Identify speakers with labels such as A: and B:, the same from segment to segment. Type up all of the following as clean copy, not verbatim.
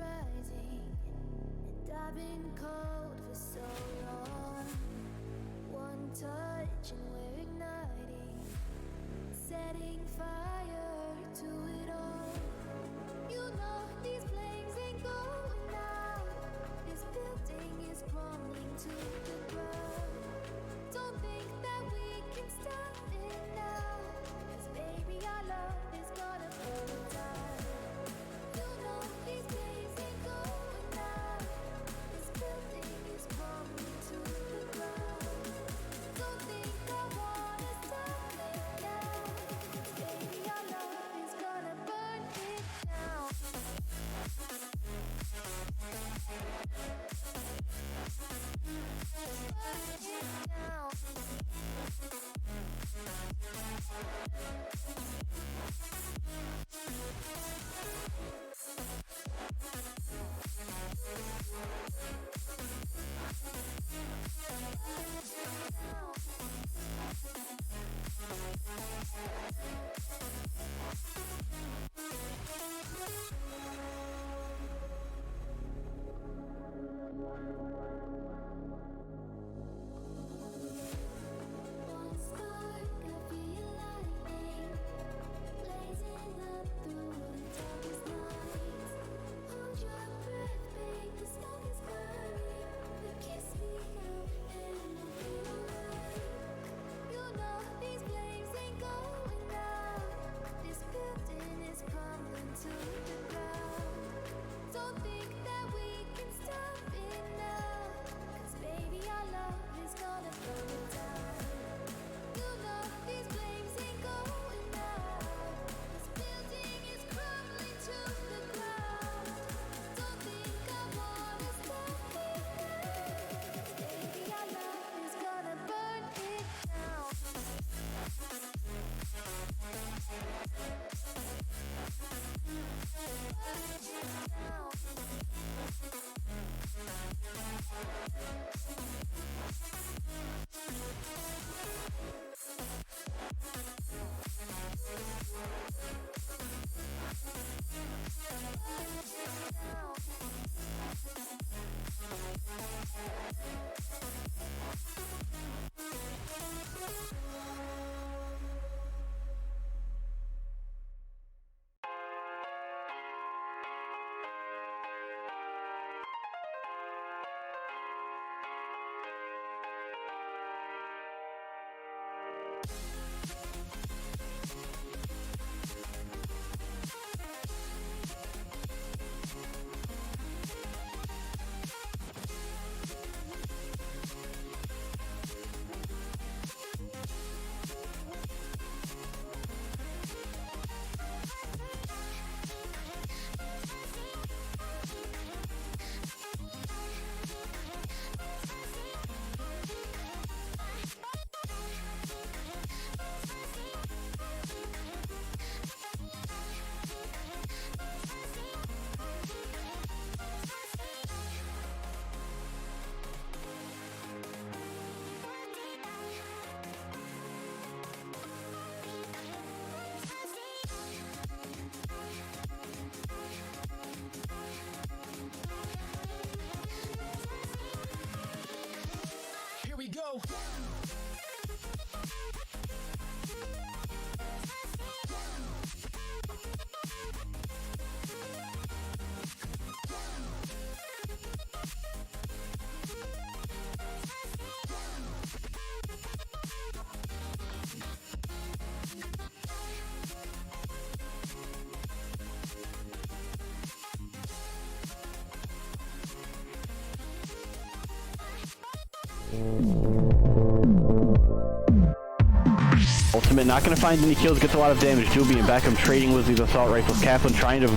A: rising, and I've been cold for so long. One touch and we're igniting, setting fire to it all. You know these flames ain't going out. This building is crumbling to the ground. Don't think that we can stop it now, 'cause baby our love is gonna burn down. You know these flames ain't going out. This building is crumbling to the ground. Don't think I wanna stop it now, 'cause baby our love is gonna burn it down. One spark, I feel lightning blazing up through the darkest nights. Hold your breath, babe, the smoke is burning. But kiss me now and we'll be alright. You know these flames ain't going out. This building is crumbling to the ground. Don't think that we can stop it now, 'cause baby our love is gonna burn down. You know these flames ain't going out. This building is crumbling to the ground. Don't think I wanna stop it now, 'cause baby our love is gonna burn it down.
B: Here we go.
C: Ultimate not going to find any kills, gets a lot of damage. Juby and Beckham trading with these assault rifles. Kaplan trying to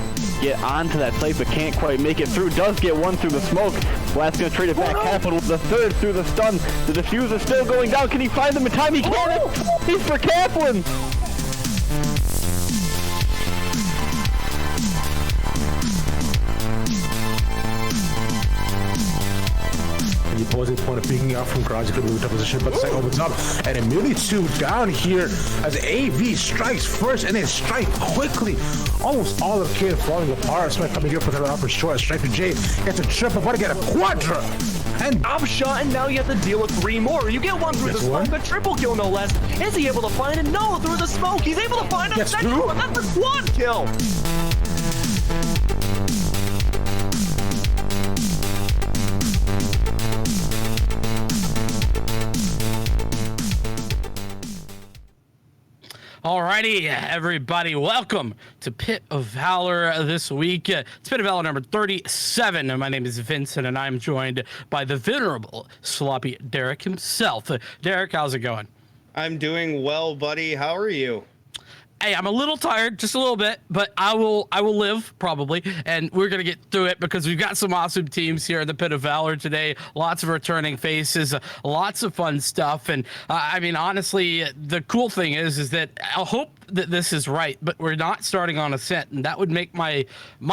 C: get onto that site but can't quite make it through. Does get one through the smoke. Blast going to trade it back. Kaplan with the third through the stun. The defuse is still going down. Can he find them in time? He can! He's for Kaplan!
D: The opposing point
B: opponent peeking out from garage, could move to position, but the second opens up, and immediately 2 down here as AV strikes first and then strike quickly. Almost all of Kid falling apart. Smith coming here for the upper short. Strike to Jay, gets a triple, but to get a quadra. And
D: Upshot, and now you have to deal with 3 more. You get 1 through the smoke, a triple kill no less. Is he able to find it? No, through the smoke. He's able to find a second
B: 2.
D: one. That's the quad kill.
E: Alrighty, everybody, welcome to Pit of Valor this week. It's Pit of Valor number 37. My name is Vincent, and I'm joined by the venerable sloppy Derek himself. Derek, how's it going?
F: I'm doing well, buddy. How are you?
E: Hey, I'm a little tired, just a little bit, but I will live probably, and we're gonna get through it because we've got some awesome teams here in the Pit of Valor today. Lots of returning faces, lots of fun stuff, and I mean, honestly, the cool thing is that I hope that this is right, but we're not starting on Ascent, and that would make my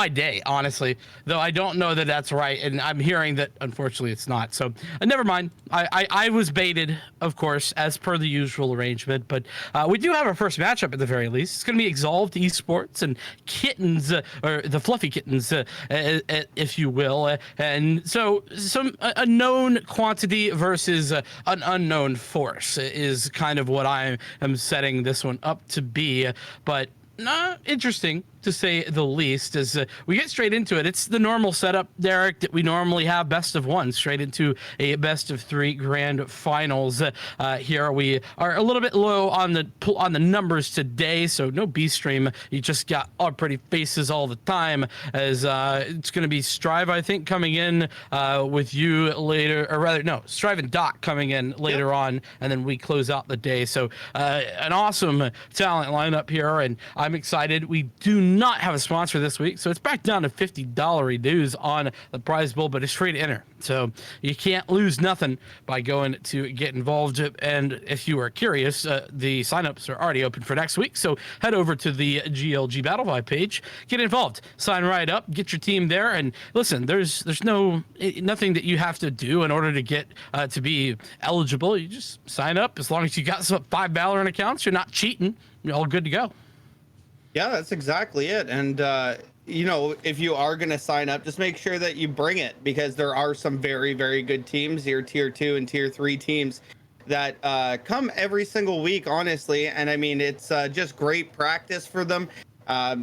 E: day, honestly. Though I don't know that that's right, and I'm hearing that unfortunately it's not. So never mind. I was baited, of course, as per the usual arrangement, but we do have our first matchup at the very least. It's going to be Exalted Esports and Kittens, or the Fluffy Kittens, if you will. And so a known quantity versus an unknown force is kind of what I am setting this one up to be. But interesting, to say the least. As we get straight into it, it's the normal setup, Derek, that we normally have: best of one straight into a best of 3 grand finals. Here we are a little bit low on the numbers today, so no B stream. You just got all pretty faces all the time, as it's going to be Strive, I think, coming in with you later, or rather, no, Strive and Doc coming in later on, and then we close out the day. So an awesome talent lineup here, and I'm excited. We do not have a sponsor this week, so it's back down to $50 dues on the prize pool, but it's free to enter, so you can't lose nothing by going to get involved. And if you are curious, the signups are already open for next week, so head over to the GLG Battle Vibe page, get involved, sign right up, get your team there. And listen, there's nothing that you have to do in order to get to be eligible. You just sign up. As long as you got some 5 Valorant accounts, you're not cheating, you're all good to go.
F: Yeah, that's exactly it. And, you know, if you are going to sign up, just make sure that you bring it, because there are some very, very good teams here, tier 2 and tier 3 teams that come every single week, honestly. And I mean, it's just great practice for them.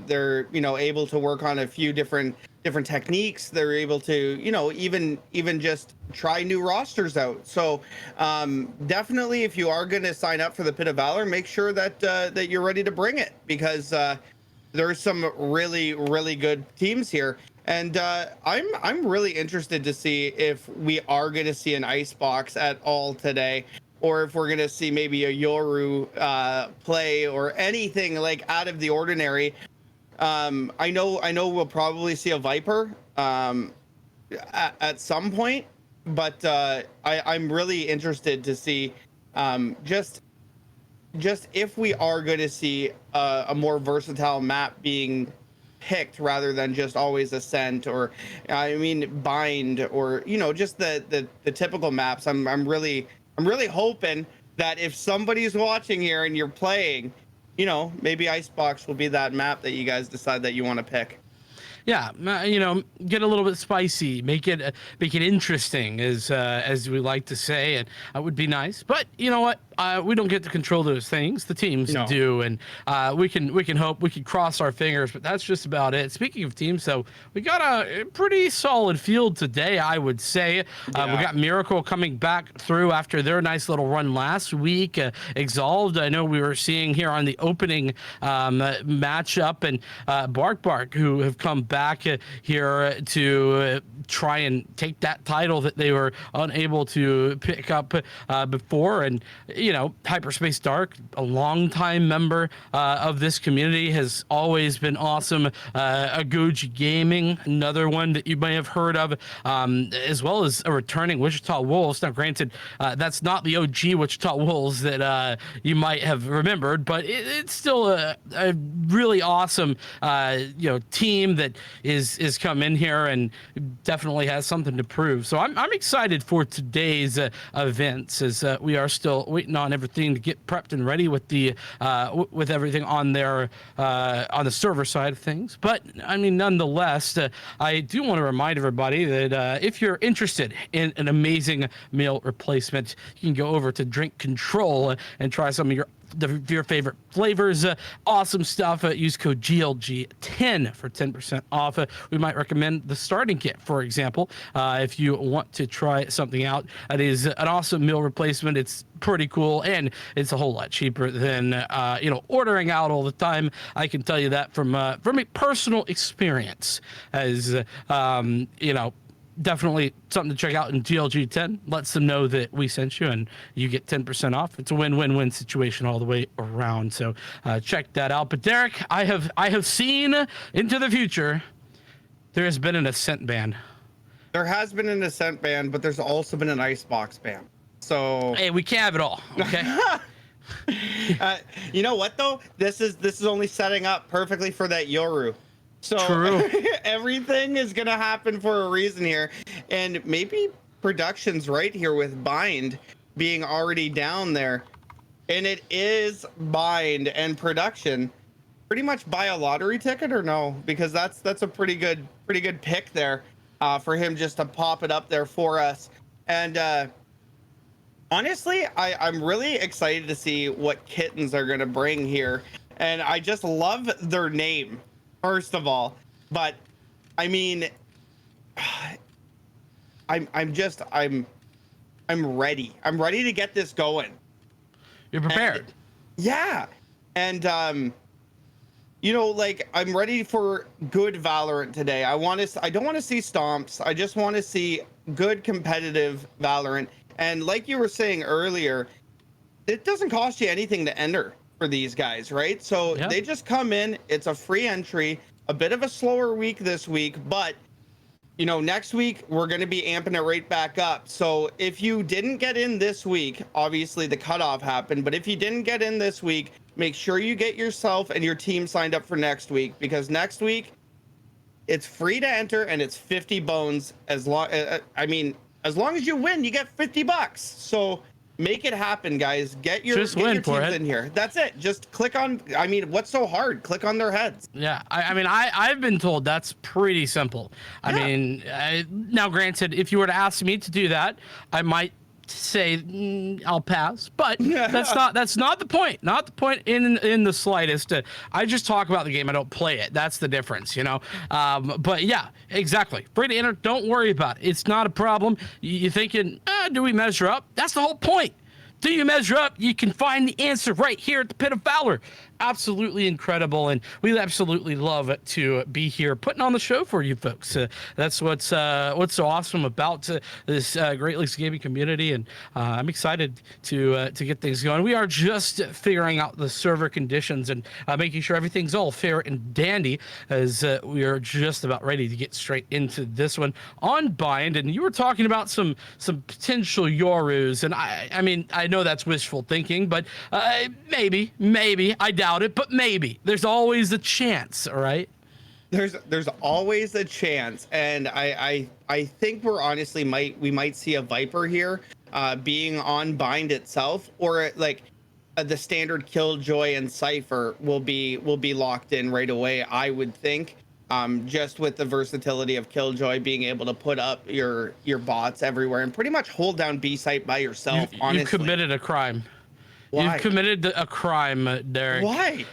F: They're, you know, able to work on a few different techniques. They're able to, you know, even just try new rosters out. So definitely, if you are going to sign up for the Pit of Valor, make sure that that you're ready to bring it, because there's some really, really good teams here. And I'm really interested to see if we are going to see an Icebox at all today, or if we're going to see maybe a Yoru play or anything like out of the ordinary. I know we'll probably see a Viper at some point, but I'm really interested to see just if we are going to see a more versatile map being picked, rather than just always Ascent, or I mean Bind, or, you know, just the typical maps. I'm really hoping that if somebody's watching here and you're playing, you know, maybe Icebox will be that map that you guys decide that you want to pick.
E: Yeah, you know, get a little bit spicy, make it interesting, as we like to say, and that would be nice. But you know what? We don't get to control those things. The teams do, and we can hope, we can cross our fingers, but that's just about it. Speaking of teams, though, we got a pretty solid field today, I would say. We got Miracle coming back through after their nice little run last week. Exalted, I know we were seeing here on the opening matchup, and Bark, who have come back here to try and take that title that they were unable to pick up before. And you know, Hyperspace Dark, a longtime member of this community, has always been awesome. Aguji Gaming, another one that you may have heard of, as well as a returning Wichita Wolves. Now, granted, that's not the OG Wichita Wolves that you might have remembered, but it's still a really awesome, you know, team that is come in here and definitely has something to prove. So I'm excited for today's events, as we are still waiting on everything to get prepped and ready with the with everything on there on the server side of things. But I mean, nonetheless, I do want to remind everybody that if you're interested in an amazing meal replacement, you can go over to Drink Control and try some of your favorite flavors. Awesome stuff. Use code GLG10 for 10% off. We might recommend the starting kit, for example, if you want to try something out. It is an awesome meal replacement. It's pretty cool, and it's a whole lot cheaper than ordering out all the time. I can tell you that from a personal experience, as definitely something to check out in GLG10. Lets them know that we sent you and you get 10% off. It's a win-win-win situation all the way around. So check that out. But Derek, I have seen into the future. There has been an Ascent ban.
F: There has been an Ascent ban, but there's also been an Icebox ban. So
E: hey, we can't have it all. Okay.
F: You know what though? This is only setting up perfectly for that Yoru. So
E: true.
F: Everything is gonna happen for a reason here, and maybe production's right here with Bind being already down there, and it is Bind and production. Pretty much buy a lottery ticket or no? Because that's a pretty good pick there for him just to pop it up there for us. And honestly, I'm really excited to see what kittens are gonna bring here, and I just love their name. First of all, but I mean, I'm ready. I'm ready to get this going.
E: You're prepared.
F: And like I'm ready for good Valorant today. I don't want to see stomps. I just want to see good competitive Valorant. And like you were saying earlier, it doesn't cost you anything to enter for these guys, right? So they just come in. It's a free entry, a bit of a slower week this week, but next week we're going to be amping it right back up. So if you didn't get in this week, obviously the cutoff happened, but if you didn't get in this week, make sure you get yourself and your team signed up for next week, because next week it's free to enter and it's 50 bones. As long as you win, you get $50. So make it happen, guys. Get your teams in here. That's it. Just click on. What's so hard? Click on their heads.
E: Yeah. I've been told that's pretty simple. Now granted, if you were to ask me to do that, I might say I'll pass, but that's not the point. Not the point in the slightest. I just talk about the game. I don't play it. That's the difference, but yeah, exactly. Free to enter. Don't worry about it. It's not a problem. You're thinking, do we measure up? That's the whole point. Do you measure up? You can find the answer right here at the Pit of Valor. Absolutely incredible, and we absolutely love it to be here putting on the show for you folks. That's what's so awesome about this Great Lakes gaming community, and I'm excited to get things going. We are just figuring out the server conditions and making sure everything's all fair and dandy, as we are just about ready to get straight into this one on Bind. And you were talking about some potential Yorus, and I know that's wishful thinking, but maybe I doubt it, but maybe there's always a chance. All right,
F: there's always a chance, and I think we might see a Viper here being on Bind itself, or like the standard Killjoy and Cypher will be locked in right away, I would think, just with the versatility of Killjoy being able to put up your bots everywhere and pretty much hold down B site by yourself. Honestly,
E: you've committed a crime.
F: Why?
E: You've committed a crime, Derek.
F: Why?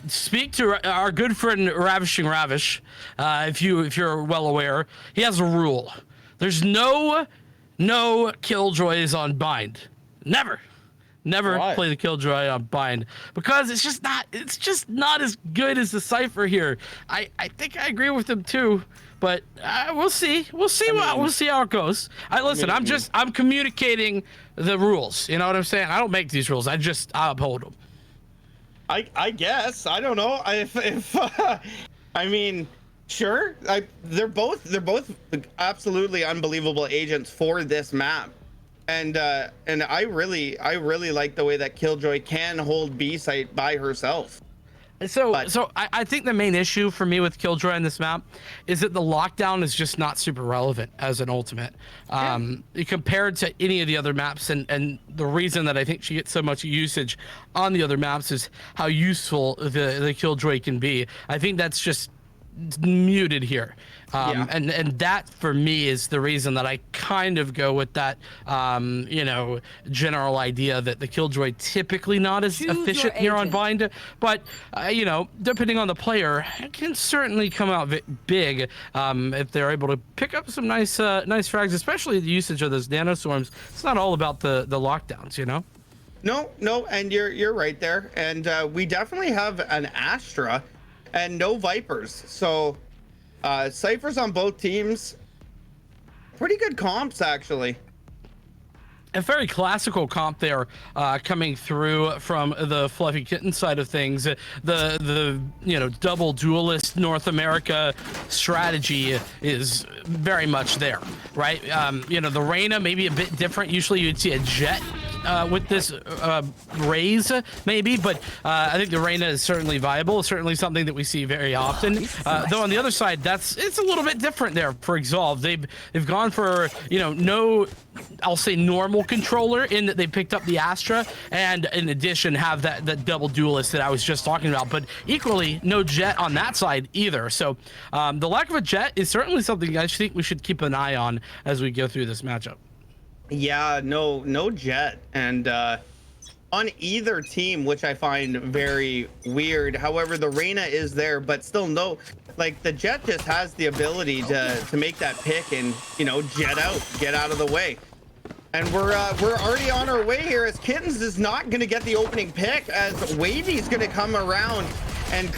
E: Speak to our good friend Ravishing Ravish, if you're well aware. He has a rule. There's no Killjoys on Bind. Never
F: Why?
E: play the Killjoy on Bind, because it's just not as good as the Cypher here. I think I agree with him too, but we'll see. We'll see how it goes. I'm communicating the rules. You know what I'm saying? I don't make these rules. I uphold them.
F: I guess. I don't know. Sure. They're both absolutely unbelievable agents for this map. And I really like the way that Killjoy can hold B site by herself.
E: So,
F: But-
E: I think the main issue for me with Killjoy on this map is that the lockdown is just not super relevant as an ultimate, compared to any of the other maps. And the reason that I think she gets so much usage on the other maps is how useful the Killjoy can be. I think that's just muted here. And that for me is the reason that I kind of go with that, general idea that the Killjoy typically not as efficient here on Bind, but depending on the player, it can certainly come out big if they're able to pick up some nice frags, especially the usage of those nanoswarms. It's not all about the lockdowns,
F: No, and you're right there. And we definitely have an Astra and no Vipers. So Cyphers on both teams, pretty good comps actually.
E: A very classical comp there, coming through from the Fluffy Kitten side of things. The double duelist North America strategy is very much there, right? The Reyna maybe a bit different. Usually you'd see a Jet with this raise maybe, but I think the Reyna is certainly viable, certainly something that we see very often. Though on the other side, it's a little bit different there for Exalv. They've gone for no, I'll say normal controller, in that they picked up the Astra, and in addition have that double duelist that I was just talking about, but equally no Jet on that side either. So the lack of a Jet is certainly something I think we should keep an eye on as we go through this matchup.
F: Yeah, no Jet, and on either team, which I find very weird. However, the Reyna is there, but still no, like the Jet just has the ability to make that pick and jet out, get out of the way. And we're already on our way here, as Kittens is not gonna get the opening pick, as Wavy's gonna come around and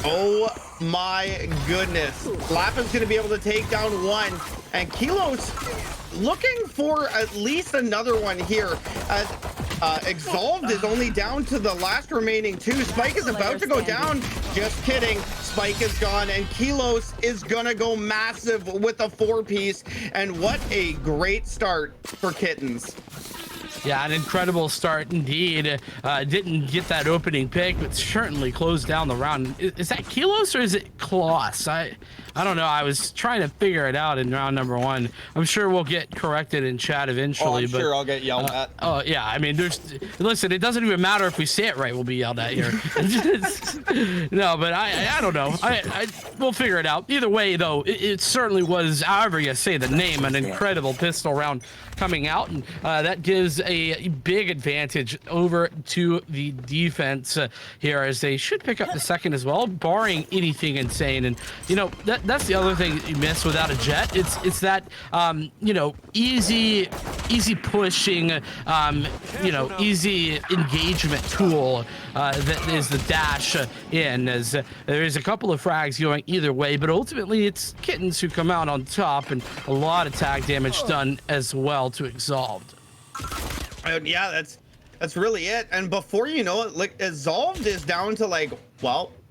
F: oh my goodness, Lappa's gonna be able to take down one, and Kilo's looking for at least another one here, as Exalved is only down to the last remaining two. Spike is about to go down. Just kidding. Spike is gone, and Kilos is gonna go massive with a 4-piece. And what a great start for Kittens.
E: Yeah, an incredible start indeed. Didn't get that opening pick, but certainly closed down the round. Is that Kilos or is it Kloss? I don't know. I was trying to figure it out in round number one. I'm sure we'll get corrected in chat eventually.
F: I'm sure I'll get yelled at.
E: Oh yeah, I mean, listen, it doesn't even matter if we say it right. We'll be yelled at here. No, but I don't know. We'll figure it out. Either way, though, it certainly was, however you say the name, an incredible pistol round coming out, and that gives a big advantage over to the defense here, as they should pick up the second as well, barring anything insane. And that's the other thing that you miss without a Jet. It's that easy pushing, easy engagement tool that is the dash in, as there's a couple of frags going either way, but ultimately it's Kittens who come out on top, and a lot of tag damage done as well to Exalved.
F: Yeah, that's really it. And before you know it, like Exalved is down to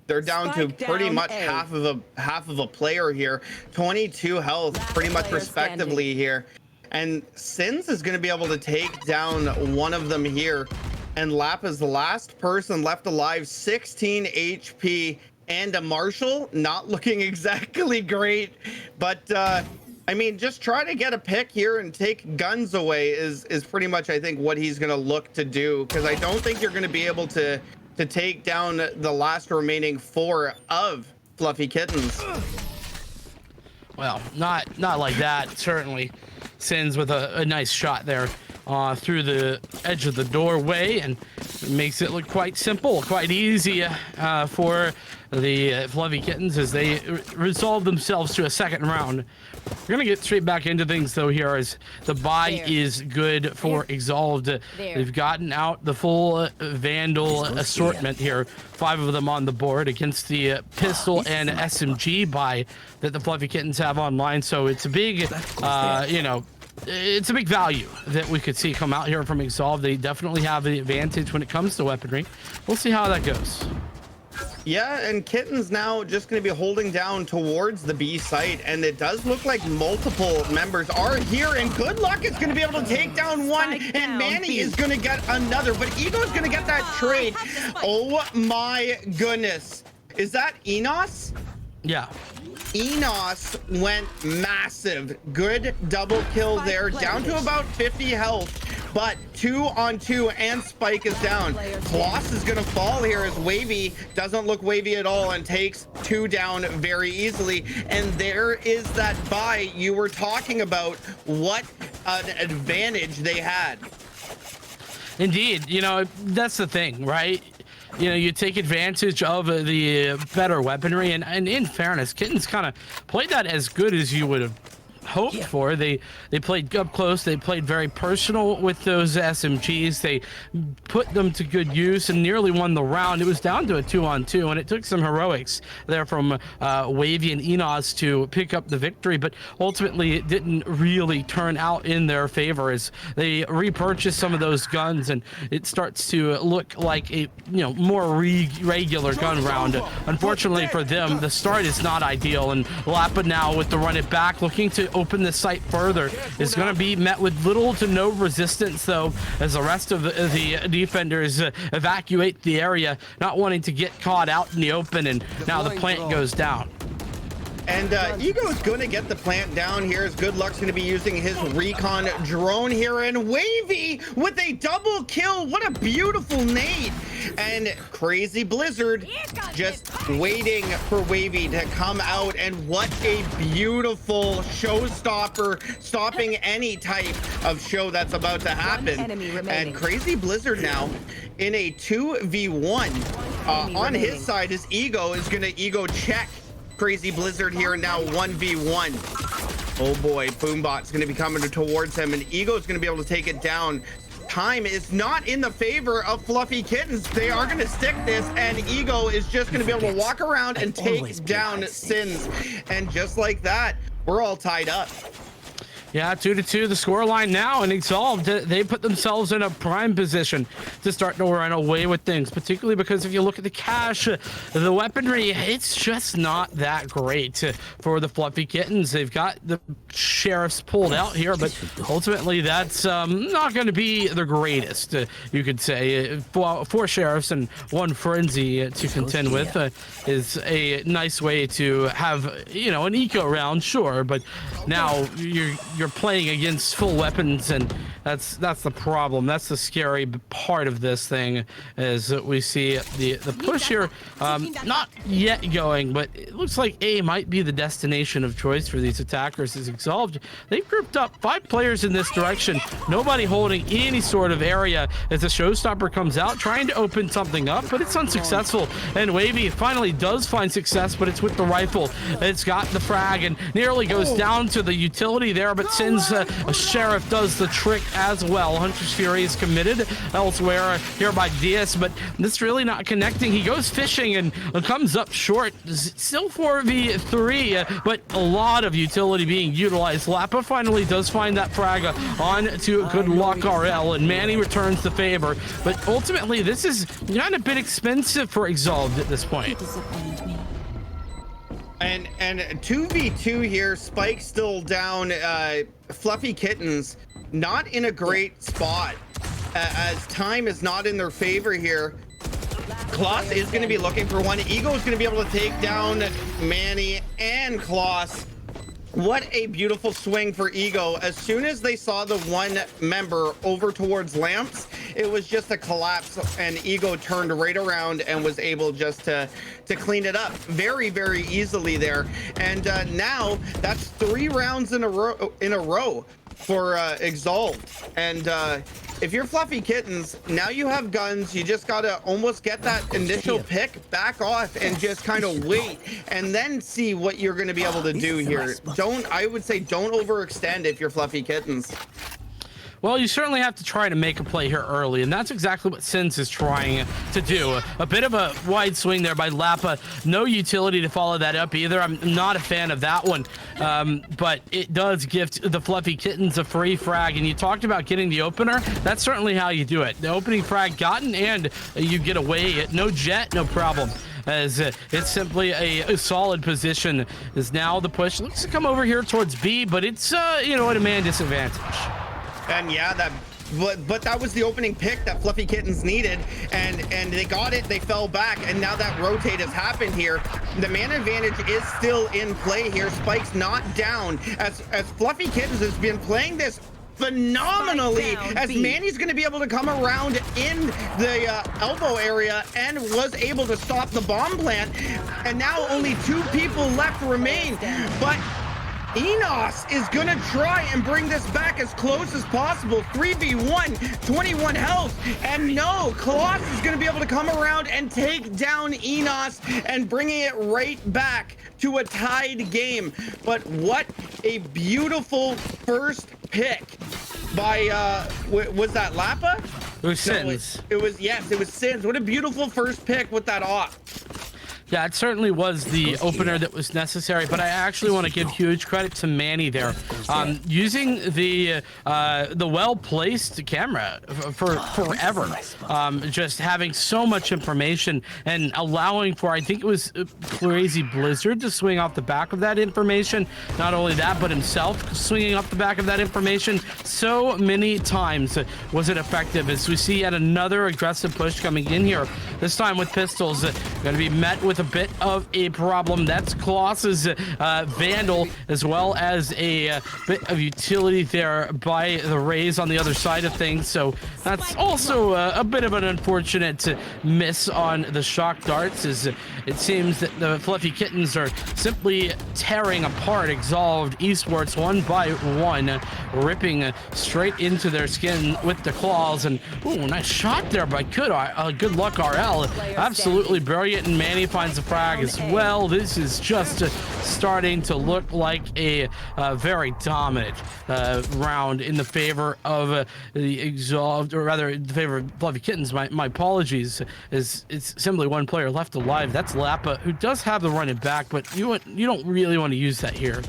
F: they're down to pretty much half of a player here. 22 health, pretty much respectively here. And Sins is going to be able to take down one of them here. And Lap is the last person left alive, 16 HP, and a Marshall not looking exactly great. But I mean, just try to get a pick here and take guns away is pretty much, I think, what he's going to look to do, because I don't think you're going to be able to take down the last remaining 4 of Fluffy Kittens.
E: Well, not like that. Certainly Sins with a nice shot there through the edge of the doorway, and it makes it look quite simple, quite easy for the Fluffy Kittens as they resolve themselves to a second round. We're gonna get straight back into things though here, as the buy is good for Exalved. They've gotten out the full Vandal assortment here, 5 of them on the board against the pistol and SMG buy that the Fluffy Kittens have online. So it's a big it's a big value that we could see come out here from Exalved. They definitely have the advantage when it comes to weaponry. We'll see how that goes.
F: Yeah, and Kitten's now just going to be holding down towards the B site, and it does look like multiple members are here, and Good Luck is going to be able to take down one, and Manny is going to get another, but Ego's going to get that trade. Oh my goodness. Is that Enos?
E: Yeah.
F: Enos went massive. Good double kill there, down to about 50 health. But 2-on-2 and Spike is down. Kloss is gonna fall here as Wavy doesn't look wavy at all and takes 2 down very easily. And there is that buy you were talking about. What an advantage they had.
E: Indeed, you know, that's the thing, right? You know, you take advantage of the better weaponry, and in fairness, Kitten's kind of played that as good as you would have hoped for. They played up close. They played very personal with those SMGs. They put them to good use and nearly won the round. It was down to a 2-on-2, and it took some heroics there from Wavy and Enos to pick up the victory, but ultimately it didn't really turn out in their favor as they repurchased some of those guns, and it starts to look like a more regular gun round. Unfortunately for them, the start is not ideal, and Lapa now with the run it back, looking to open the site further, is going to be met with little to no resistance, though, as the rest of the defenders evacuate the area, not wanting to get caught out in the open, and now the plant goes down.
F: And Ego is going to get the plant down here as Good Luck's going to be using his recon drone here, and Wavy with a double kill. What a beautiful nade. And Crazy Blizzard just waiting for Wavy to come out, and what a beautiful showstopper, stopping any type of show that's about to happen. And Crazy Blizzard now in a 2v1 on his side. His Ego is going to ego check Crazy Blizzard here, now 1v1. Oh boy, Boombot's going to be coming towards him, and Ego's going to be able to take it down. Time is not in the favor of Fluffy Kittens. They are going to stick this, and Ego is just going to be able to walk around and take down Sins. And just like that, we're all tied up.
E: Yeah, 2-2 the scoreline now, and Exalted, they put themselves in a prime position to start to run away with things, particularly because if you look at the cash, the weaponry, it's just not that great for the Fluffy Kittens. They've got the sheriffs pulled out here, but ultimately that's not going to be the greatest, you could say. 4 sheriffs and 1 frenzy to contend with is a nice way to have, an eco round, sure, but now you're playing against full weapons, and that's the problem. That's the scary part of this thing, is we see the push here not yet going, but it looks like A might be the destination of choice for these attackers. Is Exalted. They've grouped up 5 players in this direction, nobody holding any sort of area as the showstopper comes out trying to open something up, but it's unsuccessful, and Wavy finally does find success, but it's with the rifle. It's got the frag and nearly goes down to the utility there, but Sin's a sheriff does the trick as well. Hunter's Fury is committed elsewhere here by Diaz, but this really not connecting. He goes fishing and comes up short. Still 4v3, but a lot of utility being utilized. Lapa finally does find that frag on to Good Luck RL, and Manny returns the favor, but ultimately this is kind of a bit expensive for Exalted at this point.
F: And 2v2 here, Spike still down. Fluffy Kittens not in a great spot as time is not in their favor here. Kloss is going to be looking for one. Ego is going to be able to take down Manny and Kloss. What a beautiful swing for Ego. As soon as they saw the one member over towards Lamps, it was just a collapse, and Ego turned right around and was able just to clean it up very, very easily there. And now that's 3 rounds in a row for Exalt. And if you're Fluffy Kittens, now you have guns. You just gotta almost get that initial pick, back off, and just kind of wait, and then see what you're gonna be able to do here. I would say don't overextend if you're Fluffy Kittens.
E: Well, you certainly have to try to make a play here early, and that's exactly what Sins is trying to do. A bit of a wide swing there by Lapa. No utility to follow that up either. I'm not a fan of that one, but it does gift the Fluffy Kittens a free frag, and you talked about getting the opener. That's certainly how you do it. The opening frag gotten, and you get away. No jet, no problem. as it's simply a solid position. Is now the push looks to come over here towards B, but it's you know, at a man disadvantage.
F: And yeah, but that was the opening pick that Fluffy Kittens needed, and they got it. They fell back, and now that rotate has happened here. The man advantage is still in play here. Spike's not down as Fluffy Kittens has been playing this phenomenally, as Manny's going to be able to come around in the elbow area and was able to stop the bomb plant. And now only 2 people left remain, but Enos is gonna try and bring this back as close as possible. 3v1, 21 health, and no, Colossus is gonna be able to come around and take down Enos and bringing it right back to a tied game. But what a beautiful first pick by was that Lapa?
E: It was Sins.
F: It was Sins. What a beautiful first pick with that op.
E: Yeah, it certainly was the opener that was necessary, but I actually want to give huge credit to Manny there, using the well-placed camera for forever, just having so much information and allowing for, I think it was Crazy Blizzard to swing off the back of that information. Not only that, but himself swinging off the back of that information. So many times was it effective, as we see yet another aggressive push coming in here, this time with pistols. Going to be met with a bit of a problem. That's Colossus Vandal, as well as a bit of utility there by the Rays on the other side of things. So that's also a bit of an unfortunate miss on the shock darts, as it seems that the Fluffy Kittens are simply tearing apart Exalted Esports one by one, ripping straight into their skin with the claws. And ooh, nice shot there by Good Luck RL. Absolutely brilliant, and Manny finds a frag as well. This is just starting to look like a very dominant round in the favor of the Exalted, or rather in the favor of Fluffy Kittens. My apologies, is it's simply one player left alive. That's Lapa, who does have the running back, but you don't really want to use that here.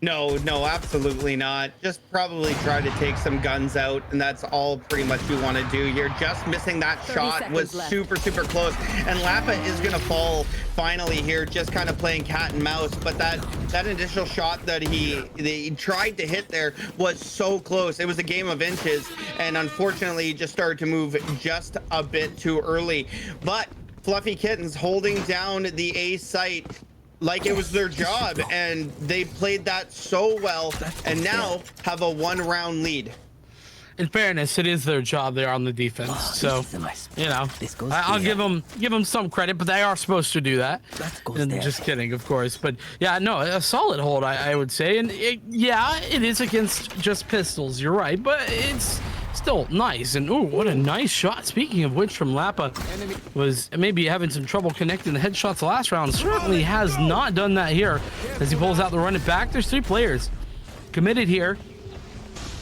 F: No, absolutely not. Just probably try to take some guns out, and that's all pretty much you want to do. You're just missing that shot. Was super close, and Lapa is gonna fall finally here, just kind of playing cat and mouse. But that initial shot that he tried to hit there was so close. It was a game of inches, and unfortunately he just started to move just a bit too early. But Fluffy Kittens holding down the A site like it was their job, and they played that so well, and now have a 1-round lead.
E: In fairness, it is their job. They are on the defense, so you know, I'll give them some credit, but they are supposed to do that. And just kidding, of course. But yeah, no, a solid hold, I would say. And yeah, it is against just pistols. You're right, but it's still nice. And ooh, what a nice shot. Speaking of which, from Lapa, was maybe having some trouble connecting the headshots last round. Certainly has not done that here, as he pulls out the run it back. There's 3 players committed here.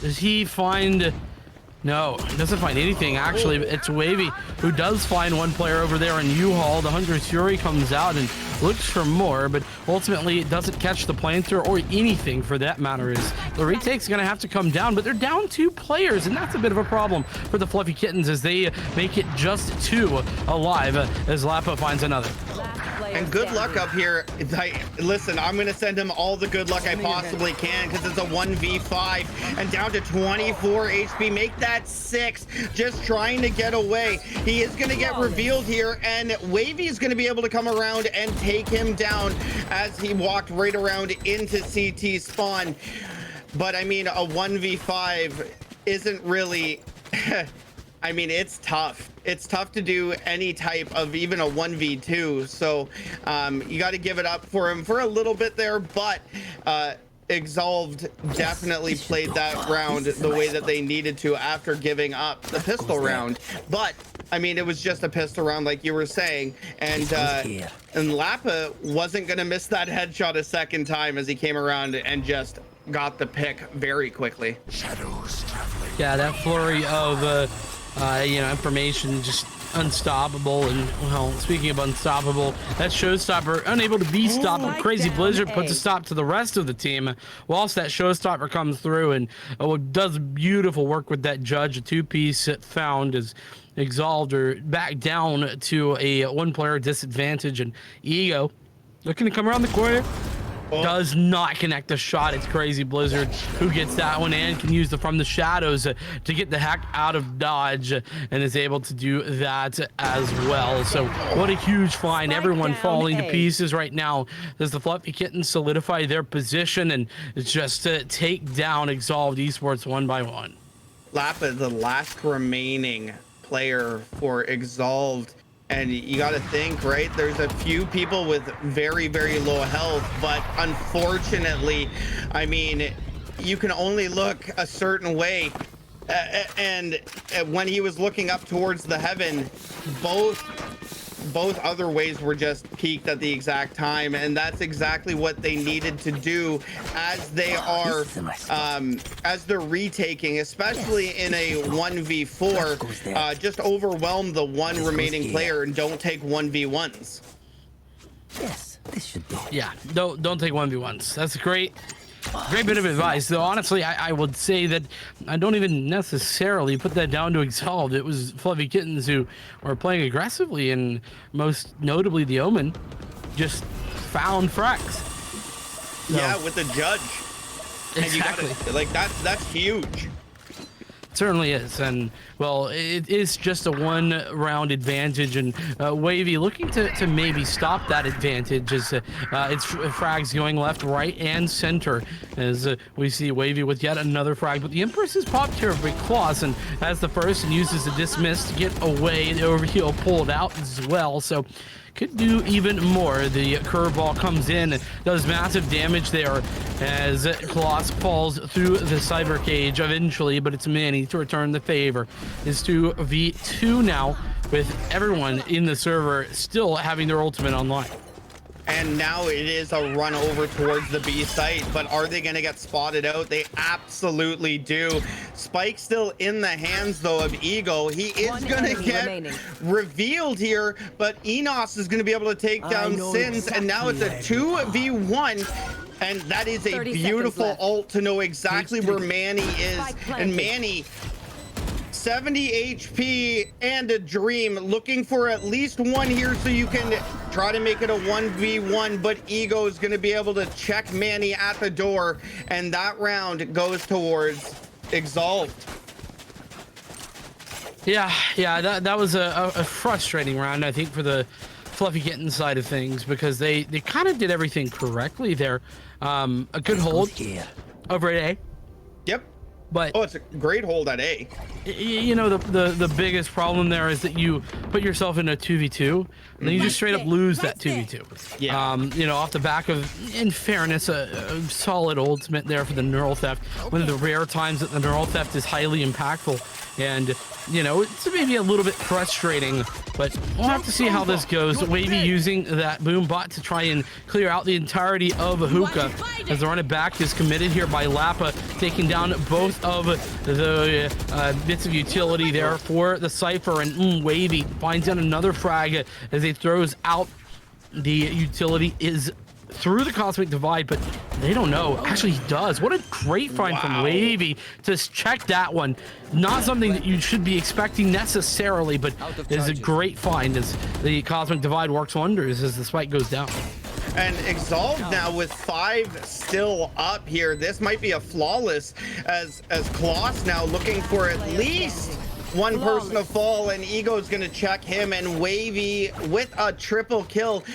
E: Does he find? No, he doesn't find anything. Actually, it's Wavy who does find one player over there in U-Haul. The Hunter's Fury comes out and looks for more, but ultimately it doesn't catch the planter or anything for that matter. Is the retake's going to have to come down, but they're down 2 players, and that's a bit of a problem for the Fluffy Kittens as they make it just 2 alive as Lapa finds another.
F: And good luck up here. Listen, I'm going to send him all the good luck I possibly can, because it's a 1v5 and down to 24 HP. Make that 6. Just trying to get away. He is going to get revealed here, and Wavy is going to be able to come around and take him down as he walked right around into CT spawn. But I mean, a 1v5 isn't really... I mean, it's tough. It's tough to do any type of even a 1v2. So you got to give it up for him for a little bit there. But Exalted definitely played that round the way that they needed to after giving up the pistol round. But I mean, it was just a pistol round, like you were saying. And Lapa wasn't going to miss that headshot a second time as he came around and just got the pick very quickly.
E: Yeah, that flurry of you know, information just unstoppable. And well, speaking of unstoppable, that showstopper unable to be stopped. Crazy Blizzard puts a stop to the rest of the team. Whilst that showstopper comes through and does beautiful work with that judge. A two-piece found as Exalted are back down to a one-player disadvantage, and Ego looking to come around the corner. Does not connect the shot. It's Crazy Blizzard who gets that one and can use the from the shadows to get the heck out of dodge, and is able to do that as well. So what a huge find. Everyone falling to pieces right now. Does the Fluffy Kittens solidify their position and just take down Exalted Esports one by one?
F: Lappa, the last remaining player for Exalted. And you got to think, right? There's a few people with very, very low health, but unfortunately, I mean, you can only look a certain way. And when he was looking up towards the heaven, both other ways were just peaked at the exact time, and that's exactly what they needed to do as they are as they're retaking, especially in a 1v4. Just overwhelm the one remaining player and don't take 1v1s.
G: Yes, this should do.
E: Yeah, don't take 1v1s. That's a great bit of advice, though. Honestly, I would say that I don't even necessarily put that down to Exalted. It was Fluffy Kittens who were playing aggressively, and most notably the Omen just found frags. So,
F: Yeah, with the judge.
E: exactly.
F: And you gotta, like, that's huge.
E: Certainly is, and well, it is just a one-round advantage, and Wavy looking to maybe stop that advantage as it's frags going left, right, and center as we see Wavy with yet another frag. But the Empress has popped here with big claws and has the first and uses the dismiss to get away. The overheal pulled out as well, so could do even more. The curveball comes in, does massive damage there as Colossus falls through the cyber cage eventually, but it's Manny to return the favor. It's 2v2 now, with everyone in the server still having their ultimate online.
F: And now it is a run over towards the B site, but are they going to get spotted out? They absolutely do. Spike still in the hands, though, of Ego. He is going to get revealed here, but Enos is going to be able to take down Sins, and now it's a 2v1. And that is a beautiful ult to know exactly where Manny is. And Manny, 70 HP and a dream, looking for at least one here so you can try to make it a 1v1, but Ego is going to be able to check Manny at the door, and that round goes towards Exalted.
E: Yeah, that was a frustrating round, I think, for the Fluffy Kitten side of things, because they kind of did everything correctly there. A good hold over at A.
F: Yep.
E: But
F: it's a great hold at A.
E: You know, the biggest problem there is that you put yourself in a 2v2, and then you just straight up lose that 2v2.
F: Yeah.
E: You know, off the back of, in fairness, a solid ultimate there for the neural theft. One of the rare times that the neural theft is highly impactful. And, you know, it's maybe a little bit frustrating, but we'll have to see how this goes. Wavy using that boom bot to try and clear out the entirety of Hookah, as the run it back is committed here by Lappa, taking down both of the bits of utility there for the Cypher, and Wavy finds yet another frag as he throws out the utility is through the Cosmic Divide, but they don't know. Actually, he does. What a great find from Wavy to check that one. Not something that you should be expecting necessarily, but it is a great find as the Cosmic Divide works wonders as the spike goes down.
F: And Exalted now with 5 still up here. This might be a flawless as Kloss now looking for at least one person to fall, and Ego's gonna check him, and Wavy with a triple kill.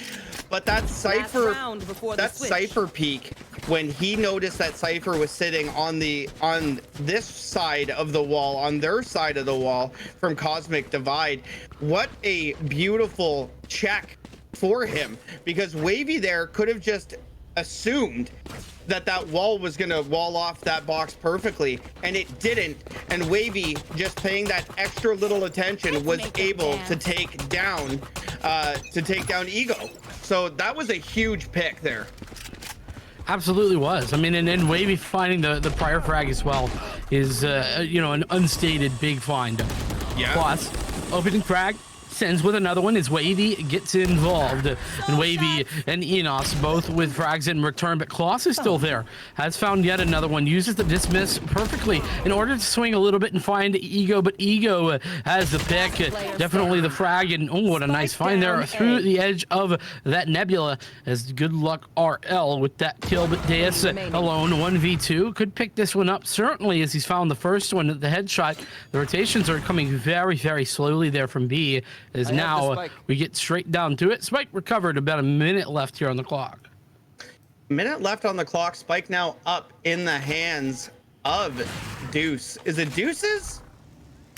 F: But that Cypher peak, when he noticed that Cypher was sitting on this side of the wall, on their side of the wall from Cosmic Divide, what a beautiful check for him, because Wavy there could have just assumed that wall was gonna wall off that box perfectly, and it didn't. And Wavy, just paying that extra little attention, was able to take down Ego. So that was a huge pick there.
E: Absolutely was. I mean, and Wavy finding the prior frag as well is you know, an unstated big find.
F: Yeah.
E: Plus, opening frag, Sends with another one as Wavy gets involved. And Wavy and Enos both with frags in return, but Kloss is still there. Has found yet another one. Uses the dismiss perfectly in order to swing a little bit and find Ego, but Ego has the pick. Definitely the frag, and oh, what a nice find there through the edge of that Nebula. As good luck RL with that kill, but Deus alone 1v2 could pick this one up certainly as he's found the first one, the headshot. The rotations are coming very, very slowly there from B. As now we get straight down to it. Spike recovered, about a minute left here on the clock.
F: Minute left on the clock. Spike now up in the hands of Deuce. Is it Deuces?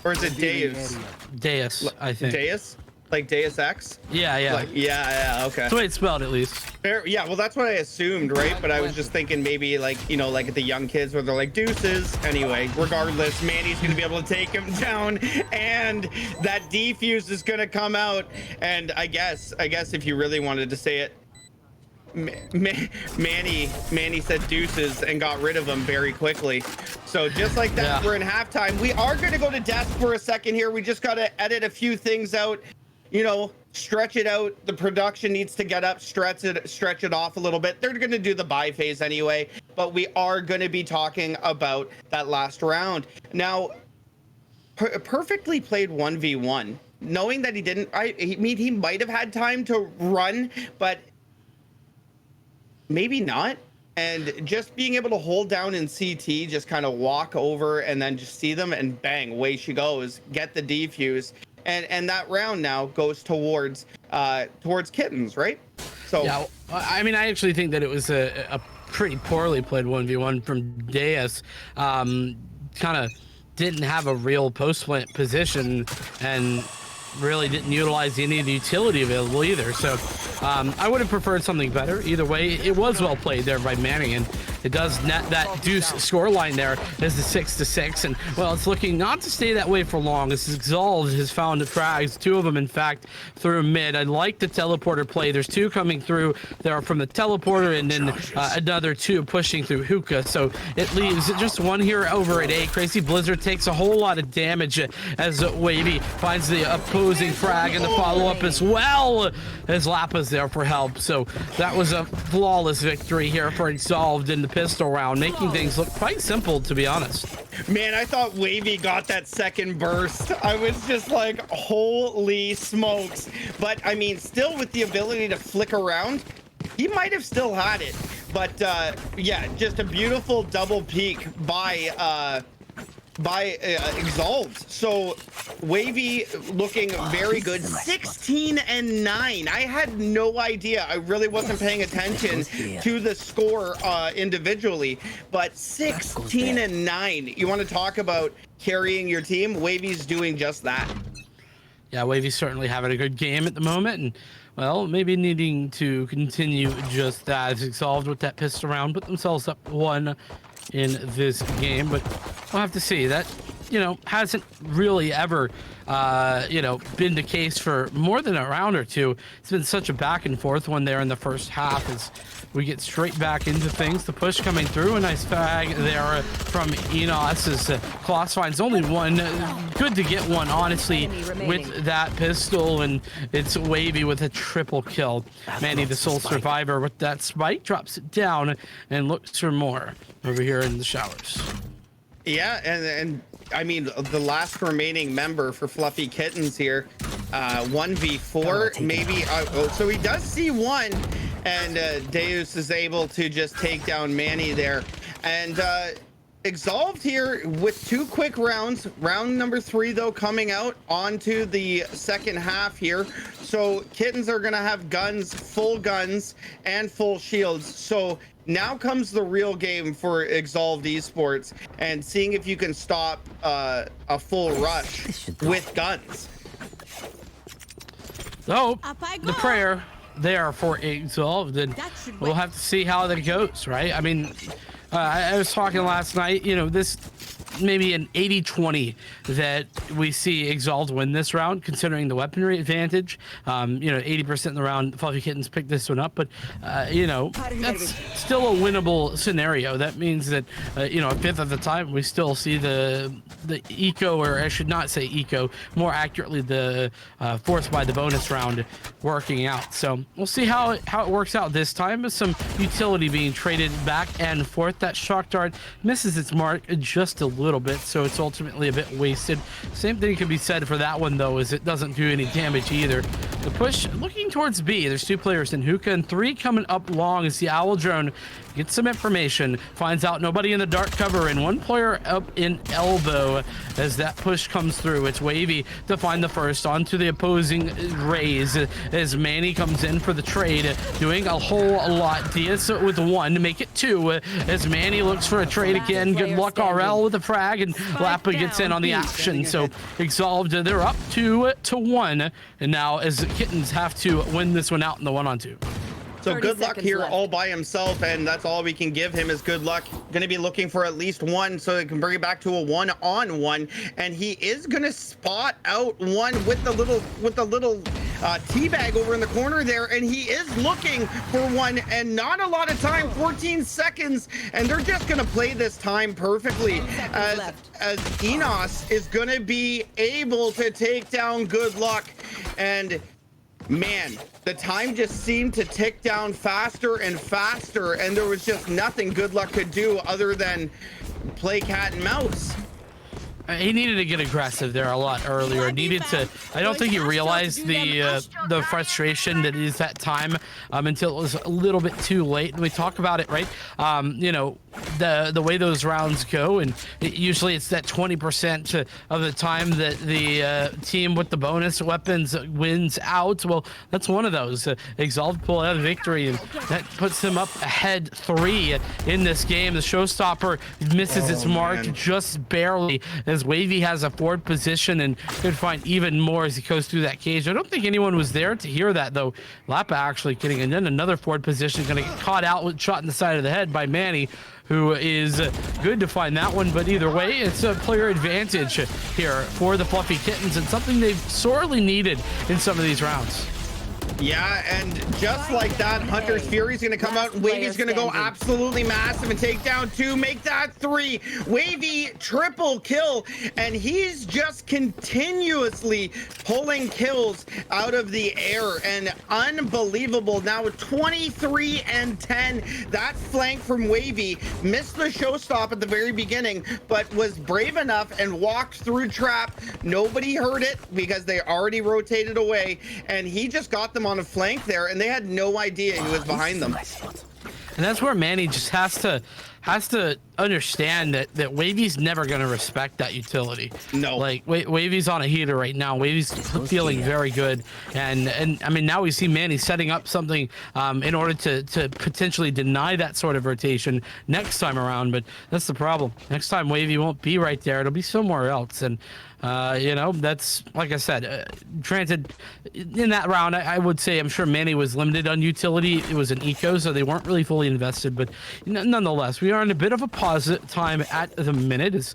F: Or is it Deus?
E: Deus, I think.
F: Deus? Like Deus Ex?
E: Yeah, yeah.
F: Like, yeah, okay.
E: That's the way it's spelled, at least.
F: Fair, yeah, well, that's what I assumed, right? But I was just thinking maybe like, you know, like the young kids where they're like deuces. Anyway, regardless, Manny's going to be able to take him down, and that defuse is going to come out. And I guess if you really wanted to say it, Manny said deuces and got rid of him very quickly. So just like that, we're in halftime. We are going to go to desk for a second here. We just got to edit a few things out. You know, stretch it out. The production needs to get up, stretch it off a little bit. They're going to do the buy phase anyway, but we are going to be talking about that last round. Now, perfectly played 1v1, knowing that he didn't, he might have had time to run, but maybe not. And just being able to hold down in CT, just kind of walk over and then just see them and bang, away she goes, get the defuse. And that round now goes towards Kittens, right? So
E: yeah, I mean, I actually think that it was a pretty poorly played 1v1 from Deus. Kind of didn't have a real post plant position and really didn't utilize any of the utility available either. So I would have preferred something better. Either way, it was well played there by Manning, and it does net that Deuce scoreline there as the 6-6. And well, it's looking not to stay that way for long. As Exalted has found the frags, two of them in fact through mid. I like the teleporter play. There's two coming through there from the teleporter, and then another two pushing through hookah. So it leaves just one here over at A. Crazy Blizzard takes a whole lot of damage as Wavy finds the opposing frag and the follow-up as well as Lappa's there for help. So that was a flawless victory here for Exalted in the pistol round, making things look quite simple, to be honest.
F: Man, I thought Wavy got that second burst. I was just like, holy smokes. But I mean, still with the ability to flick around, he might have still had it. But yeah, just a beautiful double peek by Exalted. So Wavy looking very good. 16-9. I had no idea. I really wasn't paying attention to the score individually, but 16-9. You want to talk about carrying your team? Wavy's doing just that.
E: Yeah, Wavy's certainly having a good game at the moment, and well, maybe needing to continue just that as Exalted with that pistol round, put themselves up one in this game, but we'll have to see. That, you know, hasn't really ever you know, been the case for more than a round or two. It's been such a back and forth one there in the first half as we get straight back into things. The push coming through, a nice fag there from Enos as Kloss finds only one. Good to get one, honestly, with that pistol, and it's Wavy with a triple kill. Manny, the sole survivor with that spike, drops it down and looks for more over here in the showers.
F: Yeah, and I mean, the last remaining member for Fluffy Kittens here, 1v4, maybe. So he does see one, and Deus is able to just take down Manny there. And Exalted here with two quick rounds. Round number 3, though, coming out onto the second half here. So Kittens are going to have guns, and full shields. So now comes the real game for Exalted Esports, and seeing if you can stop a full rush with guns.
E: So the prayer there for Exalted, and we'll have to see how that goes, right? I mean, I was talking last night, you know, this maybe an 80-20 that we see Exalt win this round, considering the weaponry advantage. 80% in the round, Fluffy Kittens picked this one up, but that's still a winnable scenario. That means that a fifth of the time we still see the eco, or I should not say eco, more accurately the force by the bonus round working out. So we'll see how it works out this time, with some utility being traded back and forth. That shock dart misses its mark just a little bit, so it's ultimately a bit wasted. Same thing can be said for that one though, as it doesn't do any damage either. The push looking towards B. There's 2 players in hookah and 3 coming up long as the owl drone gets some information, finds out nobody in the dark cover, and 1 player up in elbow as that push comes through. It's Wavy to find the first onto the opposing raise as Manny comes in for the trade, doing a whole lot. Diaz with 1 to make it 2 as Manny looks for a trade again. Good luck RL with a frag, and Lappa gets in on the action. So Exalted, they're up 2-1, and now as Kittens have to win this one out in the 1-on-2.
F: So good luck here all by himself, and that's all we can give him is good luck. Going to be looking for at least 1 so they can bring it back to a 1-on-1, and he is going to spot out 1 with the little teabag over in the corner there, and he is looking for 1, and not a lot of time, 14 seconds, and they're just going to play this time perfectly as Enos is going to be able to take down Good Luck. And man, the time just seemed to tick down faster and faster, and there was just nothing Good Luck could do other than play cat and mouse.
E: He needed to get aggressive there a lot earlier. I don't think he realized the frustration that is that time until it was a little bit too late. And we talk about it, right? The way those rounds go, and usually it's that 20% of the time that the team with the bonus weapons wins out. Well, that's one of those. Exalt pull out a victory, and that puts them up ahead 3 in this game. The showstopper misses its mark just barely, as Wavy has a forward position and could find even more as he goes through that cage. I don't think anyone was there to hear that though. Lappa actually getting, and then another forward position, going to get caught out with shot in the side of the head by Manny, who is good to find that one. But either way, it's a player advantage here for the Fluffy Kittens, and something they've sorely needed in some of these rounds.
F: Yeah, and just like that, Hunter's Fury's going to come out, and Wavy's going to go absolutely massive and take down 2, make that 3. Wavy triple kill, and he's just continuously pulling kills out of the air, and unbelievable. Now 23-10, that flank from Wavy missed the showstop at the very beginning, but was brave enough and walked through trap. Nobody heard it because they already rotated away, and he just got them on a flank there, and they had no idea he was behind them.
E: And that's where Manny just has to understand that Wavy's never going to respect that utility.
F: No.
E: Like, Wavy's on a heater right now. Wavy's feeling very good. And I mean, now we see Manny setting up something in order to potentially deny that sort of rotation next time around. But that's the problem. Next time, Wavy won't be right there. It'll be somewhere else. And that's, like I said, granted, in that round, I would say I'm sure Manny was limited on utility. It was an eco, so they weren't really fully invested. But nonetheless, we are in a bit of a pause time at the minute as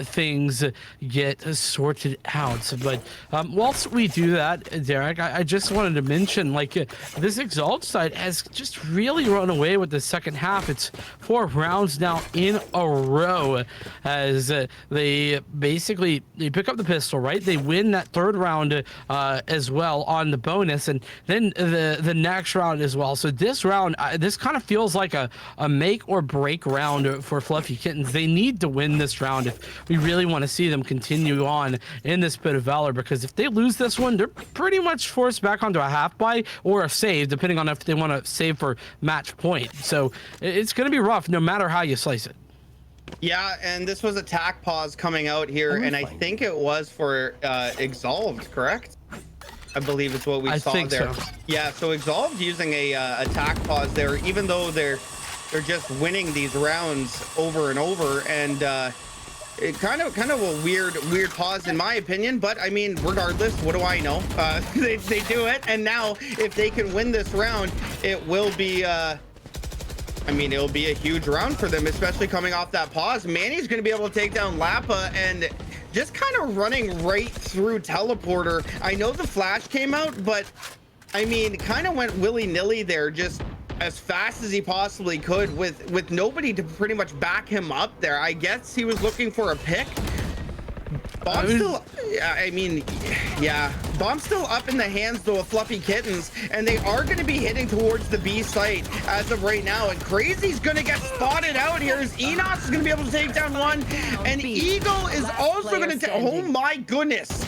E: things get sorted out. But whilst we do that, Derek, I just wanted to mention, like, this Exalt side has just really run away with the second half. It's 4 rounds now in a row as they basically pick up the pistol, right? They win that 3rd round as well on the bonus, and then the next round as well. So this round, this kind of feels like a make or break round for Fluffy Kittens. They need to win this round if we really want to see them continue on in this bit of Valor, because if they lose this one, they're pretty much forced back onto a half buy or a save, depending on if they want to save for match point. So it's going to be rough no matter how you slice it.
F: Yeah, and this was attack pause coming out here, and I think it was for Exalted, correct? I believe it's what we saw there.
E: So.
F: Yeah, so Exalted using a attack pause there, even though they're just winning these rounds over and over, and it kind of a weird pause in my opinion. But I mean, regardless, what do I know? They do it, and now if they can win this round, it will be. I mean, it'll be a huge round for them, especially coming off that pause. Manny's going to be able to take down Lappa and just kind of running right through Teleporter. I know the flash came out, but I mean, kind of went willy-nilly there, just as fast as he possibly could with nobody to pretty much back him up there. I guess he was looking for a pick. Bomb's still, I mean, yeah, Bomb's still up in the hands though of Fluffy Kittens, and they are going to be hitting towards the B site as of right now. And Crazy's going to get spotted out here as Enos is going to be able to take down one, and Eagle is also going to take. Oh my goodness!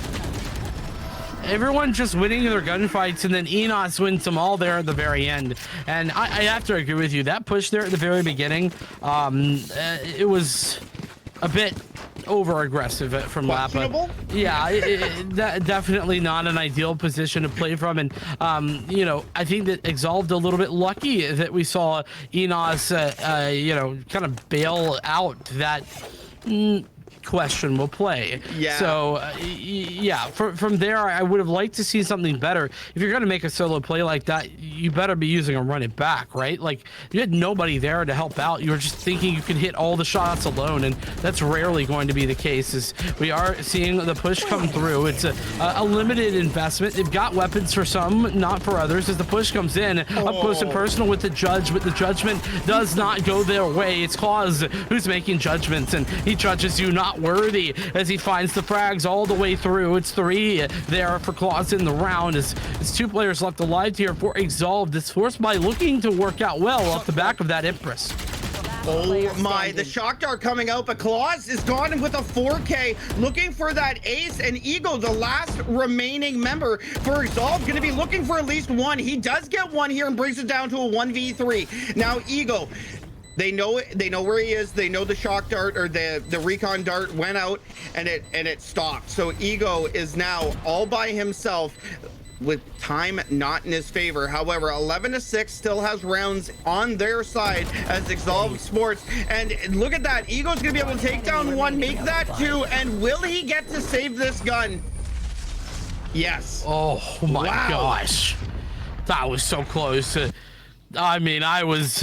E: Everyone just winning their gunfights, and then Enos wins them all there at the very end. And I have to agree with you. That push there at the very beginning, it was a bit over aggressive from Lappa. Yeah, definitely not an ideal position to play from. And you know, I think that Exalted a little bit lucky that we saw Enos you know, kind of bail out that questionable play.
F: Yeah.
E: So yeah, from there, I would have liked to see something better. If you're going to make a solo play like that, you better be using a run it back, right? Like, you had nobody there to help out. You were just thinking you could hit all the shots alone, and that's rarely going to be the case. As we are seeing the push come through, it's a limited investment. They've got weapons for some, not for others. As the push comes in, up close and personal with the judge, but the judgment does not go their way. It's Claus who's making judgments, and he judges you not worthy as he finds the frags all the way through. It's 3 there for Claus in the round. As 2 players left alive here for Exalted. This force by looking to work out well off the back of that Empress.
F: Oh my, the shock dart coming out, but Claus is gone with a 4K, looking for that ace, and Eagle, the last remaining member for Exalted, going to be looking for at least one. He does get one here and brings it down to a 1v3. Now Eagle, they know where he is. They know the shock dart or the recon dart went out and it stopped. So Ego is now all by himself with time not in his favor. However, 11-6 still has rounds on their side as Exalted Sports. And look at that. Ego's gonna be able to take down one, make that 2, and will he get to save this gun? Yes.
E: Oh my gosh. That was so close. I mean, I was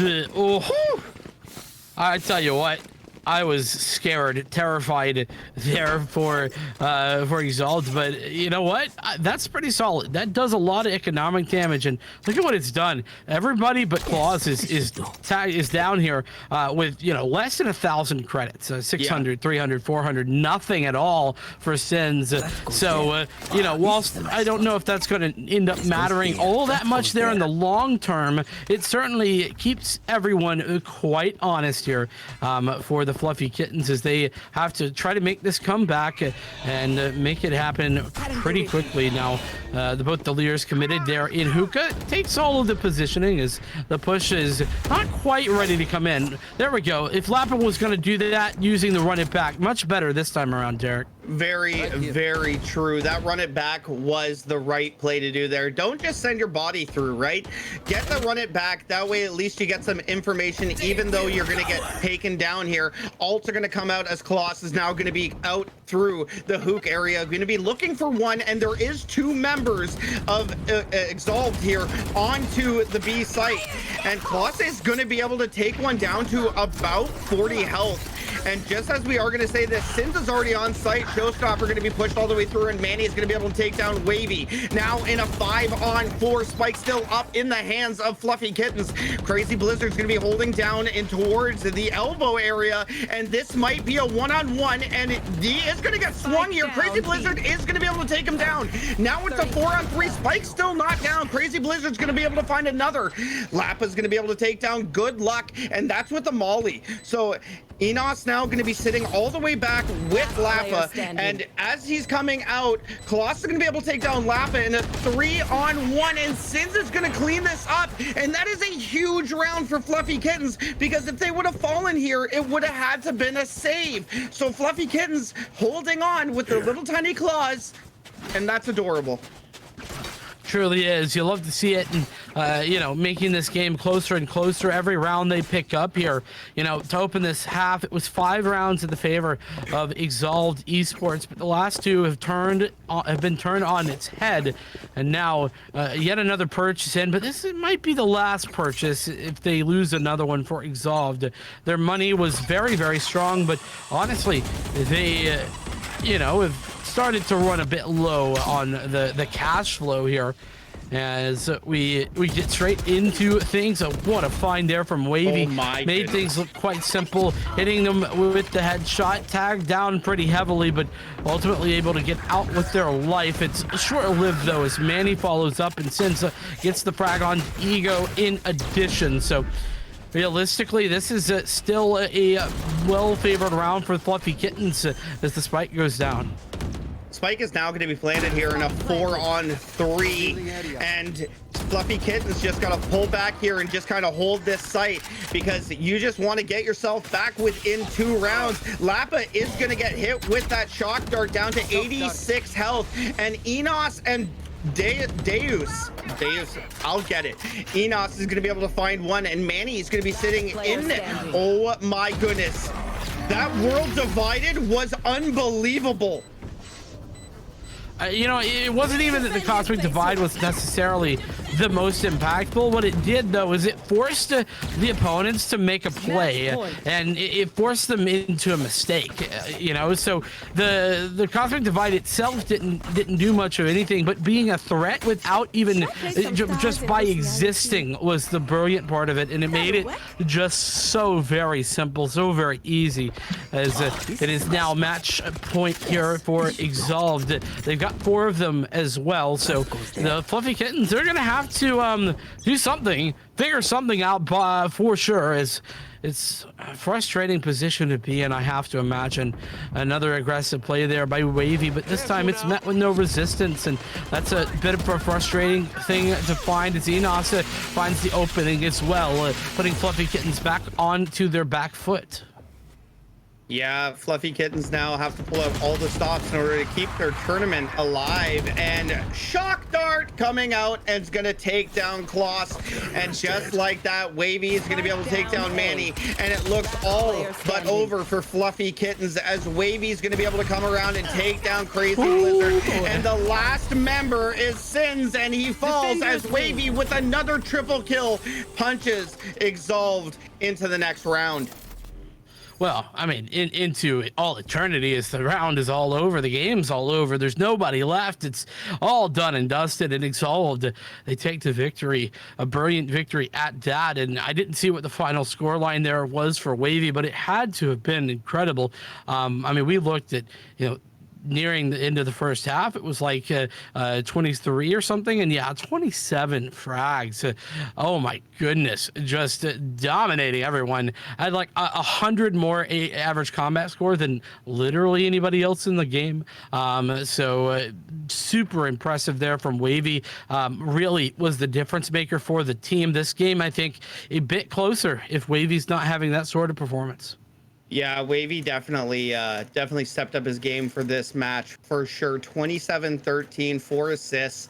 E: I tell you what, I was scared, terrified there for Exalt, but you know what? That's pretty solid. That does a lot of economic damage, and look at what it's done. Everybody but Claus is down here with, you know, less than 1,000 credits, 600, 300, 400, nothing at all for Sins. So you know, whilst I don't know if that's going to end up mattering all that much there in the long term, it certainly keeps everyone quite honest here for the Fluffy Kittens as they have to try to make this comeback and make it happen pretty quickly. Now, both the leaders committed there in Hookah takes all of the positioning as the push is not quite ready to come in. There we go. If Lappa was going to do that using the run it back, much better this time around, Derek.
F: Very, very true. That run it back was the right play to do there. Don't just send your body through, right? Get the run it back. That way, at least you get some information, even though you're going to get taken down here. Ults are going to come out as Colossus is now going to be out through the Hook area. Going to be looking for one, and there is 2 members of Exalt here onto the B site. And Colossus is going to be able to take one down to about 40 health. And just as we are going to say this, Sins is already on site. Showstopper going to be pushed all the way through, and Manny is going to be able to take down Wavy. Now in a 5-on-4, Spike still up in the hands of Fluffy Kittens. Crazy Blizzard's going to be holding down in towards the elbow area, and this might be a 1-on-1, and he is going to get swung here. Crazy Blizzard is going to be able to take him down. Now it's a 4-on-3. Spike's still not down. Crazy Blizzard's going to be able to find another. Lappa's going to be able to take down Good Luck, and that's with the Molly. So Enos now going to be sitting all the way back with Lappa, and as he's coming out, Colossus is going to be able to take down Lappa in a 3-on-1, and Sins is going to clean this up, and that is a huge round for Fluffy Kittens, because if they would have fallen here, it would have had to been a save. So Fluffy Kittens holding on with their little tiny claws, and that's adorable.
E: Truly is. You love to see it, and you know, making this game closer and closer every round they pick up here. You know, to open this half, it was 5 rounds in the favor of Exalted Esports, but the last 2 have been turned on its head, and now yet another purchase in. But this might be the last purchase if they lose another one for Exalted. Their money was very, very strong, but honestly, they, you know, have started to run a bit low on the cash flow here as we get straight into things. What a find there from Wavy.
F: Oh my
E: Made
F: goodness.
E: things look quite simple, hitting them with the headshot, tagged down pretty heavily, but ultimately able to get out with their life. It's short-lived though, as Manny follows up and Sinsa gets the frag on Ego in addition. So realistically, this is still a well-favored round for Fluffy Kittens as the spike goes down.
F: Spike is now going to be planted here in a 4-on-3, and Fluffy Kittens just got to pull back here and just kind of hold this site, because you just want to get yourself back within 2 rounds. Lapa is going to get hit with that shock dart down to 86 health, and Enos and Deus, I'll get it. Enos is going to be able to find one, and Manny is going to be sitting in it. Oh my goodness. That world divided was unbelievable.
E: You know, it wasn't even that the Cosmic Divide was necessarily the most impactful. What it did, though, is it forced the opponents to make a play, and it forced them into a mistake. You know, so the Cosmic Divide itself didn't do much of anything, but being a threat without even just by existing was the brilliant part of it, and it made it just so very simple, so very easy, as it is now match point here for Exalted. They've got 4 of them as well, so the Fluffy Kittens, they're gonna have to do something, figure something out for sure. As it's a frustrating position to be in, I have to imagine. Another aggressive play there by Wavy, but this time it's met with no resistance, and that's a bit of a frustrating thing to find as Enos finds the opening as well, putting Fluffy Kittens back onto their back foot.
F: Yeah, Fluffy Kittens now have to pull out all the stops in order to keep their tournament alive. And Shock Dart coming out and is going to take down Kloss. And just like that, Wavy is going to be able to take down Manny. And it looks all but over for Fluffy Kittens, as Wavy is going to be able to come around and take down Crazy Blizzard. And the last member is Sins, and he falls as Wavy with another triple kill punches Exalted into the next round.
E: Well, I mean, into all eternity, as the round is all over, the game's all over, there's nobody left, it's all done and dusted, and Exalted, they take the victory, a brilliant victory at that. And I didn't see what the final score line there was for Wavy, but it had to have been incredible. I mean, we looked at, you know, nearing the end of the first half, it was like 23 or something, and yeah, 27 frags. Oh my goodness, just dominating everyone. I had like 100 more average combat score than literally anybody else in the game. So super impressive there from Wavy. Really was the difference maker for the team. This game, I think, a bit closer if Wavy's not having that sort of performance.
F: Yeah, Wavy definitely stepped up his game for this match for sure. 27-13, 4 assists.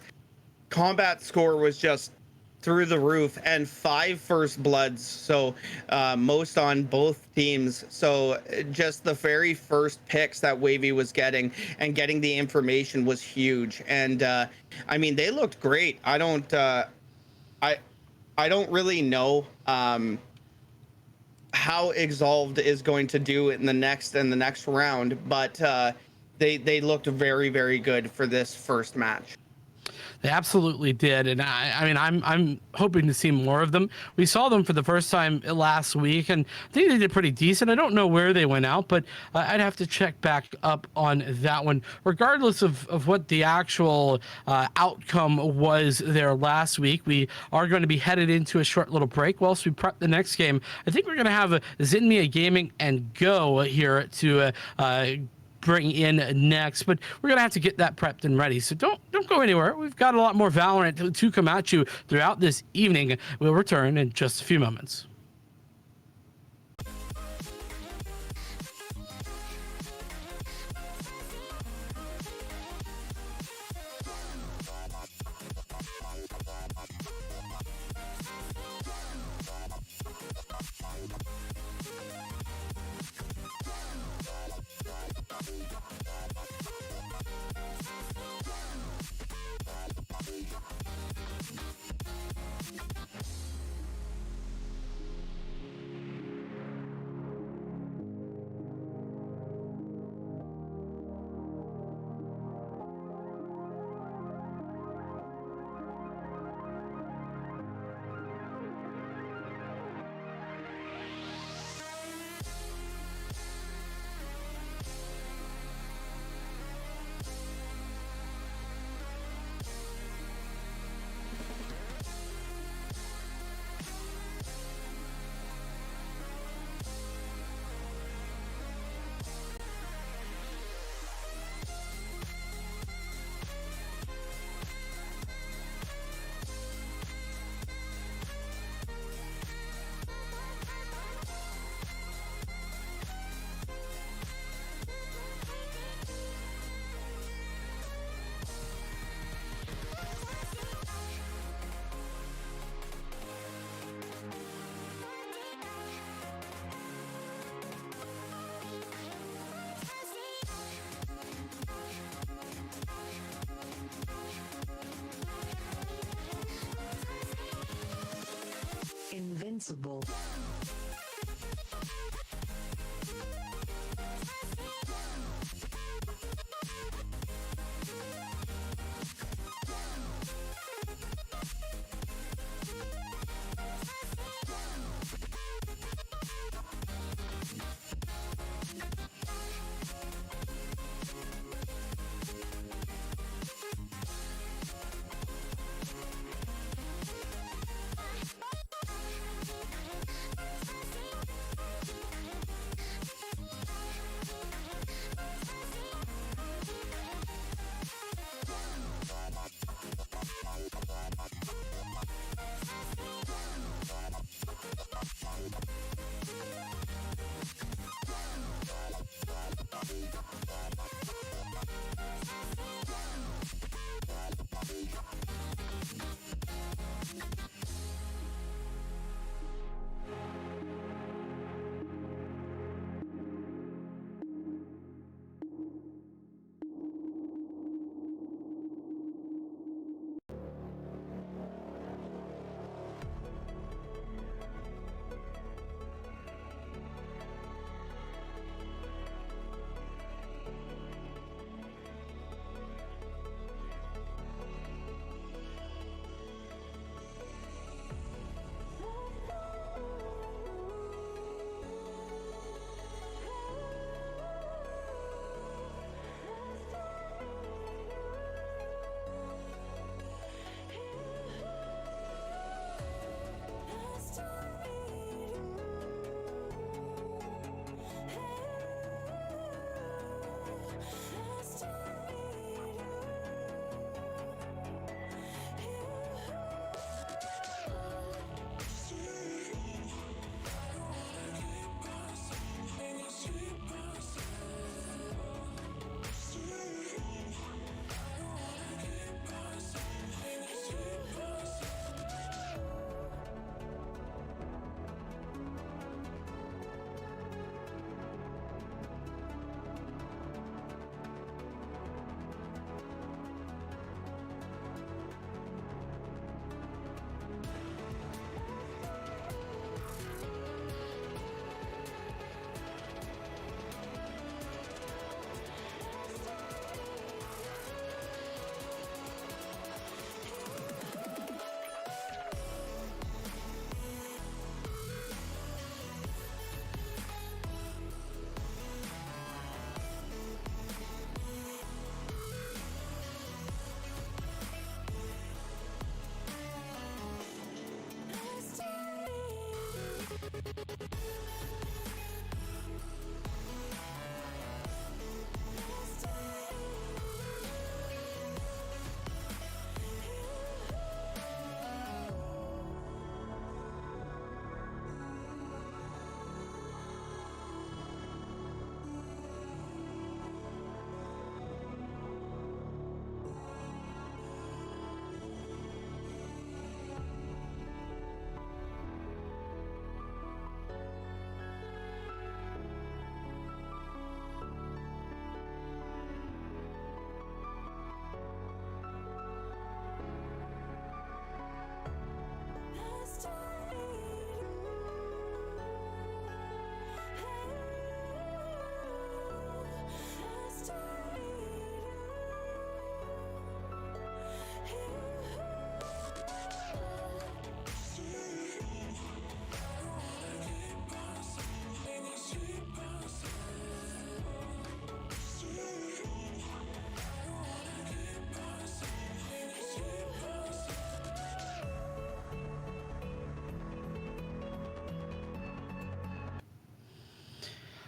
F: Combat score was just through the roof, and 5 first bloods, so most on both teams. So just the very first picks that Wavy was getting and getting the information was huge. And I mean, they looked great. I don't really know how Exalted is going to do in the next round, but they looked very, very good for this first match.
E: They absolutely did, and I mean, I'm hoping to see more of them. We saw them for the first time last week, and I think they did pretty decent. I don't know where they went out, but I'd have to check back up on that one. Regardless of what the actual outcome was there last week, we are going to be headed into a short little break whilst we prep the next game. I think we're going to have Zinmia Gaming and Go here to bring in next, but we're gonna have to get that prepped and ready, so don't go anywhere. We've got a lot more Valorant to come at you throughout this evening. We'll return in just a few moments.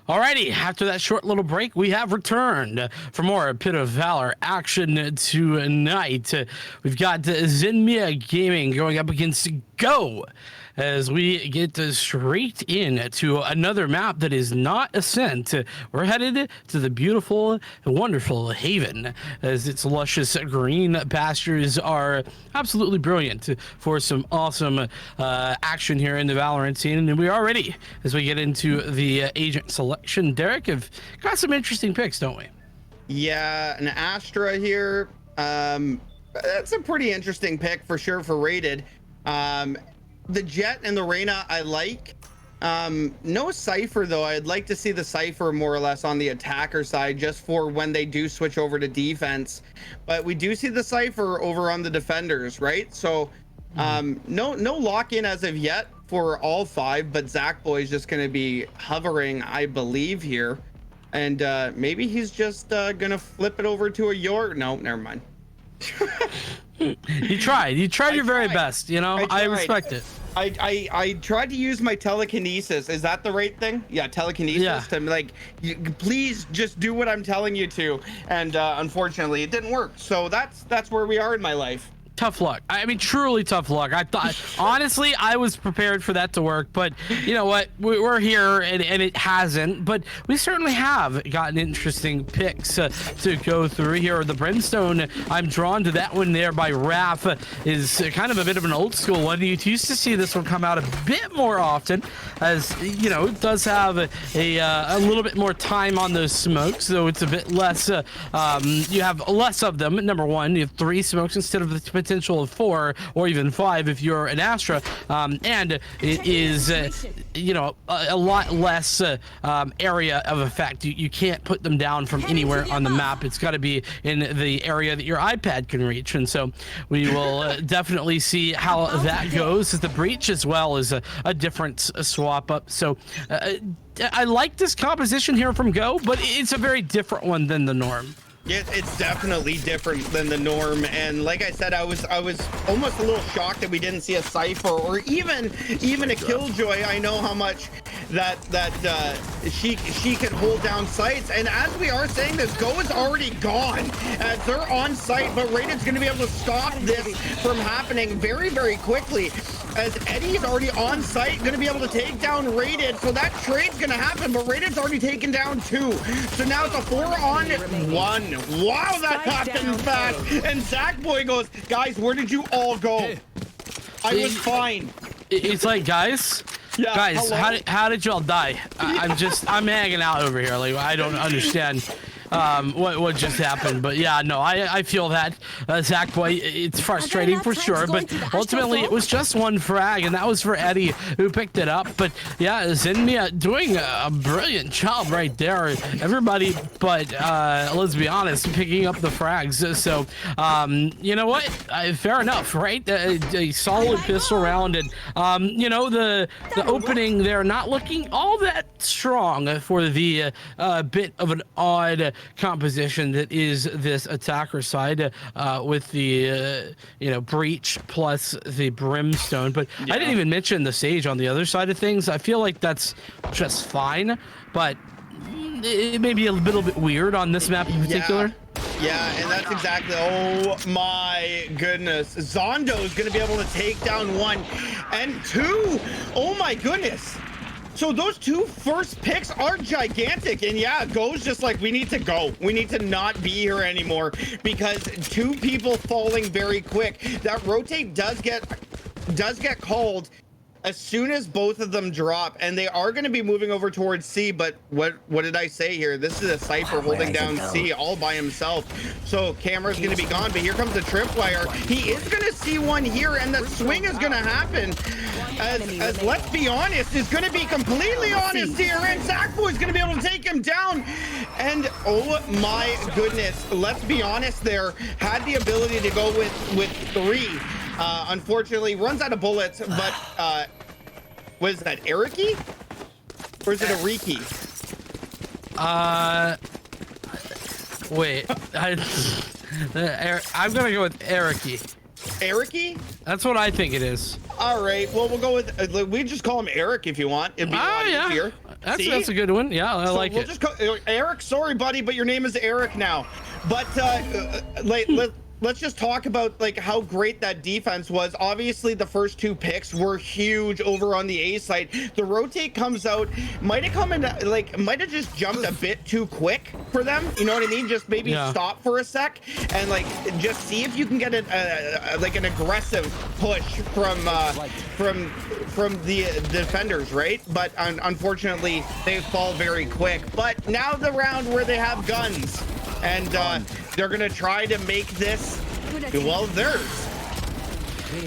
E: Alrighty, after that short little break, we have returned for more Pit of Valor action tonight. We've got Zenmia Gaming going up against Go as we get straight into another map that is not Ascent. We're headed to the beautiful, wonderful Haven as its luscious green pastures are absolutely brilliant for some awesome action here in the Valorant scene. And we are ready as we get into the agent selection. Derek, have got some interesting picks, don't we?
F: Yeah, an Astra here. That's a pretty interesting pick for sure for rated. The Jet and the Reyna I like. No Cypher though. I'd like to see the Cypher more or less on the attacker side just for when they do switch over to defense. But we do see the Cypher over on the defenders, right? So no lock-in as of yet for all five, but Zach Boy is just going to be hovering, I believe, here. And maybe he's just going to flip it over to a York. No, never mind.
E: You tried your very best, you know. I respect it.
F: I tried to use my telekinesis. Is that the right thing? Yeah, telekinesis.
E: Yeah.
F: To like, please just do what I'm telling you to. And unfortunately, it didn't work. So that's where we are in my life.
E: tough luck. I mean, truly tough luck. I thought, honestly, I was prepared for that to work, but you know what? We're here, and it hasn't. But we certainly have gotten interesting picks to go through here. The Brimstone, I'm drawn to that one there by Raph, is kind of a bit of an old school one. You used to see this one come out a bit more often, as you know, it does have a little bit more time on those smokes, though it's a bit less. You have less of them. Number one, you have 3 smokes instead of the potential of 4 or even 5 if you're an Astra, and it is you know, a lot less area of effect. You can't put them down from anywhere on the map. It's got to be in the area that your iPad can reach, and so we will definitely see how that goes. The breach as well is a different swap up. So I like this composition here from Go, but it's a very different one than the norm.
F: Yeah, it's definitely different than the norm, and like I said, I was almost a little shocked that we didn't see a Cypher or even a Killjoy. I know how much that she can hold down sites, and as we are saying this, Go is already gone as they're on site, but Raided's going to be able to stop this from happening very, very quickly, as Eddie is already on site, going to be able to take down Raided, so that trade's going to happen, but Raided's already taken down 2, so now it's a 4-on-1. Wow, that happened fast. And Zachboy goes, guys, where did you all go? I was fine.
E: It's like, guys, how did y'all die? I'm hanging out over here. Like, I don't understand what just happened, but yeah, no, I feel that, Zachboy, it's frustrating for sure, but ultimately it was just 1 frag, and that was for Eddie, who picked it up. But yeah, Zinmia doing a brilliant job right there. Everybody but let's be honest, picking up the frags. So you know what, fair enough, right? A solid pistol round, and you know, the opening there not looking all that strong for the bit of an odd composition that is this attacker side, with the you know, breach plus the brimstone. But I didn't even mention the sage on the other side of things. I feel like that's just fine, but it may be a little bit weird on this map in particular.
F: Yeah, and that's exactly, oh my goodness. Zondo is going to be able to take down 1 and 2. Oh my goodness. So those 2 first picks are gigantic, and yeah, Go's just like, we need to go. We need to not be here anymore, because 2 people falling very quick. That rotate does get called as soon as both of them drop, and they are going to be moving over towards C. But what did I say here? This is a Cypher holding down C all by himself, so camera's going to be gone. But here comes the tripwire. He is going to see 1 here, and the swing is going to happen, as let's be honest, is going to be completely honest here, and Zachboy's going to be able to take him down. And oh my goodness, let's be honest, there had the ability to go with 3. Unfortunately, runs out of bullets, but was that Eriki? Or is it a Riki?
E: Wait, I'm gonna go with Eriki.
F: Eriki?
E: That's what I think it is.
F: All right, well, we'll go with, we just call him Eric if you want. It'd be a lot easier.
E: That's a good one. Yeah, I like
F: we'll
E: it.
F: Just call, Eric, sorry, buddy, but your name is Eric now. But let's just talk about like how great that defense was. Obviously, the first 2 picks were huge over on the A side. The rotate comes out, might have just jumped a bit too quick for them. You know what I mean? Just maybe stop for a sec and like just see if you can get like an aggressive push from the defenders, right? But unfortunately, they fall very quick. But now the round where they have guns, and they're gonna try to make this, well, theirs.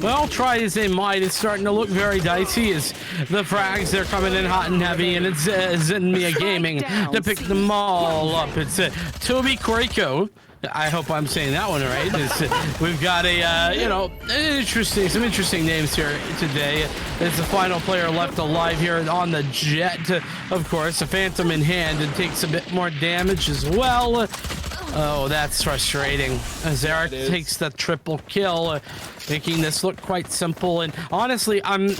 E: Well, try as they might, it's starting to look very dicey as the frags, they're coming in hot and heavy, and it's Zinmia Gaming to pick them all up. It's Toby Koriko. I hope I'm saying that one right. We've got a, you know, some interesting names here today. It's the final player left alive here on the Jet, of course. A Phantom in hand and takes a bit more damage as well. Oh, that's frustrating, as Eric takes the triple kill, making this look quite simple. And honestly, I'm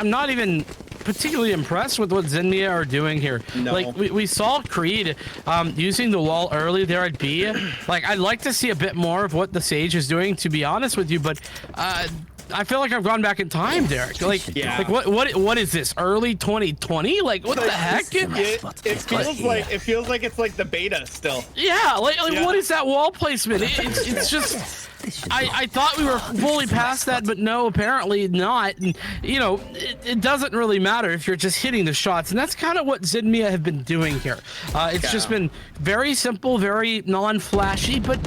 E: not even particularly impressed with what Zenmia are doing here.
F: No.
E: Like we saw Creed using the wall early there at B. Like I'd like to see a bit more of what the Sage is doing, to be honest with you, but I feel like I've gone back in time, Derek. Like,
F: Yeah.
E: like what is this? Early 2020? Like, what the heck?
F: It feels like it's like the beta still.
E: Yeah, like
F: Yeah.
E: what is that wall placement? It's just. I thought we were fully past that, but no, apparently not. And you know, it doesn't really matter if you're just hitting the shots, and that's kind of what Zenmia have been doing here. It's just been very simple, very non-flashy, but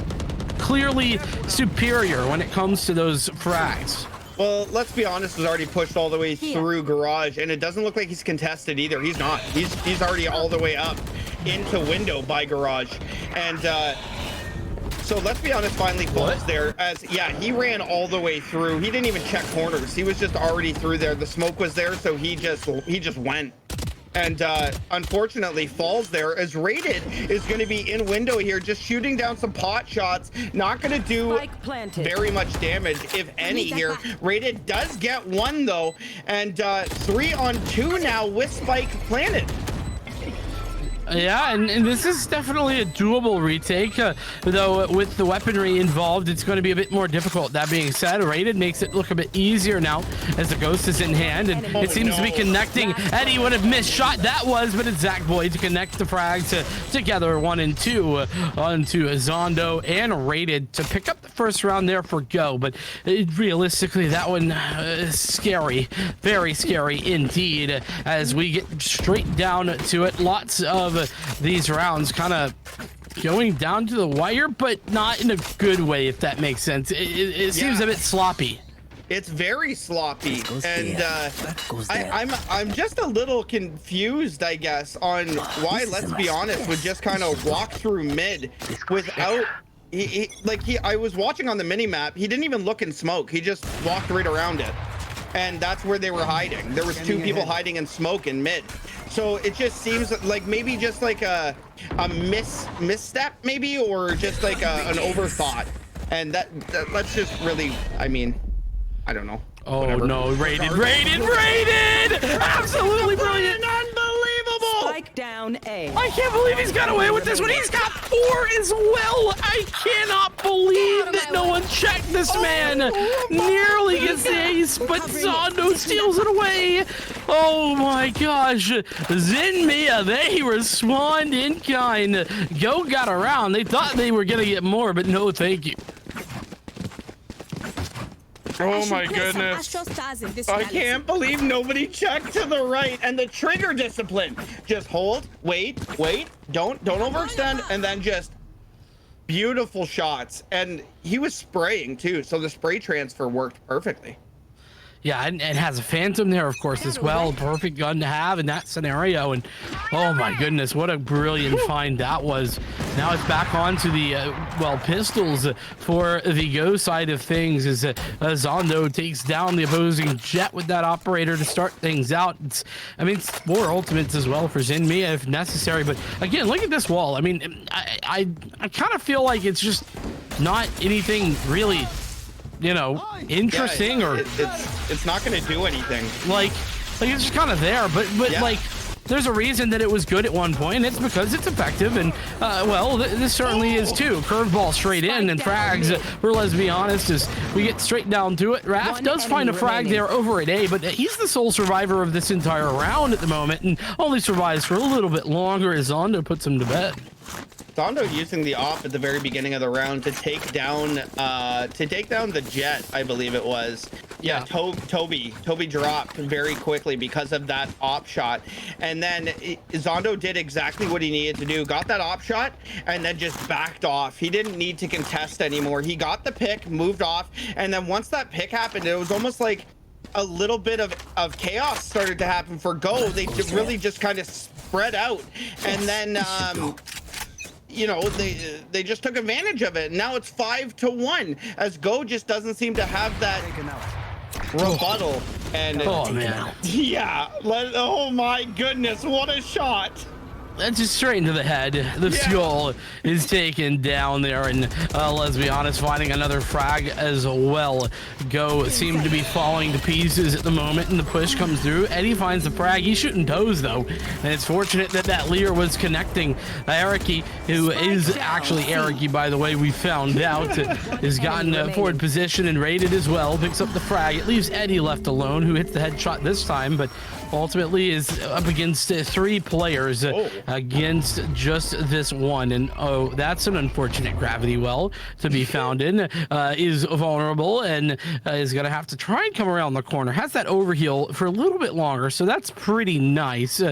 E: clearly superior when it comes to those frags.
F: Well, let's be honest, was already pushed all the way through garage, and it doesn't look like he's contested either. He's not. He's already all the way up into window by garage, and so let's be honest. Finally, falls there as he ran all the way through. He didn't even check corners. He was just already through there. The smoke was there, so he just went. And unfortunately falls there as Rated is going to be in window here, just shooting down some pot shots, not going to do very much damage, if any here. Rated does get one though, and 3 on 2 now with Spike planted.
E: Yeah, and this is definitely a doable retake, though with the weaponry involved, it's going to be a bit more difficult. That being said, Rated makes it look a bit easier now as the Ghost is in hand, and it seems to be connecting. Eddie would have missed shot that was, but it's Zach Boyd to connect the frags together 1 and 2 onto Zondo and Rated to pick up the first round there for Go. But realistically, that one is scary, very scary indeed, as we get straight down to it. Lots of these rounds kind of going down to the wire, but not in a good way, if that makes sense. It seems a bit sloppy.
F: It's very sloppy, and I'm just a little confused, I guess, on why, let's be honest, would just kind of walk through mid without. I was watching on the mini map. He didn't even look in smoke. He just walked right around it, and that's where they were hiding. There was 2 people hiding in smoke in mid. So it just seems like maybe just like a misstep, maybe, or just like an overthought. And that let's just really, I mean, I don't know.
E: Oh,
F: Whatever.
E: no, rated! Absolutely brilliant! Unbelievable!
H: Spike down A.
E: I can't believe he's got away with this one. He's got 4 as well. I cannot believe that no one checked this man. Nearly gets the ace, but Zondo steals it away. Oh my gosh. Zenmia, they respond in kind. Go got around. They thought they were going to get more, but no thank you.
F: Oh my goodness. I can't believe nobody checked to the right, and the trigger discipline. Just hold, wait, don't overextend, and then just beautiful shots. And he was spraying too, so the spray transfer worked perfectly.
E: Yeah, and has a Phantom there, of course, as well. Perfect gun to have in that scenario. And oh my goodness, what a brilliant find that was. Now it's back onto the, pistols for the Go side of things as Zondo takes down the opposing Jet with that operator to start things out. It's 4 ultimates as well for Zenmia if necessary. But again, look at this wall. I mean, I kind of feel like it's just not anything really, interesting, or
F: it's not going to do anything.
E: Like it's just kind of there, but like there's a reason that it was good at one point, and it's because it's effective, and this certainly is too. Curveball straight in, and frags, let's be honest, as we get straight down to it. Raph does find a frag there over at A, but he's the sole survivor of this entire round at the moment, and only survives for a little bit longer as Zondo puts him to bed.
F: Zondo using the op at the very beginning of the round to take down the Jet, I believe it was. Yeah, Toby dropped very quickly because of that op shot, and then Zondo did exactly what he needed to do. Got that op shot and then just backed off. He didn't need to contest anymore. He got the pick, moved off, and then once that pick happened, it was almost like a little bit of chaos started to happen for Go. They really just kind of spread out, and then they just took advantage of it. Now it's 5-1 as Go just doesn't seem to have that rebuttal. And
E: oh man,
F: yeah, oh my goodness, what a shot.
E: that's just straight into the head. The skull is taken down there, and let's be honest, finding another frag as well. Go seem to be falling to pieces at the moment, and the push comes through. Eddie finds the frag. He's shooting toes though, and it's fortunate that that Lear was connecting. Eriki, who is actually Eriki, by the way, we found out, has gotten forward position and raided as well. Picks up the frag. It leaves Eddie left alone, who hits the headshot this time, but ultimately is up against 3 players against just this one. And that's an unfortunate gravity well to be found in. Is vulnerable and is going to have to try and come around the corner. Has that overheal for a little bit longer, so that's pretty nice.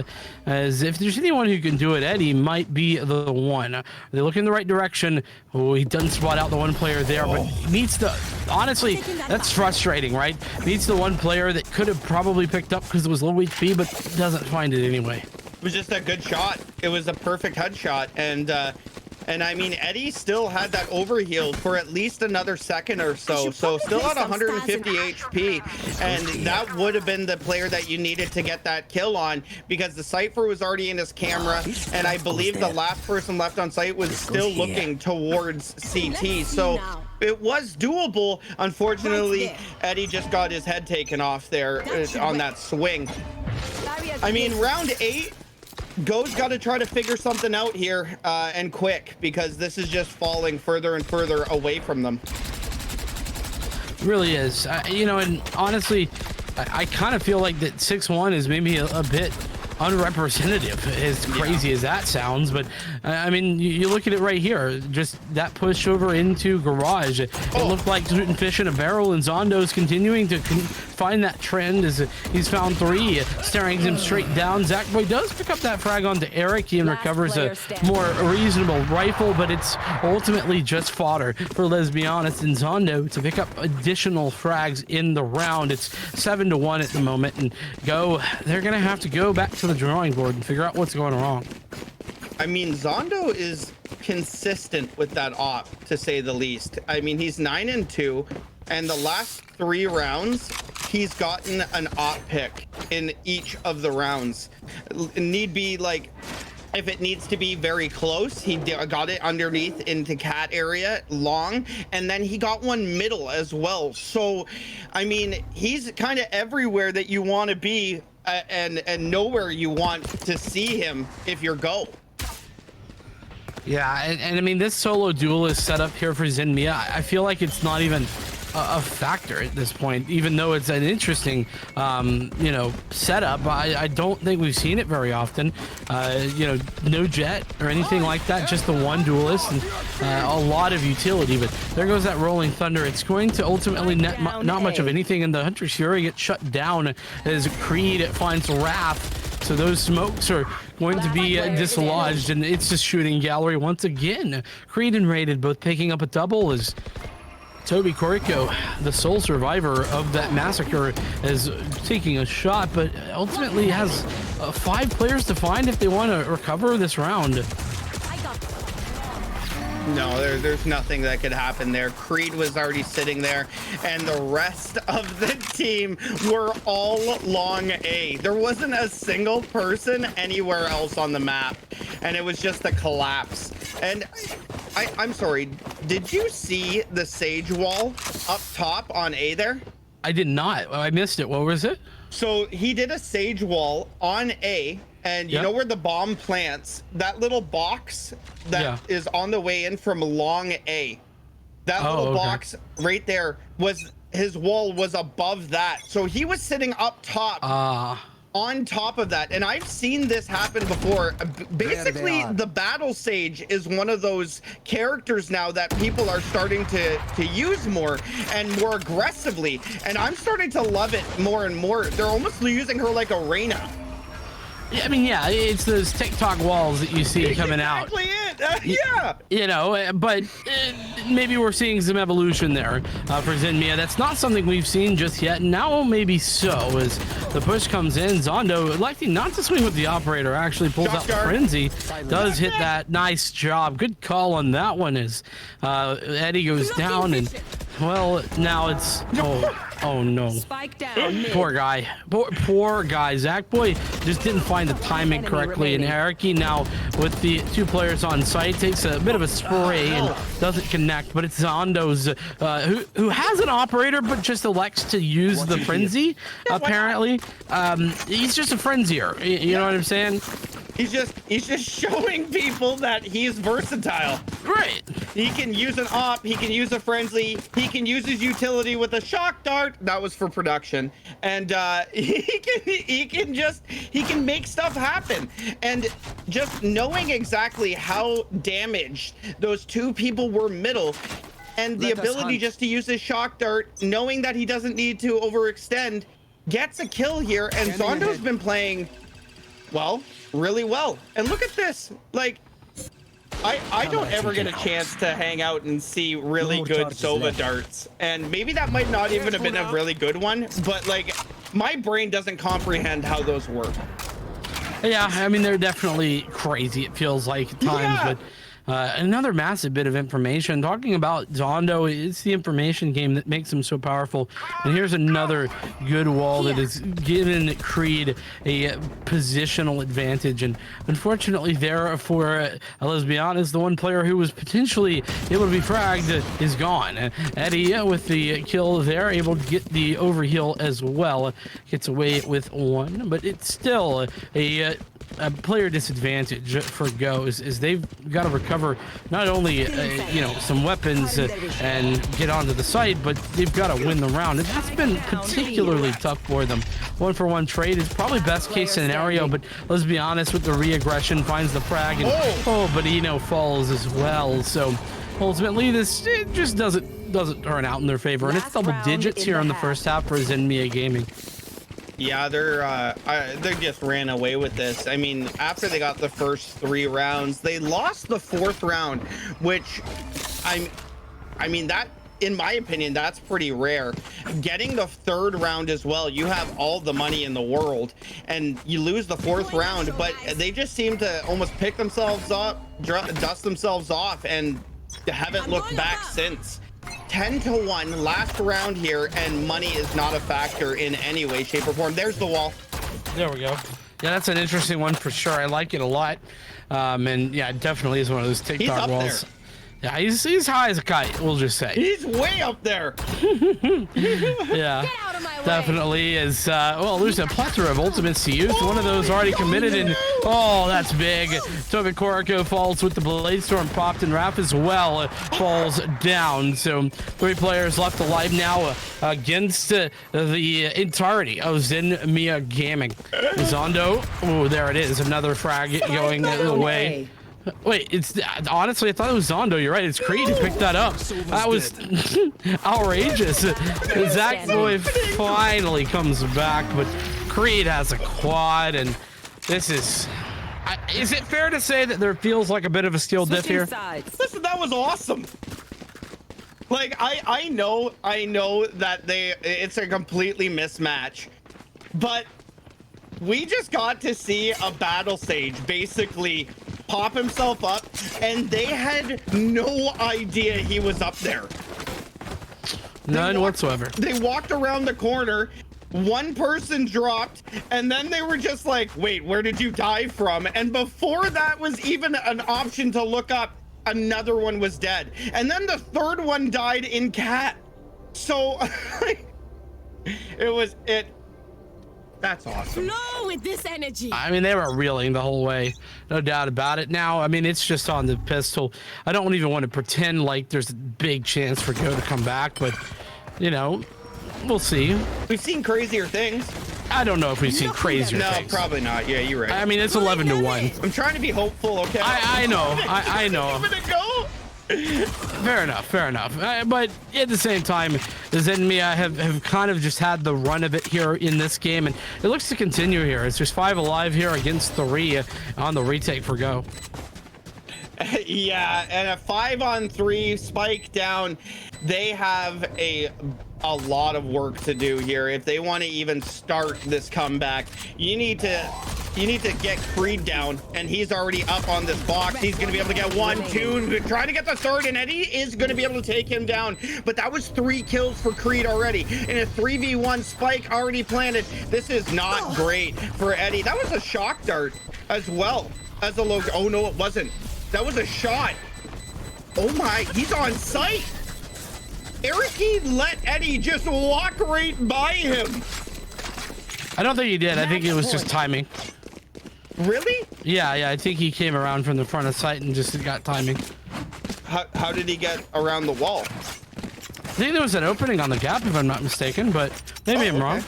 E: As if there's anyone who can do it, Eddie might be the one. They look in the right direction. Oh, he doesn't spot out the one player there, but needs to, honestly, that's frustrating, right? Needs the one player that could have probably picked up because it was low HP, but doesn't find it anyway.
F: It was just a good shot. It was a perfect headshot, and I mean, Eddie still had that overheal for at least another second or so. So still at 150 HP, and that would have been the player that you needed to get that kill on, because the Cypher was already in his camera, and I believe the last person left on site was still looking towards CT. So it was doable. Unfortunately, Eddie just got his head taken off there on that swing. I mean, round 8. Go's got to try to figure something out here and quick, because this is just falling further and further away from them.
E: It really is. You know, and honestly, I kind of feel like that 6-1 is maybe a bit unrepresentative, as crazy as that sounds. But I mean, you look at it right here, just that push over into garage. It looked like shooting fish in a barrel, and Zondo's continuing to find that trend as he's found 3, staring him straight down. Zachboy does pick up that frag onto Eric. He recovers a more reasonable rifle, but it's ultimately just fodder for Lesbianis and Zondo to pick up additional frags in the round. It's 7-1 at the moment, and they're gonna have to go back to the drawing board and figure out what's going wrong.
F: I mean, Zondo is consistent with that op, to say the least. I mean, he's 9-2, and the last 3 rounds, he's gotten an op pick in each of the rounds. Need be like, if it needs to be very close, he got it underneath into cat area long, and then he got one middle as well. So, I mean, he's kind of everywhere that you want to be, and nowhere you want to see him if you're Go.
E: Yeah, and I mean, this solo duel is set up here for Zenmia. I feel like it's not even a factor at this point, even though it's an interesting you know, setup. I don't think we've seen it very often. You know, no jet or anything like that, just the one duelist, and a lot of utility. But there goes that rolling thunder. It's going to ultimately net not much of anything, and the Hunter's Fury gets shut down as Creed finds Wrath. So those smokes are going to be dislodged, and it's just shooting gallery once again. Creed and Rated both picking up a double as Toby Koriko, the sole survivor of that massacre, is taking a shot, but ultimately has 5 players to find if they want to recover this round.
F: No, there's nothing that could happen there. Creed was already sitting there, and the rest of the team were all long A. There wasn't a single person anywhere else on the map, and it was just a collapse. And I'm sorry, did you see the Sage wall up top on A there?
E: I did not. I missed it. What was it?
F: So he did a Sage wall on A, and you know where the bomb plants, that little box that is on the way in from long A, that little box right there, was his wall was above that. So he was sitting up top on top of that. And I've seen this happen before. Basically, the Battle Sage is one of those characters now that people are starting to use more and more aggressively. And I'm starting to love it more and more. They're almost using her like a Reyna.
E: Yeah, I mean, yeah, it's those TikTok walls that you see coming out.
F: Exactly it. Yeah.
E: You know, but maybe we're seeing some evolution there for Zenmia. That's not something we've seen just yet. Now maybe so, as the push comes in. Zondo electing not to swing with the operator, actually pulls out the frenzy. Does hit that. Nice job. Good call on that one as Eddie goes down, and well, now it's Oh no.
H: Spike down. Mid.
E: Poor guy. Poor guy. Zach Boy just didn't find the timing correctly. And Ericy now with the 2 players on site takes a bit of a spray and doesn't connect. But it's Zondo's who has an operator but just elects to use the frenzy. Apparently, he's just a frenzier. You know what I'm saying?
F: He's just showing people that he's versatile.
E: Right.
F: He can use an op, he can use a frenzy, he can use his utility with a shock dart. That was for production. And he can make stuff happen. And just knowing exactly how damaged those 2 people were middle, and the ability just to use his shock dart, knowing that he doesn't need to overextend, gets a kill here. And Zondo's been playing, well, really well. And look at this. Like, I don't ever get a chance to hang out and see really good Sova darts. And maybe that might not even have been a really good one, but like, my brain doesn't comprehend how those work.
E: Yeah, I mean, they're definitely crazy, it feels like at times, but another massive bit of information. Talking about Zondo, it's the information game that makes him so powerful. And here's another good wall that has given Creed a positional advantage. And unfortunately there for, let's be honest, the one player who was potentially able to be fragged is gone. Eddie with the kill there, able to get the overheal as well. Gets away with 1, but it's still a player disadvantage for Go is they've got to recover not only you know, some weapons and get onto the site, but they've got to win the round, and that's been particularly tough for them. 1-for-1 trade is probably best case scenario, but let's be honest, with the re-aggression, finds the frag, and but Eno falls as well. So ultimately this just doesn't turn out in their favor, and it's double digits here in the first half for Zenmia Gaming.
F: Yeah, they just ran away with this. I mean, after they got the first 3 rounds, they lost the 4th round, which I mean that, in my opinion, that's pretty rare. Getting the 3rd round as well, you have all the money in the world, and you lose the 4th round, but they just seem to almost pick themselves up, dust themselves off, and haven't looked back since. 10-1 last round here, and money is not a factor in any way, shape, or form. There's the wall.
E: There we go. Yeah, that's an interesting one for sure. I like it a lot. And yeah, it definitely is one of those TikTok walls.
F: There.
E: Yeah, he's high as a kite, we'll just say.
F: He's way up there.
E: Yeah, definitely is. Well, there's a plethora of ultimates to use. One of those already committed, and oh, that's big. Tobin Koriko falls with the Blade Storm popped, and Raph as well falls down. So 3 players left alive now against the entirety of Zenmia Gaming. Zondo, oh, there it is. Another frag going away. Wait, it's honestly, I thought it was Zondo. You're right. It's Creed who picked that up. That was outrageous. Zach Boy finally comes back, but Creed has a quad, and this is it fair to say that there feels like a bit of a skill diff here?
F: Listen, that was awesome. Like, I know that it's a completely mismatch, but we just got to see a Battle Sage basically pop himself up, and they had no idea he was up there.
E: None whatsoever.
F: They walked around the corner, 1 person dropped, and then they were just like, wait, where did you die from? And before that was even an option to look up, another one was dead. And then the 3rd one died in cat. So that's awesome.
H: Flow with this energy.
E: I mean, they were reeling the whole way, no doubt about it. Now, I mean, it's just on the pistol. I don't even want to pretend like there's a big chance for Go to come back, but you know, we'll see.
F: We've seen crazier things.
E: I don't know if we've seen crazier things.
F: No, probably not. Yeah, you're right.
E: I mean, it's 11-1.
F: I'm trying to be hopeful, okay?
E: I know. I know.
F: Give it a go.
E: Fair enough. But at the same time, Zenmia have kind of just had the run of it here in this game, and it looks to continue here. It's just 5 alive here against 3 on the retake for Go.
F: Yeah, and a 5-on-3 spike down. They have a lot of work to do here if they want to even start this comeback. You need to You need to get Creed down, and he's already up on this box. He's going to be able to get 1, 2, trying to get the third, and Eddie is going to be able to take him down. But that was 3 kills for Creed already, and a 3v1 spike already planted. This is not great for Eddie. That was a shock dart as well as a low. Oh, no, it wasn't. That was a shot. Oh, my. He's on site. Eric let Eddie just walk right by him.
E: I don't think he did. I think it was just timing.
F: Really?
E: Yeah, I think he came around from the front of sight and just got timing.
F: How did he get around the wall?
E: I think there was an opening on the gap, if I'm not mistaken, but maybe I'm wrong.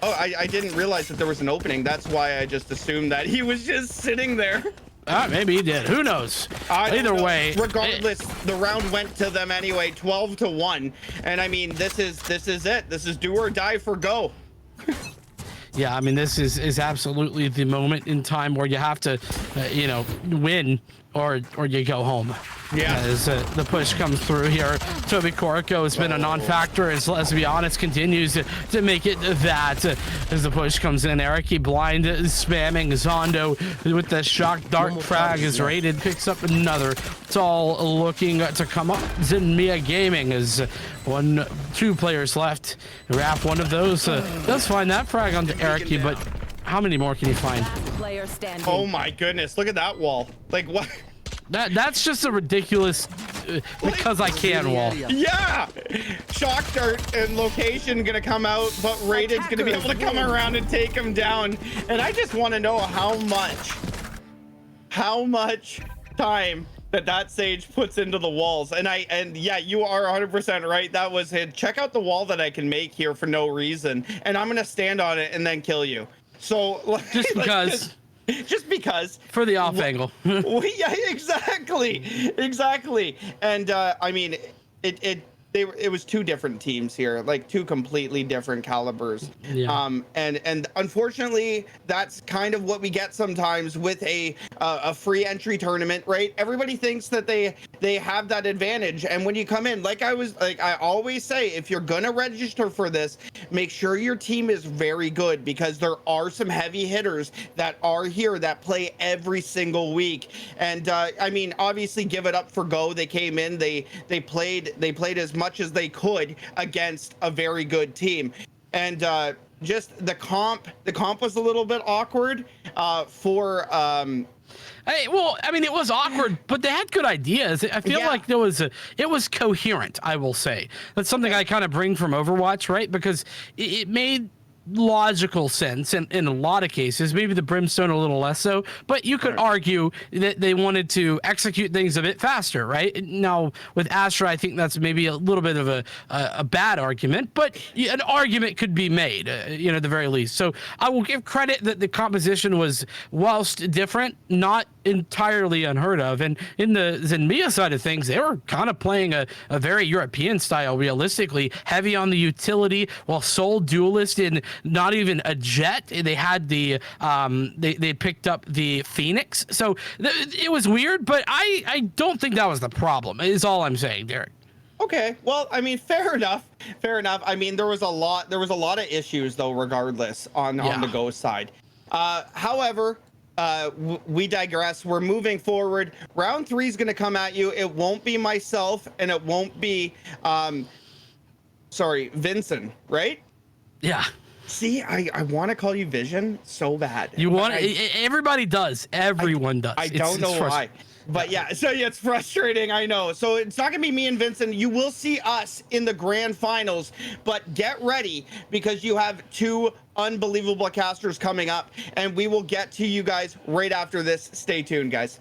F: Oh, I didn't realize that there was an opening. That's why I just assumed that he was just sitting there.
E: Maybe he did. Who knows? Either way,
F: regardless, the round went to them anyway, 12-1. And I mean, this is it. This is do or die for Go.
E: Yeah, I mean, this is absolutely the moment in time where you have to, win or you go home.
F: Yeah.
E: As the push comes through here, Toby Korko has been a non-factor, as let's be honest, continues to make it that as the push comes in. Eric blind spamming Zondo with the shock dart frag is rated, picks up another. It's all looking to come up. Zenmia Gaming is 2 players left. Wrap one of those does find that frag onto Eric, but how many more can you find?
H: Player standing.
F: Oh my goodness, look at that wall. Like what?
E: That's just a ridiculous because I can wall.
F: Yeah, shock dart and location gonna come out, but Raided's gonna be able to come around and take him down. And I just want to know how much time that Sage puts into the walls. And yeah, you are 100% right. That was it. Check out the wall that I can make here for no reason, and I'm gonna stand on it and then kill you. So
E: just because.
F: Just because
E: for the off angle.
F: Yeah, exactly. And I mean, it was 2 different teams here, like 2 completely different calibers.
E: Yeah.
F: And unfortunately, that's kind of what we get sometimes with a free entry tournament, right? Everybody thinks that they have that advantage, and when you come in, like I always say, if you're gonna register for this, make sure your team is very good, because there are some heavy hitters that are here that play every single week. And I mean, obviously, give it up for Go. They came in, they played as much as they could against a very good team. And just the comp was a little bit awkward for
E: Hey, well, I mean, it was awkward, but they had good ideas. I feel like it was coherent, I will say. That's something I kind of bring from Overwatch, right? Because it made logical sense in a lot of cases, maybe the Brimstone a little less so, but you could argue that they wanted to execute things a bit faster, right? Now with Astra, I think that's maybe a little bit of a bad argument, but an argument could be made, at the very least. So I will give credit that the composition was, whilst different, not entirely unheard of. And in the Zenmia side of things, they were kind of playing a very European style, realistically, heavy on the utility, while Soul Duelist in not even a jet. They had the they picked up the Phoenix. So it was weird, but I don't think that was the problem, is all I'm saying, Derek.
F: Okay, well, I mean, fair enough. I mean, there was a lot of issues though, regardless on the Go side. However, we digress. We're moving forward. Round 3 is going to come at you. It won't be myself, and it won't be Vincent, right?
E: Yeah.
F: See, I want to call you Vision so bad.
E: You want everybody does. Everyone does.
F: I don't know why. But yeah, so yeah, it's frustrating, I know. So it's not gonna be me and Vincent. You will see us in the grand finals, but get ready, because you have 2 unbelievable casters coming up, and we will get to you guys right after this. Stay tuned, guys.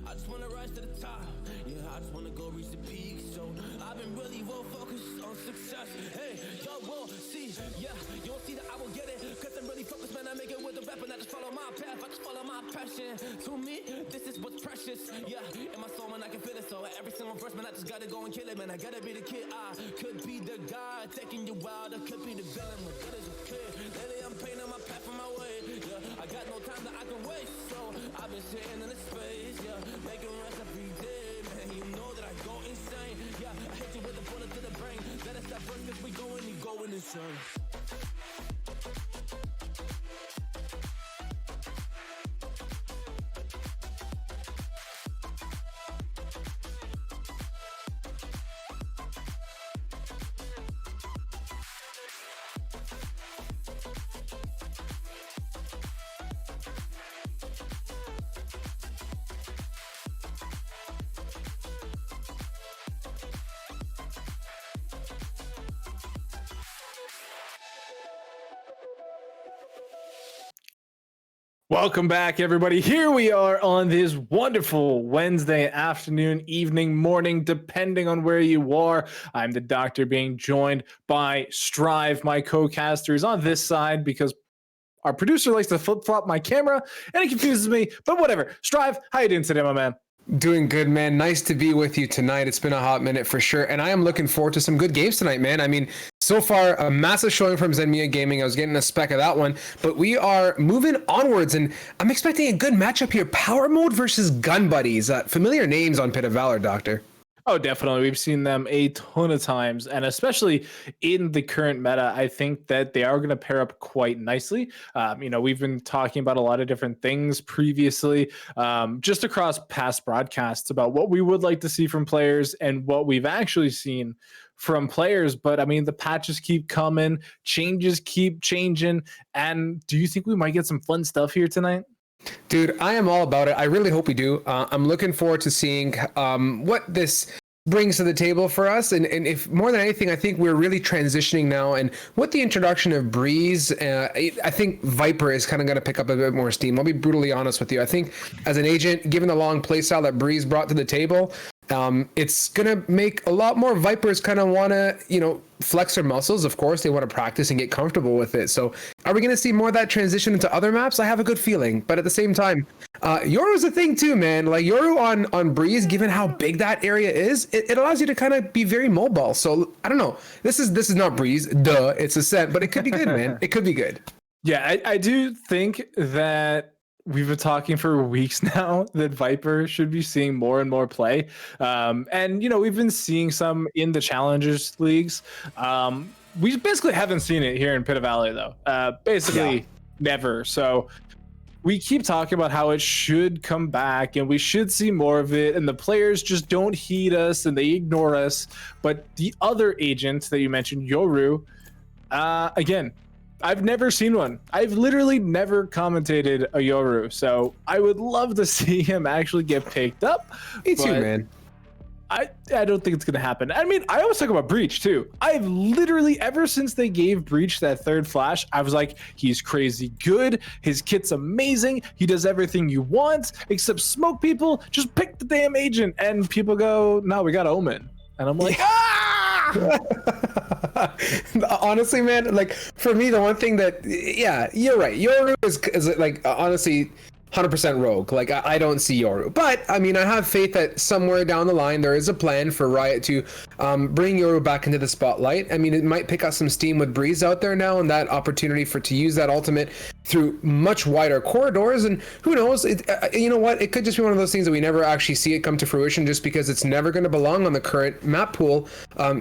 I: I just wanna rise to the top. Yeah, I just wanna go reach the peak. So I've been really well focused on success. Hey, y'all will see. Yeah, you'll see that I will get it. Cause I'm really focused, man. I make it with the rap and I just follow my path. I just follow my passion. To me, this is what's precious. Yeah, in my soul, man, I can feel it. So every single verse, man, I just gotta go and kill it, man. I gotta be the kid. I could be the guy taking you wild. I could be the villain, but that is okay. Lately, I'm painting my path on my way. Yeah, I got no time that I can waste. So I've been sitting in the space. Yeah, making rest every day, man. You know that I go insane. Yeah, I hit you with a bullet to the brain. Let us stop first, cause we going insane.
B: Welcome back, everybody. Here we are on this wonderful Wednesday afternoon, evening, morning, depending on where you are. I'm the doctor being joined by Strive, my co-caster is on this side because our producer likes to flip-flop my camera and it confuses me, but whatever. Strive, how you doing today, my man?
J: Doing good, man. Nice to be with you tonight. It's been a hot minute for sure. And I am looking forward to some good games tonight, man. I mean, so far, a massive showing from Zenmia Gaming. I was getting a spec of that one. But we are moving onwards, and I'm expecting a good matchup here. Power Mode versus Gun Buddies. Familiar names on Pit of Valor, Doctor.
B: Oh, definitely. We've seen them a ton of times, and especially in the current meta, I think that they are going to pair up quite nicely. We've been talking about a lot of different things previously, just across past broadcasts about what we would like to see from players and what we've actually seen from players. But I mean, the patches keep coming, changes keep changing, and do you think we might get some fun stuff here tonight?
J: Dude, I am all about it. I really hope we do. I'm looking forward to seeing what this brings to the table for us. And if more than anything, I think we're really transitioning now. And with the introduction of Breeze, I think Viper is kind of going to pick up a bit more steam. I'll be brutally honest with you. I think as an agent, given the long playstyle that Breeze brought to the table, it's going to make a lot more Vipers kind of want to, flex their muscles. Of course, they want to practice and get comfortable with it. So are we going to see more of that transition into other maps? I have a good feeling. But at the same time, Yoru's a thing too, man. Like Yoru on Breeze, given how big that area is, it allows you to kind of be very mobile. So I don't know. This is not Breeze. Duh. It's Ascent. But it could be good, man. It could be good.
B: Yeah, I do think that we've been talking for weeks now that Viper should be seeing more and more play. And we've been seeing some in the Challengers Leagues. We basically haven't seen it here in Pit of Valley, though. Never. So we keep talking about how it should come back and we should see more of it. And the players just don't heed us and they ignore us. But the other agent that you mentioned, Yoru, again, I've never seen one. I've literally never commentated a Yoru, so I would love to see him actually get picked up.
J: Me too, man.
B: I don't think it's going to happen. I mean, I always talk about Breach, too. I've literally, ever since they gave Breach that third flash, I was like, he's crazy good. His kit's amazing. He does everything you want, except smoke people. Just pick the damn agent. And people go, no, we got Omen. And I'm like,
J: honestly, man, like for me, the one thing that, yeah, you're right. Yoru is like honestly 100% rogue. Like I don't see Yoru, but I mean, I have faith that somewhere down the line there is a plan for Riot to bring Yoru back into the spotlight. I mean, it might pick up some steam with Breeze out there now, and that opportunity to use that ultimate through much wider corridors. And who knows? You know what? It could just be one of those things that we never actually see it come to fruition, just because it's never going to belong on the current map pool,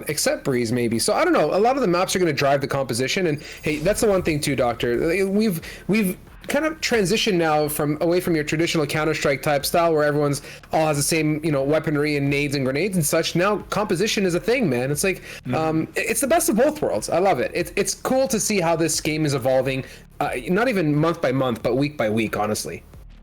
J: except Breeze maybe. So I don't know. A lot of the maps are going to drive the composition, and hey, that's the one thing too, Doctor. We've kind of transition now away from your traditional Counter-Strike type style where everyone's all has the same weaponry and nades and grenades and such. Now composition is a thing, man. It's like it's the best of both worlds. I love it. It's cool to see how this game is evolving, not even month by month but week by week, honestly.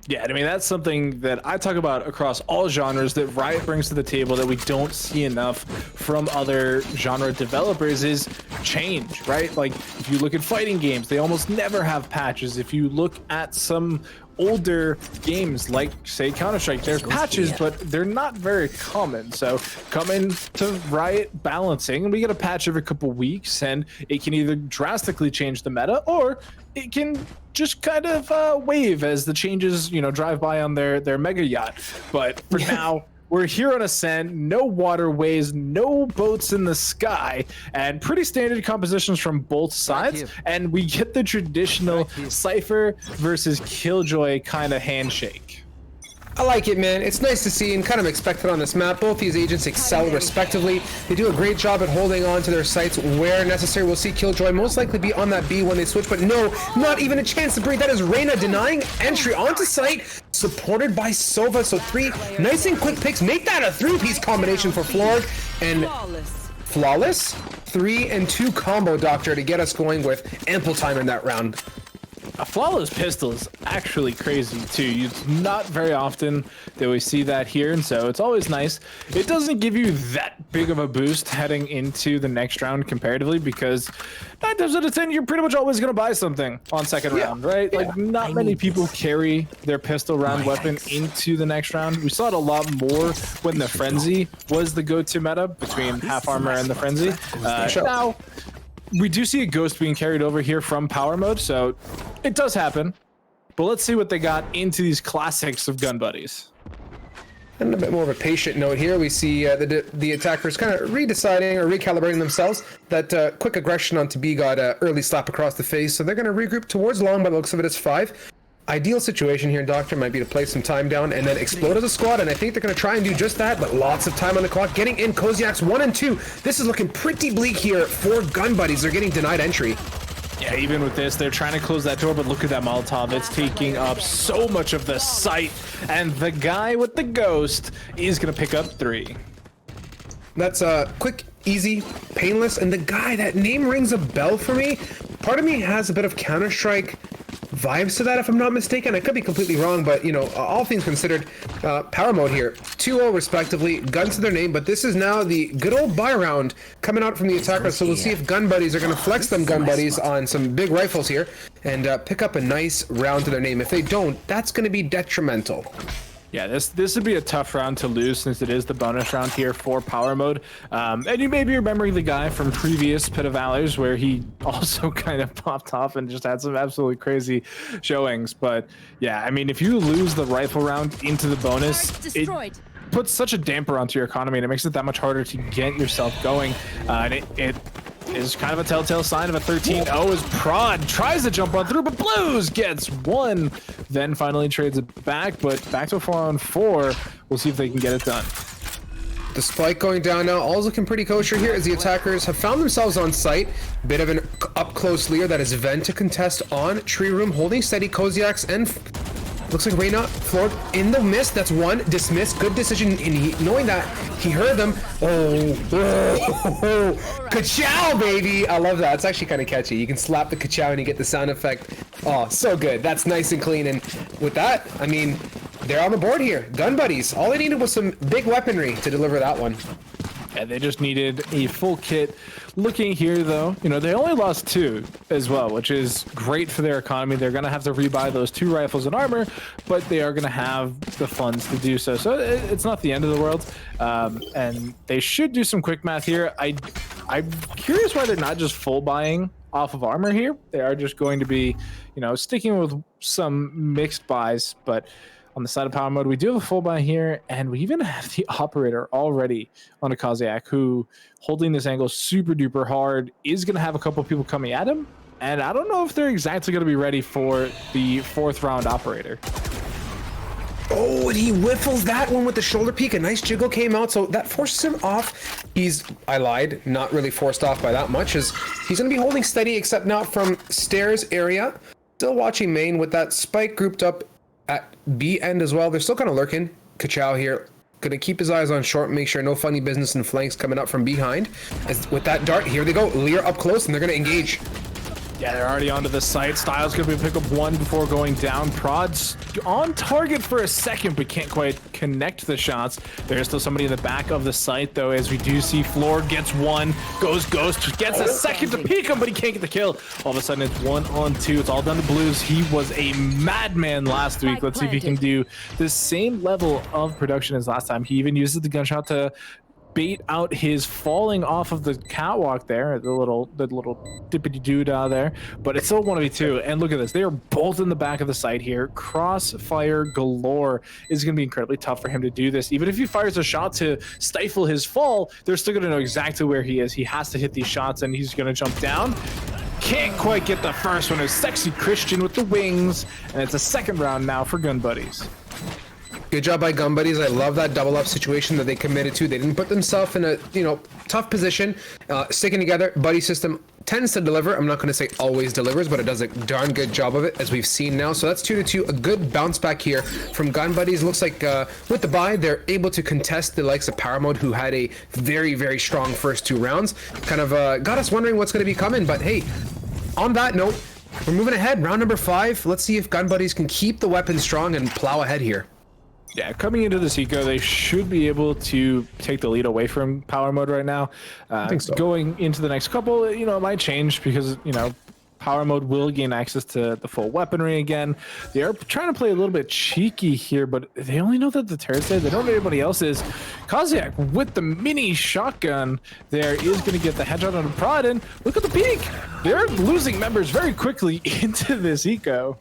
B: Yeah, I mean, that's something that I talk about across all genres that Riot brings to the table that we don't see enough from other genre developers is change, right? Like, if you look at fighting games, they almost never have patches. If you look at some
K: older games like, say, Counter-Strike. There's patches, but they're not very common. So coming to Riot Balancing, we get a patch every couple weeks, and it can either drastically change the meta, or it can just kind of wave as the changes, drive by on their mega yacht. But for now, we're here on Ascent, no waterways, no boats in the sky, and pretty standard compositions from both sides. And we get the traditional Cypher versus Killjoy kind of handshake.
J: I like it, man. It's nice to see and kind of expected on this map. Both these agents excel respectively. They do a great job at holding on to their sites where necessary. We'll see Killjoy most likely be on that B when they switch, but no, not even a chance to breathe. That is Reyna denying entry onto site, supported by Sova. So 3 nice and quick picks make that a 3-piece combination for Florg. And flawless 3 and 2 combo, Doctor, to get us going with ample time in that round.
K: A flawless pistol is actually crazy too. It's not very often that we see that here, and so it's always nice. It doesn't give you that big of a boost heading into the next round comparatively, because 9 times out of 10 you're pretty much always going to buy something on second round, right? Like, not many people carry their pistol round weapon into the next round. We saw it a lot more when the Frenzy was the go-to meta between half armor and the Frenzy. Now we do see a Ghost being carried over here from power mode, so it does happen. But let's see what they got into these classics of gun buddies.
J: And a bit more of a patient note here. We see the attackers kind of redeciding or recalibrating themselves. That quick aggression onto B got early slap across the face, so they're going to regroup towards long, by the looks of it as 5. Ideal situation here, Doctor, might be to play some time down and then explode as a squad, and I think they're going to try and do just that, but lots of time on the clock. Getting in Koziak's 1 and 2. This is looking pretty bleak here for gun buddies. They're getting denied entry.
K: Yeah, even with this, they're trying to close that door, but look at that Molotov. It's taking up so much of the site, and the guy with the Ghost is going to pick up 3.
J: That's quick, easy, painless, and the guy, that name rings a bell for me. Part of me has a bit of Counter-Strike vibes to that, if I'm not mistaken. I could be completely wrong, but all things considered, power mode here, 2-0 respectively, guns to their name, but this is now the good old buy round coming out from the attackers. So we'll see if gun buddies are going to flex them gun buddies on some big rifles here and pick up a nice round to their name. If they don't, that's going to be detrimental.
K: Yeah, this would be a tough round to lose, since it is the bonus round here for power mode. And you may be remembering the guy from previous Pit of Valors, where he also kind of popped off and just had some absolutely crazy showings. But yeah, I mean, if you lose the rifle round into the bonus, it puts such a damper onto your economy, and it makes it that much harder to get yourself going. And it is kind of a telltale sign of a 13-0 as Prod tries to jump on through, but Blues gets 1, then finally trades it back, but back to a 4-on-4. We'll see if they can get it done.
J: The spike going down now, all's looking pretty kosher here as the attackers have found themselves on site. Bit of an up-close leer, that is Ven to contest on Tree Room, holding steady. Koziak's and looks like Reyna, Florg in the mist. That's 1 dismissed. Good decision, and knowing that he heard them. Ka-chow, baby! I love that. It's actually kind of catchy. You can slap the ka-chow and you get the sound effect. Oh, so good. That's nice and clean. And with that, I mean, they're on the board here. Gun buddies. All they needed was some big weaponry to deliver that one.
K: Yeah, they just needed a full kit. Looking here, though, they only lost 2 as well, which is great for their economy. They're going to have to rebuy those 2 rifles and armor, but they are going to have the funds to do so. So it's not the end of the world, and they should do some quick math here. I'm curious why they're not just full buying off of armor here. They are just going to be, sticking with some mixed buys, but on the side of power mode, we do have a full buy here, and we even have the operator already on a Koziak, who, holding this angle super duper hard, is going to have a couple people coming at him, and I don't know if they're exactly going to be ready for the 4th round operator.
J: Oh, and he whiffles that one with the shoulder peek. A nice jiggle came out, so that forces him off. I lied, not really forced off by that much, as he's going to be holding steady, except now from stairs area. Still watching main with that spike grouped up at B end as well. They're still kind of lurking. Ka-chow here, gonna keep his eyes on short, make sure no funny business and flanks coming up from behind. As with that dart, here they go. Lear up close, and they're gonna engage.
K: Yeah, they're already onto the site. Styles gonna be pick up one before going down. Prod's on target for a second, but can't quite connect the shots. There's still somebody in the back of the site, though, as we do see Floor gets one, goes Ghost, gets a second to peek him, but he can't get the kill. All of a sudden, it's 1-on-2. It's all down to Blues. He was a madman last week. Let's see if he can do the same level of production as last time. He even uses the gunshot to bait out his falling off of the catwalk there, the little dippity doodah there, but it's still 1v2. And look at this, they are both in the back of the site here. Crossfire galore. Is going to be incredibly tough for him to do this. Even if he fires a shot to stifle his fall, they're still going to know exactly where he is. He has to hit these shots, and he's going to jump down. Can't quite get the first one. It's Sexy Christian with the wings, and it's a second round now for Gun Buddies.
J: Good job by Gun Buddies. I love that double up situation that they committed to. They didn't put themselves in a tough position. Sticking together, buddy system tends to deliver. I'm not going to say always delivers, but it does a darn good job of it, as we've seen now. So that's 2-2. A good bounce back here from Gun Buddies. Looks like with the bye, they're able to contest the likes of Power Mode, who had a very, very strong first 2 rounds. Kind of got us wondering what's going to be coming. But hey, on that note, we're moving ahead. Round number 5. Let's see if Gun Buddies can keep the weapon strong and plow ahead here.
K: Yeah, coming into this eco, they should be able to take the lead away from Power Mode right now.
J: I think so.
K: Going into the next couple, it might change because, Power Mode will gain access to the full weaponry again. They are trying to play a little bit cheeky here, but they only know that the turret's there. They don't know anybody else is. Koziak with the mini shotgun there is going to get the headshot on the Prod, and look at the peak. They're losing members very quickly into this eco.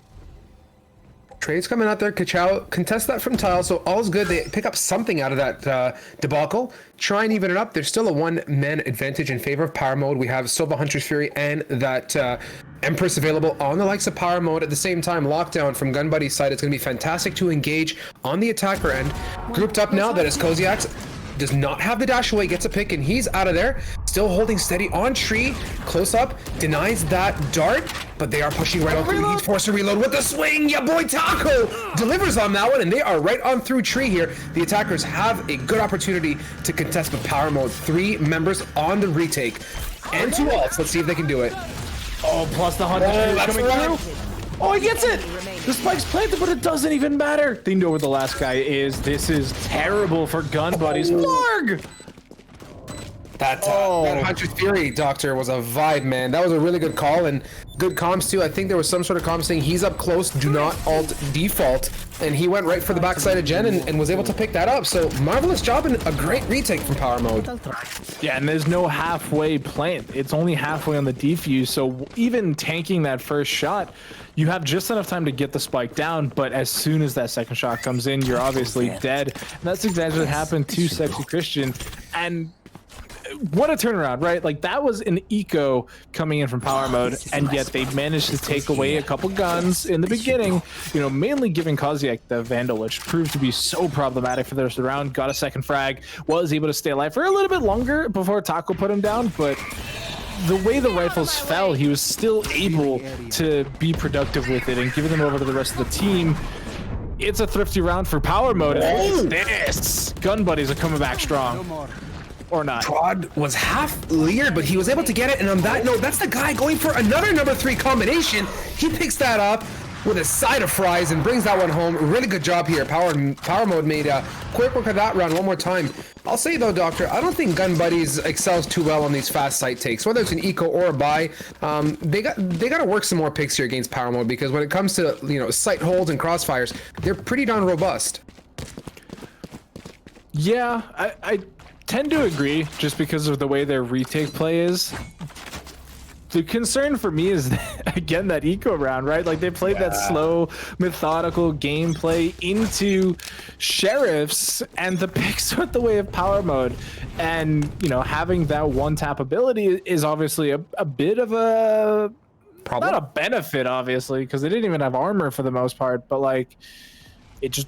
J: Trades coming out there. Kachow contest that from Tile, so all's good. They pick up something out of that debacle. Try and even it up. There's still a 1-man advantage in favor of Power Mode. We have Silva Hunter's Fury and that Empress available on the likes of Power Mode. At the same time, Lockdown from Gun Buddy's side. It's going to be fantastic to engage on the attacker end. Grouped up now, that is Koziak's. Does not have the dash away, gets a pick, and he's out of there. Still holding steady on tree. Close up, denies that dart, but they are pushing right on through. He's forced to reload with the swing. Yeah, boy, Taco delivers on that one, and they are right on through tree here. The attackers have a good opportunity to contest with Power Mode. 3 members on the retake. And 2 ults. Let's see if they can do it.
K: Oh, plus the 100 coming through. Oh, he gets it! The spike's planted, but it doesn't even matter. They know where the last guy is. This is terrible for Gun Buddies. Larg!
J: That Hunter's Fury, Doctor, was a vibe, man. That was a really good call, and good comms, too. I think there was some sort of comms saying he's up close, do not alt default, and he went right for the backside of Jen and was able to pick that up. So, marvelous job and a great retake from Power Mode.
K: Yeah, and there's no halfway plant. It's only halfway on the defuse, so even tanking that first shot, you have just enough time to get the spike down, but as soon as that second shot comes in, you're obviously dead. And that's exactly what happened to Sexy Christian. And what a turnaround, right? Like, that was an eco coming in from Power Mode, and yet they managed to take away a couple guns in the beginning, mainly giving Koziak the Vandal, which proved to be so problematic for the rest of the round. Got a second frag, was able to stay alive for a little bit longer before Taco put him down, but the way the rifles fell, he was still able to be productive with it and giving them over to the rest of the team. It's a thrifty round for Power Mode. And this Gun Buddies are coming back strong. Or not.
J: Prod was half leered, but he was able to get it. And on that note, that's the guy going for another number 3 combination. He picks that up with a side of fries and brings that one home. Really good job here. Power Mode made quick work of that round one more time. I'll say though, Doctor, I don't think Gun Buddies excels too well on these fast site takes. Whether it's an eco or a buy, they got to work some more picks here against Power Mode, because when it comes to site holds and crossfires, they're pretty darn robust.
K: Yeah, I tend to agree, just because of the way their retake play is. The concern for me is, again, that eco round, right? Like, they played that slow, methodical gameplay into Sheriffs, and the picks went the way of Power Mode. And, having that one-tap ability is obviously a bit of a... Problem? Not a benefit, obviously, because they didn't even have armor for the most part, but, like, it just...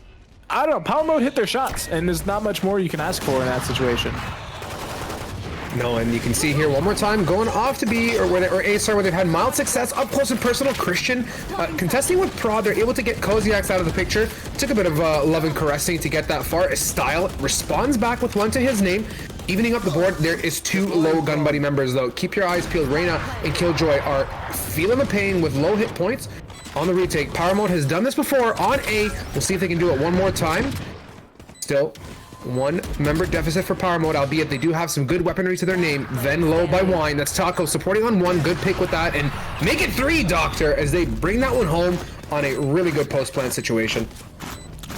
K: I don't know, Power Mode hit their shots, and there's not much more you can ask for in that situation.
J: No, and you can see here one more time going off to B or A-Star, where they've had mild success up close and personal. Christian contesting with Prod, they're able to get Koziaks out of the picture. Took a bit of love and caressing to get that far. Style responds back with one to his name. evening up the board. There is 2 low gun buddy members though. Keep your eyes peeled. Reyna and Killjoy are feeling the pain with low hit points on the retake. Power Mode has done this before on A. We'll see if they can do it one more time. Still 1 member deficit for Power Mode, albeit they do have some good weaponry to their name. Ven low by Wine. That's Taco supporting on 1. Good pick with that, and make it 3, Doctor, as they bring that one home on a really good post-plant situation.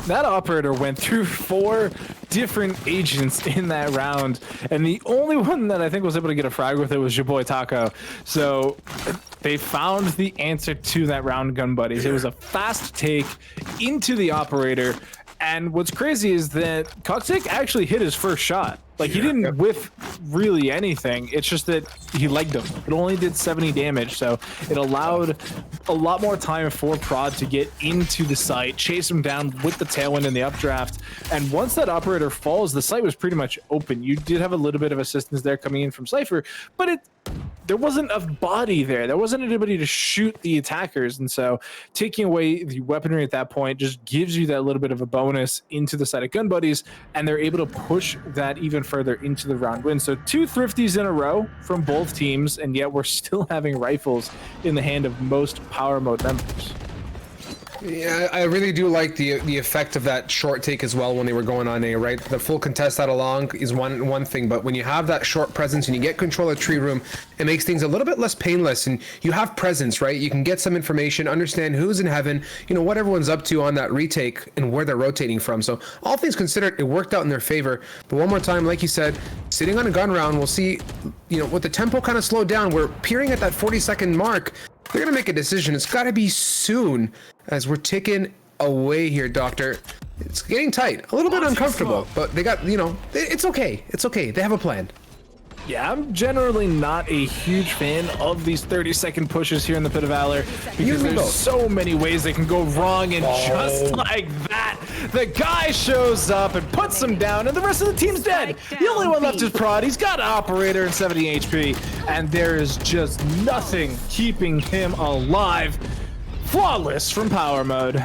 K: That operator went through 4 different agents in that round, and the only one that I think was able to get a frag with it was your boy Taco. So they found the answer to that round, gun buddies. It was a fast take into the operator. And what's crazy is that Coxic actually hit his first shot. Like, he didn't whiff really anything. It's just that he legged him. It only did 70 damage, so it allowed a lot more time for Prod to get into the site, chase him down with the tailwind in the updraft. And once that operator falls, the site was pretty much open. You did have a little bit of assistance there coming in from Cypher, but there wasn't a body there. There wasn't anybody to shoot the attackers. And so taking away the weaponry at that point just gives you that little bit of a bonus into the side of gun buddies, and they're able to push that even further into the round win. So 2 thrifties in a row from both teams, and yet we're still having rifles in the hand of most Power Mode members.
J: Yeah, I really do like the effect of that short take as well when they were going on A, right? The full contest out along is one thing, but when you have that short presence and you get control of tree room, it makes things a little bit less painless, and you have presence, right? You can get some information, understand who's in heaven, you know, what everyone's up to on that retake and where they're rotating from. So all things considered, it worked out in their favor. But one more time, like you said, sitting on a gun round, we'll see, you know, with the tempo kind of slowed down, we're peering at that 40-second mark. They're gonna make a decision. It's got to be soon, as we're ticking away here, Doctor. It's getting tight, a little bit uncomfortable, but they got, you know, it's okay. It's okay. They have a plan.
K: Yeah, I'm generally not a huge fan of these 30-second pushes here in the Pit of Valor because there's so many ways they can go wrong, and just like that, the guy shows up and puts him down, and the rest of the team's dead. The only one left is Prod. He's got an operator and 70 HP, and there is just nothing keeping him alive. Flawless from Power Mode.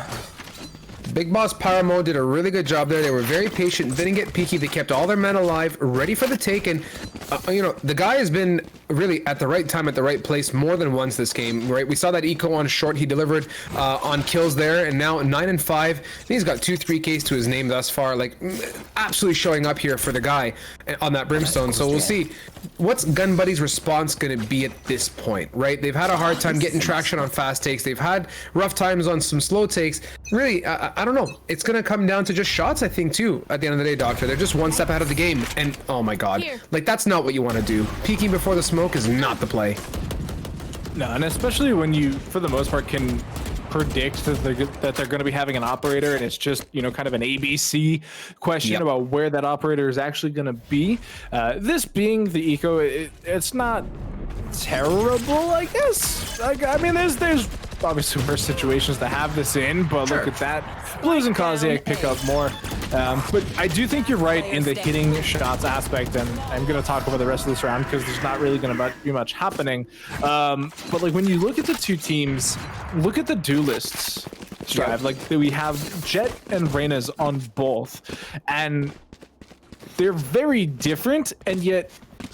J: Big Boss Power Mode did a really good job there. They were very patient, didn't get peaky. They kept all their men alive, ready for the take. And, you know, the guy has been really at the right time, at the right place more than once this game, right? We saw that eco on short. He delivered on kills there, and now 9 and 5. And he's got 2 3Ks to his name thus far. Like, absolutely showing up here for the guy on that Brimstone. So we'll see what's Gun Buddy's response going to be at this point, right? They've had a hard time getting traction on fast takes. They've had rough times on some slow takes. Really, I don't know. It's going to come down to just shots, I think, too, at the end of the day, Doctor. They're just one step ahead of the game. And, oh my God, like, that's not what you want to do. Peeking before the smoke is not the play.
K: No, and especially when you, for the most part, can predict that they're going to be having an operator, and it's just, you know, kind of an ABC question about where that operator is actually going to be. This being the eco, it's not terrible, I guess. Like, I mean, there's obviously worse situations to have this in, but look at that. Blues and Kaziak pick up more. But I do think you're right in the hitting shots aspect, and I'm going to talk about the rest of this round because there's not really going to be much happening. But like, when you look at the two teams, look at the duelists, Strive. Like, we have Jet and Reyna's on both, and they're very different, and yet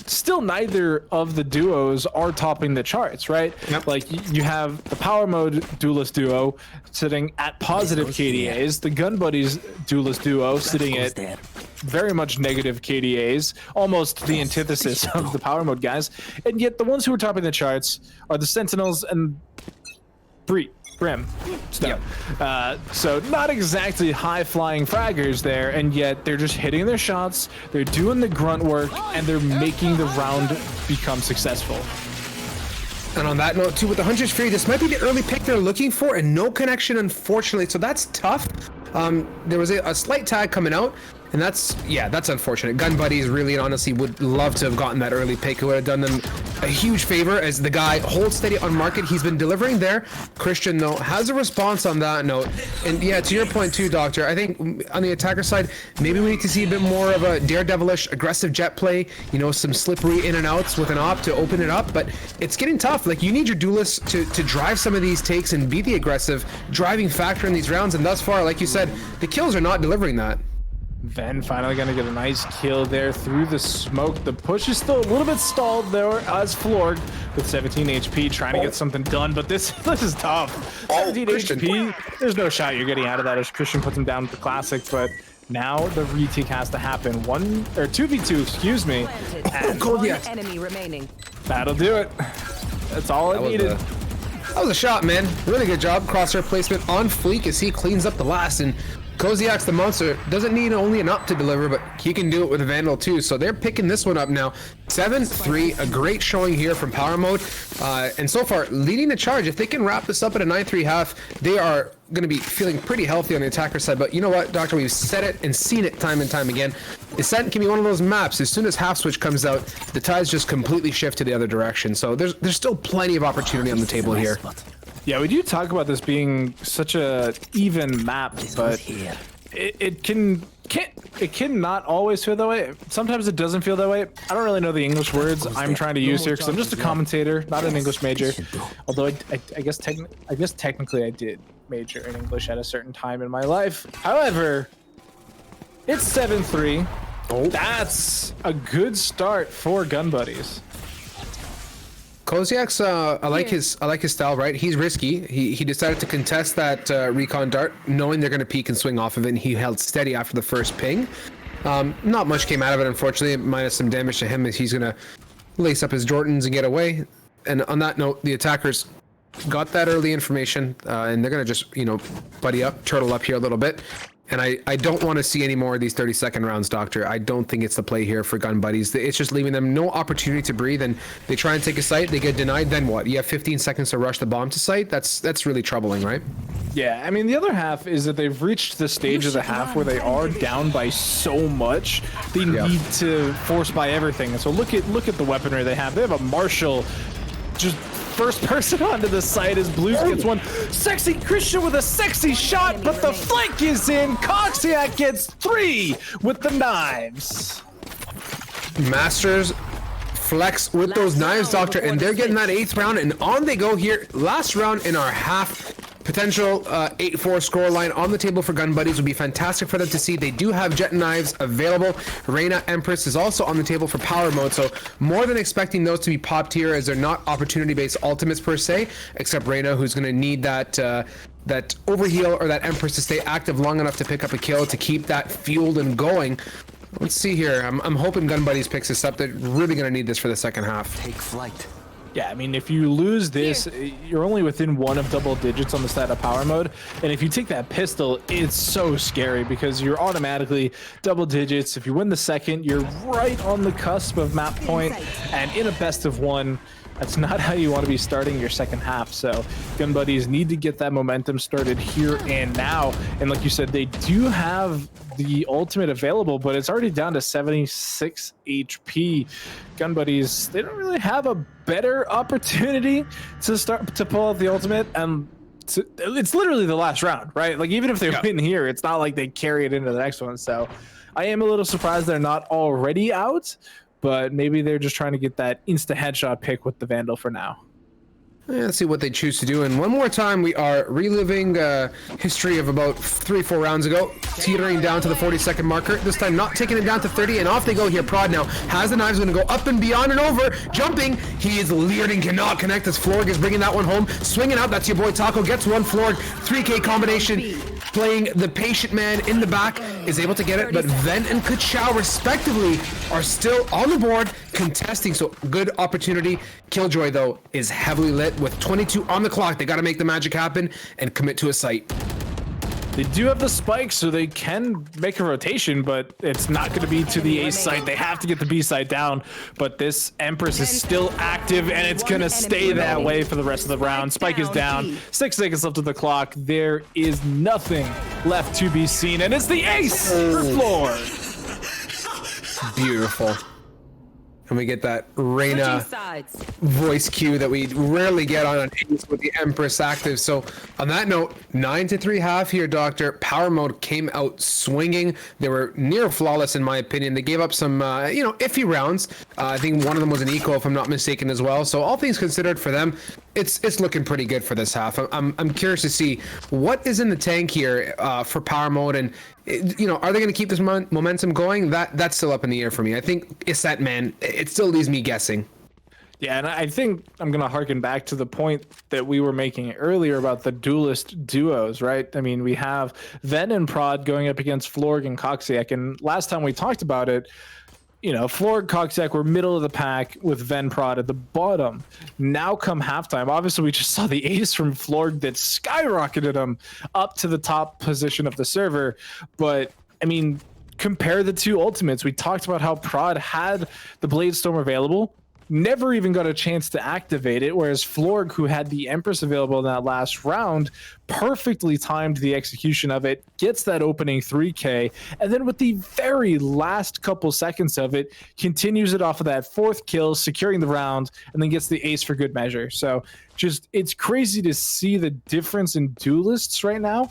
K: still neither of the duos are topping the charts, right? Like, you have the Power Mode duelist duo sitting at positive KDAs, the Gun Buddies duelist duo sitting at very much negative KDAs, almost the antithesis of the Power Mode guys, and yet the ones who are topping the charts are the Sentinels and Brim. So not exactly high-flying fraggers there, and yet they're just hitting their shots, they're doing the grunt work, and they're making the round become successful.
J: And on that note, too, with the Hunter's Fury, this might be the early pick they're looking for, and no connection, unfortunately. So that's tough. There was a slight tag coming out, and that's unfortunate. Gun Buddies really and honestly would love to have gotten that early pick. It would have done them a huge favor as the guy holds steady on market. He's been delivering there. Christian, though, has a response on that note. And yeah, to your point too, Doctor, I think on the attacker side, maybe we need to see a bit more of a daredevilish, aggressive jet play, you know, some slippery in and outs with an op to open it up. But it's getting tough. Like, you need your duelists to drive some of these takes and be the aggressive driving factor in these rounds. And thus far, like you said, the kills are not delivering that.
K: Ven finally gonna get a nice kill there through the smoke. The push is still a little bit stalled there as Florg with 17 HP trying to get something done, but this is tough. 17 HP, there's no shot you're getting out of that as Christian puts him down with the classic, but now the retake has to happen. 2v2, excuse me. And
H: Enemy remaining.
K: that'll do it. That's all it needed.
J: That was a shot, man. Really good job. Crosshair placement on fleek as he cleans up the last, and Koziak's the monster doesn't need only an up to deliver, but he can do it with a Vandal too. So they're picking this one up now. 7-3, a great showing here from Power Mode. And so far, leading the charge. If they can wrap this up at a 9-3 half, they are going to be feeling pretty healthy on the attacker side. But you know what, Doctor? We've said it and seen it time and time again. Ascent can be one of those maps. As soon as half switch comes out, the tides just completely shift to the other direction. So there's still plenty of opportunity on the table here.
K: Yeah, we do talk about this being such a even map, but it can not always feel that way. Sometimes it doesn't feel that way. I don't really know the English words I'm trying to use here because I'm just a commentator, not an English major. Although I guess technically I did major in English at a certain time in my life. However, it's 7-3. Oh, that's a good start for Gun Buddies.
J: Koziak's, I like his style, right? He's risky. He decided to contest that recon dart, knowing they're going to peek and swing off of it, and he held steady after the first ping. Not much came out of it, unfortunately, minus some damage to him as he's going to lace up his Jordans and get away. And on that note, the attackers got that early information, and they're going to just, buddy up, turtle up here a little bit. And I don't want to see any more of these 30-second rounds, Doctor. I don't think it's the play here for Gun Buddies. It's just leaving them no opportunity to breathe, and they try and take a site, they get denied, then what? You have 15 seconds to rush the bomb to site? That's really troubling, right?
K: Yeah, I mean, the other half is that they've reached the stage of the half where they are down by so much, they need to force buy everything. And so look at the weaponry they have. They have a Marshall just first person onto the site as Blues gets one. Sexy Christian with a sexy shot, but the flank is in. Koziak gets 3 with the knives.
J: Masters flex with those knives, Doctor, and they're getting that 8th round, and on they go here. Last round in our half. Potential 8-4 scoreline on the table for Gun Buddies would be fantastic for them to see. They do have jet knives available. Reyna Empress is also on the table for power mode, so more than expecting those to be popped here, as they're not opportunity-based ultimates per se, except Reyna, who's going to need that overheal or that Empress to stay active long enough to pick up a kill to keep that fueled and going. Let's see here. I'm hoping Gun Buddies picks this up. They're really going to need this for the second half.
G: Take flight.
K: Yeah, I mean, if you lose this, you're only within 1 of double digits on the stat of power mode. And if you take that pistol, it's so scary because you're automatically double digits. If you win the second, you're right on the cusp of map point. And in a best of 1, that's not how you want to be starting your second half. So Gun Buddies need to get that momentum started here and now. And like you said, they do have the ultimate available, but it's already down to 76 HP. Gun Buddies, they don't really have a better opportunity to start to pull out the ultimate, and it's literally the last round, right? Like, even if they win here, it's not like they carry it into the next one. So I am a little surprised they're not already out, but maybe they're just trying to get that insta headshot pick with the Vandal for now.
J: Yeah, let's see what they choose to do. And one more time, we are reliving history of about 3-4 rounds ago, teetering down to the 40-second marker. This time not taking it down to 30, and off they go here. Prod now has the knives, going to go up and beyond and over. Jumping, he is leered and cannot connect as Florg is bringing that one home. Swinging out, that's your boy Taco, gets one. Florg, 3K combination, playing the patient man in the back, is able to get it, but Ven and Kachow respectively are still on the board, contesting, so good opportunity. Killjoy, though, is heavily lit with 22 on the clock. They got to make the magic happen and commit to a site.
K: They do have the spikes, so they can make a rotation, but it's not going to be to the A site. They have to get the B site down, but this Empress is still active, and it's going to stay that way for the rest of the round. Spike is down. 6 seconds left of the clock. There is nothing left to be seen, and it's the ace for Floor.
J: Beautiful. and we get that
H: Switching
J: Reyna
H: sides.
J: voice cue that we rarely get on an ace with the Empress active. So on that note, 9-3 half here, Doctor. Power mode came out swinging. They were near flawless in my opinion. They gave up some, iffy rounds. I think one of them was an eco, if I'm not mistaken, as well. So all things considered for them, it's looking pretty good for this half. I'm curious to see what is in the tank here for power mode, and are they going to keep this momentum going? That's still up in the air for me. I think it's that, man. It still leaves me guessing.
K: Yeah, and I think I'm going to harken back to the point that we were making earlier about the duelist duos, right? I mean, we have Ven and Prod going up against Florg and Coxiac, and last time we talked about it, Florg, Coxiac were middle of the pack with Ven Prod at the bottom. Now come halftime, obviously we just saw the ace from Florg that skyrocketed him up to the top position of the server. But, I mean, compare the two ultimates. We talked about how Prod had the Bladestorm available, never even got a chance to activate it, whereas Florg, who had the Empress available in that last round, perfectly timed the execution of it, gets that opening 3K, and then with the very last couple seconds of it, continues it off of that 4th kill, securing the round, and then gets the ace for good measure. So just, it's crazy to see the difference in duelists right now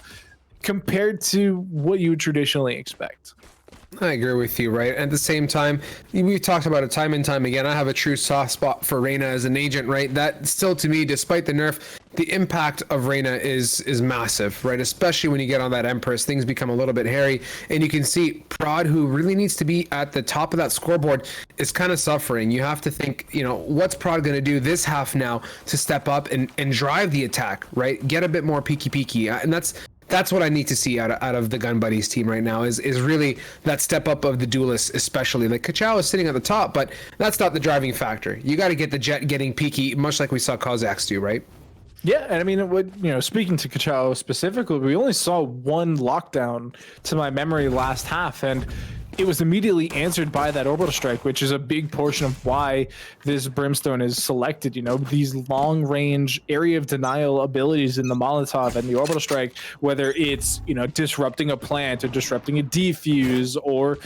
K: compared to what you would traditionally expect.
J: I agree with you, right? At the same time, we've talked about it time and time again. I have a true soft spot for Reyna as an agent, right? That still, to me, despite the nerf, the impact of Reyna is massive, right? Especially when you get on that Empress, things become a little bit hairy. And you can see Prod, who really needs to be at the top of that scoreboard, is kind of suffering. You have to think, what's Prod going to do this half now to step up and drive the attack, right? Get a bit more peeky. And that's what I need to see out of the Gun Buddies team right now is really that step up of the duelists, especially. Like Kachao is sitting at the top, but that's not the driving factor. You got to get the Jet getting peaky, much like we saw Kozaks do, right?
K: Yeah, and I mean, it would, speaking to Kachao specifically, we only saw one lockdown to my memory last half, and it was immediately answered by that orbital strike, which is a big portion of why this Brimstone is selected. These long range area of denial abilities in the Molotov and the orbital strike, whether it's, disrupting a plant or disrupting a defuse or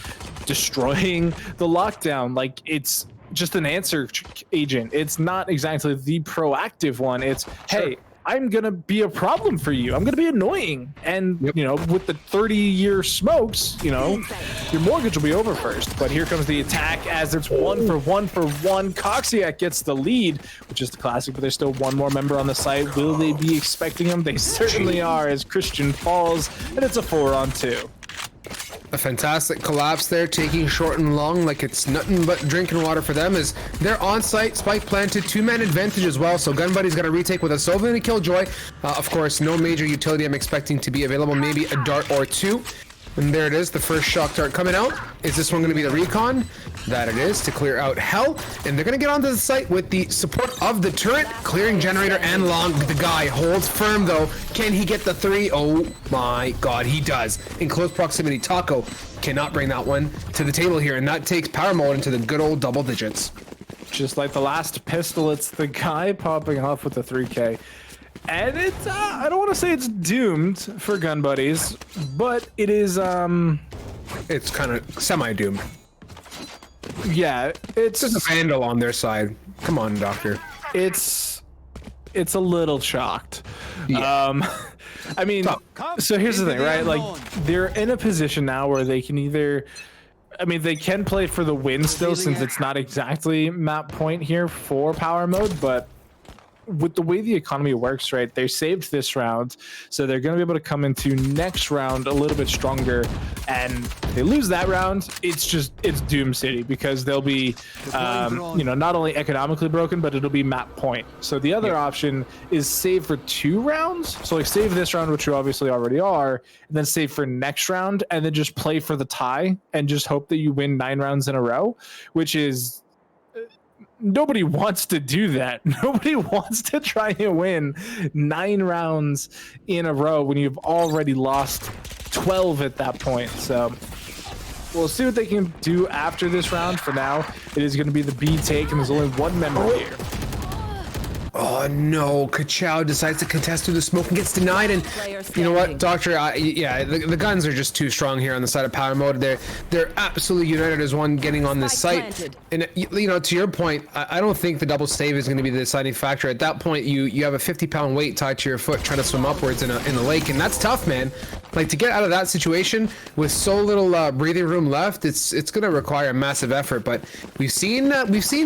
K: destroying the lockdown, like it's just an answer agent. It's not exactly the proactive one. It's, hey, I'm going to be a problem for you. I'm going to be annoying. And, with the 30-year smokes, your mortgage will be over first. But here comes the attack as it's 1 for 1 for 1. Coxiac gets the lead, which is the classic, but there's still one more member on the site. Will they be expecting him? They certainly are, as Christian falls, and it's a 4-on-2.
J: A fantastic collapse there, taking short and long like it's nothing but drinking water for them, as they're on site, spike planted, 2-man advantage as well. So Gun Buddy's got a retake with a Sova and a Killjoy. Of course, no major utility I'm expecting to be available, maybe a dart or two. And there it is, the first shock dart coming out. Is this one going to be the recon? That it is, to clear out hell. And they're going to get onto the site with the support of the turret, clearing generator and long. The guy holds firm though. Can he get the 3? Oh my god, he does. In close proximity, Taco cannot bring that one to the table here, and that takes power mode into the good old double digits.
K: Just like the last pistol, it's the guy popping off with the 3K. And it's, I don't want to say it's doomed for Gun Buddies, but it is,
J: it's kind of semi-doomed.
K: Yeah, it's
J: just a vandal on their side. Come on, Doctor.
K: It's a little chalked.
J: Yeah.
K: I mean, so here's the thing, right? Like, they're in a position now where they can either, they can play for the win still, since it's not exactly map point here for power mode, but with the way the economy works, right, they saved this round, so they're going to be able to come into next round a little bit stronger, and if they lose that round, it's doom city, because they'll be not only economically broken, but it'll be map point. So the other option is save for 2 rounds, so like save this round, which you obviously already are, and then save for next round, and then just play for the tie and just hope that you win 9 rounds in a row, which is, nobody wants to do that. Nobody wants to try and win 9 rounds in a row when you've already lost 12 at that point. So we'll see what they can do after this round. For now, it is going to be the B take, and there's only one member here.
J: Oh, Oh no, Kachow decides to contest through the smoke and gets denied, and you know what, Doctor, yeah, the guns are just too strong here on the side of Power Mode. They're absolutely united as one getting on this site. And you know, to your point, I don't think the double save is going to be the deciding factor. At that point, you have a 50-pound weight tied to your foot trying to swim upwards in the lake, and that's tough, man. Like, to get out of that situation with so little breathing room left, it's going to require a massive effort. But we've seen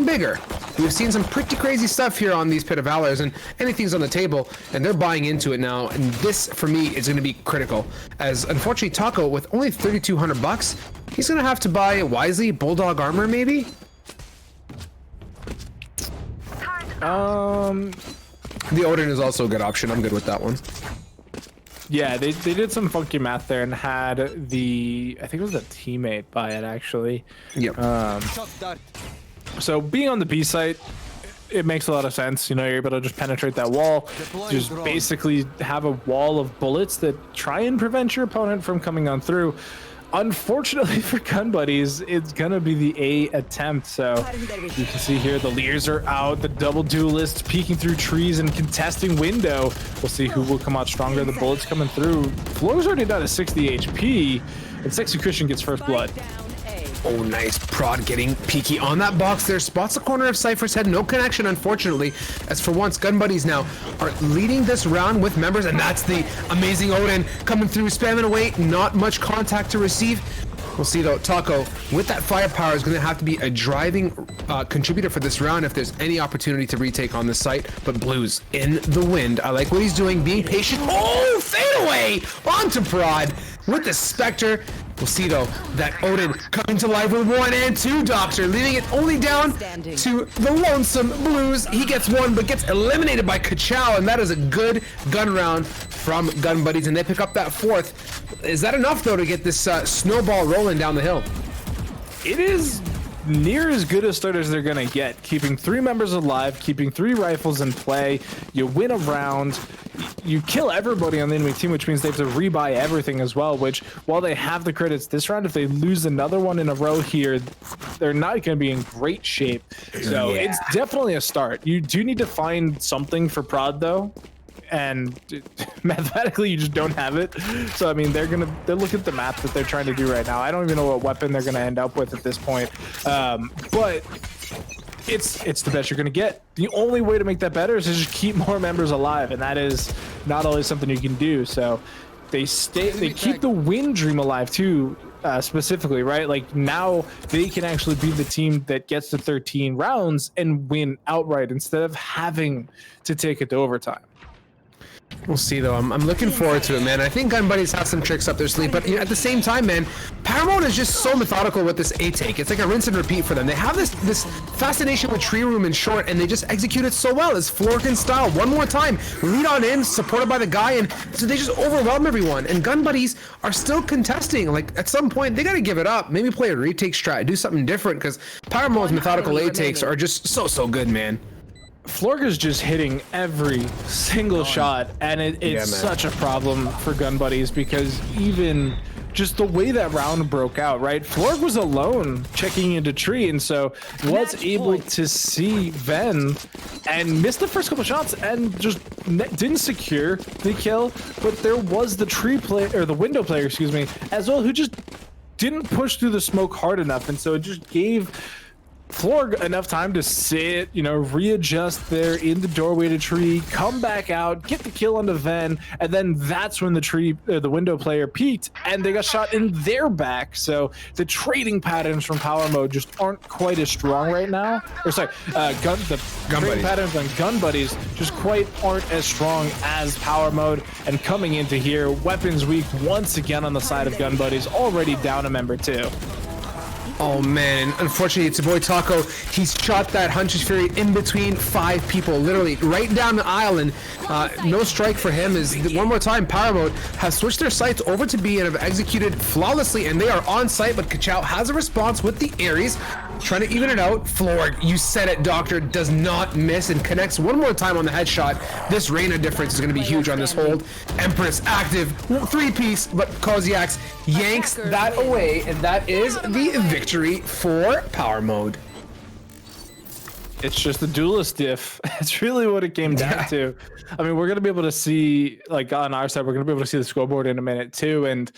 J: bigger. We've seen some pretty crazy stuff here on these Pit of Valors, and anything's on the table, and they're buying into it now. And this, for me, is going to be critical. As unfortunately, Taco, with only 3,200 bucks, he's going to have to buy wisely Bulldog armor, maybe. The Odin is also a good option. I'm good with that one.
K: Yeah, they did some funky math there and had I think it was a teammate buy it actually.
J: Yep.
K: So being on the B site, it makes a lot of sense. You know, you're able to just penetrate that wall, just basically have a wall of bullets that try and prevent your opponent from coming on through. Unfortunately for Gun Buddies, it's gonna be the A attempt. So you can see here the Leers are out, the double duelists peeking through trees and contesting window. We'll see who will come out stronger. The bullets coming through. Floor's already down to 60 HP, and Sexy Christian gets first blood.
J: Oh, nice prod getting peeky on that box there. Spots the corner of Cypher's head. No connection, unfortunately. As for once, Gun Buddies now are leading this round with members, and that's the amazing Odin coming through, spamming away. Not much contact to receive. We'll see, though. Taco, with that firepower, is going to have to be a driving contributor for this round if there's any opportunity to retake on this site. But Blues in the wind. I like what he's doing, being patient. Oh, fade away onto prod with the Spectre. We'll see, though, that Odin coming to life with 1 and 2, Doctor, leaving it only down to the lonesome Blues. He gets 1, but gets eliminated by Kachow, and that is a good gun round from Gun Buddies, and they pick up that 4th. Is that enough, though, to get this snowball rolling down the hill?
K: It is near as good a start as they're gonna get. Keeping 3 members alive, keeping 3 rifles in play, you win a round. You kill everybody on the enemy team, which means they have to rebuy everything as well, which, while they have the credits this round, if they lose another one in a row here, they're not going to be in great shape. So
J: yeah,
K: it's definitely a start. You do need to find something for prod, though, and mathematically you just don't have it. So I mean, they're looking at the map that they're trying to do right now. I don't even know what weapon they're going to end up with at this point, but it's the best you're gonna get. The only way to make that better is to just keep more members alive, and that is not always something you can do. So they keep the win dream alive too, specifically, right? Like, now they can actually be the team that gets to 13 rounds and win outright instead of having to take it to overtime.
J: We'll see, though. I'm looking forward to it, man. I think Gun Buddies have some tricks up their sleeve, but you know, at the same time, man, Paramount is just so methodical with this A take. It's like a rinse and repeat for them. They have this fascination with tree room and short, and they just execute it so well. It's Florkin style. One more time, lead on in, supported by the guy, and so they just overwhelm everyone. And Gun Buddies are still contesting. Like, at some point, they got to give it up. Maybe play a retake strat, do something different, because Paramount's methodical A takes are just so good, man.
K: Florga's just hitting every single shot, and it's such a problem for Gun Buddies, because even just the way that round broke out, right? Florg was alone checking into tree, and so was able to see Ven and missed the first couple shots and just didn't secure the kill. But there was the tree player, or the window player, excuse me, as well, who just didn't push through the smoke hard enough, and so it just gave Florg enough time to sit, you know, readjust there in the doorway to tree, come back out, get the kill onto Ven, and then that's when the window player peeked, and they got shot in their back. So the trading patterns from Power Mode just aren't quite as strong right now. Or sorry, the trading patterns on Gun Buddies just quite aren't as strong as Power Mode. And coming into here, weapons weak once again on the side of Gun Buddies, already down a member too.
J: Oh man, unfortunately it's your boy Taco. He's shot that Hunter's Fury in between 5 people, literally right down the aisle, and no strike for him. Is one more time, Power Mode has switched their sights over to B and have executed flawlessly, and they are on site, but Kachow has a response with the Ares, trying to even it out. Florg, you said it, Doctor, does not miss and connects one more time on the headshot. This Reyna difference is going to be huge on this hold. Empress active, 3-piece, but Koziaks yanks that away, and that is the victory for Power Mode.
K: It's just the duelist diff. It's really what it came down to. I mean, we're gonna be able to see, like on our side, we're gonna be able to see the scoreboard in a minute too, and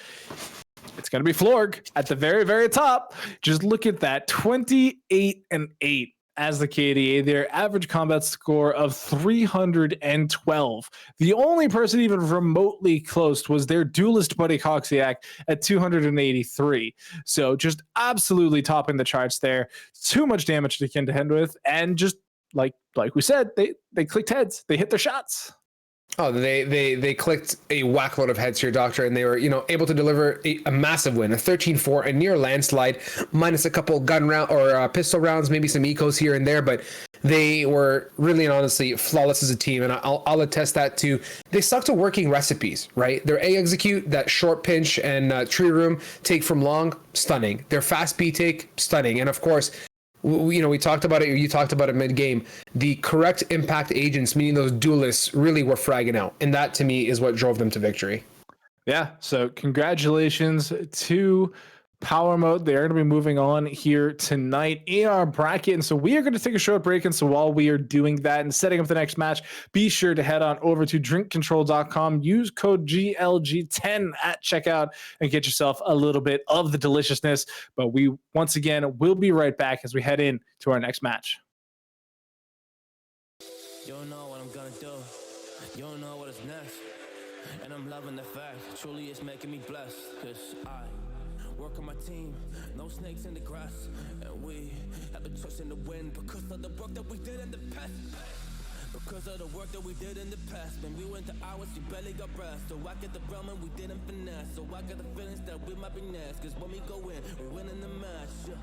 K: it's gonna be Florg at the very, very top. Just look at that, 28-8 as the KDA. Their average combat score of 312. The only person even remotely close was their duelist buddy Coxiac at 283. So just absolutely topping the charts there. Too much damage to contend with, and just like we said, they clicked heads. They hit their shots.
J: Oh, they clicked a whackload of heads here, Doctor, and they were, able to deliver a massive win, a 13-4, a near landslide, minus a couple gun round or pistol rounds, maybe some ecos here and there, but they were really and honestly flawless as a team, and I'll attest that to they stuck to working recipes, right? Their A execute, that short pinch and tree room take from long, stunning. Their fast B take, stunning, and of course, we talked about it, or you talked about it mid-game. The correct impact agents, meaning those duelists, really were fragging out. And that, to me, is what drove them to victory.
K: Yeah, so congratulations to Power Mode. They're going to be moving on here tonight in our bracket. And so we are going to take a short break. And so while we are doing that and setting up the next match, be sure to head on over to drinkcontrol.com. Use code GLG10 at checkout and get yourself a little bit of the deliciousness. But we, once again, will be right back as we head in to our next match.
I: You don't know what I'm gonna do. You don't know what is next. And I'm loving the fact, truly it's making me blessed. Cause I work on my team, no snakes in the grass. And we have a trust in the wind because of the work that we did in the past. Because of the work that we did in the past. When we went to hours, we barely got rest. So I get the realm and we didn't finesse. So I got the feelings that we might be next. Cause when we go in, we win in the match.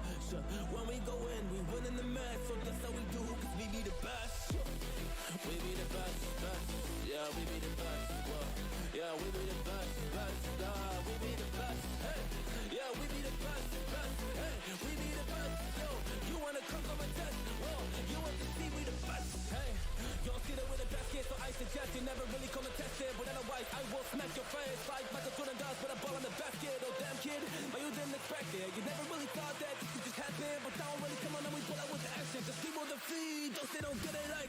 I: When we go in, we win in the match. So that's how we do, cause we be the best. We be the best, best. Yeah, we be the best. Whoa. Yeah, we be the best, best. We be the best. Hey. Yeah, we be the best, best. Hey, we be the best. Yo, you wanna come a test? Whoa, you want to see we the best? Hey, you don't see that we're the best kid, so I suggest you never really come and test it. But otherwise, I will smack your face like Michael Jordan does with a ball in the basket. Oh damn kid, but you didn't expect it. You never really thought that this could just happen, but now really come on and we pull out with the action. Just keep on the feed, don't say don't get it like.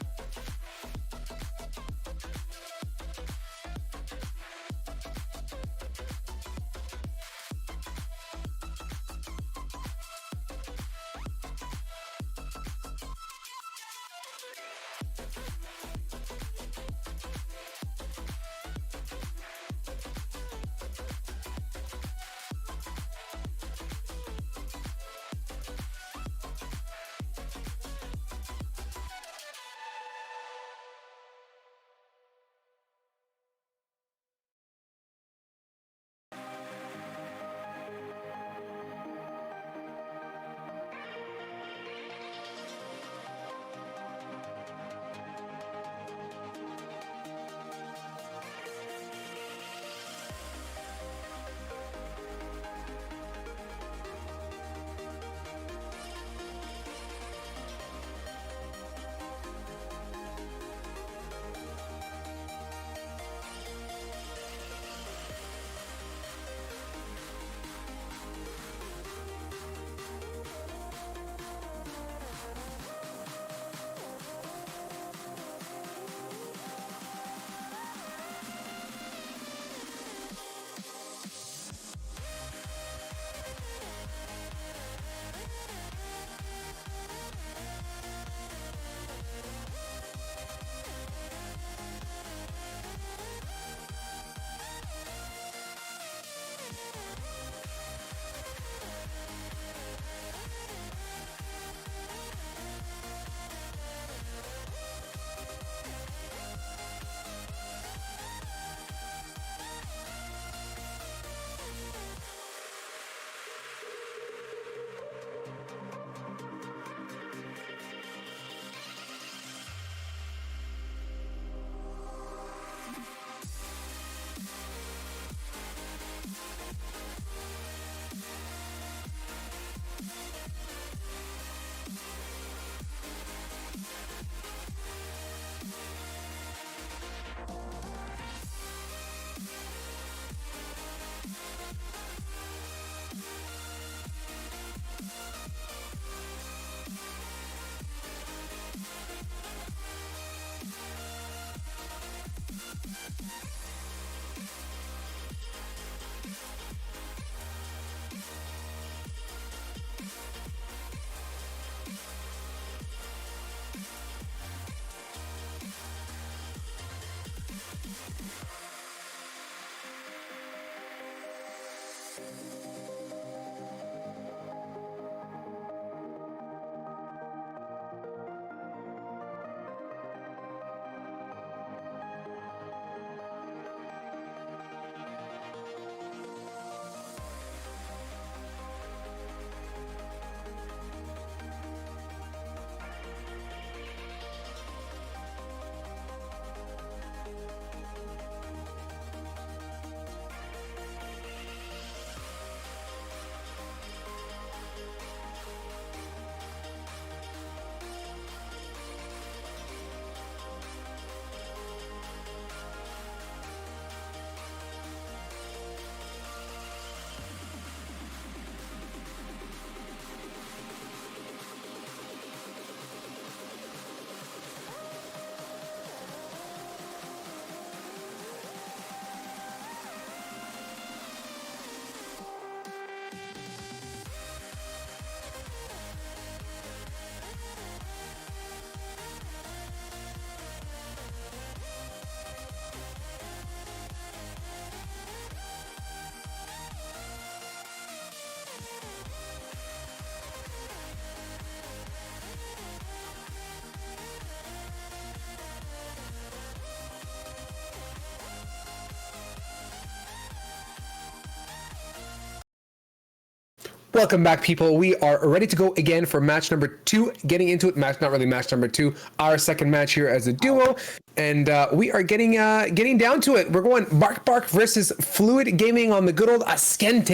J: Welcome back, people. We are ready to go again for match number 2. Getting into it, not really match number 2, our second match here as a duo, and we are getting down to it. We're going Bark versus Fluid Gaming on the good old Ascent,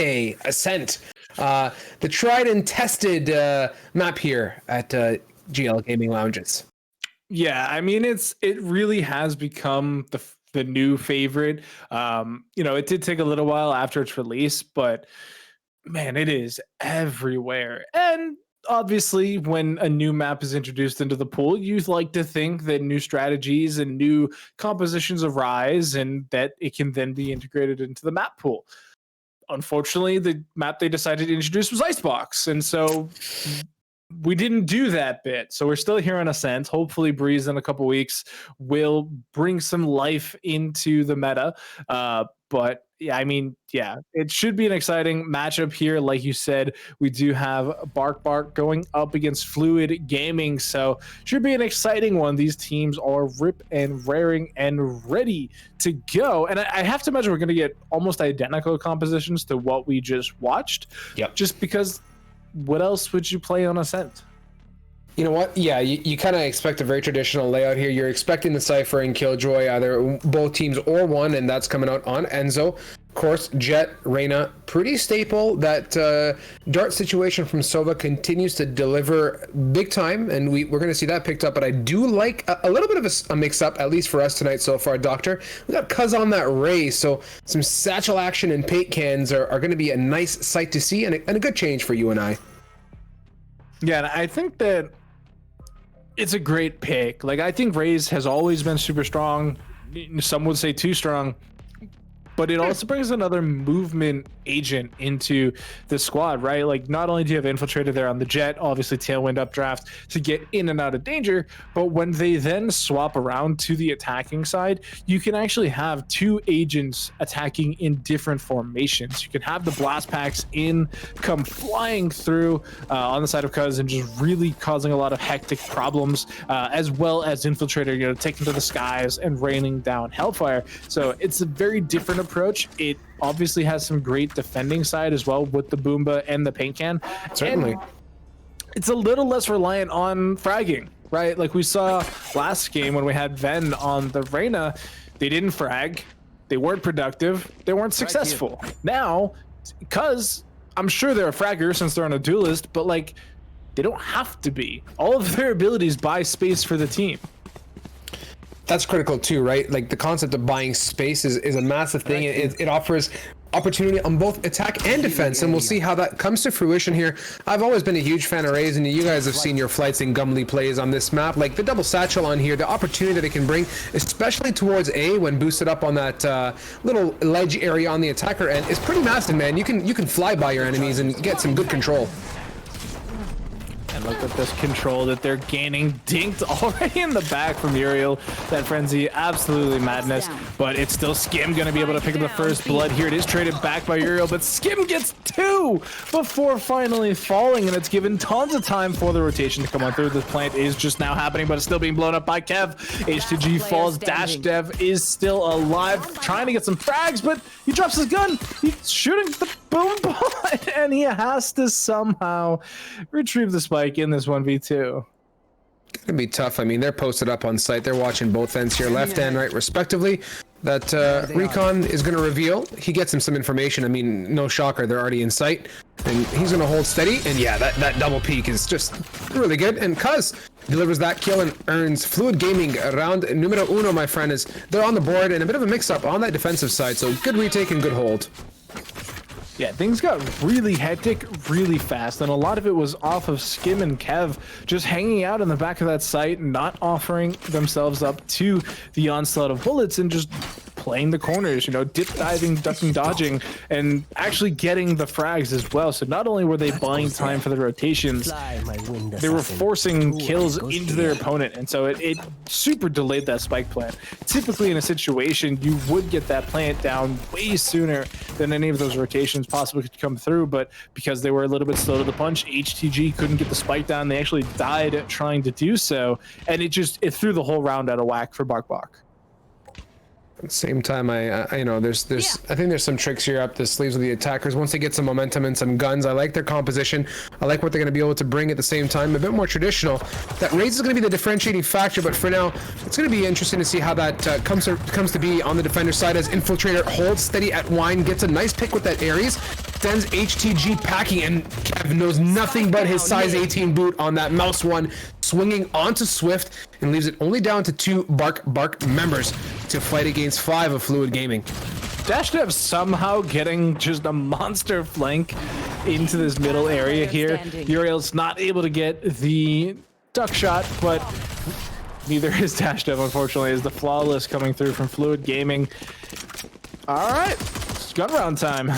J: the tried and tested map here at GL Gaming Lounges.
K: Yeah, I mean it really has become the new favorite. It did take a little while after its release, but man, it is everywhere. And obviously, when a new map is introduced into the pool, you like to think that new strategies and new compositions arise and that it can then be integrated into the map pool. Unfortunately, the map they decided to introduce was Icebox, and so we didn't do that bit. So we're still here on Ascent. Hopefully Breeze in a couple weeks will bring some life into the meta. But yeah, I mean, yeah, it should be an exciting matchup here. Like you said, we do have Bark going up against Fluid Gaming. So should be an exciting one. These teams are rip and raring and ready to go. And I have to imagine we're going to get almost identical compositions to what we just watched.
J: Yep.
K: Just because what else would you play on Ascent?
J: You know what? Yeah, you kind of expect a very traditional layout here. You're expecting the Cypher and Killjoy, either both teams or one, and that's coming out on Enzo. Of course, Jet, Reyna, pretty staple. That Dart situation from Sova continues to deliver big time, and we're going to see that picked up. But I do like a little bit of a mix-up, at least for us tonight so far, Doctor. We got Cuz on that Ray, so some satchel action and paint cans are going to be a nice sight to see, and a good change for you and I.
K: Yeah, and I think that it's a great pick. Like, I think Raze has always been super strong. Some would say too strong. But it also brings another movement agent into the squad, right? Like, not only do you have Infiltrator there on the Jet, obviously Tailwind updraft to get in and out of danger, but when they then swap around to the attacking side, you can actually have 2 agents attacking in different formations. You can have the blast packs come flying through on the side of Cuz and just really causing a lot of hectic problems, as well as Infiltrator, taking to the skies and raining down Hellfire. So it's a very different approach. It obviously has some great defending side as well with the Boomba and the paint can.
J: Certainly.
K: And it's a little less reliant on fragging, right? Like we saw last game when we had Ven on the Reyna, they didn't frag, they weren't productive, they weren't successful. Now, because I'm sure they're a fragger since they're on a duelist, but like they don't have to be. All of their abilities buy space for the team.
J: That's critical too, right? Like the concept of buying space is a massive thing. It offers opportunity on both attack and defense, and we'll see how that comes to fruition here. I've always been a huge fan of Raze, and you guys have seen your flights and Gumley plays on this map. Like the double satchel on here, the opportunity that it can bring, especially towards A when boosted up on that little ledge area on the attacker end, is pretty massive, man. You can fly by your enemies and get some good control.
K: And look at this control that they're gaining. Dinked already in the back from Uriel. That frenzy, absolutely madness. But it's still Skim going to be able to pick up the first blood here. It is traded back by Uriel, but Skim gets 2 before finally falling, and it's given tons of time for the rotation to come on through. This plant is just now happening, but it's still being blown up by Kev. H2G falls. Dash Dev is still alive, trying to get some frags, but he drops his gun. He's shooting the boom bot, and he has to somehow retrieve the spike in this 1v2.
J: Gonna be tough. I mean, they're posted up on site. They're watching both ends here, left and right, respectively. That Recon is going to reveal. He gets him some information. I mean, no shocker. They're already in sight. And he's going to hold steady. And yeah, that double peek is just really good. And Cuz delivers that kill and earns Fluid Gaming round numero uno, my friend. Is they're on the board and a bit of a mix-up on that defensive side. So good retake and good hold.
K: Yeah, things got really hectic really fast, and a lot of it was off of Skim and Kev just hanging out in the back of that site, not offering themselves up to the onslaught of bullets and just playing the corners, dip diving, ducking, dodging, and actually getting the frags as well. So not only were they buying time for the rotations, they were forcing kills into their opponent, and so it super delayed that spike plant. Typically in a situation, you would get that plant down way sooner than any of those rotations possibly could come through, but because they were a little bit slow to the punch, HTG couldn't get the spike down. They actually died trying to do so, and it threw the whole round out of whack for Bark.
J: At the same time, I you know, there's I think there's some tricks here up the sleeves of the attackers. Once they get some momentum and some guns, I like their composition. I like what they're going to be able to bring at the same time. A bit more traditional. That Raze is going to be the differentiating factor, but for now, it's going to be interesting to see how that comes to be on the defender side as Infiltrator holds steady at Wine, gets a nice pick with that Ares, sends HTG packing, and Kev knows nothing but his size 18 boot on that mouse one, swinging onto Swift, and leaves it only down to 2 Bark
K: members
J: to fight against 5 of Fluid Gaming.
K: Dashdev somehow getting just a monster flank into this middle area here. Uriel's not able to get the duck shot, but neither is Dashdev, unfortunately, as the flawless coming through from Fluid Gaming. All right, it's gun round time.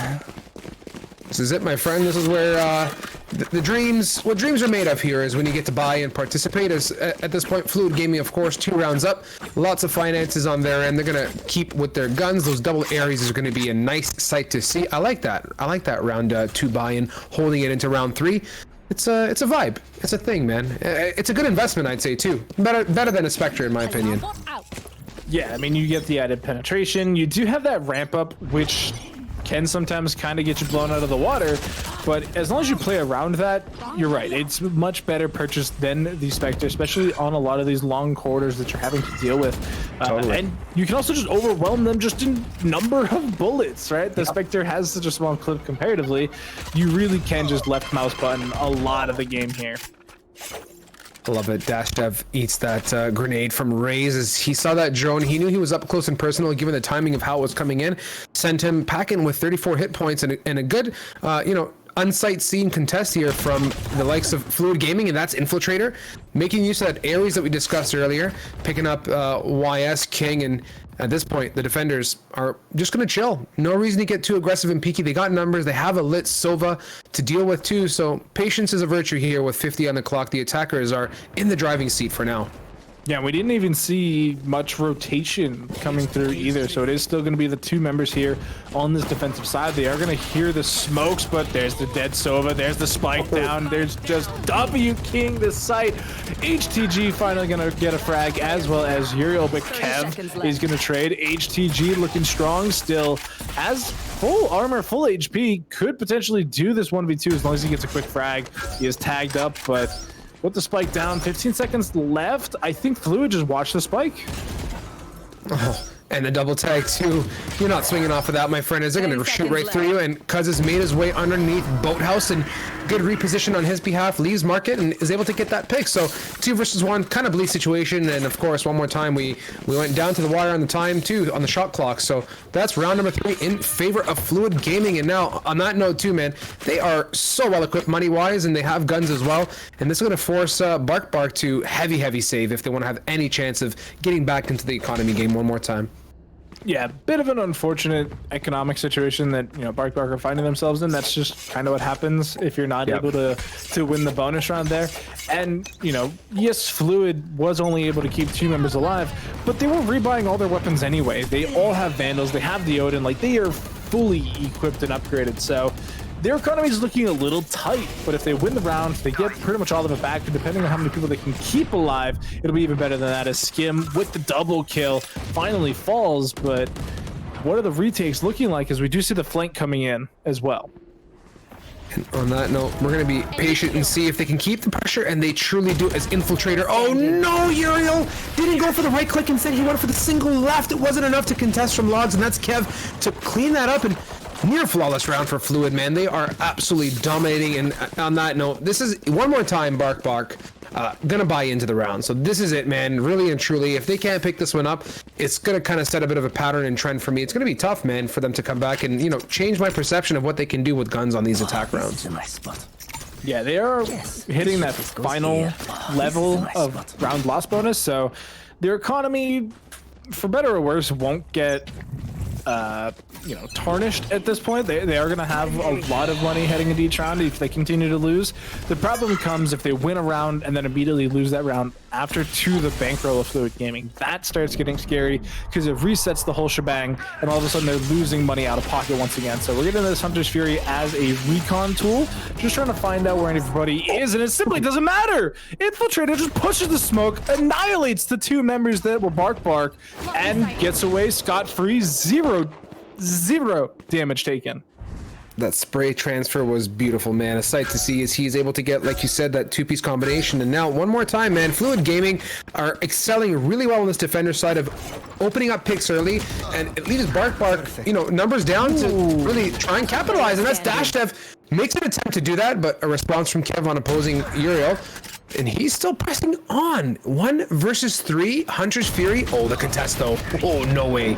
J: This is it, my friend. This is where the dreams, what dreams are made of here is when you get to buy and participate. As at this point, Fluid Gaming, of course, 2 rounds up, lots of finances on their end. They're gonna keep with their guns. Those double Ares is gonna be a nice sight to see. I like that. I like that round 2 buy-in, holding it into round 3. It's a vibe. It's a thing, man. It's a good investment, I'd say, too. Better than a Spectre, in my opinion.
K: Yeah, I mean, you get the added penetration. You do have that ramp up, which can sometimes kind of get you blown out of the water, but as long as you play around that, you're right. It's much better purchase than the Spectre, especially on a lot of these long corridors that you're having to deal with.
J: Totally.
K: And you can also just overwhelm them just in number of bullets, right? The Spectre has such a small clip comparatively. You really can just left mouse button a lot of the game here.
J: I love it. Dashdev eats that grenade from Raze as he saw that drone. He knew he was up close and personal given the timing of how it was coming in. Sent him packing with 34 hit points and a good, unsight-seen contest here from the likes of Fluid Gaming, and that's Infiltrator, making use of that Ares that we discussed earlier, picking up YS, King, and at this point, the defenders are just going to chill. No reason to get too aggressive and peaky. They got numbers. They have a lit Sova to deal with too, so patience is a virtue here with 50 on the clock. The attackers are in the driving seat for now.
K: Yeah, we didn't even see much rotation coming through either, so it is still going to be the 2 members here on this defensive side. They are going to hear the smokes, but there's the dead Sova, there's the spike down, there's just W King this site. HTG finally going to get a frag, as well as Uriel, but Kev is going to trade. HTG looking strong still, has full armor, full HP, could potentially do this 1v2 as long as he gets a quick frag. He is tagged up, but with the spike down, 15 seconds left. I think Fluid just watched the spike.
J: Oh, and the double tag too. You're not swinging off of that, my friend. Is they're gonna shoot right through you, and Cuz has made his way underneath Boathouse, and good reposition on his behalf, leaves market and is able to get that pick. So 2 versus 1, kind of bleak situation, and of course one more time we went down to the wire on the time too, on the shot clock. So that's round number 3 in favor of Fluid Gaming. And now on that note too, man, they are so well equipped money wise, and they have guns as well, and this is going to force Bark to heavy save if they want to have any chance of getting back into the economy game one more time.
K: Yeah, bit of an unfortunate economic situation that, Bark are finding themselves in. That's just kind of what happens if you're not able to win the bonus round there. And, yes, Fluid was only able to keep 2 members alive, but they were rebuying all their weapons anyway. They all have Vandals, they have the Odin, like they are fully equipped and upgraded. So their economy is looking a little tight, but if they win the round, they get pretty much all of it back, and depending on how many people they can keep alive, it'll be even better than that, as Skim with the double kill finally falls. But what are the retakes looking like, as we do see the flank coming in as well?
J: And on that note, we're going to be patient and see if they can keep the pressure, and they truly do as Infiltrator. Oh no, Uriel didn't go for the right click, instead he went for the single left. It wasn't enough to contest from Logs, and that's Kev to clean that up, and near flawless round for Fluid, man. They are absolutely dominating. And on that note, this is one more time Bark gonna buy into the round. So this is it, man. Really and truly, if they can't pick this one up, it's gonna kind of set a bit of a pattern and trend for me. It's gonna be tough, man, for them to come back and change my perception of what they can do with guns on these attack rounds.
K: Yeah, they are hitting that final level of round loss bonus, so their economy, for better or worse, won't get tarnished at this point. They are going to have a lot of money heading into each round if they continue to lose. The problem comes if they win a round and then immediately lose that round after to the bankroll of Fluid Gaming. That starts getting scary because it resets the whole shebang, and all of a sudden they're losing money out of pocket once again. So we're getting this Hunter's Fury as a recon tool, just trying to find out where everybody is, and it simply doesn't matter. Infiltrator just pushes the smoke, annihilates the two members that were Bark, and gets away scot-free. Zero damage taken.
J: That spray transfer was beautiful, man. A sight to see as he's able to get, like you said, that two-piece combination. And now, one more time, man, Fluid Gaming are excelling really well on this defender side of opening up picks early, and it leaves Bark, numbers down to really try and capitalize. And that's Dashdev makes an attempt to do that, but a response from Kev on opposing Uriel. And he's still pressing on. 1 versus 3, Hunter's Fury. Oh, the contest, though. Oh, no way.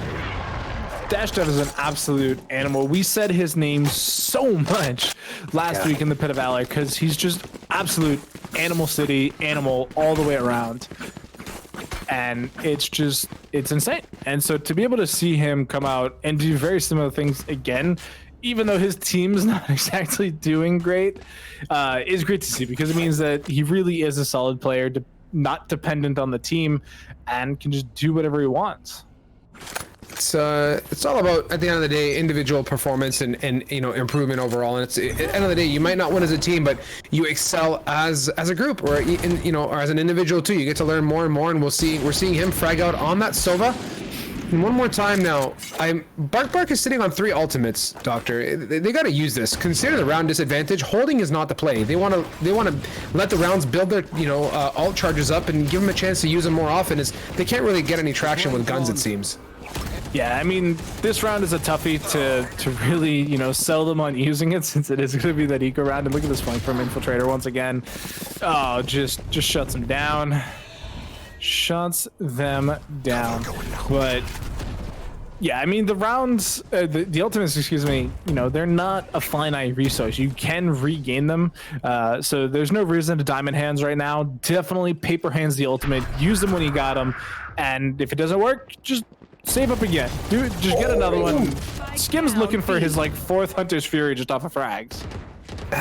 K: Dashdev is an absolute animal. We said his name so much last week in the Pit of Valor because he's just absolute animal city, animal all the way around. And it's insane. And so to be able to see him come out and do very similar things again, even though his team's not exactly doing great, is great to see because it means that he really is a solid player, not dependent on the team, and can just do whatever he wants.
J: It's all about, at the end of the day, individual performance and improvement overall. And it's at the end of the day, you might not win as a team, but you excel as a group, or or as an individual too. You get to learn more and more, and we're seeing him frag out on that Sova. And one more time now, Bark is sitting on 3 ultimates, Doctor. They got to use this. Consider the round disadvantage. Holding is not the play. They want to let the rounds build their ult charges up and give them a chance to use them more often. As they can't really get any traction with guns, it seems.
K: Yeah, I mean, this round is a toughie to really, sell them on using it, since it is going to be that eco round. And look at this flank from Infiltrator once again. Oh, just shuts them down. Shuts them down. But yeah, I mean, the rounds, the ultimates, excuse me, they're not a finite resource. You can regain them. So there's no reason to diamond hands right now. Definitely paper hands the ultimate. Use them when you got them. And if it doesn't work, just save up again. Just get another one. Skim's looking for his 4th Hunter's Fury just off of frags.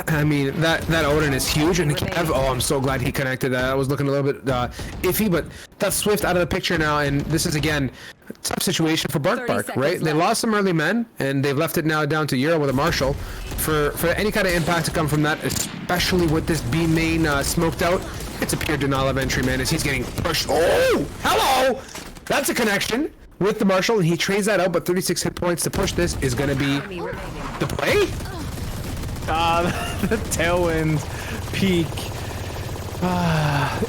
J: I mean, that Odin is huge, and Kev, I'm so glad he connected that. I was looking a little bit iffy, but that's Swift out of the picture now, and this is, again, a tough situation for Bark, right? They lost some early men, and they've left it now down to Euro with a Marshall. For any kind of impact to come from that, especially with this B main smoked out, it's a pure denial of entry, man, as he's getting pushed. Oh, hello! That's a connection with the Marshall, and he trades that out, but 36 hit points to push this is going to be the play?
K: The tailwind peak.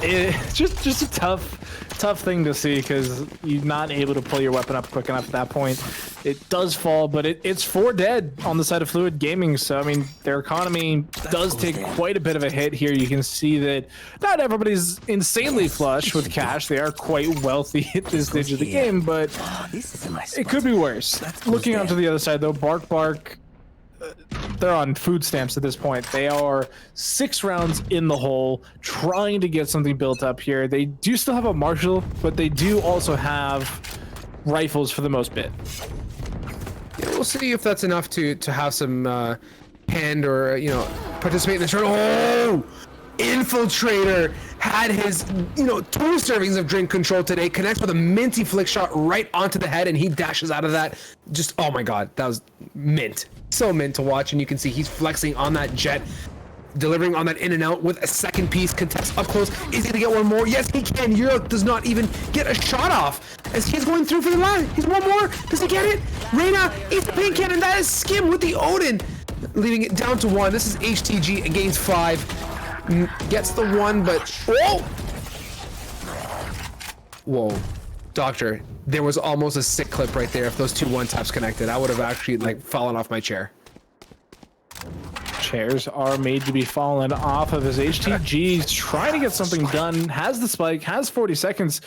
K: It's just a tough thing to see because you're not able to pull your weapon up quick enough at that point. It does fall, but it's 4 dead on the side of Fluid Gaming. So I mean, their economy does take quite a bit of a hit here. You can see that not everybody's insanely flush with cash. They are quite wealthy at this stage of the game, but it could be worse. Looking onto the other side though, Bark. They're on food stamps at this point. They are 6 rounds in the hole, trying to get something built up here. They do still have a Marshall, but they do also have rifles for the most bit.
J: Yeah, we'll see if that's enough to have some hand or participate in this round. Oh, Infiltrator had his 2 servings of drink control today. Connects with a minty flick shot right onto the head, and he dashes out of that. Just, oh my god, that was mint. So mint to watch, and you can see he's flexing on that jet, delivering on that in and out with a second piece. Contest up close. Is he gonna get one more? Yes, he can. Euro does not even get a shot off as he's going through for the line. He's one more. Does he get it? Reyna eats the paint cannon. That is Skim with the Odin, leaving it down to 1. This is HTG against 5. Gets the 1, but whoa, Doctor, there was almost a sick clip right there. If those 2 1-taps connected, I would have actually fallen off my chair.
K: chairs are made to be fallen off of his HTG's trying to get something done, has the spike, has 40 seconds.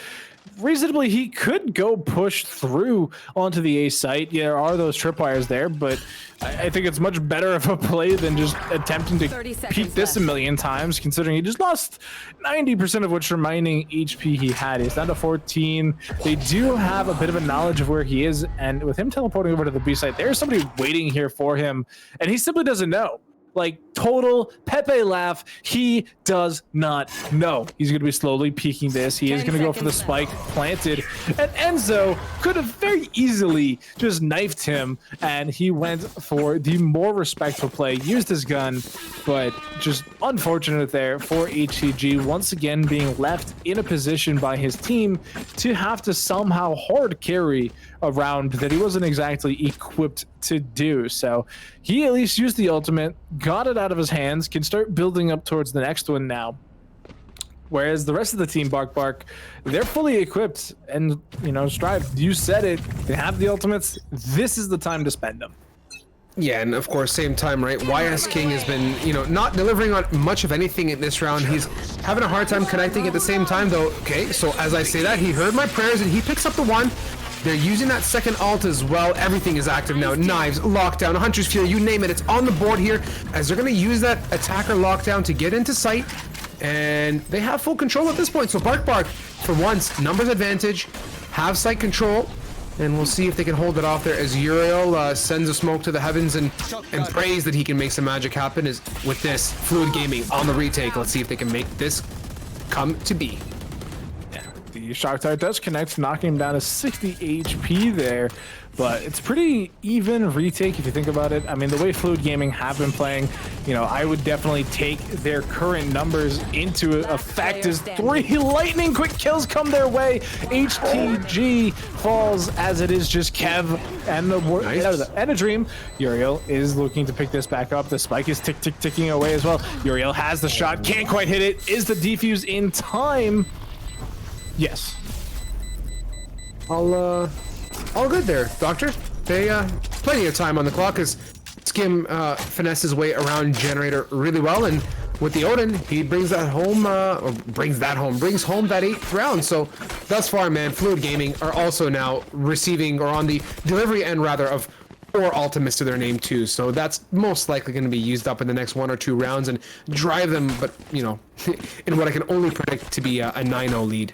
K: Reasonably, he could go push through onto the A site. Yeah, there are those tripwires there, but I think it's much better of a play than just attempting to peek this a million times, considering he just lost 90% of which remaining HP he had. He's down to 14. They do have a bit of a knowledge of where he is, and with him teleporting over to the B site, there's somebody waiting here for him, and he simply doesn't know. Like, total Pepe laugh. He does not know. He's going to be slowly peeking this. He is going to go for the spike planted. And Enzo could have very easily just knifed him. And he went for the more respectful play, used his gun, but just unfortunate there for HCG. Once again, being left in a position by his team to have to somehow hard carry a round that he wasn't exactly equipped to do. So he at least used the ultimate, got it out of his hands, can start building up towards the next one now. Whereas the rest of the team, Bark, they're fully equipped. And, you know, Strive, you said it, they have the ultimates. This is the time to spend them.
J: Yeah, and of course, same time, right? YS King has been, you know, not delivering on much of anything in this round. He's having a hard time connecting at the same time, though. Okay, so as I say that, he heard my prayers and he picks up the one. They're using that second ult as well. Everything is active now. Knives, lockdown, Hunter's Fury, you name it. It's on the board here as they're going to use that attacker lockdown to get into sight. And they have full control at this point. So Bark, for once, numbers advantage, have sight control. And we'll see if they can hold it off there as Uriel sends a smoke to the heavens and prays that he can make some magic happen is with this Fluid Gaming on the retake. Let's see if they can make this come to be.
K: The Shock Tire does connect, knocking him down to 60 HP there, but it's pretty even retake if you think about it. I mean, the way Fluid Gaming have been playing, you know, I would definitely take their current numbers into effect as 3 lightning quick kills come their way. HTG falls as it is just Kev and and a Dream. Uriel is looking to pick this back up. The spike is ticking away as well. Uriel has the shot, can't quite hit it. Is the defuse in time? Yes.
J: All good there, Doctor. They plenty of time on the clock as Skim finesse his way around Generator really well, and with the Odin, he brings that home, brings home that 8th round. So thus far, man, Fluid Gaming are also now receiving, or on the delivery end rather, of 4 ultimates to their name too. So that's most likely going to be used up in the next 1 or 2 rounds and drive them, but you know, in what I can only predict to be a 9-0 lead.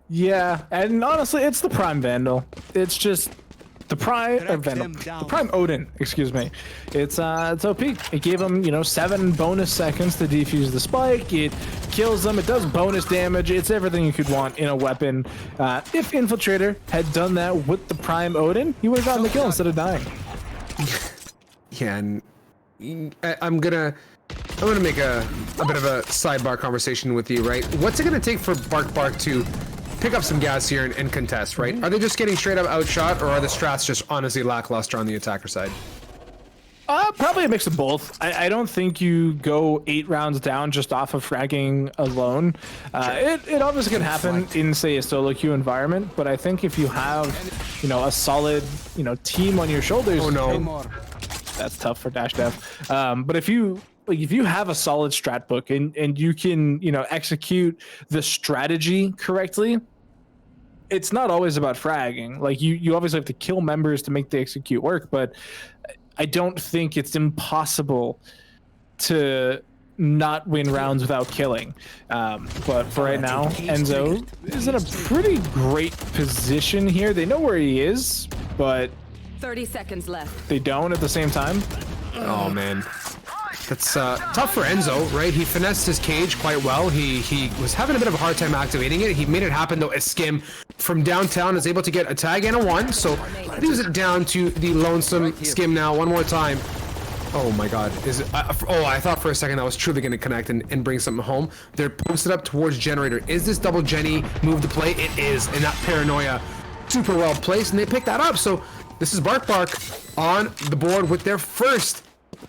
K: Yeah, and honestly, it's the Prime Vandal. It's just the Prime Vandal, the Prime Odin. Excuse me. It's OP. It gave him, you know, 7 bonus seconds to defuse the spike. It kills them. It does bonus damage. It's everything you could want in a weapon. If Infiltrator had done that with the Prime Odin, he would have gotten the kill instead of dying.
J: Yeah, and I'm gonna make a bit of a sidebar conversation with you, right? What's it gonna take for Bark to pick up some gas here and contest, right? Are they just getting straight up outshot, or are the strats just honestly lackluster on the attacker side?
K: Probably a mix of both. I don't think you go 8 rounds down just off of fragging alone. It obviously can happen in, say, a solo queue environment, but I think if you have, you know, a solid, you know, team on your shoulders.
J: Oh no,
K: that's tough for Dash Dev. But if you have a solid strat book and you can, you know, execute the strategy correctly, it's not always about fragging. Like you obviously have to kill members to make the execute work, but I don't think it's impossible to not win rounds without killing. But for right now, Enzo is in a pretty great position here. They know where he is, but
H: 30 seconds left.
K: they don't at the same time.
J: oh man. That's tough for Enzo, right? He finessed his cage quite well. He was having a bit of a hard time activating it. He made it happen though as Skim from downtown is able to get a tag and a 1. So leaves it down to the lonesome Skim now one more time. Oh my god. Is it, I thought for a second that was truly going to connect and bring something home. They're posted up towards Generator. Is this double Jenny move to play? It is, and that Paranoia super well placed, and they pick that up. So this is Bark on the board with their first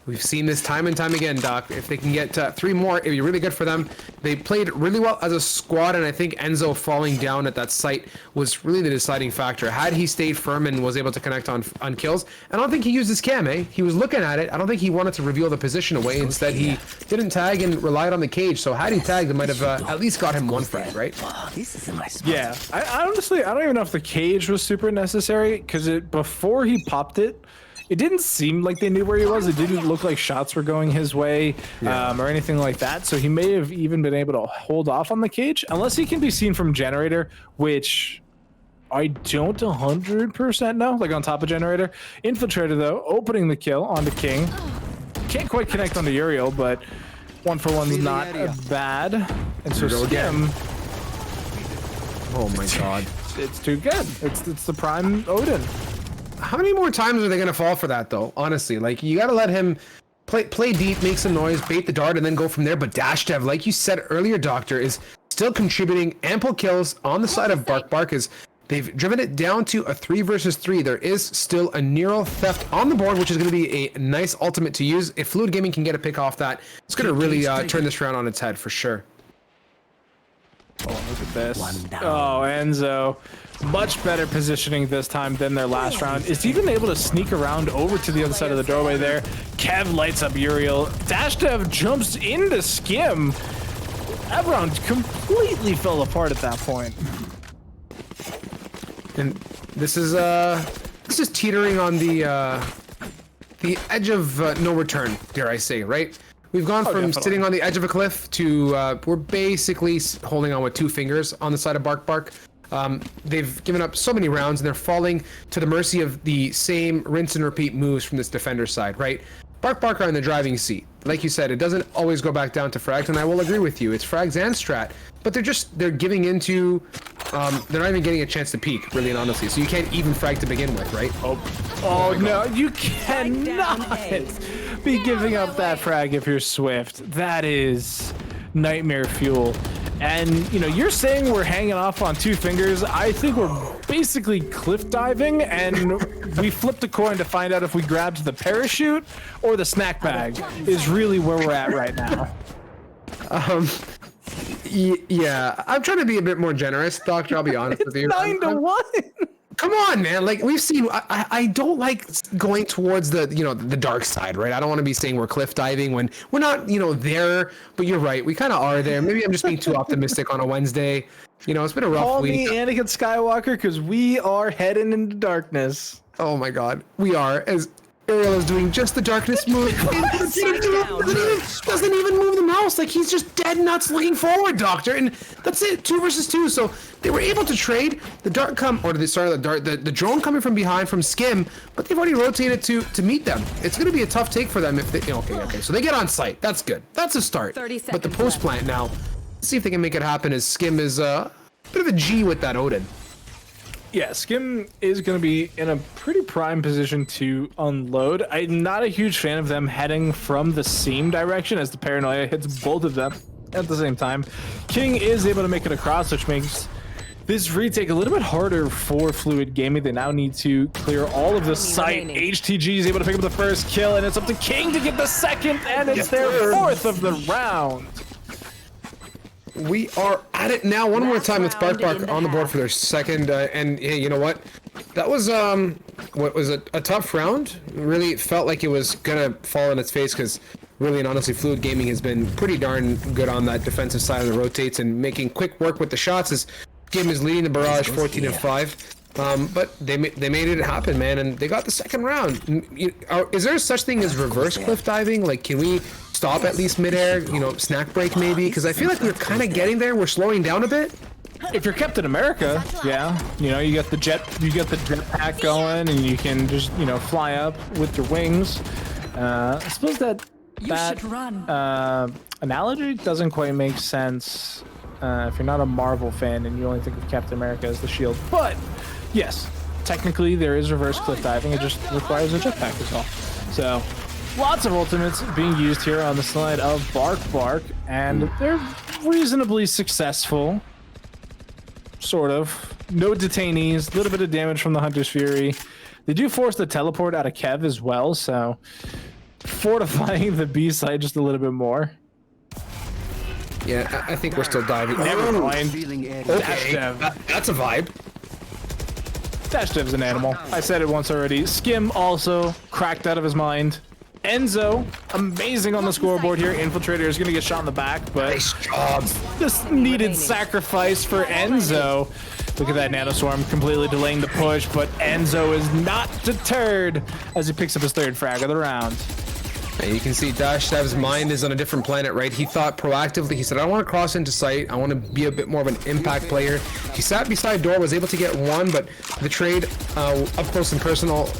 J: We've seen this time and time again, Doc. If they can get 3 more, it'd be really good for them. They played really well as a squad, and I think Enzo falling down at that site was really the deciding factor. Had he stayed firm and was able to connect on kills, I don't think he used his cam, eh? He was looking at it. I don't think he wanted to reveal the position away. Instead, he didn't tag and relied on the cage. So had he tagged, it might have at least got him 1 frag, right?
G: Oh, this is a nice.
K: Yeah, I honestly, I don't even know if the cage was super necessary, because before he popped it, it didn't seem like they knew where he was. It didn't look like shots were going his way or anything like that. So he may have even been able to hold off on the cage, unless he can be seen from Generator, which I don't 100% know, like on top of Generator. Infiltrator, though, opening the kill onto King. Can't quite connect onto Uriel, but 1 for 1's not bad. And so Skim...
J: Oh my god.
K: It's too good. It's the prime Odin.
J: How many more times are they going to fall for that, though? Honestly, like, you got to let him play deep, make some noise, bait the dart, and then go from there. But Dash Dev, like you said earlier, Doctor, is still contributing ample kills on the side of Bark. Is they've driven it down to a 3 versus 3. There is still a Nero theft on the board, which is going to be a nice ultimate to use. If Fluid Gaming can get a pick off that, it's going to really turn this round on its head for sure.
K: Oh, look at this. Oh, Enzo. Much better positioning this time than their last round. Is even able to sneak around over to the other side of the doorway there. Kev lights up Uriel. Dash Dev jumps into Skim. That round completely fell apart at that point.
J: And this is teetering on the edge of no return, dare I say, right? We've gone from
K: definitely.
J: sitting on the edge of a cliff to we're basically holding on with 2 fingers on the side of Bark. They've given up so many rounds, and they're falling to the mercy of the same rinse and repeat moves from this defender side, right? Bark are in the driving seat. Like you said, it doesn't always go back down to frags, and I will agree with you. It's frags and strat, but they're giving into, they're not even getting a chance to peek, really and honestly. So you can't even frag to begin with, right?
K: Oh no, you cannot be giving up that frag if you're Swift. That is nightmare fuel. And, you know, you're saying we're hanging off on 2 fingers. I think we're basically cliff diving, and we flipped a coin to find out if we grabbed the parachute or the snack bag is really where we're at right now.
J: Yeah, I'm trying to be a bit more generous, Doctor. I'll be honest with you.
K: 9-1.
J: Come on, man. Like, we've seen, I don't like going towards the dark side, right? I don't want to be saying we're cliff diving when we're not, there, but you're right. We kind of are there. Maybe I'm just being too optimistic on a Wednesday. It's been a rough
K: Call
J: week.
K: me Anakin Skywalker, because we are heading into darkness.
J: Oh my God. We are, as Ariel is doing just the darkness move. Doesn't even move the mouse. Like, he's just dead nuts looking forward, Doctor. And that's it, 2 versus 2. So they were able to trade the the drone coming from behind from Skim, but they've already rotated to meet them. It's going to be a tough take for them if they. Okay. So they get on site. That's good. That's a start.
H: 30
J: But the
H: seconds
J: post plant now. Let's see if they can make it happen. As Skim is a bit of a G with that Odin.
K: Yeah, Skim is going to be in a pretty prime position to unload. I'm not a huge fan of them heading from the seam direction as the paranoia hits both of them at the same time. King is able to make it across, which makes this retake a little bit harder for Fluid Gaming. They now need to clear all of the site. HTG is able to pick up the first kill, and it's up to King to get the second, and it's their 4th of the round.
J: We are at it now. One more time with Bark on the board for their second. And hey, you know what? That was what was it? A tough round. Really felt like it was gonna fall on its face because really and honestly, Fluid Gaming has been pretty darn good on that defensive side of the rotates and making quick work with the shots. This game is leading the barrage 14-5. But they made it happen, man, and they got the second round. Is there such thing as reverse cliff diving? Like, can we stop at least midair? Snack break maybe? Because I feel like we're kind of getting there. We're slowing down a bit.
K: If you're Captain America, yeah, you got the jetpack going, and you can just fly up with your wings. I suppose that analogy doesn't quite make sense if you're not a Marvel fan and you only think of Captain America as the shield, but. Yes, technically there is reverse cliff diving. It just requires a jetpack as well. So, lots of ultimates being used here on the side of Bark, and they're reasonably successful. Sort of. No detainees, a little bit of damage from the Hunter's Fury. They do force the teleport out of Kev as well, so fortifying the B side just a little bit more.
J: Yeah, I think we're still diving.
K: Never mind.
J: Okay, that's a vibe.
K: Dash Dev's an animal. I said it once already. Skim also cracked out of his mind. Enzo, amazing on the scoreboard here. Infiltrator is going to get shot in the back, but
J: Nice job.
K: this needed sacrifice for Enzo. Look at that Nanoswarm completely delaying the push, but Enzo is not deterred as he picks up his third frag of the round.
J: And you can see Dash Dev's mind is on a different planet, right? He thought proactively. He said, I want to cross into sight. I want to be a bit more of an impact player. He sat beside door, was able to get one, but the trade up close and personal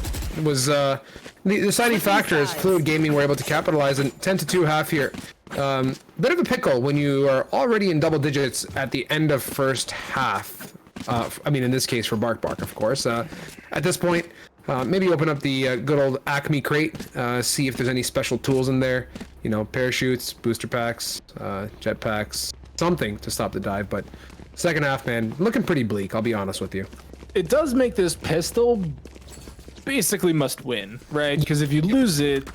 J: was the deciding factor is Fluid Gaming were able to capitalize in 10-2 half here. Bit of a pickle when you are already in double digits at the end of first half. I mean, in this case for Bark, of course. At this point, maybe open up the good old Acme crate, see if there's any special tools in there. You know, parachutes, booster packs, jet packs, something to stop the dive. But second half, man, looking pretty bleak, I'll be honest with you.
K: It does make this pistol basically must win, right? Because if you lose it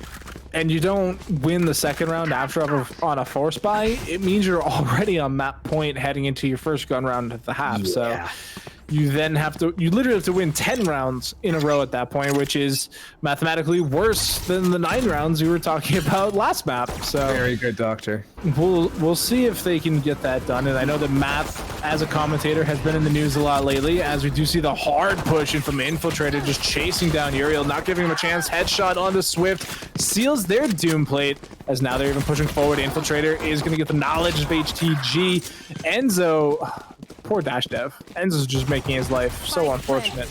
K: and you don't win the second round after on a force buy, it means you're already on map point heading into your first gun round at the half.
J: Yeah.
K: So you then you literally have to win 10 rounds in a row at that point, which is mathematically worse than the 9 rounds we were talking about last map. So
J: Very good, Doctor.
K: we'll see if they can get that done. And I know that Math, as a commentator, has been in the news a lot lately, as we do see the hard push in from Infiltrator, just chasing down Uriel, not giving him a chance. Headshot onto Swift, seals their doom plate, as now they're even pushing forward. Infiltrator is going to get the knowledge of HTG. Enzo, poor Dash Dev. Enzo's just making his life so unfortunate.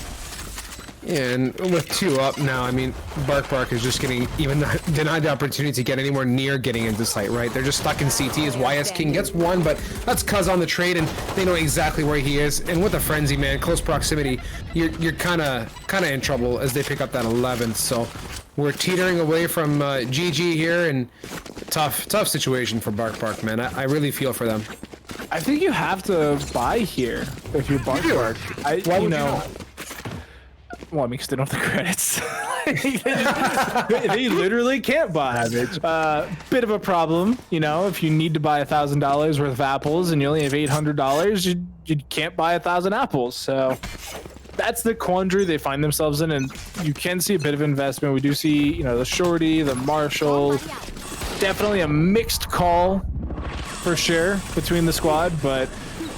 J: Yeah, and with 2 up now, I mean, Bark is just getting even denied the opportunity to get anywhere near getting into sight, right? They're just stuck in CT as YS King gets 1, but that's Cuz on the trade, and they know exactly where he is. And with a frenzy, man, close proximity, you're kind of in trouble as they pick up that 11th. So we're teetering away from GG here, and tough situation for Bark, man. I really feel for them.
K: I think you have to buy here if you're Bark.
J: Why would you not?
K: Well, I mean, because they don't have the credits. they literally can't buy. Bit of a problem, you know, if you need to buy $1,000 worth of apples and you only have $800, you can't buy 1,000 apples. So that's the quandary they find themselves in, and you can see a bit of investment. We do see, you know, the Shorty, the Marshall, definitely a mixed call for sure between the squad, but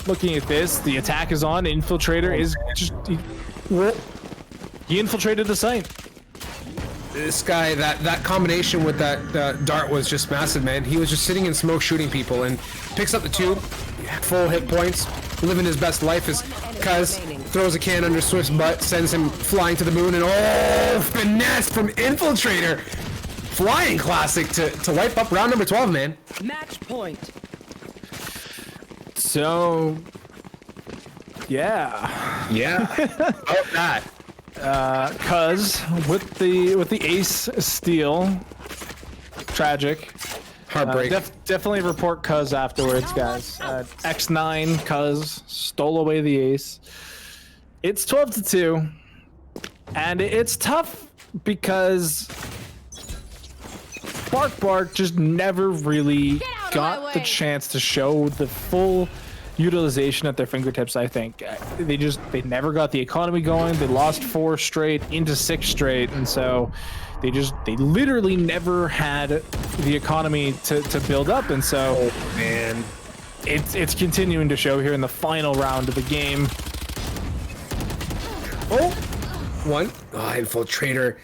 K: looking at this, the attack is on. Infiltrator is just... He infiltrated the site.
J: This guy, that combination with that dart was just massive, man. He was just sitting in smoke shooting people and picks up the 2, full hit points, living his best life as Cuz throws a can under Swift's butt, sends him flying to the moon, and oh, finesse from Infiltrator. Flying classic to wipe up round number 12, man.
H: Match point.
K: So, yeah.
J: Yeah. How about that?
K: Cuz with the ace steal, tragic.
J: Heartbreak.
K: Definitely report Cuz afterwards, guys. X9 Cuz stole away the ace. It's 12-2, and it's tough because Bark just never really got the chance to show the full utilization at their fingertips. I think they never got the economy going. They lost 4 straight into 6 straight, and so they literally never had the economy to build up. And so,
J: oh, man,
K: it's continuing to show here in the final round of the game.
J: Oh, 1. Oh, Infiltrator.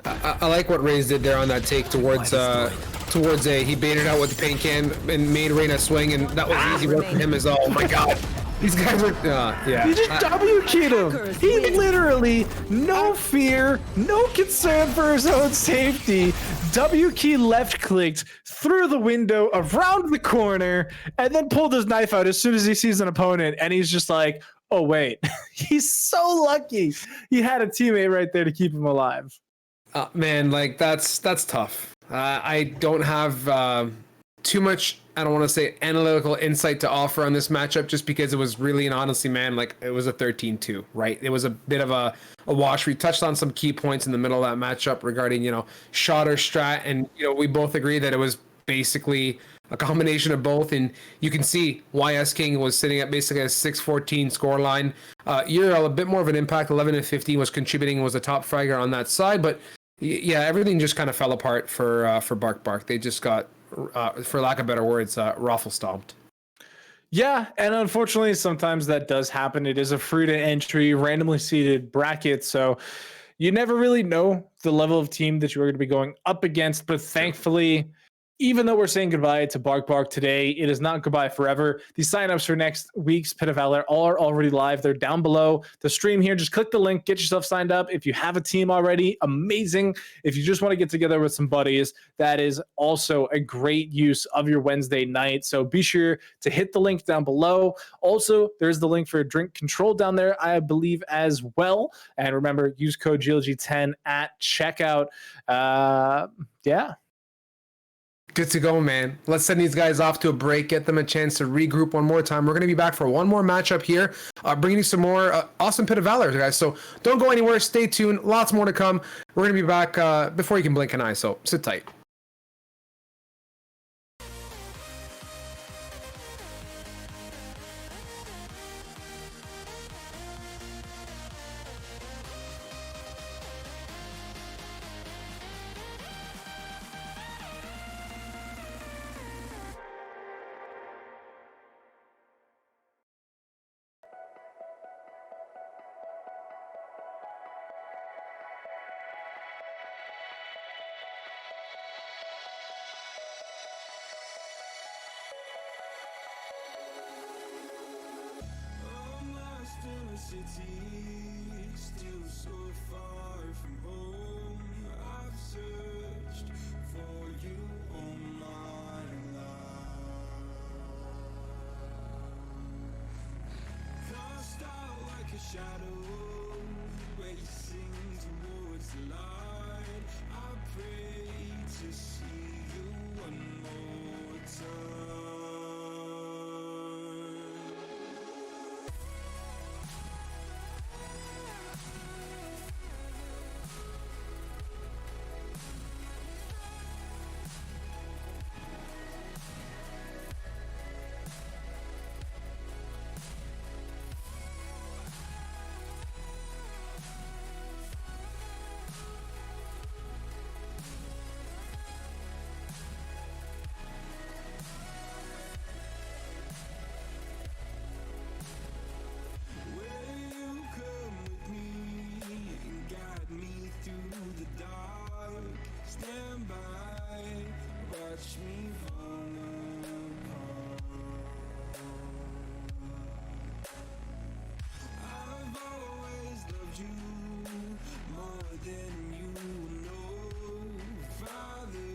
J: I like what Raze did there on that take towards A. He baited out with the paint can and made Reyna swing, and that was easy work for him as well. Oh my god. These guys are, yeah.
K: He just W-keyed him. He literally, no fear, no concern for his own safety, W-key left-clicked through the window, around the corner, and then pulled his knife out as soon as he sees an opponent, and he's just like, oh wait. He's so lucky he had a teammate right there to keep him alive.
J: Man, like that's tough. I don't have too much, I don't want to say analytical insight to offer on this matchup, just because it was really, and honestly, man, like it was a 13-2, right? It was a bit of a wash. We touched on some key points in the middle of that matchup regarding, shot or strat, and we both agree that it was basically a combination of both, and you can see why S King was sitting at basically a 6-14 score line. Ural, a bit more of an impact, 11 and 15, was contributing, was a top fragger on that side, but yeah, everything just kind of fell apart for Bark. They just got, for lack of better words, raffle stomped.
K: Yeah, and unfortunately, sometimes that does happen. It is a free to entry, randomly seeded bracket, so you never really know the level of team that you're going to be going up against. But thankfully, even though we're saying goodbye to Bark today, it is not goodbye forever. The signups for next week's Pit of Valor are already live. They're down below the stream here. Just click the link, get yourself signed up. If you have a team already, amazing. If you just want to get together with some buddies, that is also a great use of your Wednesday night. So be sure to hit the link down below. Also, there's the link for Drink Control down there, I believe, as well. And remember, use code GLG10 at checkout. Yeah.
J: Good to go, man. Let's send these guys off to a break, get them a chance to regroup one more time. We're going to be back for one more matchup here, bringing you some more awesome Pit of Valor, guys. So don't go anywhere. Stay tuned. Lots more to come. We're going to be back before you can blink an eye, so sit tight.
I: Still so far from home. I've searched for you all my life. Cast out like a shadow, racing towards the light. I pray to see you one more time. Stand by, watch me fall apart. I've always loved you more than you know. Father,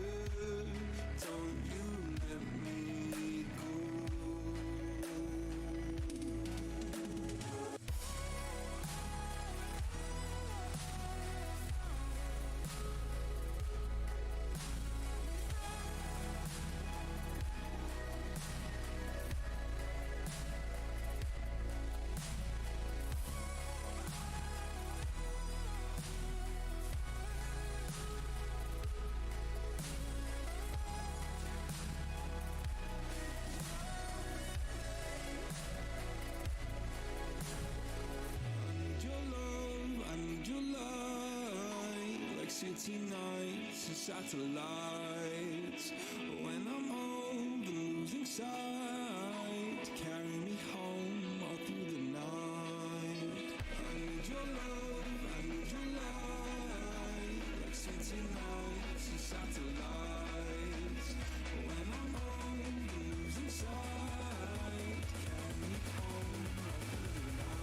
I: don't you let me go. City nights and satellites. When I'm home, the losing sight. Carry me home all through the night. I need your love, I need your light. Like city nights and satellites. When I'm home, the losing sight. Carry me home all through the night.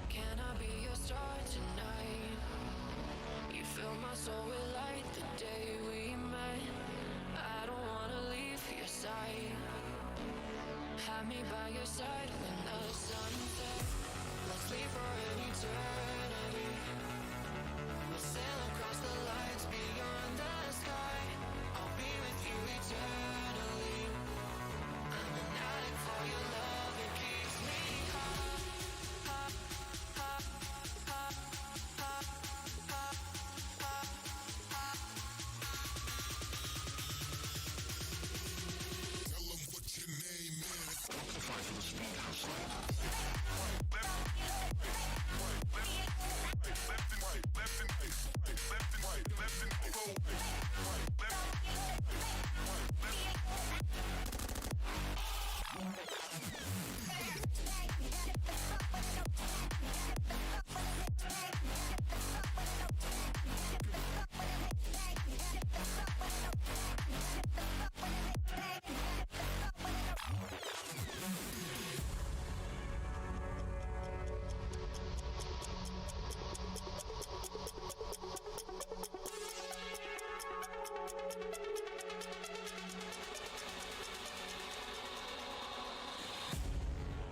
A: Can I be your star tonight? You fill my soul with light the day we met. I don't wanna leave your side. Have me by your side when the sun sets. Let's leave for an eternity. We'll sail across the lights beyond the sky. I'll be with you eternally. I'm an addict for your love, it keeps me high.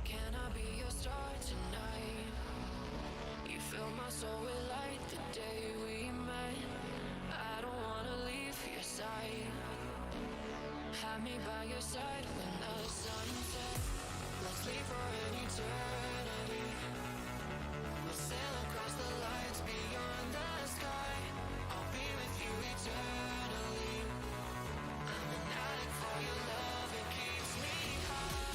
A: Can I be your star tonight? You fill my soul with light the day we met. I don't wanna leave your side. Have me by your side when the sun sets. Let's leave for an eternity. We'll sail across the lights beyond the sky. I'll be with you eternally. I'm an addict for your love, it keeps me high.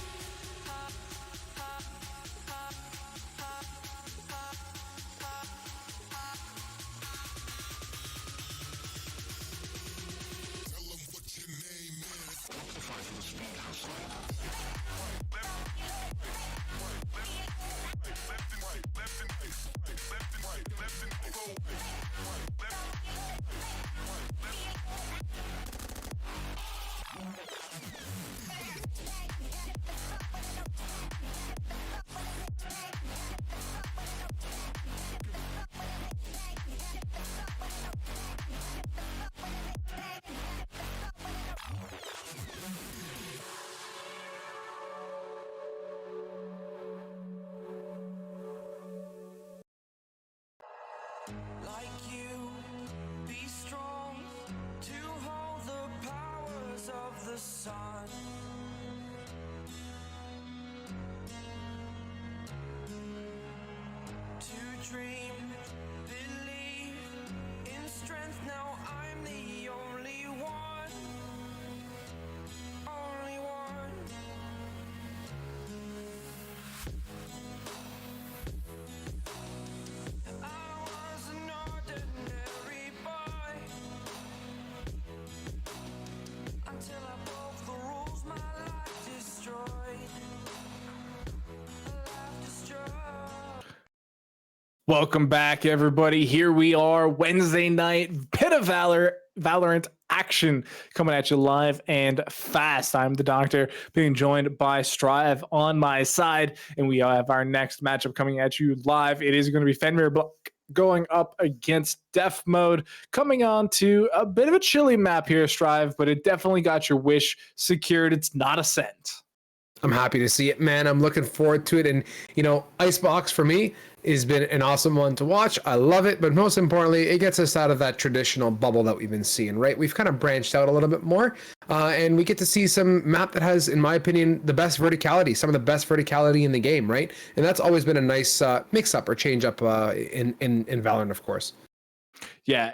I: Like you, be strong to hold the powers of the sun. To dream, believe in strength. Now I'm the only one, only one. I was an ordinary boy until I broke the rules. My life destroyed. Life destroyed.
K: Welcome back, everybody. Here we are, Wednesday night, Pit of Valor, Valorant action coming at you live and fast. I'm the Doctor, being joined by Strive on my side, and we have our next matchup coming at you live. It is going to be Fenrir Black going up against Def Mode, coming on to a bit of a chilly map here, Strive, but it definitely got your wish secured. It's not a cent.
J: I'm happy to see it, man. I'm looking forward to it. And, you know, Icebox for me has been an awesome one to watch. I love it. But most importantly, it gets us out of that traditional bubble that we've been seeing, right? We've kind of branched out a little bit more. And we get to see some map that has, in my opinion, the best verticality, some of the best verticality in the game, right? And that's always been a nice mix-up or change-up in Valorant, of course.
K: Yeah,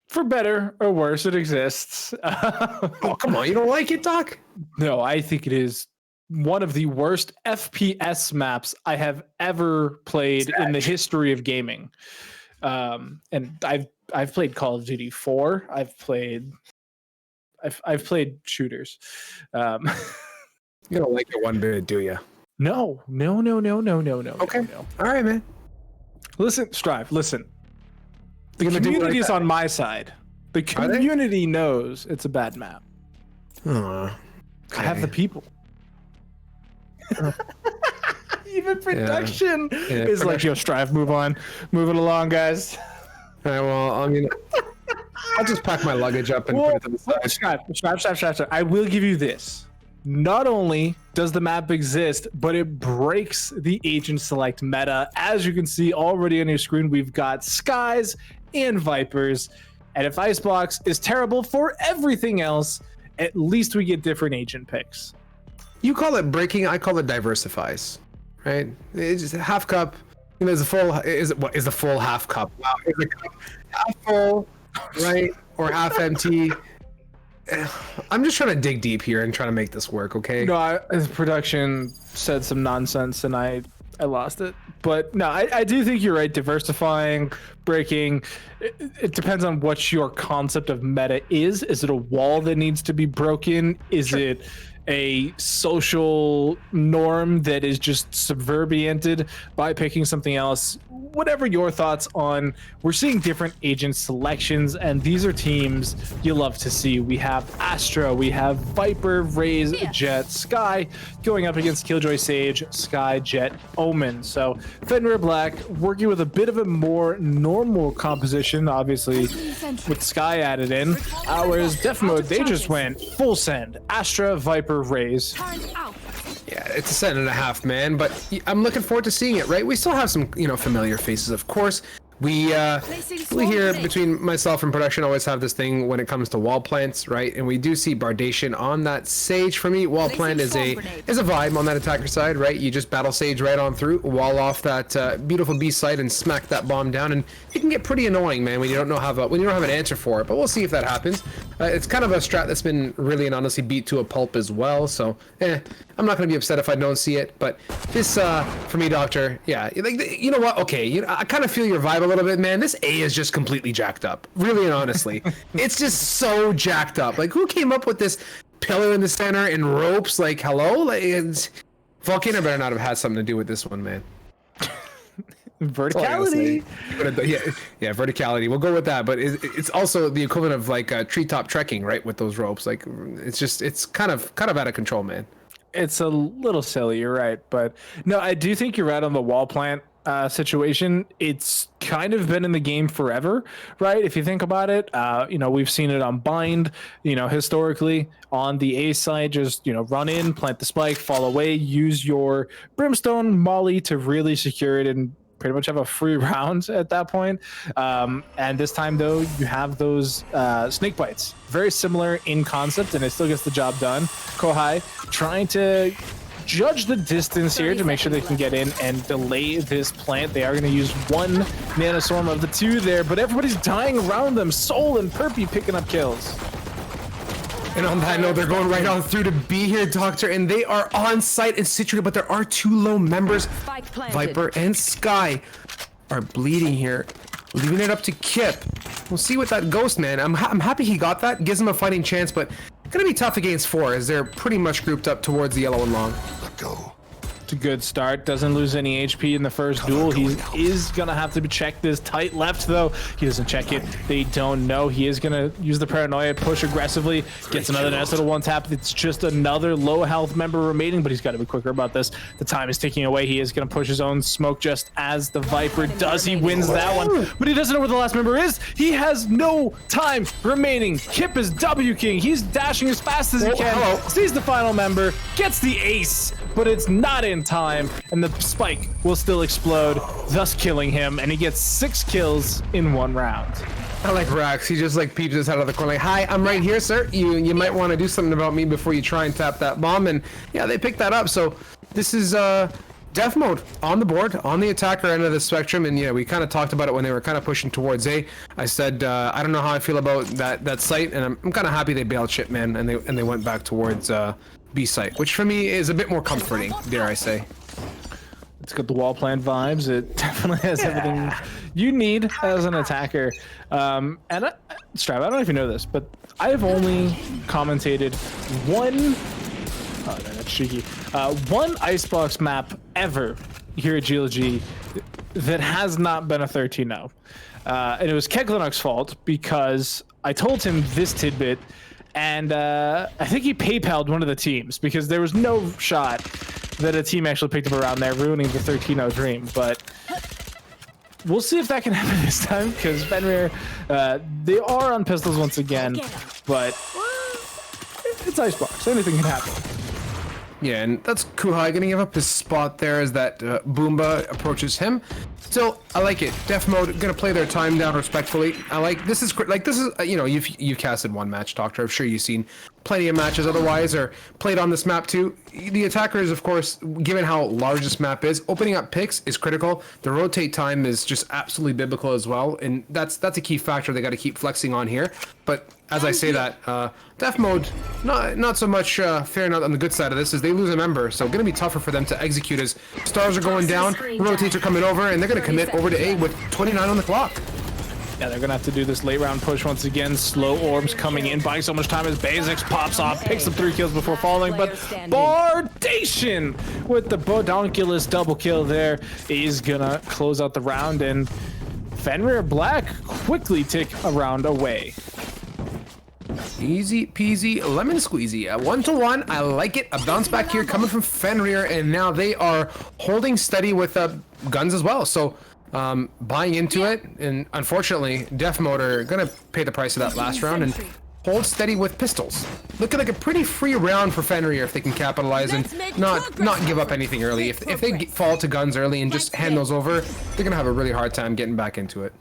K: for better or worse, it exists.
J: Oh, come on. You don't like it, Doc?
K: No, I think it is one of the worst FPS maps I have ever played in the history of gaming. And I've played Call of Duty 4. I've played shooters.
J: You don't like it one bit, do you?
K: No.
J: Okay.
K: No.
J: All right, man.
K: Listen, Strive, listen. The
J: You're gonna do it
K: community
J: like
K: is
J: that?
K: on my side. The community knows it's a bad map. I have the people. Even production is like, yo, Strive, move on. Move it along, guys.
J: All right, well, I mean, I'll just pack my luggage up and put it to the side.
K: Strive. I will give you this. Not only does the map exist, but it breaks the agent select meta. As you can see already on your screen, we've got Skies and Vipers. And if Icebox is terrible for everything else, at least we get different agent picks.
J: You call it breaking, I call it diversifies, right? It's just half cup. You know, is the full half cup? Wow, is the cup half full, right, or half empty? I'm just trying to dig deep here and trying to make this work, okay?
K: No, production said some nonsense and I lost it. But no, I do think you're right. Diversifying, breaking, it depends on what your concept of meta is. Is it a wall that needs to be broken? Is it a social norm that is just subverbiented by picking something else? Whatever your thoughts on, we're seeing different agent selections, and these are teams you love to see. We have Astra, we have Viper, Raze, Jet, Sky going up against Killjoy, Sage, Sky, Jet, Omen. So Fenrir Black working with a bit of a more normal composition, obviously with Sky added in. Whereas Def Mode, they just went full send. Astra, Viper, Raze.
J: Yeah, it's a 7.5, man, but I'm looking forward to seeing it, right? We still have some, you know, familiar faces, of course. We here between myself and production always have this thing when it comes to wall plants, right? And we do see Bardation on that Sage. For me, wall plant is a vibe on that attacker side, right? You just battle Sage right on through, wall off that beautiful B site, and smack that bomb down. And it can get pretty annoying, man, when you don't have an answer for it. But we'll see if that happens. It's kind of a strat that's been really and honestly beat to a pulp as well. So, I'm not gonna be upset if I don't see it. But this, for me, Doctor, yeah, like, you know what? Okay, I kind of feel your vibe a little bit, man. This A is just completely jacked up, really and honestly. It's just so jacked up. Like, who came up with this pillar in the center and ropes? Like, hello? Like, Volcano better not have had something to do with this one, man.
K: Verticality.
J: Yeah, verticality. We'll go with that. But it's also the equivalent of like treetop trekking, right? With those ropes, like it's kind of out of control, man.
K: It's a little silly, you're right, but no, I do think you're right on the wall plant situation. It's kind of been in the game forever, right? If you think about it, you know, we've seen it on Bind, you know, historically on the A side, just, you know, run in, plant the spike, fall away, use your Brimstone Molly to really secure it and pretty much have a free round at that point. And this time, though, you have those snake bites. Very similar in concept, and it still gets the job done. Kohai trying to judge the distance here to make sure they can get in and delay this plant. They are going to use one nanoswarm of the two there, but everybody's dying around them. Soul and Perpy picking up kills.
J: And on that note, they're going right on through to be here, Doctor, and they are on site and situated, but there are two low members. Viper and Sky are bleeding here, leaving it up to Kip. We'll see what that ghost, man. I'm happy he got that. Gives him a fighting chance, but gonna be tough against 4 as they're pretty much grouped up towards the yellow and long.
L: Let go.
K: a good start. Doesn't lose any HP in the first duel. He is gonna have to check this tight left though. He doesn't check it. They don't know. He is gonna use the paranoia, push aggressively, gets another nice little one tap. It's just another low health member remaining, but he's got to be quicker about this. The time is ticking away. He is gonna push his own smoke just as the Viper does. He wins that one, but he doesn't know where the last member is. He has no time remaining. Kip is W King. He's dashing as fast as he can. Sees the final member, gets the ace, but it's not in time, and the spike will still explode, thus killing him, and he gets 6 kills in 1 round.
J: I like Rax. He just like peeps his head out of the corner like, hi, I'm right here, sir. You might want to do something about me before you try and tap that bomb. And yeah, they picked that up. So this is death mode on the board, on the attacker end of the spectrum. And yeah, we kind of talked about it when they were kind of pushing towards A. I said, I don't know how I feel about that site, and I'm kind of happy they bailed shit, man, and they went back towards B site, which for me is a bit more comforting, dare I say.
K: It's got the wall plan vibes. It definitely has everything you need as an attacker. And Strav, I don't know if you know this, but I have only commentated one Icebox map ever here at GLG that has not been a 13-0. And it was Keklinuk's fault because I told him this tidbit, and I think he PayPal'd one of the teams because there was no shot that a team actually picked up around there, ruining the 13-0 dream. But we'll see if that can happen this time, because Fenrir, they are on pistols once again, but it's Icebox. Anything can happen.
J: Yeah, and that's Kuhai gonna give up his spot there as that Boomba approaches him. Still, I like it. Def mode gonna play their time down respectfully. I like this is you know, you've casted one match, Doctor. I'm sure you've seen plenty of matches otherwise, or played on this map too. The attackers, of course, given how large this map is, opening up picks is critical. The rotate time is just absolutely biblical as well, and that's a key factor they got to keep flexing on here. But as I say that, Def mode, not so much fair on the good side of this, is they lose a member, so gonna be tougher for them to execute as stars are going down, rotates are coming over, and they're gonna commit over to A with 29 on the clock.
K: Yeah, they're gonna have to do this late round push once again. Slow orbs coming in, buying so much time as Basics pops off, picks up 3 kills before falling, but Bardation with the Bodonkulous double kill there is gonna close out the round, and Fenrir Black quickly take a round away.
J: Easy peasy lemon squeezy. 1-1. I like it. A bounce back here coming from Fenrir, and now they are holding steady with guns as well. So buying into it, and unfortunately, Def Mode are gonna pay the price of that last round and hold steady with pistols. Looking like a pretty free round for Fenrir if they can capitalize and not give up anything early. If they fall to guns early and just hand those over, they're gonna have a really hard time getting back into it.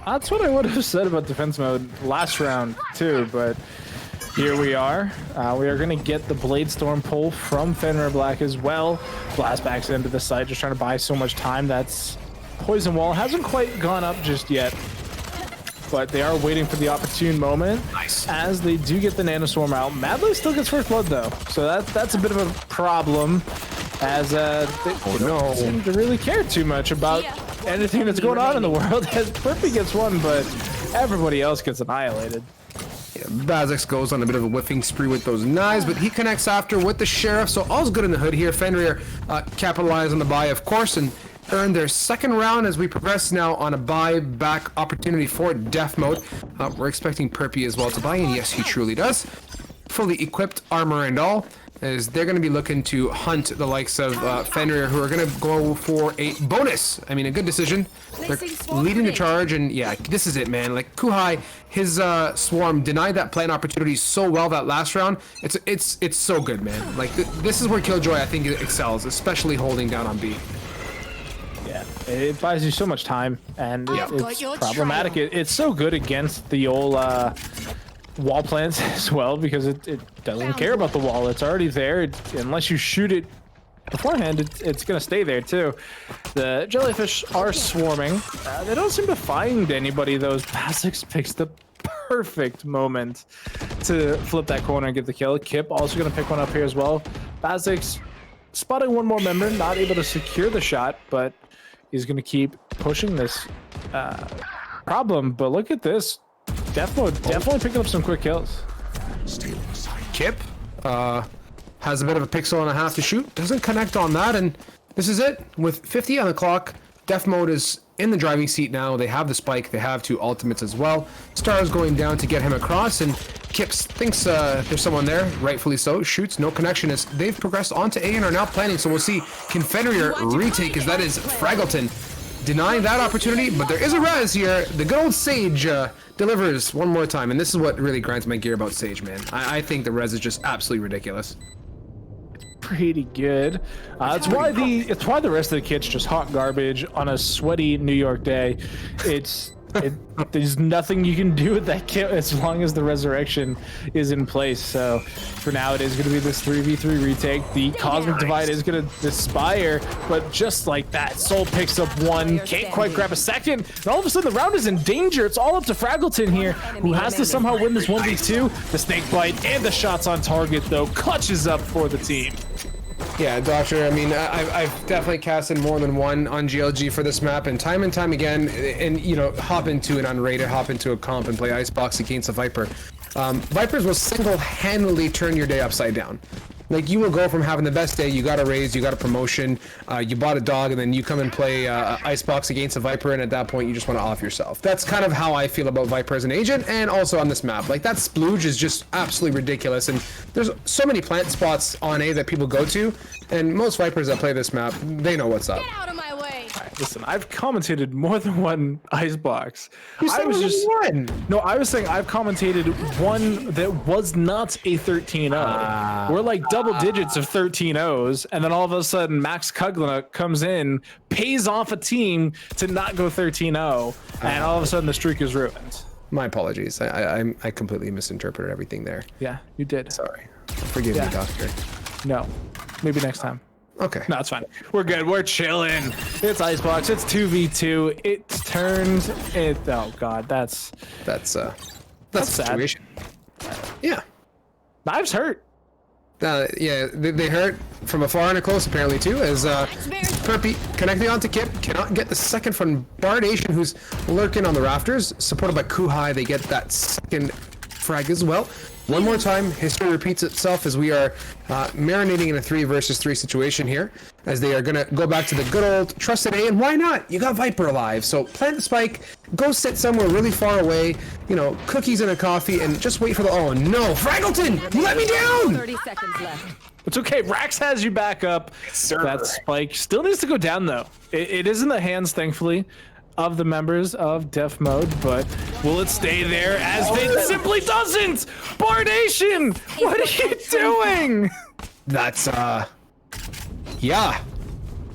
K: That's what I would have said about defense mode last round too, but here we are. We are going to get the Blade Storm pull from Fenrir Black as well. Blast backs into the site, just trying to buy so much time. That's Poison Wall hasn't quite gone up just yet, but they are waiting for the opportune moment.
J: Nice.
K: As they do get the Nanoswarm out. Madley still gets first blood though, so that's a bit of a problem, as they don't seem to really care too much about anything that's going on in the world. As Burpee gets one, but everybody else gets annihilated.
J: Yeah, Bazix goes on a bit of a whiffing spree with those knives, but he connects after with the Sheriff, so all's good in the hood here. Fenrir capitalize on the buy, of course, and earn their second round as we progress now on a buy-back opportunity for Def Mode. We're expecting Perpy as well to buy, and yes, he truly does. Fully equipped, armor and all, as they're going to be looking to hunt the likes of Fenrir, who are going to go for a bonus. I mean, a good decision. They're leading the charge, and yeah, this is it, man. Like, Kuhai, his swarm denied that plant opportunity so well that last round. It's so good, man. Like, this is where Killjoy, I think, excels, especially holding down on B.
K: Yeah, it buys you so much time, and it's problematic. It's so good against the old wall plants as well, because it doesn't care about the wall. It's already there. Unless you shoot it beforehand, it's gonna stay there too. The jellyfish are swarming. They don't seem to find anybody. Those Bazix picks the perfect moment to flip that corner and get the kill. Kip also gonna pick one up here as well. Bazix spotting one more member, not able to secure the shot, but he's gonna keep pushing this problem. But look at this. Definitely picking up some quick kills.
J: Kip, has a bit of a pixel and a half to shoot. Doesn't connect on that, and this is it. With 50 on the clock, Def Mode is in the driving seat now. They have the spike. They have 2 ultimates as well. Star is going down to get him across, and Kips thinks there's someone there. Rightfully so. Shoots. No connection as they've progressed onto A and are now planning. So we'll see can Fenrir retake, as that is Fraggleton denying that opportunity. But there is a res here. The good old Sage delivers one more time. And this is what really grinds my gear about Sage, man. I think the res is just absolutely ridiculous.
K: Pretty good. It's why the rest of the kit's just hot garbage on a sweaty New York day. There's nothing you can do with that kit as long as the resurrection is in place. So for now, it is going to be this 3v3 retake. The Cosmic Divide is going to expire, but just like that, Soul picks up 1, can't quite grab a second, and all of a sudden the round is in danger. It's all up to Fraggleton here, who has to somehow win this 1v2. The snake bite and the shots on target, though, clutches up for the team.
J: Yeah, Doctor, I mean, I've definitely casted more than one on GLG for this map, and time again, and, you know, hop into an unrated, hop into a comp and play Icebox against a Viper. Vipers will single-handedly turn your day upside down. Like, you will go from having the best day, you got a raise, you got a promotion, you bought a dog, and then you come and play Icebox against a Viper, and at that point, you just want to off yourself. That's kind of how I feel about Viper as an agent, and also on this map. Like, that splooge is just absolutely ridiculous, and there's so many plant spots on A that people go to, and most Vipers that play this map, they know what's up.
H: Get out of my way.
K: Listen, I've commentated more than one Icebox.
J: You said one.
K: No, I was saying I've commentated one that was not a 13-0. We're like double digits of 13-0s, and then all of a sudden Max Kuglina comes in, pays off a team to not go 13-0, and all of a sudden the streak is ruined.
J: My apologies. I completely misinterpreted everything there.
K: Yeah, you did.
J: Sorry. Forgive me, Doctor.
K: No, maybe next time.
J: Okay.
K: No, it's fine. We're good. We're chilling. It's Icebox. It's 2v2. It's turned. Oh god, that's
J: the situation. Yeah.
K: Knives hurt.
J: Yeah, they hurt from afar and close apparently too, as Perpy connecting onto Kip, cannot get the second from Bardation, who's lurking on the rafters, supported by Kuhai. They get that second frag as well. One more time, history repeats itself as we are marinating in a 3 versus 3 situation here, as they are gonna go back to the good old trusted A, and why not? You got Viper alive, so plant the spike, go sit somewhere really far away, you know, cookies and a coffee, and just wait for the, oh no, Fraggleton, you let me down!
H: 30 seconds left.
K: It's okay, Rax has you back up. That spike still needs to go down though. It is in the hands, thankfully, of the members of Def Mode, but will it stay there as it simply doesn't? Bardation, what are you doing?
J: That's yeah,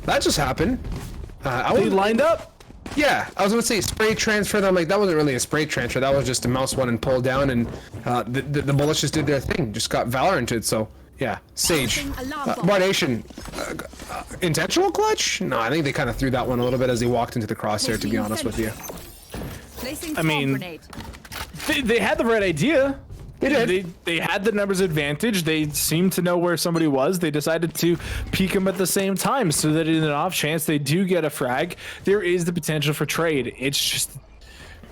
J: that just happened.
K: They lined up.
J: Yeah, I was gonna say spray transfer. I'm like, that wasn't really a spray transfer. That was just a mouse one and pull down, and the bullets just did their thing. Just got Valor into it. So yeah, Sage, Bardation, intentional clutch? No, I think they kind of threw that one a little bit as they walked into the crosshair. To be honest with you,
K: I mean, they had the right idea.
J: They did.
K: They had the numbers advantage. They seemed to know where somebody was. They decided to peek them at the same time so that in an off chance they do get a frag, there is the potential for trade. It's just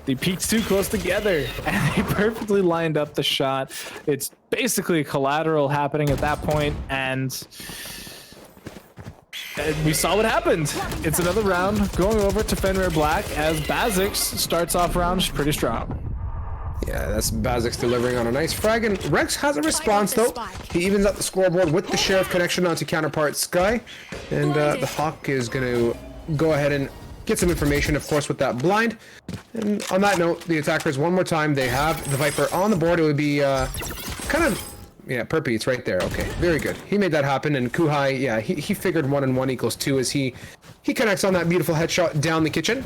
K: they peeked too close together and they perfectly lined up the shot. It's basically a collateral happening at that point, and we saw what happened. It's another round going over to Fenrir Black as Bazix starts off round pretty strong.
J: Yeah, that's Bazix delivering on a nice frag, and Rex has a response though. He evens up the scoreboard with the Sheriff connection onto counterpart Sky, and the Hawk is going to go ahead and get some information, of course, with that blind. And on that note, the attackers, one more time, they have the Viper on the board. It would be kind of, yeah, Perpy, it's right there. Okay, very good. He made that happen, and Kuhai, yeah, he figured 1 and 1 equals 2 as he connects on that beautiful headshot down the kitchen.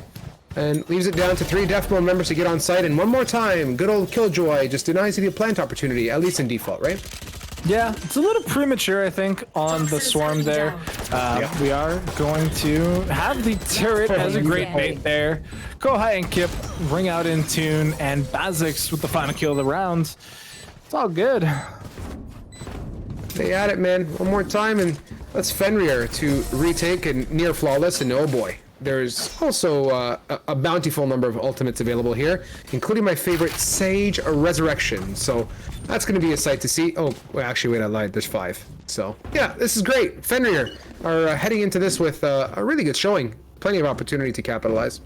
J: And leaves it down to 3 Def Mode members to get on site. And one more time, good old Killjoy just denies the plant opportunity, at least in default, right?
K: Yeah, it's a little premature, I think, on the swarm there. We are going to have the turret as a great bait there. Kohai and Kip ring out in tune, and Bazix with the final kill of the round. It's all good.
J: They had it, man. One more time, and let's Fenrir to retake and near flawless, and oh boy. there's also a bountiful number of ultimates available here, including my favorite Sage Resurrection. So that's going to be a sight to see. Oh, well, actually, wait, I lied. There's 5. So yeah, this is great. Fenrir are heading into this with a really good showing. Plenty of opportunity to capitalize.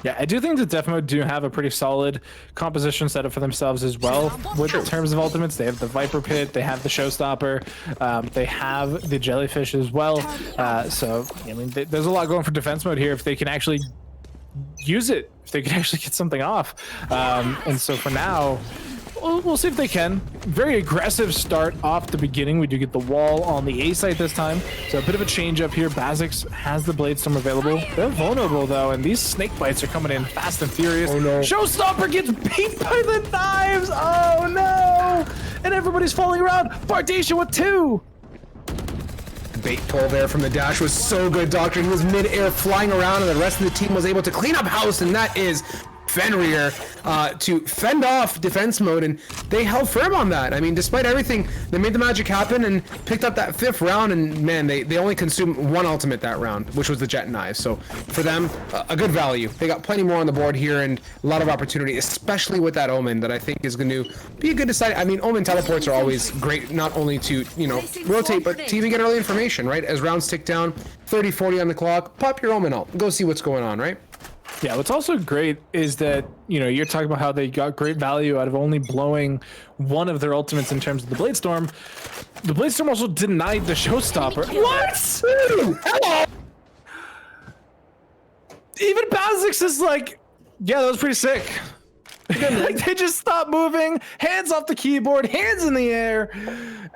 K: Yeah, I do think that Def Mode do have a pretty solid composition set up for themselves as well. With terms of ultimates, they have the Viper Pit, they have the Showstopper, they have the Jellyfish as well. So, I mean, there's a lot going for defense mode here if they can actually use it, if they can actually get something off. And so for now, we'll see if they can. Very aggressive start off the beginning. We do get the wall on the A site this time. So a bit of a change up here. Bazix has the Blade Storm available. They're vulnerable though, and these snake bites are coming in fast and furious.
J: Oh no.
K: Showstopper gets beat by the knives. Oh no. And everybody's falling around. Bardation with 2.
J: The bait pull there from the dash was so good, Doctor. He was mid-air flying around, and the rest of the team was able to clean up house, and that is Fenrir to fend off defense mode, and they held firm on that. I mean, despite everything, they made the magic happen and picked up that 5th round, and man, they only consumed 1 ultimate that round, which was the Jet Knife. So for them, a good value. They got plenty more on the board here and a lot of opportunity, especially with that Omen that I think is going to be a good decide. I mean, Omen teleports are always great, not only to, you know, rotate, but to even get early information, right? As rounds tick down, 30, 40 on the clock, pop your Omen out, go see what's going on, right?
K: Yeah, what's also great is that, you know, you're talking about how they got great value out of only blowing 1 of their ultimates in terms of the Blade Storm. The Blade Storm also denied the Showstopper. What? Hello! Even Bazix is like, yeah, that was pretty sick. Like, they just stop moving, hands off the keyboard, hands in the air.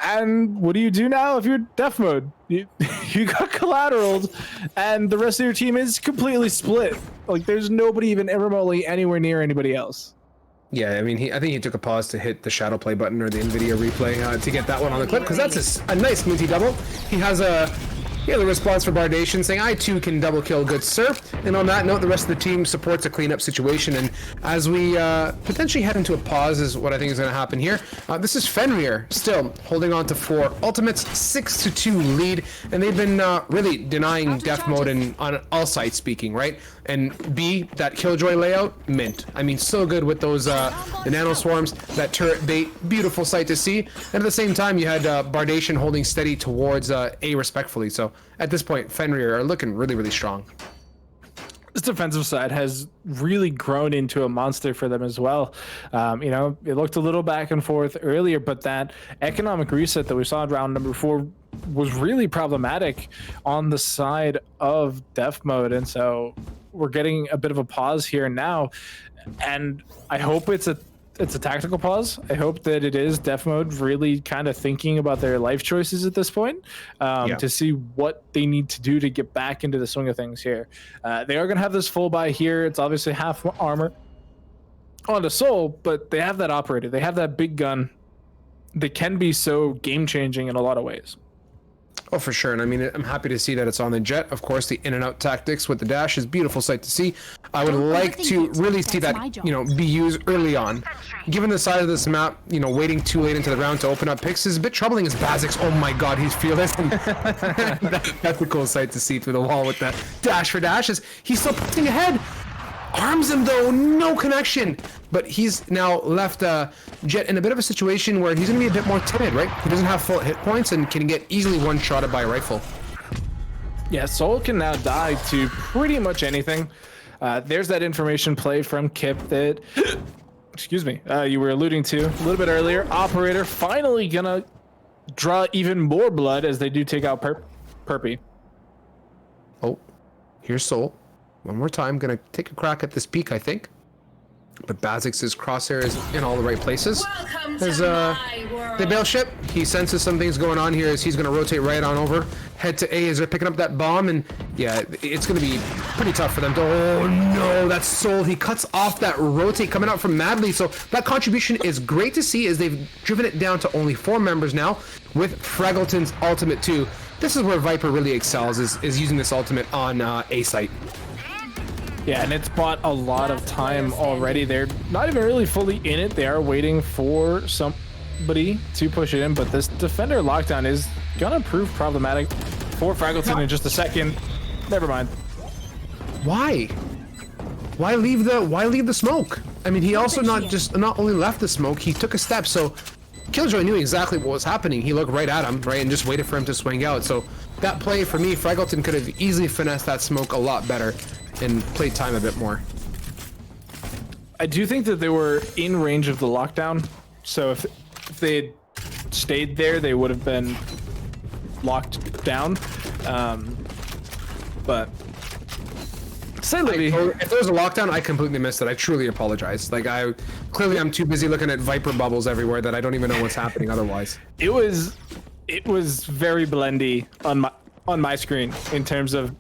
K: And what do you do now if you're Def Mode? You got collateraled, and the rest of your team is completely split. Like, there's nobody even remotely anywhere near anybody else.
J: Yeah, I mean, I think he took a pause to hit the shadow play button or the NVIDIA replay to get that one on the clip, because that's a nice minty double. He has a the response for Bardation saying, I too can double kill, good sir. And on that note, the rest of the team supports a cleanup situation. And as we potentially head into a pause is what I think is going to happen here. This is Fenrir still holding on to 4 ultimates, 6-2 lead. And they've been really denying Def Mode on all sides speaking, right? And B, that Killjoy layout, mint. I mean, so good with those the nano swarms, that turret bait, beautiful sight to see. And at the same time, you had Bardation holding steady towards A respectfully. So at this point, Fenrir are looking really, really strong.
K: This defensive side has really grown into a monster for them as well. You know, it looked a little back and forth earlier, but that economic reset that we saw in round number 4 was really problematic on the side of Def Mode. And so we're getting a bit of a pause here now. And I hope it's a tactical pause. I hope that it is Def Mode really kind of thinking about their life choices at this point to see what they need to do to get back into the swing of things here. They are going to have this full buy here. It's obviously half armor on the soul, but they have that operator. They have that big gun that can be so game-changing in a lot of ways.
J: Oh, for sure. And I mean, I'm happy to see that it's on the Jet. Of course, the in and out tactics with the dash is beautiful sight to see. I would like to really see that, you know, be used early on. Given the size of this map, you know, waiting too late into the round to open up picks is a bit troubling as Bazix. Oh my god, he's fearless. That's a cool sight to see through the wall with that dash for dashes. He's still pushing ahead. Arms him though, no connection. But he's now left Jet in a bit of a situation where he's going to be a bit more timid, right? He doesn't have full hit points and can get easily one-shotted by a rifle.
K: Yeah, Soul can now die to pretty much anything. There's that information play from Kip that, excuse me, you were alluding to a little bit earlier. Operator finally gonna draw even more blood as they do take out Perpy.
J: Oh, here's Soul. One more time, gonna take a crack at this peak, I think. But Bazix's crosshair is in all the right places. There's the bail ship. He senses some things going on here as he's gonna rotate right on over. Head to A as they're picking up that bomb, and yeah, it's gonna be pretty tough for them to. Oh no, that's Soul. He cuts off that rotate coming out from Madly. So that contribution is great to see as they've driven it down to only 4 members now with Fraggleton's ultimate too. This is where Viper really excels, is using this ultimate on A site.
K: Yeah, and it's bought a lot of time already. They're not even really fully in it. They are waiting for somebody to push it in, but this defender lockdown is gonna prove problematic for Fraggleton in just a second. Never mind.
J: Why? Why leave the smoke? I mean, he also not only left the smoke, he took a step. So Killjoy knew exactly what was happening. He looked right at him, right, and just waited for him to swing out. So that play for me, Fraggleton could have easily finessed that smoke a lot better and played time a bit more.
K: I do think that they were in range of the lockdown. So if they had stayed there, they would have been locked down. But say Libby,
J: if there was a lockdown, I completely missed it. I truly apologize. Like I'm too busy looking at Viper bubbles everywhere that I don't even know what's happening otherwise.
K: It was very blendy on my screen in terms of,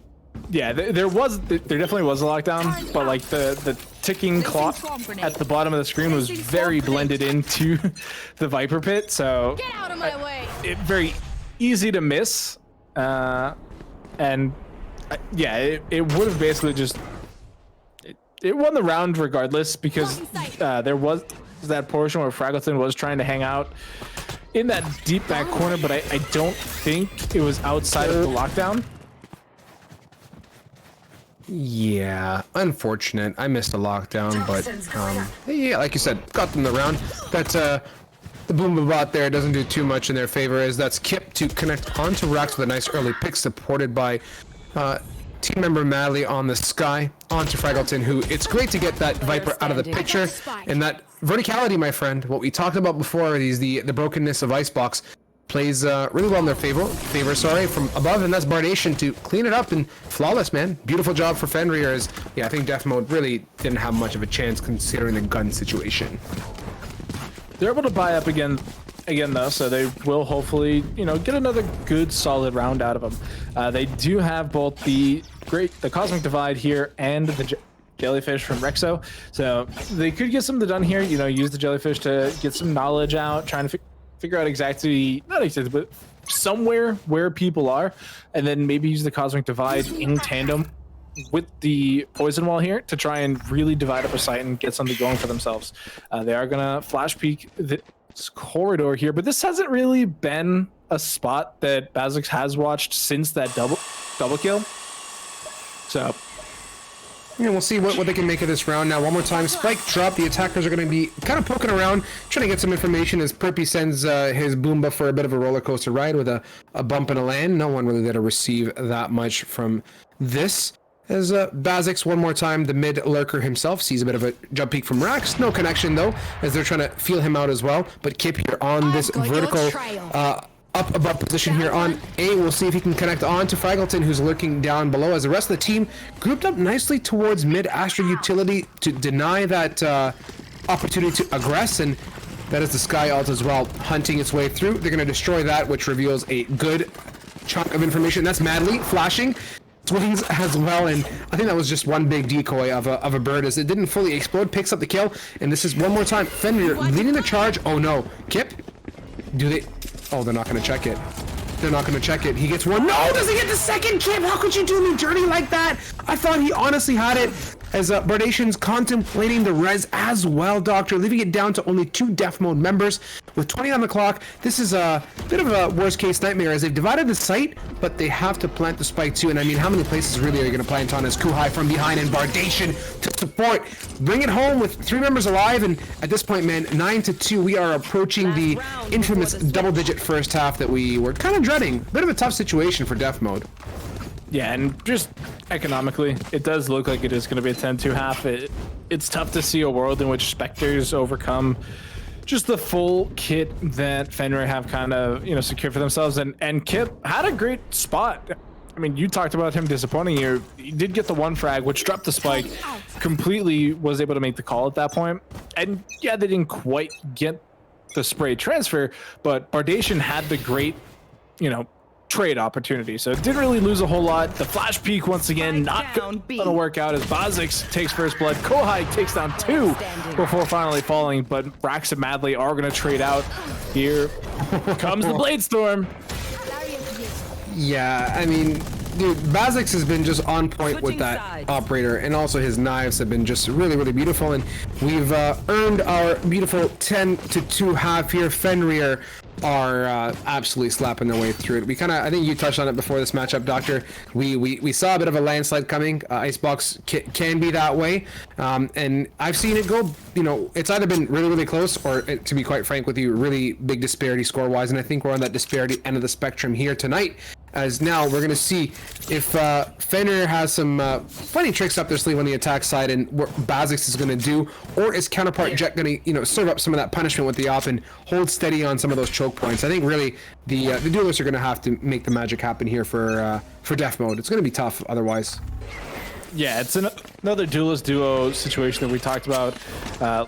K: yeah, there definitely was a lockdown, but like the ticking clock at the bottom of the screen was very blended into the Viper pit, so
A: Get out of my way.
K: very easy to miss, and yeah, it would have basically just it won the round regardless, because there was that portion where Fraggleton was trying to hang out in that deep back corner, but I don't think it was outside of the lockdown.
J: Yeah, unfortunate. I missed a lockdown, but yeah, like you said, got them the round. That's the Boomba bot there doesn't do too much in their favor, as that's Kip to connect onto Rax with a nice early pick, supported by team member Madley on the Sky onto Fraggleton, who it's great to get that Viper out of the picture, and that verticality, my friend, what we talked about before, is the brokenness of Icebox, plays really well in their favor from above, and that's Bardation to clean it up, and flawless, man. Beautiful job for Fenrir, as yeah, I think Def Mode really didn't have much of a chance considering the gun situation.
K: They're able to buy up again though, so they will hopefully, get another good solid round out of them. They do have both the Cosmic Divide here and the Jellyfish from Rexo, so they could get something done here, use the Jellyfish to get some knowledge out, trying to figure out not exactly, but somewhere where people are, and then maybe use the Cosmic Divide in tandem with the Poison Wall here to try and really divide up a site and get something going for themselves. They are gonna flash peek this corridor here, but this hasn't really been a spot that Bazix has watched since that double kill. So
J: yeah, we'll see what they can make of this round. Now, one more time, spike drop. The attackers are going to be kind of poking around, trying to get some information as Perpy sends his Boomba for a bit of a roller coaster ride with a bump and a land. No one really there to receive that much from this. As Bazix, one more time, the mid lurker himself sees a bit of a jump peek from Rax. No connection, though, as they're trying to feel him out as well. But Kip here on this vertical up above position here on A. We'll see if he can connect on to Fraggleton, who's lurking down below, as the rest of the team grouped up nicely towards mid Astro Utility to deny that opportunity to aggress, and that is the Sky Alt as well, hunting its way through. They're going to destroy that, which reveals a good chunk of information. That's Madly flashing swings as well, and I think that was just one big decoy of a bird, as it didn't fully explode. Picks up the kill, and this is one more time Fenrir leading the charge. Oh no, Kip, do they? Oh, they're not going to check it. They're not going to check it. He gets one. No, does he get the second? Kip, how could you do me dirty like that? I thought he honestly had it, as Bardation's contemplating the res as well, Doctor, leaving it down to only 2 Def Mode members. With 20 on the clock, this is a bit of a worst-case nightmare, as they've divided the site, but they have to plant the spike too. And I mean, how many places really are you going to plant on as Kuhai from behind and Bardation to support? Bring it home with 3 members alive, and at this point, man, 9-2, we are approaching the infamous double-digit first half that we were kind of dreading. Bit of a tough situation for Def Mode.
K: Yeah, and just economically, it does look like it is going to be a 10-2 half. It's tough to see a world in which Spectres overcome just the full kit that Fenrir have kind of, secured for themselves. And Kip had a great spot. I mean, you talked about him disappointing you. He did get the 1 frag, which dropped the spike, completely was able to make the call at that point. And yeah, they didn't quite get the spray transfer, but Bardation had the great, trade opportunity, so it didn't really lose a whole lot. The flash peek once again not gonna work out, as Bazix takes first blood. Kohai takes down 2 before finally falling, but Rax and Madley are gonna trade out. Here comes the Blade Storm.
J: Yeah, I mean, dude, Bazix has been just on point with
H: Switching
J: that
H: sides.
J: operator, and also his knives have been just really, really beautiful. And we've earned our beautiful 10-2 half here. Fenrir are absolutely slapping their way through it. We kind of, I think you touched on it before this matchup, Doctor. We saw a bit of a landslide coming. Icebox can be that way, and I've seen it go. You know, it's either been really, really close, or to be quite frank with you, really big disparity score-wise. And I think we're on that disparity end of the spectrum here tonight. As now we're going to see if Fenrir has some funny tricks up their sleeve on the attack side, and what Bazix is going to do, or is counterpart Jet going to, serve up some of that punishment with the op and hold steady on some of those choke points. I think really the duelists are going to have to make the magic happen here for Def Mode. It's going to be tough otherwise.
K: Yeah, it's another duelist duo situation that we talked about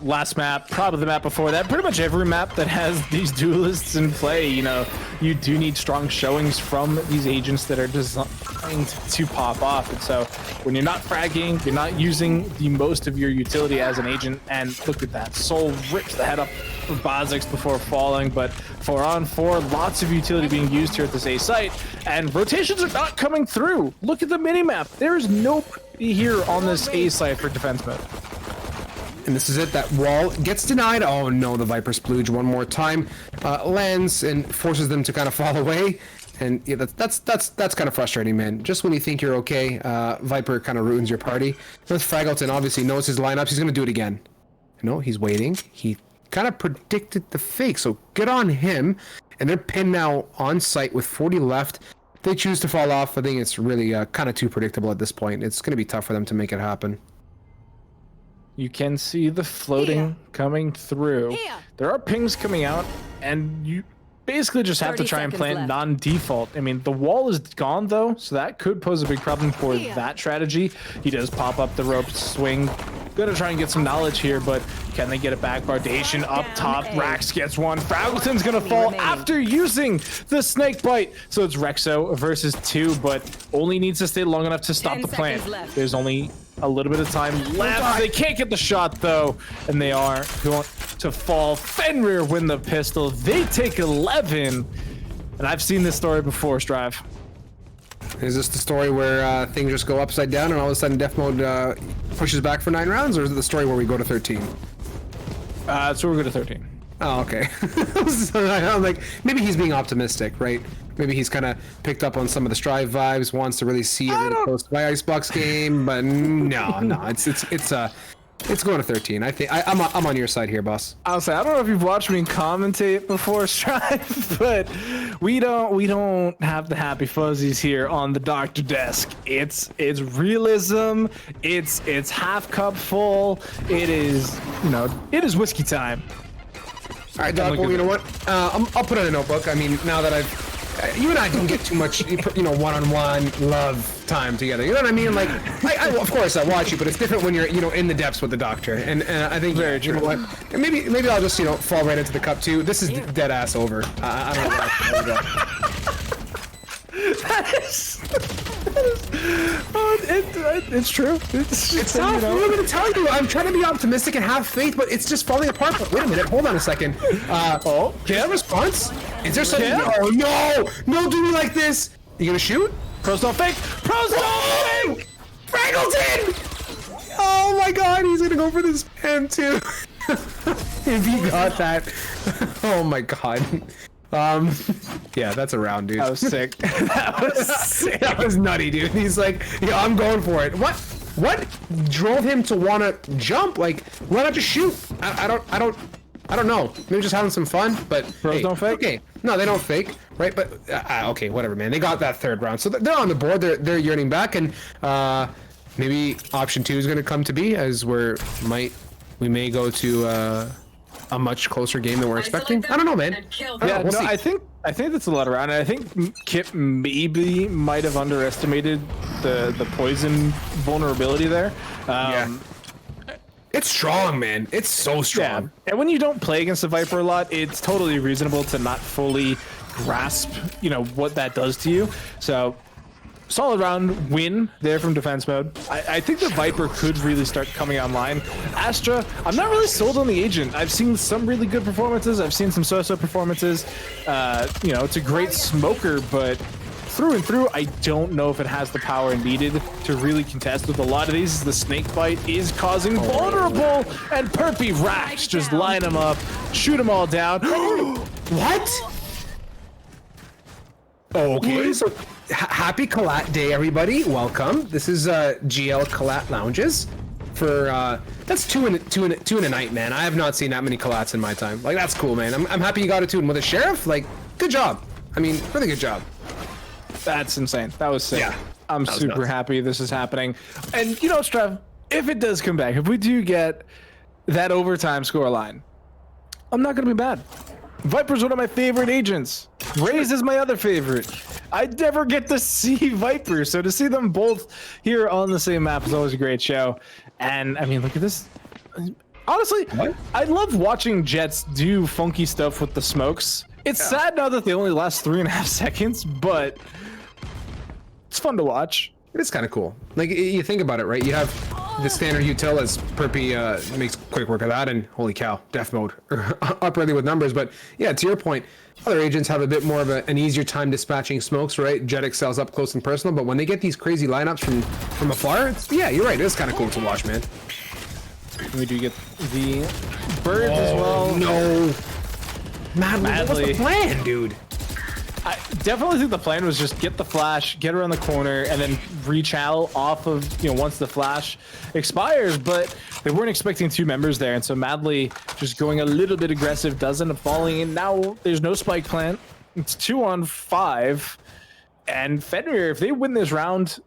K: last map, probably the map before that. Pretty much every map that has these duelists in play, you do need strong showings from these agents that are designed to pop off. And so when you're not fragging, you're not using the most of your utility as an agent, and look at that. Soul rips the head up of Bazix before falling, but 4-on-4, lots of utility being used here at this A site, and rotations are not coming through. Look at the minimap. There is no here on this A site for defense mode.
J: And this is it. That wall gets denied. Oh no, the Viper splooge one more time. Lands and forces them to kind of fall away. And yeah, that's kind of frustrating, man. Just when you think you're okay, Viper kind of ruins your party. With Fraggleton obviously knows his lineups. He's going to do it again. No, he's waiting. He kind of predicted the fake, so good on him. And they're pinned now on site with 40 left. They choose to fall off. I think it's really kind of too predictable at this point. It's going to be tough for them to make it happen.
K: You can see the floating coming through. There are pings coming out, and you basically just have to
H: 30
K: try and
H: seconds
K: play
H: left.
K: non-default. I mean, the wall is gone, though, so that could pose a big problem for that strategy. He does pop up the rope swing. Gonna try and get some knowledge here, but can they get it back? Bardation up top. Rax gets one. Fraggleton's gonna fall after using the snake bite. So it's Rexo versus 2, but only needs to stay long enough to stop
H: 10
K: the plant.
H: seconds left.
K: There's only a little bit of time left. They can't get the shot, though, and they are going to fall. Fenrir win the pistol. They take 11, and I've seen this story before, Strive.
J: Is this the story where things just go upside down and all of a sudden Def Mode pushes back for 9 rounds, or is it the story where we go to 13?
K: So we're going to 13.
J: Oh, okay. So I'm like, maybe he's being optimistic, right? Maybe he's kind of picked up on some of the Strive vibes, wants to really see a really close to my Icebox game, but no, it's going to 13. I think I'm on your side here, boss.
K: I'll say I don't know if you've watched me commentate before, Strive, but we don't have the happy fuzzies here on the doctor desk. It's realism. It's half cup full. It is whiskey time.
J: All right, Doc. Well, you know what? I'll put in a notebook. I mean, now that you and I don't get too much, one-on-one love time together. You know what I mean? Like, I of course I watch you, but it's different when you're, in the depths with the doctor. And I think,
K: Very true.
J: You know what? And maybe I'll just, fall right into the cup too. This is dead ass over. I don't know what
K: it's true.
J: It's tough. I'm going to tell you. I'm trying to be optimistic and have faith, but it's just falling apart. But wait a minute. Hold on a second. Can I have a response? Is there something? Oh no! No, do me like this. You gonna shoot?
K: Pros don't fake. Pros don't fake.
J: Fraggleton! Oh my God! He's gonna go for this pen too. If he got that, oh my God. Yeah, that's a round, dude.
K: That was sick.
J: That was nutty, dude. He's like, yeah, I'm going for it. What drove him to want to jump? Like, why not just shoot? I don't know. Maybe just having some fun, but
K: Pros don't fake?
J: Okay, no, they don't fake, right? But okay, whatever, man. They got that third round, so they're on the board. They're yearning back, and maybe option 2 is going to come to be, as we may go to a much closer game than we're expecting. I don't know, man.
K: Yeah,
J: we'll see.
K: I think that's a lot around. I think Kip maybe might have underestimated the poison vulnerability there.
J: Yeah. It's strong, man. It's so strong.
K: Yeah. And when you don't play against the Viper a lot, it's totally reasonable to not fully grasp, what that does to you. So, solid round win there from defense mode. I think the Viper could really start coming online. Astra, I'm not really sold on the agent. I've seen some really good performances. I've seen some so-so performances. It's a great smoker, but through and through. I don't know if it has the power needed to really contest with a lot of these. The snake bite is causing vulnerable, and Perpy racks just line them up, shoot them all down.
J: What? Okay, so happy Collat Day, everybody. Welcome. This is GL Collat Lounges. For that's two in a night, man. I have not seen that many Collats in my time. Like, that's cool, man. I'm happy you got a tune with a sheriff. Like, good job. I mean, really good job.
K: That's insane. That was sick.
J: Yeah,
K: I'm super happy this is happening. And you know, Strev, if it does come back, if we do get that overtime score line, I'm not gonna be mad. Viper's one of my favorite agents. Raze is my other favorite. I never get to see Viper, so to see them both here on the same map is always a great show. And I mean, look at this. Honestly, I love watching Jets do funky stuff with the smokes. It's sad now that they only last 3.5 seconds, but it's fun to watch.
J: It is kind of cool. Like, you think about it, right? You have the standard util as Perpy makes quick work of that, and holy cow, death mode up early with numbers. But yeah, to your point, other agents have a bit more of an easier time dispatching smokes, right? Jet excels up close and personal, but when they get these crazy lineups from afar, yeah, you're right. It is kind of cool to watch, man.
K: We do get the birds as well.
J: No, Madly. What's the plan, dude?
K: I definitely think the plan was just get the flash, get around the corner, and then reach out off of, once the flash expires, but they weren't expecting 2 members there, and so Madly just going a little bit aggressive does end up falling in. Now there's no spike plant. It's 2-on-5, and Fenrir, if they win this round,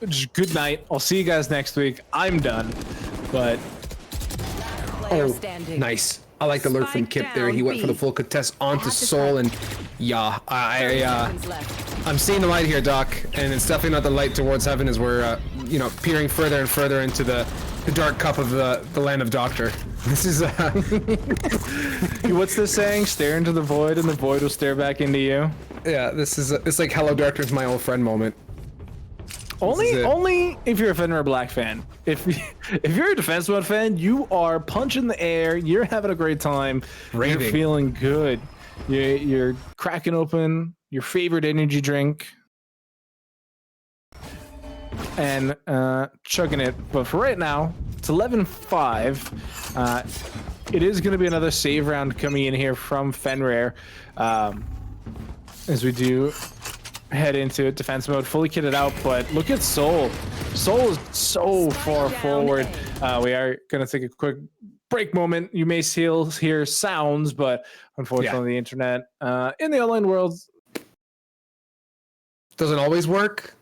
K: just good night. I'll see you guys next week. I'm done, but...
J: Nice. I like the lurk from Kip there. He went for the full contest onto Soul, and yeah, I'm seeing the light here, Doc, and it's definitely not the light towards heaven as we're, peering further and further into the dark cup of the land of Doctor. This is,
K: what's this saying? Stare into the void, and the void will stare back into you.
J: Yeah, it's like Hello Doctor's my old friend moment.
K: Only if you're a Fenrir Black fan. If you're a Defense Mode fan, you are punching the air. You're having a great time.
J: Raving.
K: You're feeling good. You're cracking open your favorite energy drink and chugging it. But for right now, it's 11-5. It is going to be another save round coming in here from Fenrir as we do head into it. Defense mode, fully kitted out, but look at Soul. Soul is so far forward. We are going to take a quick break moment. You may hear sounds, but unfortunately the internet in the online world
J: doesn't always work.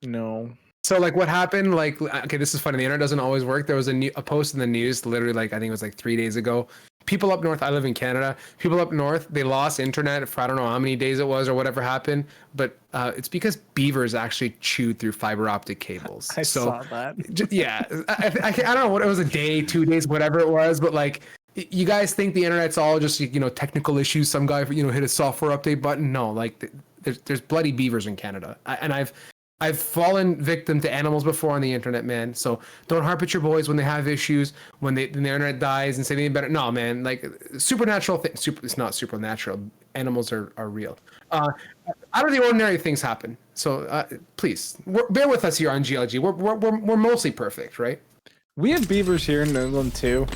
K: No.
J: So like what happened, like, okay, this is funny. The internet doesn't always work. There was a post in the news literally, like, I think it was like 3 days ago. People up north, I live in Canada, people up north, they lost internet for I don't know how many days it was or whatever happened, but it's because beavers actually chewed through fiber optic cables.
K: I saw that.
J: Yeah, I don't know what it was, a day, 2 days, whatever it was, but like, you guys think the internet's all just, technical issues, some guy, hit a software update button? No, like, there's bloody beavers in Canada. And I've fallen victim to animals before on the internet, man. So don't harp at your boys when they have issues, when the internet dies and say they better. No, man, like supernatural things. It's not supernatural. Animals are real. Out of the ordinary things happen. So please bear with us here on GLG. We're mostly perfect, right?
K: We have beavers here in New England too.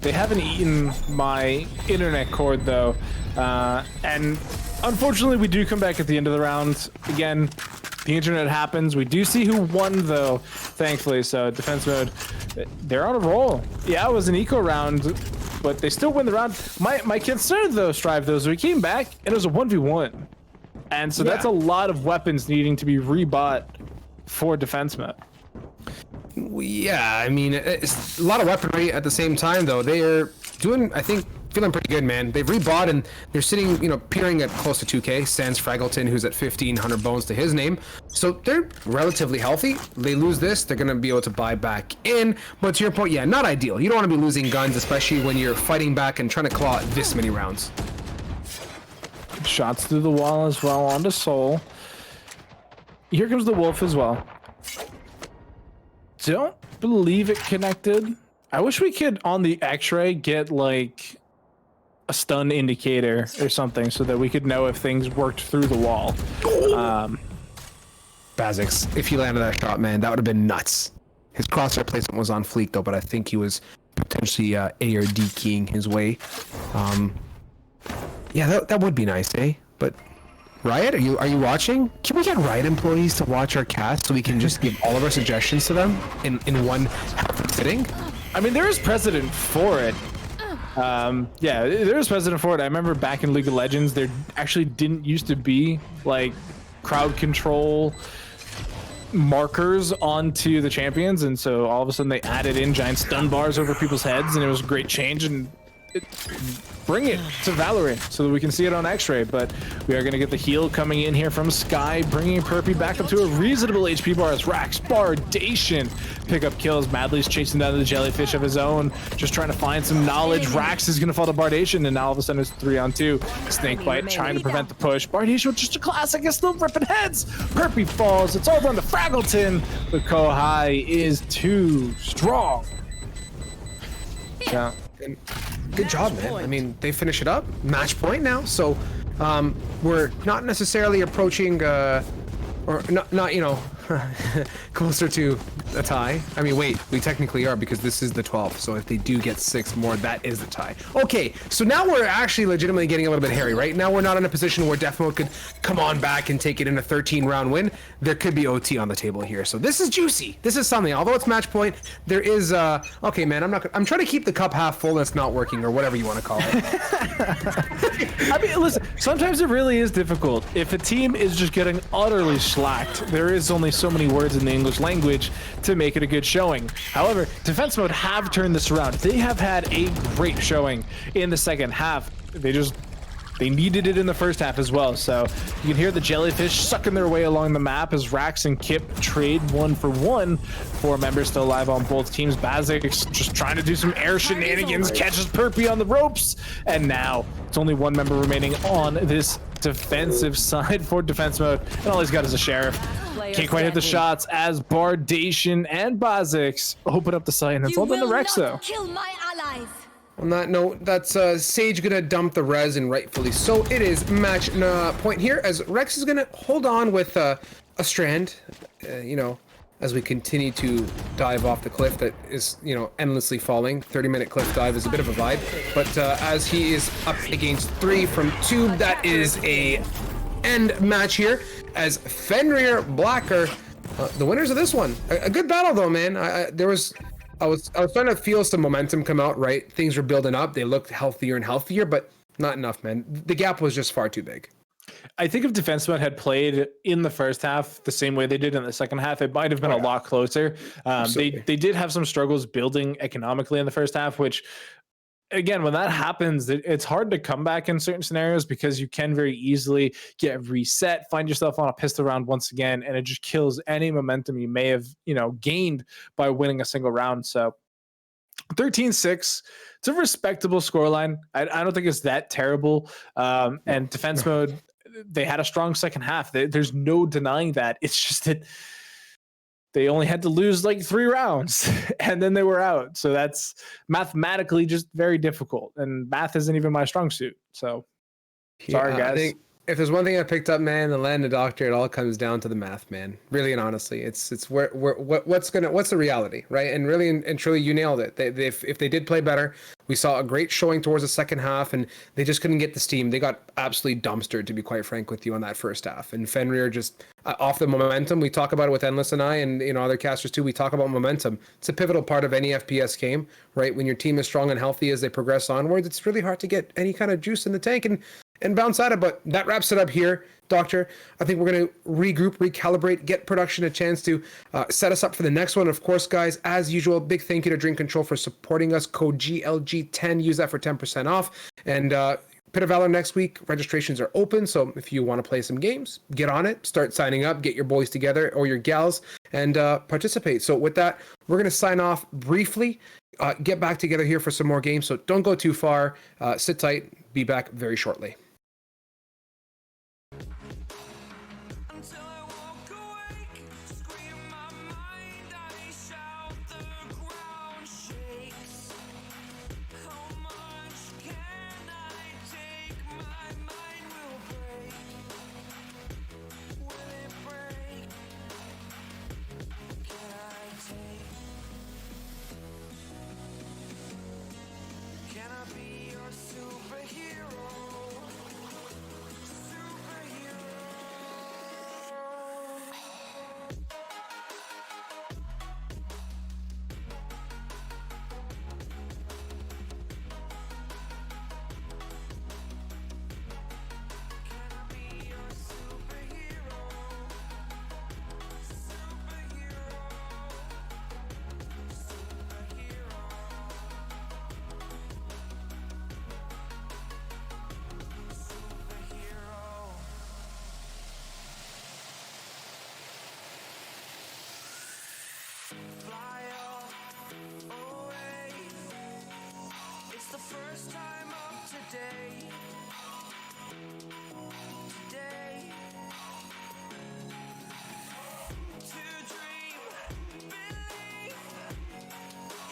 K: They haven't eaten my internet cord though, and unfortunately, we do come back at the end of the round again. The internet happens. We do see who won, though, thankfully. So, defense mode, they're on a roll. Yeah, it was an eco round, but they still win the round. My concern, though, Strive, though, is we came back, and it was a 1v1. And so that's a lot of weapons needing to be rebought for defense mode.
J: Yeah, I mean, it's a lot of weaponry at the same time, though. They are doing, I think, feeling pretty good, man. They've rebought and they're sitting, peering at close to 2K. Sans Fraggleton, who's at 1,500 bones to his name. So they're relatively healthy. They lose this, they're going to be able to buy back in. But to your point, yeah, not ideal. You don't want to be losing guns, especially when you're fighting back and trying to claw this many rounds.
K: Shots through the wall as well onto Soul. Here comes the wolf as well. Don't believe it connected. I wish we could, on the x-ray, get like a stun indicator or something so that we could know if things worked through the wall.
J: Bazix, if he landed that shot, man, that would have been nuts. His crosshair placement was on fleek though, but I think he was potentially A or D keying his way. Yeah, that would be nice, eh? But Riot, are you watching? Can we get Riot employees to watch our cast so we can just give all of our suggestions to them in one sitting?
K: I mean, there is precedent for it. Yeah, there is precedent for it. I remember back in League of Legends, there actually didn't used to be like crowd control markers onto the champions, and so all of a sudden they added in giant stun bars over people's heads, and it was a great change. And bring it to Valorant so that we can see it on X-Ray. But we are going to get the heal coming in here from Sky, bringing Perpy back up to a reasonable HP bar as Rax Bardation pick up kills. Madly's chasing down the jellyfish of his own, just trying to find some knowledge. Rax is going to fall to Bardation, and now all of a sudden it's 3-on-2. Snakebite trying to prevent the push. Bardation with just a classic, is still ripping heads. Perpy falls. It's all down to Fraggleton, but Kohai is too strong.
J: Yeah. And good job, man. I mean, they finish it up. Match point now. So we're not necessarily approaching, or not you know, closer to a tie. I mean, wait, we technically are because this is the 12th. So if they do get 6 more, that is the tie. Okay, so now we're actually legitimately getting a little bit hairy, right? Now we're not in a position where Defmo could come on back and take it in a 13-round win. There could be OT on the table here. So this is juicy. This is something. Although it's match point, there is okay, man, I'm trying to keep the cup half full and it's not working, or whatever you want to call it.
K: I mean, listen, sometimes it really is difficult. If a team is just getting utterly slacked, there is only so many words in the English language to make it a good showing. However, Defense Mode have turned this around. They have had a great showing in the second half. They needed it in the first half as well. So you can hear the jellyfish sucking their way along the map as Rax and Kip trade 1-for-1. 4 members still alive on both teams. Bazix just trying to do some air shenanigans, catches Perpy on the ropes, and now it's only 1 member remaining on this defensive side for Defense Mode, and all he's got is a Sheriff. Can't quite hit the shots as Bardation and Bazix open up the site, and it's all done to Rex though.
A: Kill my allies.
J: On that note, that's Sage gonna dump the res, and rightfully so. It is match point here as Rex is gonna hold on with a strand, you know, as we continue to dive off the cliff that is, you know, endlessly falling. 30-minute cliff dive is a bit of a vibe, but as he is up against 3 from Tube, that is a end match here as Fenrir Blacker, the winners of this one. A good battle though, man. I was starting to feel some momentum come out, right? Things were building up. They looked healthier and healthier, but not enough, man. The gap was just far too big.
K: I think if Defense Mode had played in the first half the same way they did in the second half, it might have been a lot closer. They did have some struggles building economically in the first half, which, again, when that happens, it's hard to come back in certain scenarios because you can very easily get reset, find yourself on a pistol round once again, and it just kills any momentum you may have, you know, gained by winning a single round. So 13-6, it's a respectable scoreline. I don't think it's that terrible. And Defense Mode, they had a strong second half. There's no denying that. It's just that they only had to lose like 3 rounds and then they were out. So that's mathematically just very difficult. And math isn't even my strong suit. So sorry, guys.
J: I think if there's one thing I picked up, man, the land of Doctor, it all comes down to the math, man. Really and honestly, it's what's the reality, right? And really and truly, you nailed it. If they did play better, we saw a great showing towards the second half, and they just couldn't get the steam. They got absolutely dumpstered, to be quite frank with you, on that first half. And Fenrir just off the momentum. We talk about it with Endless and I, and other casters too. We talk about momentum. It's a pivotal part of any FPS game, right? When your team is strong and healthy as they progress onwards, it's really hard to get any kind of juice in the tank and bounce out of. But that wraps it up here, Doctor. I think we're going to regroup, recalibrate, get production a chance to set us up for the next one. Of course, guys, as usual, big thank you to Drink Control for supporting us. Code GLG10, use that for 10% off. And Pit of Valor next week, registrations are open. So if you want to play some games, get on it, start signing up, get your boys together or your gals, and participate. So with that, we're going to sign off briefly, get back together here for some more games. So don't go too far, sit tight, be back very shortly.
I: How much can I today. Today. To dream, believe.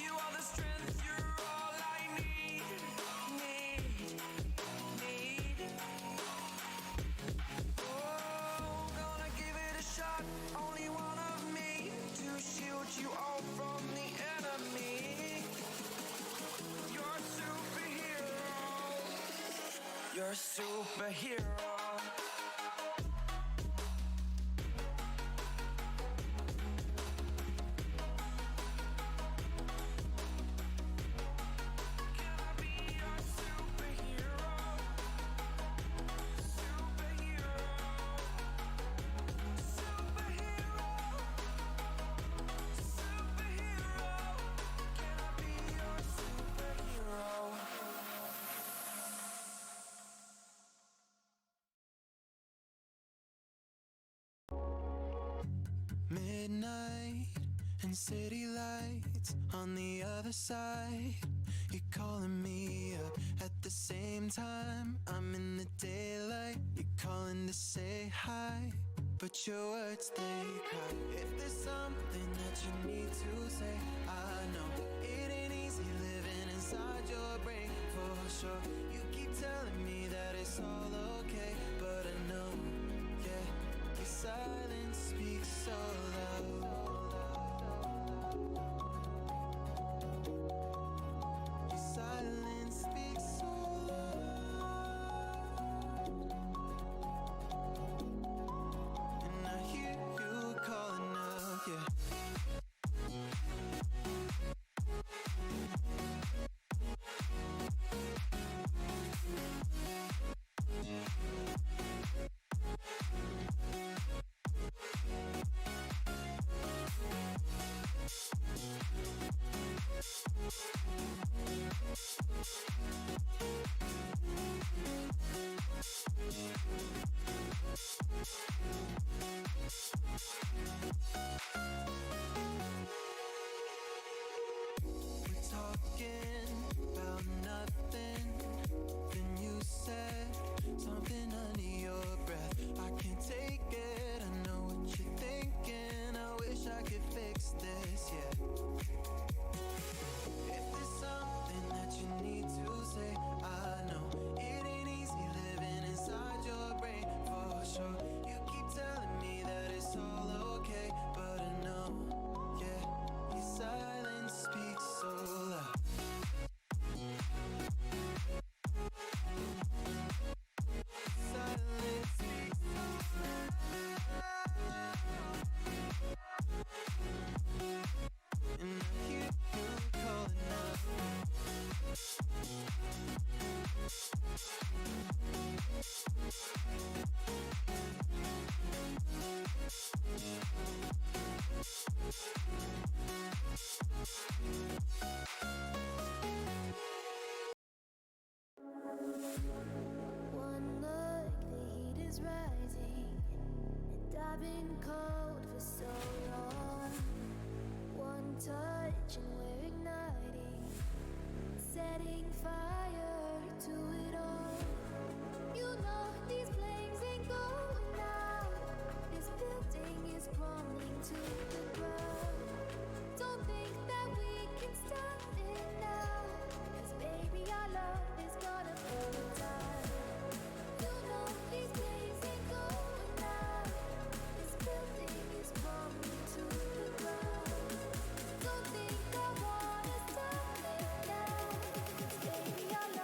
I: You are the strength, you're all I need. Oh, gonna give it a shot. Only one of me to shield you all from the enemy. You're a superhero. You're a superhero. Can I be your superhero? Superhero. Superhero. Superhero. Can I be your superhero? Midnight and city lights on the other side. You're calling me up at the same time. I'm in the daylight. You're calling to say hi, but your words they cry. If there's something that you need to say, I know it ain't easy living inside your brain for sure. You keep telling me that it's all okay, but I know, yeah, your silence speaks so loud. Your silence speaks so loud. And I hear you calling out, yeah. We're talking about nothing. Then you said something under your breath. I can't take it. I know what you're thinking. I wish I could fix this, yeah. If there's something that you need to say, I know it ain't easy living inside your brain for sure. You keep telling me that it's all okay, but I know, yeah, your silence speaks so loud. Silence speaks so loud. And I hear you calling out.
A: One look, the heat is rising, and I've been cold for so long. One touch and we're igniting, setting fire to it all. You know these flames ain't going out. This building is crumbling to the ground. Don't think that we can stop it now, 'cause baby our love is gonna burn down. You know these flames ain't going out. This building is crumbling to the ground. Don't think I wanna stop it now, 'cause baby our love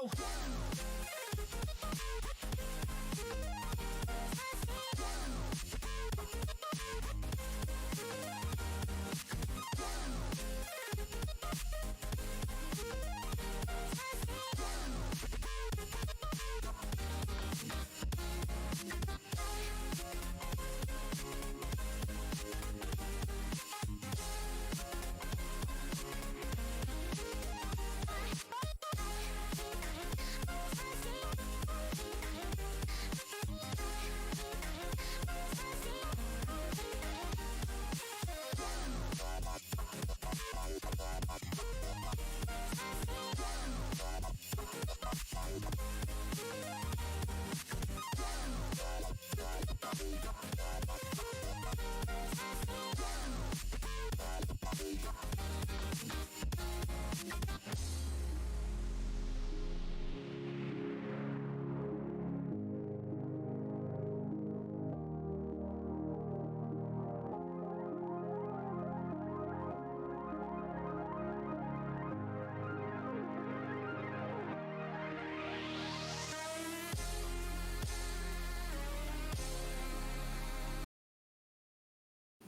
I: So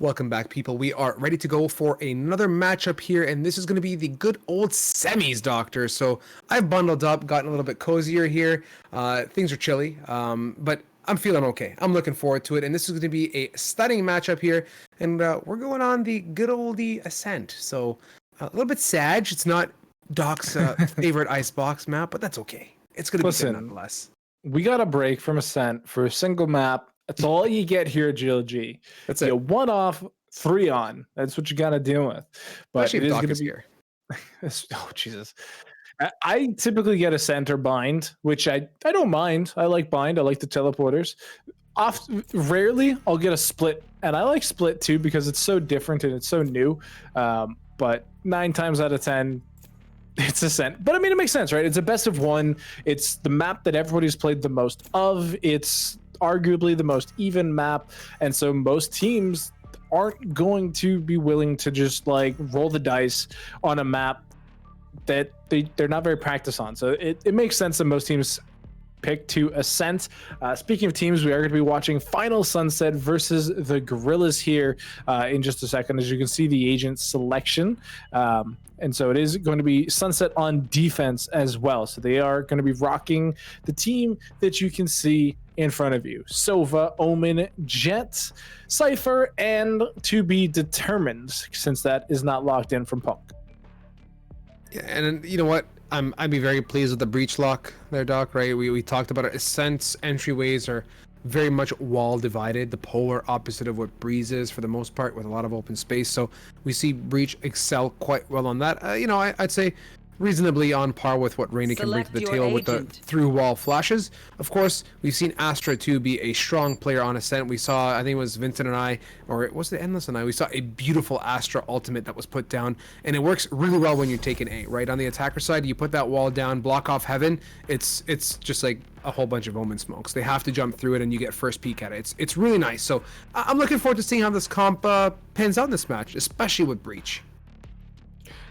J: Welcome back, people. We are ready to go for another matchup here, and this is going to be the good old semis, Doctor. So I've bundled up, gotten a little bit cozier here. Things are chilly, but I'm feeling okay. I'm looking forward to it, and this is going to be a stunning matchup here, and we're going on the good oldie Ascent. So a little bit sad. It's not Doc's favorite icebox map, but that's okay. It's going to be good nonetheless.
K: We got a break from Ascent for a single map. That's all you get here at GLG.
J: That's
K: it.
J: it.
K: 1 off, 3 on. That's what you got to deal with. But
J: Especially
K: it is
J: if Doc
K: going
J: is
K: to be
J: here.
K: Oh, Jesus. I typically get Ascent or Bind, which I don't mind. I like Bind. I like the teleporters. Rarely I'll get a Split, and I like Split too because it's so different and it's so new. But 9 times out of 10, it's Ascent. But I mean, it makes sense, right? It's a best of 1. It's the map that everybody's played the most of. It's arguably the most even map, and so most teams aren't going to be willing to just like roll the dice on a map that they're not very practiced on. So it makes sense that most teams pick to Ascent. Speaking of teams, we are going to be watching Final Sunset versus the Gorillas here in just a second. As you can see, the agent selection. And so it is going to be Sunset on defense as well. So they are going to be rocking the team that you can see in front of you. Sova, Omen, Jet, Cypher, and to be determined, since that is not locked in from Punk.
J: Yeah, and you know what? I'd be very pleased with the breach lock there, Doc, right? We talked about it. Ascent's entryways are very much wall divided, the polar opposite of what Breeze is for the most part, with a lot of open space. So we see Breach excel quite well on that. I'd say reasonably on par with what Reyna can bring to the table with the through wall flashes. Of course, we've seen Astra too be a strong player on Ascent. We saw, I think it was Vincent and I, or it was the Endless and I, we saw a beautiful Astra ultimate that was put down, and it works really well when you're taking A, right? On the attacker side, you put that wall down, block off heaven, it's just like a whole bunch of Omen smokes. They have to jump through it and you get first peek at it. It's really nice. So I'm looking forward to seeing how this comp pans out in this match, especially with Breach.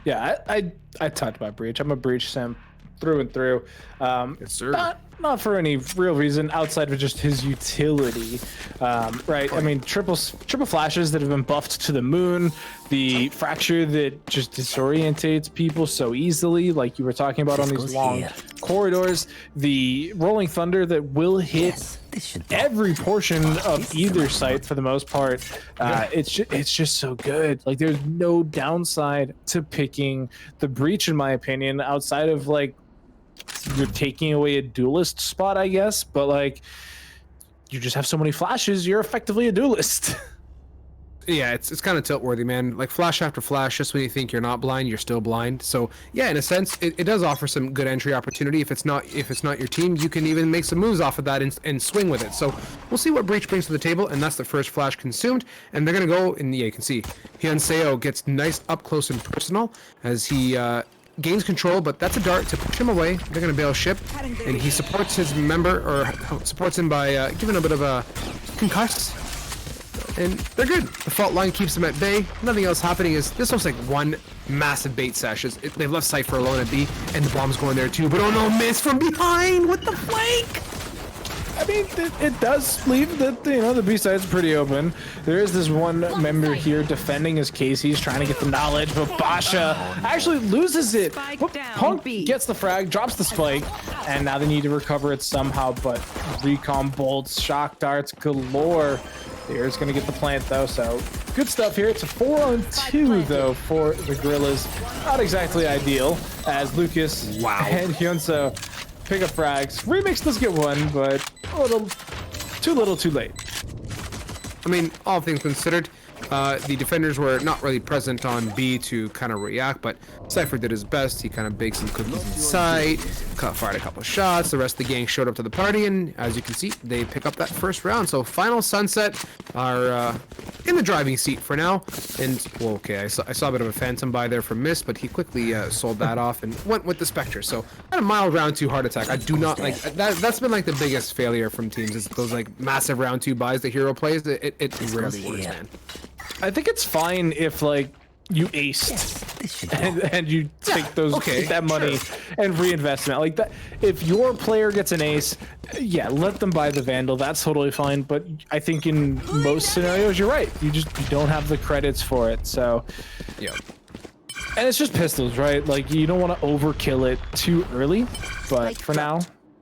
K: Yeah, I talked about Breach. I'm a Breach simp through and through.
J: Yes, sir.
K: Not for any real reason outside of just his utility, right? I mean, triple flashes that have been buffed to the moon, the fracture that just disorientates people so easily, like you were talking about on these long corridors, the rolling thunder that will hit every portion of either site for the most part. It's just so good. Like, there's no downside to picking the Breach, in my opinion, outside of like you're taking away a duelist spot, I guess, but like you just have so many flashes, you're effectively a duelist.
J: Yeah, it's kind of tilt worthy, man. Like flash after flash, just when you think you're not blind, you're still blind. So yeah, in a sense, it does offer some good entry opportunity. If it's not your team, you can even make some moves off of that and swing with it. So we'll see what Breach brings to the table, and that's the first flash consumed. And they're gonna go, and yeah, you can see Hyunseo gets nice up close and personal as he gains control, but that's a dart to push him away. They're gonna bail ship, and he supports his member, or supports him by giving a bit of a concuss. and they're good. The fault line keeps them at bay. Nothing else happening. Is this looks like one massive bait sesh. They've left Cypher alone at B, and the bomb's going there too. But oh no, miss from behind with the flank.
K: I mean, it does leave the the B side's pretty open. There is this one member here defending his case. He's trying to get the knowledge, but Basha actually loses it. Punk gets the frag, drops the spike, and now they need to recover it somehow. But recon bolts, shock darts galore. Here's gonna get the plant though, so good stuff here. It's a 4-on-2 though for the Gorillas. Not exactly ideal as Lucas and Hyunso pick up frags. Remix does get one, but a little too late.
J: I mean, all things considered, the defenders were not really present on B to kind of react, but Cypher did his best. He kind of baked some cookies in sight, fired a couple shots. The rest of the gang showed up to the party, and as you can see, they pick up that first round. So Final Sunset are in the driving seat for now. And, well, okay, I saw a bit of a phantom buy there from Mist, but he quickly sold that off and went with the Spectre. So kind of mild round 2 heart attack. I do not like that. That's been like the biggest failure from teams, is those like massive round 2 buys the hero plays. It rarely works, man.
K: I think it's fine if like you aced and you take that money and reinvest in it like that. If your player gets an ace, yeah, let them buy the Vandal. That's totally fine. But I think in most scenarios, you're right. You don't have the credits for it. So
J: yeah.
K: And it's just pistols, right? Like you don't want to overkill it too early. But for now,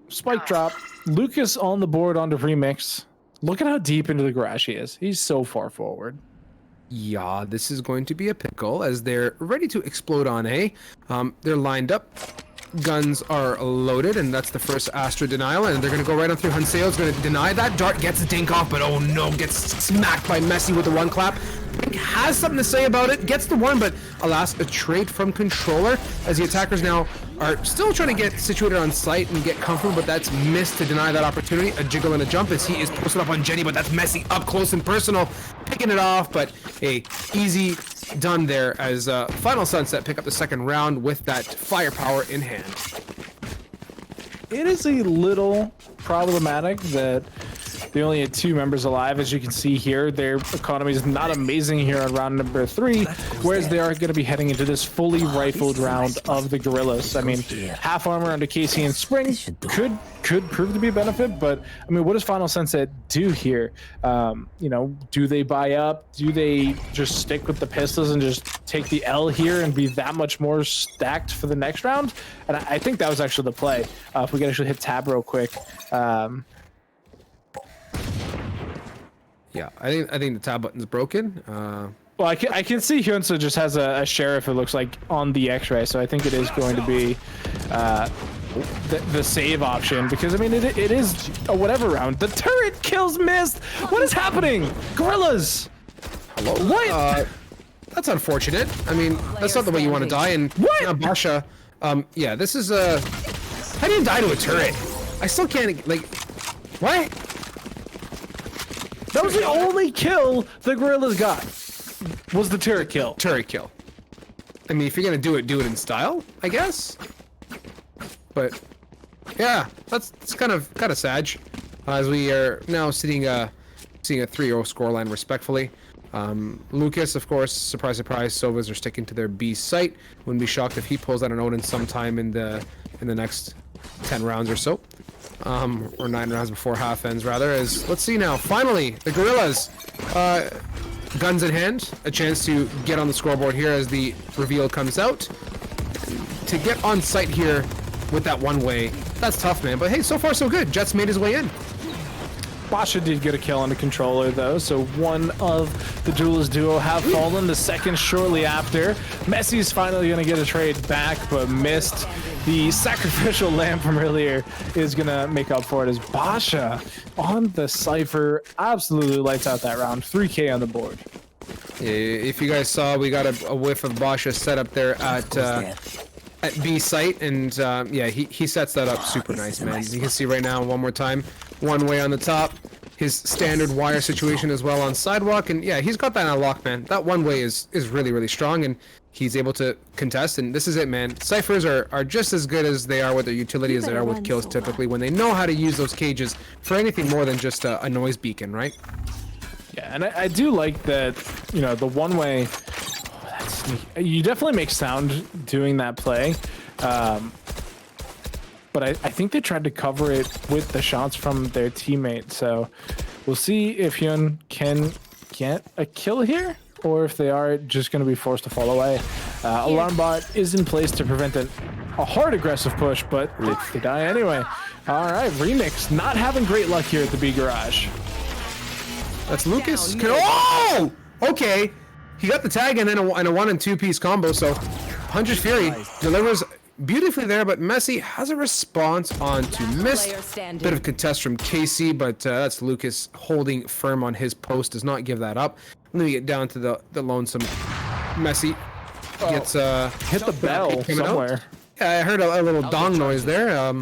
K: spike drop. Lucas on the board onto Remix. Look at how deep into the garage he is. He's so far forward.
J: Yeah, this is going to be a pickle as they're ready to explode on A. They're lined up. Guns are loaded, and that's the first Astra denial, and they're going to go right on through. Hanseo's going to deny that. Dart gets the dink off, but oh no, gets smacked by Messi with the one clap. Has something to say about it, gets the one, but alas, a trade from controller as the attackers now are still trying to get situated on site and get comfortable, but that's missed to deny that opportunity. A jiggle and a jump as he is posted up on Jenny, but that's Messi up close and personal, picking it off, but hey, easy done there as Final Sunset pick up the second round with that firepower in hand.
K: It is a little problematic that they only had 2 members alive. As you can see here, their economy is not amazing here on round number 3, whereas they are going to be heading into this fully rifled round of the Gorillas. I mean, half armor onto Casey and Spring could prove to be a benefit, but I mean, what does Final Sunset do here? Do they buy up? Do they just stick with the pistols and just take the L here and be that much more stacked for the next round? And I think that was actually the play. If we can actually hit tab real quick.
J: Yeah, I think the tab button's broken.
K: Well, I can see Hyunso just has a sheriff, it looks like, on the X-ray, so I think it is going to be the save option, because I mean it is a whatever round. The turret kills Mist. What is happening? Gorillas.
J: Hello.
K: What?
J: That's unfortunate. I mean, that's not the way you want to die. And
K: what?
J: Basha. Yeah, this is how do you die to a turret? I still can't like. What?
K: That was the only kill the Gorillas got. Was the turret kill?
J: Turret kill. I mean, if you're gonna do it in style, I guess. But yeah, that's kind of sad. As we are now seeing a 3-0 scoreline respectfully. Lucas, of course, surprise, Sovas are sticking to their B site. Wouldn't be shocked if he pulls out an Odin sometime in the next 10 rounds or so. Or 9 rounds before half ends, rather. As let's see now. Finally, the Gorillas, guns in hand, a chance to get on the scoreboard here as the reveal comes out. To get on site here with that one way, that's tough, man. But hey, so far so good. Jets made his way in.
K: Basha did get a kill on the controller though, so one of the duelist duo have fallen. The second shortly after. Messi's finally gonna get a trade back, but missed. The sacrificial lamb from earlier is gonna make up for it as Basha on the Cypher absolutely lights out that round. 3K on the board.
J: If you guys saw, we got a whiff of Basha set up there at B site, and yeah, he sets that up super nice, man. You can see right now one more time. One way on the top, his standard wire situation as well on sidewalk, and yeah, he's got that on lock, man. That one way is really strong, and he's able to contest, and this is it, man. Cyphers are just as good as they are with their utility as they are with kills typically when they know how to use those cages for anything more than just a noise beacon, right?
K: Yeah, and I do like that, you know, the one way. Oh, that's sneaky. You definitely make sound doing that play. But I think they tried to cover it with the shots from their teammate. So we'll see if Hyun can get a kill here, or if they are just going to be forced to fall away. Alarm bot is in place to prevent a hard aggressive push, but they die anyway. All right, Remix not having great luck here at the B garage.
J: That's Lucas. Oh! Okay. He got the tag and then a 1 and 2 piece combo, so Hunter's Fury delivers beautifully there, but Messi has a response on to missed. Bit of contest from Casey, but that's Lucas holding firm on his post, does not give that up. Let me get down to the lonesome Messi. Gets
K: hit the bell somewhere.
J: Yeah, I heard a little dong noise there.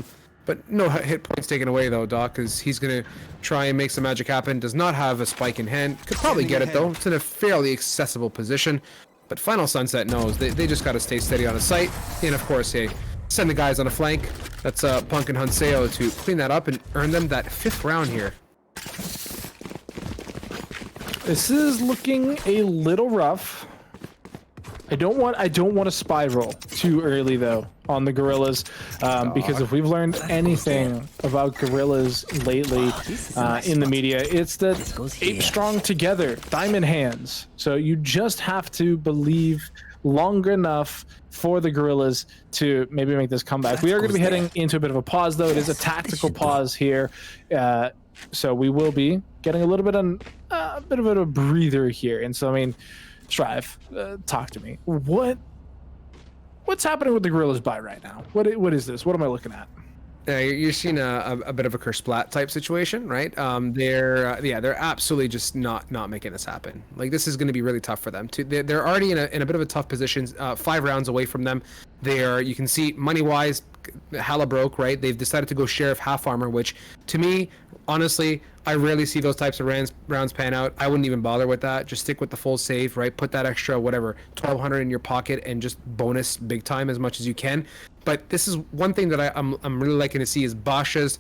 J: But no hit points taken away though, Doc, because he's gonna try and make some magic happen. Does not have a spike in hand. Could probably get it though. It's in a fairly accessible position. But Final Sunset knows they just gotta stay steady on a site. And of course, hey, send the guys on a flank. That's Punk and Hanseo to clean that up and earn them that 5th round here.
K: This is looking a little rough. I don't want to spiral too early though on the Gorillas, because if we've learned anything about Gorillas lately in the media, it's that ape strong together, diamond hands. So you just have to believe long enough for the Gorillas to maybe make this comeback. We are going to be heading into a bit of a pause though. It is a tactical pause here, so we will be getting a little bit of a breather here. And so I mean, Strive, talk to me. What's happening with the Gorillas buy right now? What is this? What am I looking at?
J: You're seeing a bit of a curse splat type situation, right? They're absolutely just not making this happen. Like, this is going to be really tough for them. They're already in a bit of a tough position. 5 rounds away from them. You can see money wise, hella broke, right? They've decided to go Sheriff half armor, which to me, honestly, I rarely see those types of rounds pan out. I wouldn't even bother with that. Just stick with the full save, right? Put that extra, whatever, 1,200 in your pocket and just bonus big time as much as you can. But this is one thing that I'm really liking to see is Basha's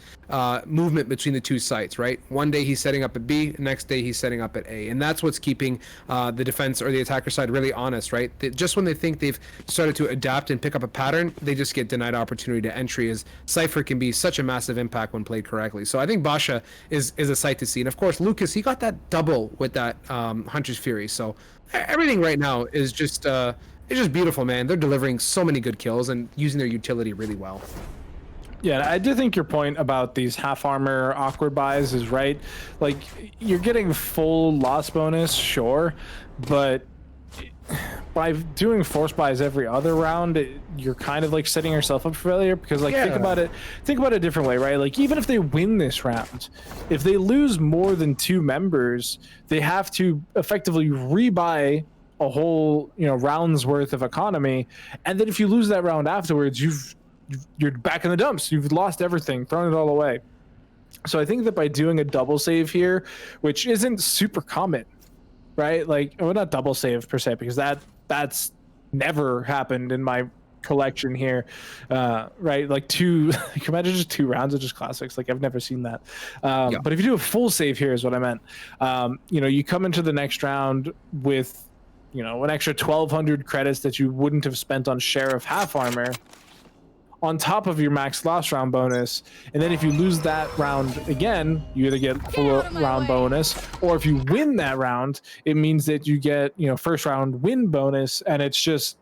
J: movement between the two sites, right? One day he's setting up at B, the next day he's setting up at A. And that's what's keeping the defense or the attacker side really honest, right? Just when they think they've started to adapt and pick up a pattern, they just get denied opportunity to entry, as Cypher can be such a massive impact when played correctly. So I think Basha is a sight to see. And of course, Lucas, he got that double with that Hunter's Fury. So everything right now is just... it's just beautiful, man. They're delivering so many good kills and using their utility really well.
K: Yeah, I do think your point about these half armor awkward buys is right. Like, you're getting full loss bonus, sure, but by doing force buys every other round, you're kind of like setting yourself up for failure, because like think about it a different way, right? Like, even if they win this round, if they lose more than 2 members, they have to effectively rebuy a whole round's worth of economy, and then if you lose that round afterwards, you're back in the dumps. You've lost everything, thrown it all away. So I think that by doing a double save here, which isn't super common, right? Like, well, not double save per se, because that's never happened in my collection here, right? Like can you imagine just 2 rounds of just classics? Like, I've never seen that. But if you do a full save here is what I meant. You come into the next round with an extra 1,200 credits that you wouldn't have spent on Sheriff half armor on top of your max loss round bonus. And then if you lose that round again, you either get full round bonus, or if you win that round, it means that you get, first round win bonus. And it's just,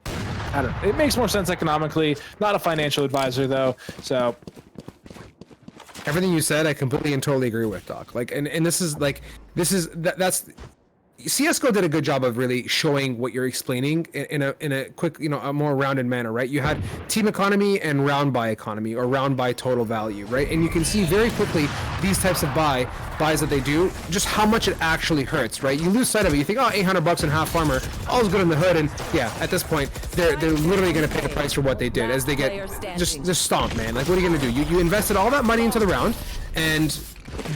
K: I don't know. It makes more sense economically. Not a financial advisor though. So
J: everything you said, I completely and totally agree with, Doc. Like, and that's CSGO did a good job of really showing what you're explaining in a quick, a more rounded manner, right? You had team economy and round by economy, or round by total value, right? And you can see very quickly these types of buys that they do, just how much it actually hurts, right? You lose sight of it. You think, oh, $800 in half armor, all's good in the hood, and yeah, at this point, they're literally going to pay the price for what they did, as they get just stomped, man. Like, what are you going to do? You invested all that money into the round, and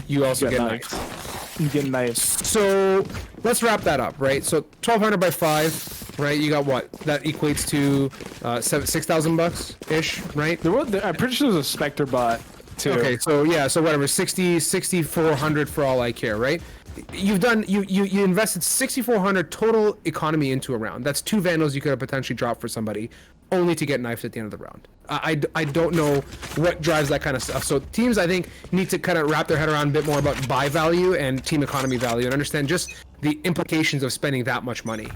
J: you also get knifed.
K: You get knifed. So
J: let's wrap that up, right? So 1,200 by 5, right? You got what? That equates to $6,000 ish, right?
K: I'm pretty sure there's a Spectre bot too.
J: Okay, so yeah, so whatever, 6,400 for all I care, right? you've done you invested 6,400 total economy into a round. That's 2 Vandals you could have potentially dropped for somebody, only to get knifed at the end of the round. I don't know what drives that kind of stuff. So teams, I think, need to kind of wrap their head around a bit more about buy value and team economy value and understand just the implications of spending that much money.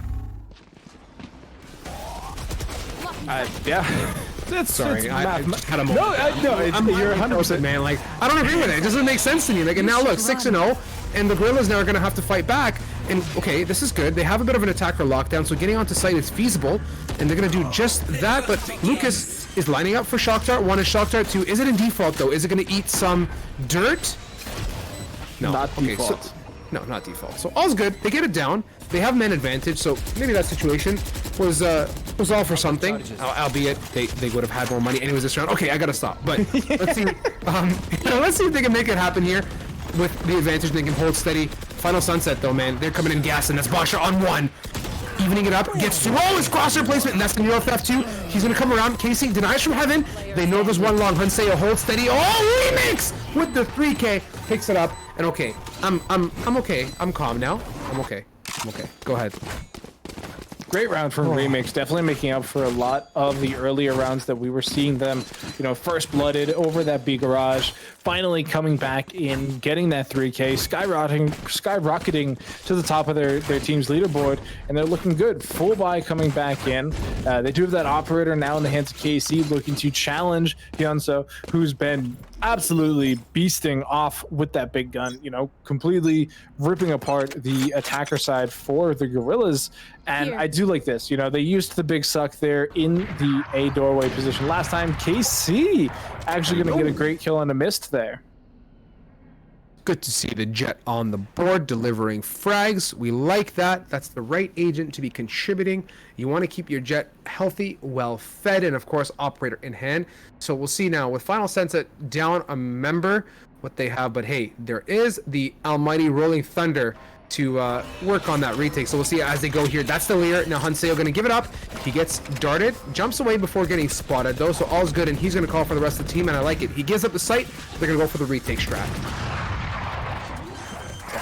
K: Yeah.
J: Sorry, I had a moment.
K: No, you're
J: 100%, man. Like, I don't agree with it. It doesn't make sense to me. Like, and now look, 6-0, and the Gorillas now are going to have to fight back. And okay, this is good. They have a bit of an attacker lockdown, so getting onto site is feasible, and they're going to do just that. But Lucas is lining up for Shock Dart. 1 is Shock Dart. 2. Is it in default though? Is it going to eat some dirt? No.
K: Not default.
J: So, no, not default. So all's good. They get it down. They have man advantage, so maybe that situation was all for something. Albeit they would have had more money anyways this round. Okay, I gotta stop. But let's see. Let's see if they can make it happen here with the advantage. They can hold steady. Final sunset though, man. They're coming in gassing. That's Basha on 1. Evening it up, gets to his crosshair placement, and that's gonna be F2. He's gonna come around. Casey denies from heaven. They know there's one long. Hunseo holds steady. Oh, remix with the 3K, picks it up. And okay, I'm okay. I'm calm now. I'm okay. Go ahead.
K: Great round from Remix, definitely making up for a lot of the earlier rounds that we were seeing them, first blooded over that B garage, finally coming back in, getting that 3K, skyrocketing to the top of their team's leaderboard, and they're looking good. Full buy coming back in. They do have that operator now in the hands of KC, looking to challenge Hyunso, who's been absolutely beasting off with that big gun, completely ripping apart the attacker side for the Gorillas. And I do like this, they used the big suck there in the A doorway position last time. KC actually going to get a great kill on a mist there.
J: Good to see the Jet on the board delivering frags. We like that. That's the right agent to be contributing. You want to keep your Jet healthy, well fed, and of course operator in hand. So we'll see now with Final Sunset down a member what they have, but hey, there is the almighty Rolling Thunder to work on that retake. So we'll see as they go here. That's the leader. Now Hunseo going to give it up. He gets darted, jumps away before getting spotted though, so all's good, and he's going to call for the rest of the team, and I like it. He gives up the site. They're going to go for the retake strat.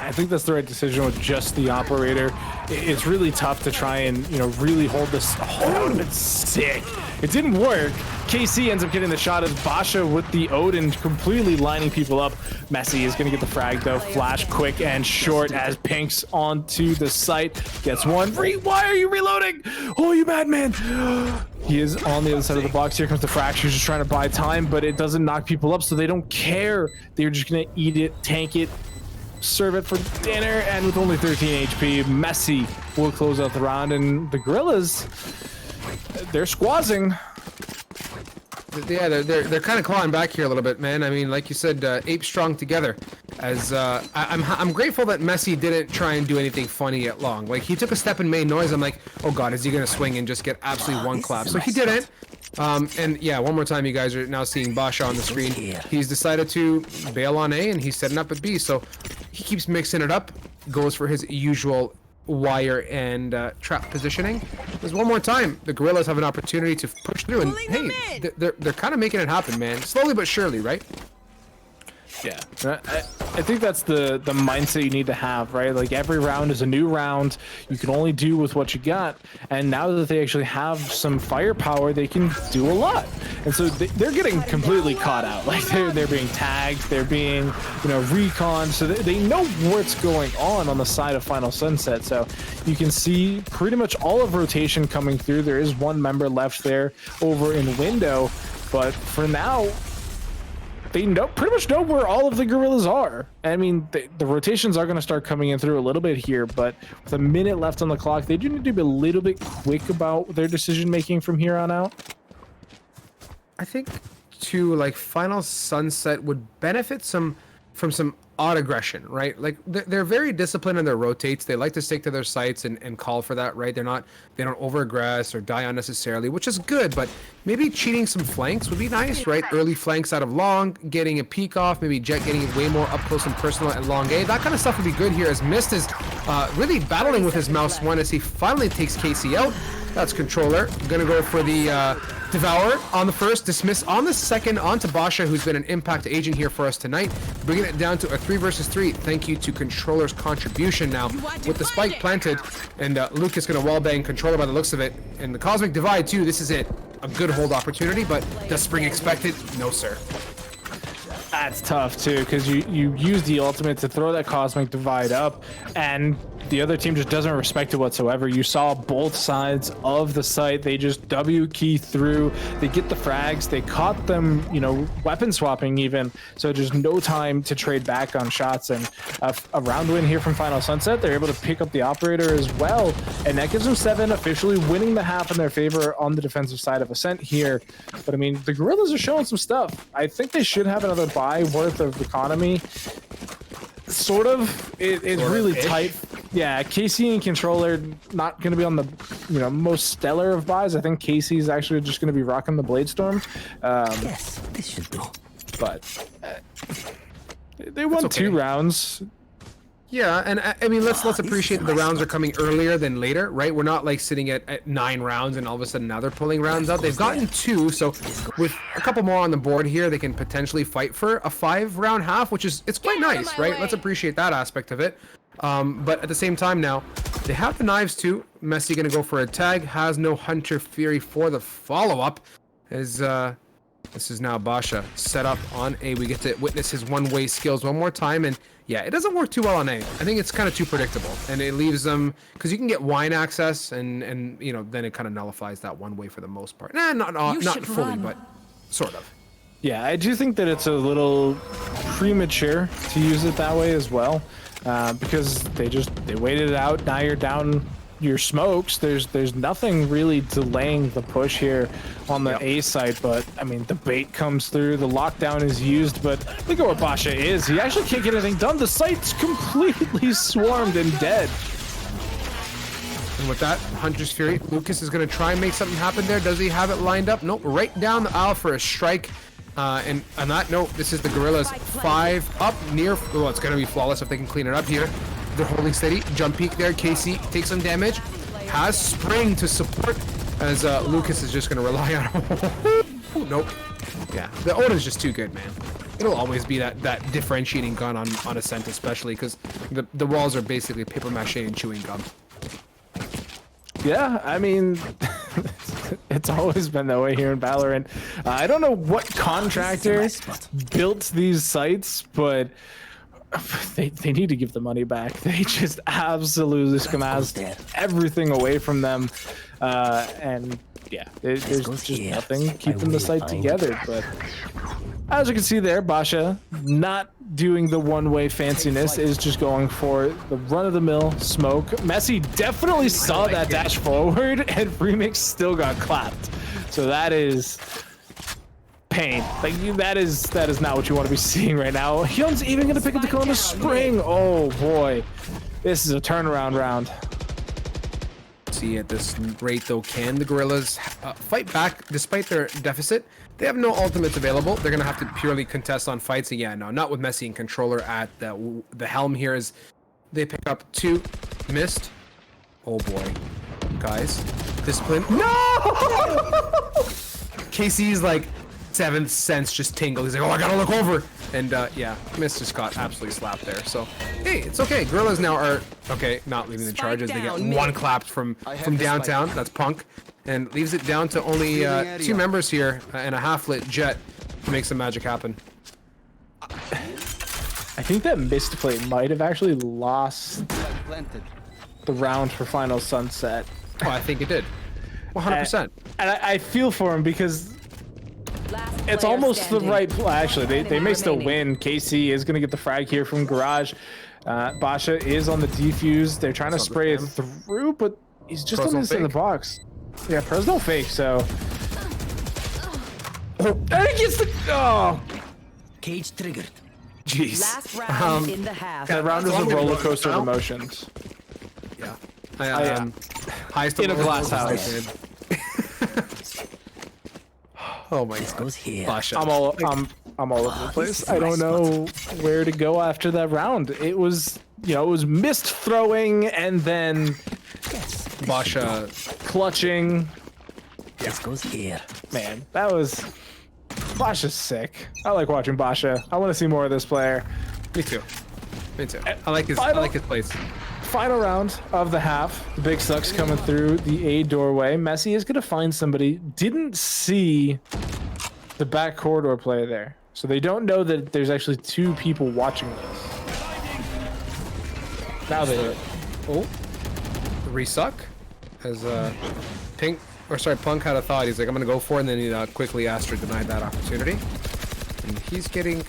K: I think that's the right decision with just the operator. It's really tough to try and, really hold this. Oh, that would have been sick. It didn't work. KC ends up getting the shot as Basha with the Odin completely lining people up. Messi is going to get the frag though. Flash quick and short as Pinks onto the site. Gets one. Why are you reloading? Oh, you madman. He is on the other side of the box. Here comes the fracture. He's just trying to buy time, but it doesn't knock people up, so they don't care. They're just going to eat it, tank it, serve it for dinner, and with only 13 HP, Messi will close out the round, and the Gorillas, they're squazzing.
J: Yeah, they're kind of clawing back here a little bit, man. I mean, like you said, ape strong together. As I'm grateful that Messi didn't try and do anything funny yet long. Like he took a step and made noise. I'm like, oh god, is he gonna swing and just get absolutely one clap? So he didn't. And yeah, one more time, you guys are now seeing Basha on the screen. He's decided to bail on A, and he's setting up at B. So he keeps mixing it up, goes for his usual wire and trap positioning. There's one more time. The Gorillas have an opportunity to push through, and hey, they're kind of making it happen, man. Slowly but surely, right?
K: Yeah, I think that's the mindset you need to have, right? Like every round is a new round. You can only do with what you got, and now that they actually have some firepower, they can do a lot. And so they're getting completely caught out. Like they're being tagged, they're being recon, so they know what's going on the side of Final Sunset. So you can see pretty much all of rotation coming through. There is one member left there over in window, but for now, they pretty much know where all of the Gorillas are. I mean, the rotations are going to start coming in through a little bit here, but with a minute left on the clock, they do need to be a little bit quick about their decision making from here on out.
J: I think too, like Final Sunset would benefit from some odd aggression, right? Like they're very disciplined in their rotates. They like to stick to their sites and call for that, right? They don't over aggress or die unnecessarily, which is good, but maybe cheating some flanks would be nice, right? Early flanks out of long, getting a peek off, maybe Jet getting way more up close and personal at long A. That kind of stuff would be good here as Mist is really battling with his mouse one as he finally takes KC out. That's controller. Gonna go for the Devour on the first, dismiss on the second, onto Basha, who's been an impact agent here for us tonight, bringing it down to a 3 versus 3. Thank you to Controller's contribution now with the spike planted, and Lucas gonna wallbang Controller by the looks of it, and the Cosmic Divide too. This is it, a good hold opportunity, but does Spring expected? No, sir.
K: That's tough too, because you use the ultimate to throw that Cosmic Divide up, and the other team just doesn't respect it whatsoever. You saw both sides of the site. They just W key through. They get the frags. They caught them, you know, weapon swapping even. So just no time to trade back on shots. And a round win here from Final Sunset. They're able to pick up the operator as well. And that gives them 7, officially winning the half in their favor on the defensive side of Ascent here. But I mean, the Gorillas are showing some stuff. I think they should have another buy worth of economy. Sort of. It's really tight. Yeah, Casey and Controller not going to be on the, you know, most stellar of buys. I think Casey's actually just going to be rocking the Bladestorm.
G: Yes, this should do.
K: But they won 2 rounds.
J: Yeah, and I mean, let's appreciate that the rounds are coming earlier than later, right? We're not like sitting at 9 rounds and all of a sudden now they're pulling rounds out. They've gotten 2, so with a couple more on the board here, they can potentially fight for a 5-round half, which is, it's quite nice, right? Let's appreciate that aspect of it. But at the same time now, they have the knives too. Messi gonna go for a tag, has no Hunter Fury for the follow-up, as this is now Basha set up on A. We get to witness his one-way skills one more time, and yeah, it doesn't work too well on A. I think it's kind of too predictable, and it leaves them, because you can get wine access, and you know, then it kind of nullifies that one way for the most part. Nah, not fully, but sort of.
K: Yeah, I do think that it's a little premature to use it that way as well, because they waited it out. Now you're down your smokes. There's nothing really delaying the push here on the A side, but I mean, the bait comes through, the lockdown is used, but look at where Basha is. He actually can't get anything done. The site's completely swarmed and dead.
J: And with that, Hunter's Fury, Lucas is going to try and make something happen there. Does he have it lined up? Nope, right down the aisle for a strike. And on that note, this is the Gorillas 5 up near, well, it's going to be flawless if they can clean it up here. They're holding steady. Jump peek there. KC takes some damage. Has Spring to support as Lucas is just going to rely on. Nope. Yeah, the Odin's just too good, man. It'll always be that differentiating gun on Ascent, especially because the walls are basically paper mache and chewing gum.
K: Yeah, I mean, it's always been that way here in Valor, and I don't know what contractor built these sites, but they need to give the money back. They just absolutely smazzed everything away from them, and yeah, there's just nothing keeping the site together. But as you can see there, Basha not doing the one-way fanciness, is just going for the run-of-the-mill smoke. Messi definitely saw that dash forward, and Remix still got clapped. So that is pain. Like, that is not what you want to be seeing right now. Hyun's even going to pick up the cone to Spring. Oh boy, this is a turnaround round.
J: See, at this rate though, can the Gorillas fight back despite their deficit? They have no ultimates available. They're gonna have to purely contest on fights. And yeah, no, not with Messi and Controller at the helm here. As they pick up 2, missed. Oh boy, guys, discipline. No! KC's like 7th sense just tingled. He's like, oh, I gotta look over. And yeah, Mist just got absolutely slapped there. So hey, it's okay. Gorillas now are okay, not leaving the charges. They get 1 clapped from downtown. That's Punk, and leaves it down to only 2 members here and a half-lit Jet to make some magic happen.
K: I think that Mistplate might have actually lost the round for Final Sunset.
J: Oh, I think it did. 100%.
K: And I feel for him because it's almost the right play. Actually, they may still win. KC is going to get the frag here from Garage. Basha is on the defuse. They're trying to spray it through, but he's just on the inside of the box. Yeah, pros don't fake, so. Oh, and he gets the. Oh.
G: Cage triggered.
J: Jeez.
H: Last round in the half.
K: That round was a roller coaster of emotions.
J: Yeah.
K: Highest in a glass house.
J: Oh my God.
G: Goes here.
J: Basha.
K: I'm all over the place. I don't know where to go after that round. It was, you know, it was missed throwing and then
J: Basha
K: clutching.
G: This goes here.
K: Man, that was... Basha's sick. I like watching Basha. I want to see more of this player.
J: Me too. Me too. I like his plays.
K: Final round of the half. The big sucks coming through the A doorway. Messi is going to find somebody. Didn't see the back corridor player there. So they don't know that there's actually two people watching this. Now they do.
J: Oh. Resuck. As Punk had a thought. He's like, I'm going to go for it. And then he quickly Astra denied that opportunity. And he's getting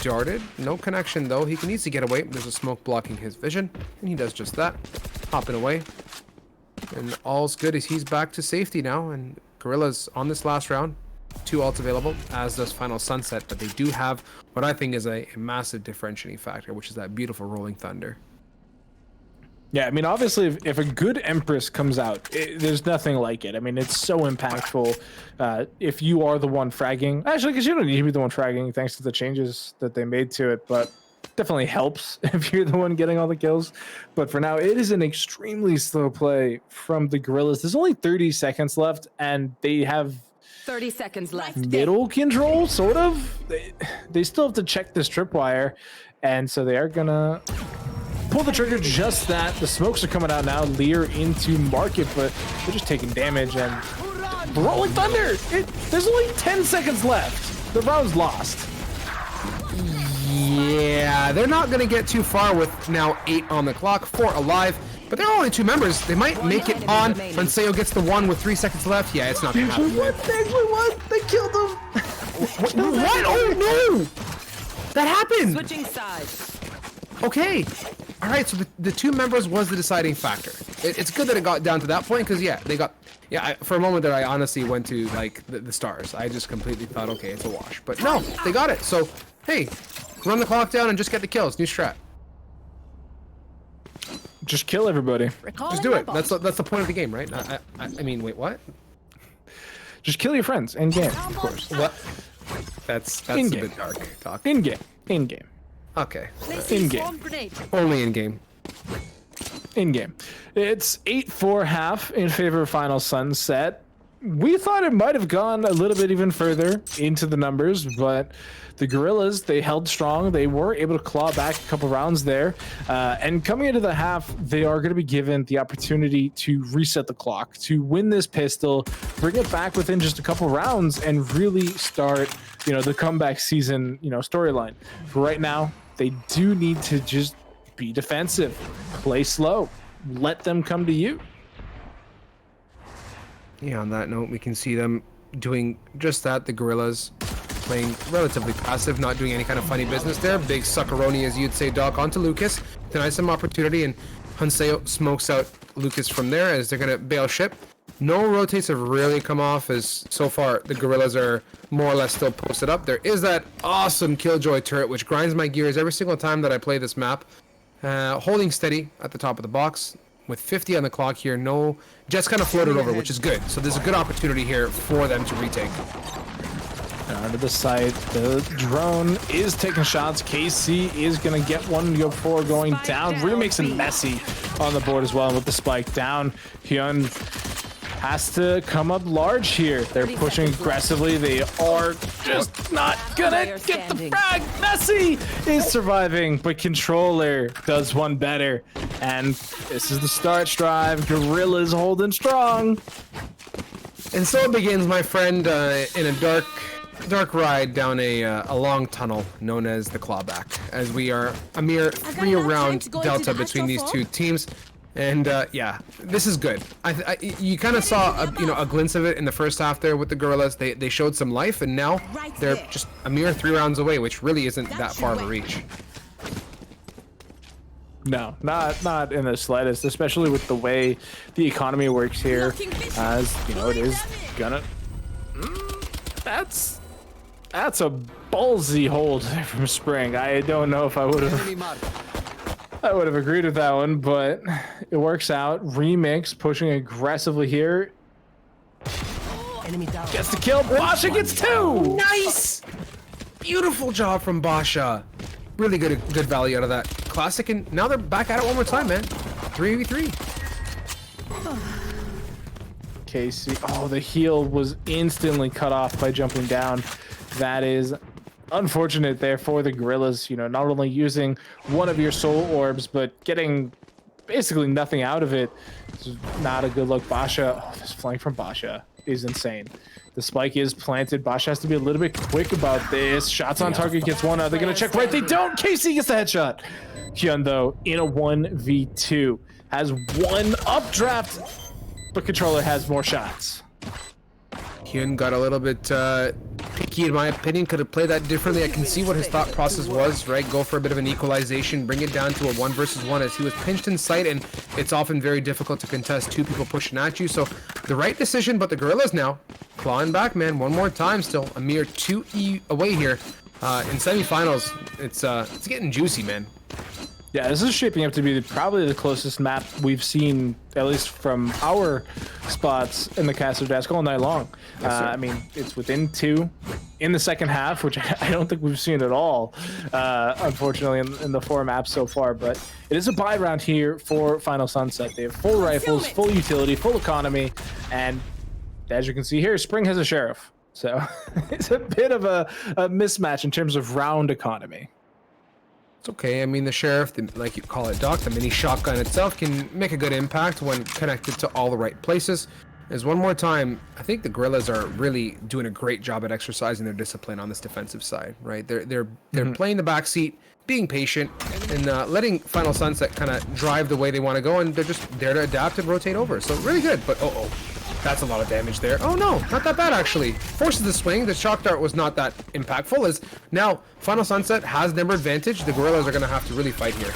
J: darted. No connection, though. He needs to get away. There's a smoke blocking his vision. And he does just that. Hopping away. And all's good as he's back to safety now. And Gorilla's on this last round. 2 ults available, as does Final Sunset. But they do have what I think is a massive differentiating factor, which is that beautiful Rolling Thunder.
K: Yeah, I mean, obviously, if a good Empress comes out, there's nothing like it. I mean, it's so impactful if you are the one fragging. Actually, because you don't need to be the one fragging thanks to the changes that they made to it, but definitely helps if you're the one getting all the kills. But for now, it is an extremely slow play from the Gorillas. There's only 30 seconds left, and they have
H: 30 seconds left.
K: middle control, sort of. They still have to check this tripwire, and so they are going to... pull the trigger, just that. The smokes are coming out now. Lear into market, but they're just taking damage. And Rolling Thunder! There's only 10 seconds left. The round's lost.
J: Yeah, they're not going to get too far with now 8 on the clock, 4 alive. But there are only 2 members. They might make it on. Anseo gets the 1 with 3 seconds left. Yeah, it's not going to happen.
K: What? They killed him.
J: What? Oh, no! That happened!
H: Switching sides.
J: Okay. All right, so the 2 members was the deciding factor. It's good that it got down to that point, because, yeah, they got... Yeah, for a moment there, I honestly went to, like, the stars. I just completely thought, okay, it's a wash. But no, they got it. So, hey, run the clock down and just get the kills. New strat.
K: Just kill everybody.
J: Just do it. That's the point of the game, right? I mean, wait, what?
K: Just kill your friends in game, of course.
J: What? That's a bit dark talk.
K: In game. In game.
J: Okay.
K: In game.
J: Only in game.
K: In game. It's 8-4 half in favor of Final Sunset. We thought it might have gone a little bit even further into the numbers, but the Gorillas, they held strong. They were able to claw back a couple rounds there. And coming into the half, they are going to be given the opportunity to reset the clock, to win this pistol, bring it back within just a couple rounds, and really start, the comeback season, storyline. For right now, they do need to just be defensive, play slow, let them come to you.
J: Yeah, on that note, we can see them doing just that. The Gorillas playing relatively passive, not doing any kind of funny business there. Big suckeroni, as you'd say, Doc, onto Lucas. Denies some opportunity, and Hanseo smokes out Lucas from there as they're going to bail ship. No rotates have really come off, as so far the Gorillas are more or less still posted up. There is that awesome Killjoy turret, which grinds my gears every single time that I play this map. Holding steady at the top of the box. With 50 on the clock here, no Jets kind of floated over, which is good. So there's a good opportunity here for them to retake.
K: Onto the site, the drone is taking shots. KC is going to get one before going down. Remix and Messi on the board as well with the spike down. Hyun has to come up large here. They're pushing aggressively. They are just not gonna get the frag. Messi is surviving, but Controller does one better. And this is the start drive. Gorillas holding strong.
J: And so it begins, my friend, in a dark ride down a long tunnel known as the Clawback, as we are a mere 3-round delta between these 2 teams. And yeah, this is good. You kind of saw a glimpse of it in the first half there with the Gorillas. They showed some life, and now they're just a mere 3 rounds away, which really isn't that far of a reach.
K: No, not in the slightest, especially with the way the economy works here. As it is gonna. That's a ballsy hold from Spring. I don't know if I would have agreed with that one, but it works out. Remix pushing aggressively here. Gets the kill. Basha gets 2.
J: Nice! Beautiful job from Basha. Really good value out of that classic, and now they're back at it one more time, man. 3v3.
K: Casey. Oh, the heal was instantly cut off by jumping down. That is unfortunate there for the Gorillas. You know, not only using one of your soul orbs, but getting basically nothing out of it. It's not a good look. Basha, oh, this flank from Basha is insane. The spike is planted. Basha has to be a little bit quick about this. Shots on target, gets one. Are they going to check right? They don't. Casey gets the headshot. Hyun, though, in a 1v2, has one updraft, but Controller has more shots.
J: Hyun got a little bit picky, in my opinion. Could have played that differently. I can see what his thought process was, right? Go for a bit of an equalization, bring it down to a 1 versus 1 as he was pinched in sight, and it's often very difficult to contest two people pushing at you. So the right decision, but the Gorillas now clawing back, man. One more time still. A mere 2 away here. In semifinals, it's getting juicy, man.
K: Yeah, this is shaping up to be probably the closest map we've seen, at least from our spots in the Caster Desk all night long. I mean, it's within 2 in the second half, which I don't think we've seen at all, unfortunately, in the 4 maps so far. But it is a buy round here for Final Sunset. They have full rifles, full utility, full economy, and as you can see here, Spring has a Sheriff. So it's a bit of a mismatch in terms of round economy.
J: It's okay. I mean, the Sheriff, like you call it, Doc, the mini shotgun itself can make a good impact when connected to all the right places. As one more time, I think the Gorillas are really doing a great job at exercising their discipline on this defensive side, right? They're playing the backseat, being patient, and letting Final Sunset kind of drive the way they want to go, and they're just there to adapt and rotate over. So really good, but that's a lot of damage there. Oh no, not that bad actually. Forces the swing. The shock dart was not that impactful, as now Final Sunset has number advantage. The Gorillas are going to have to really fight here.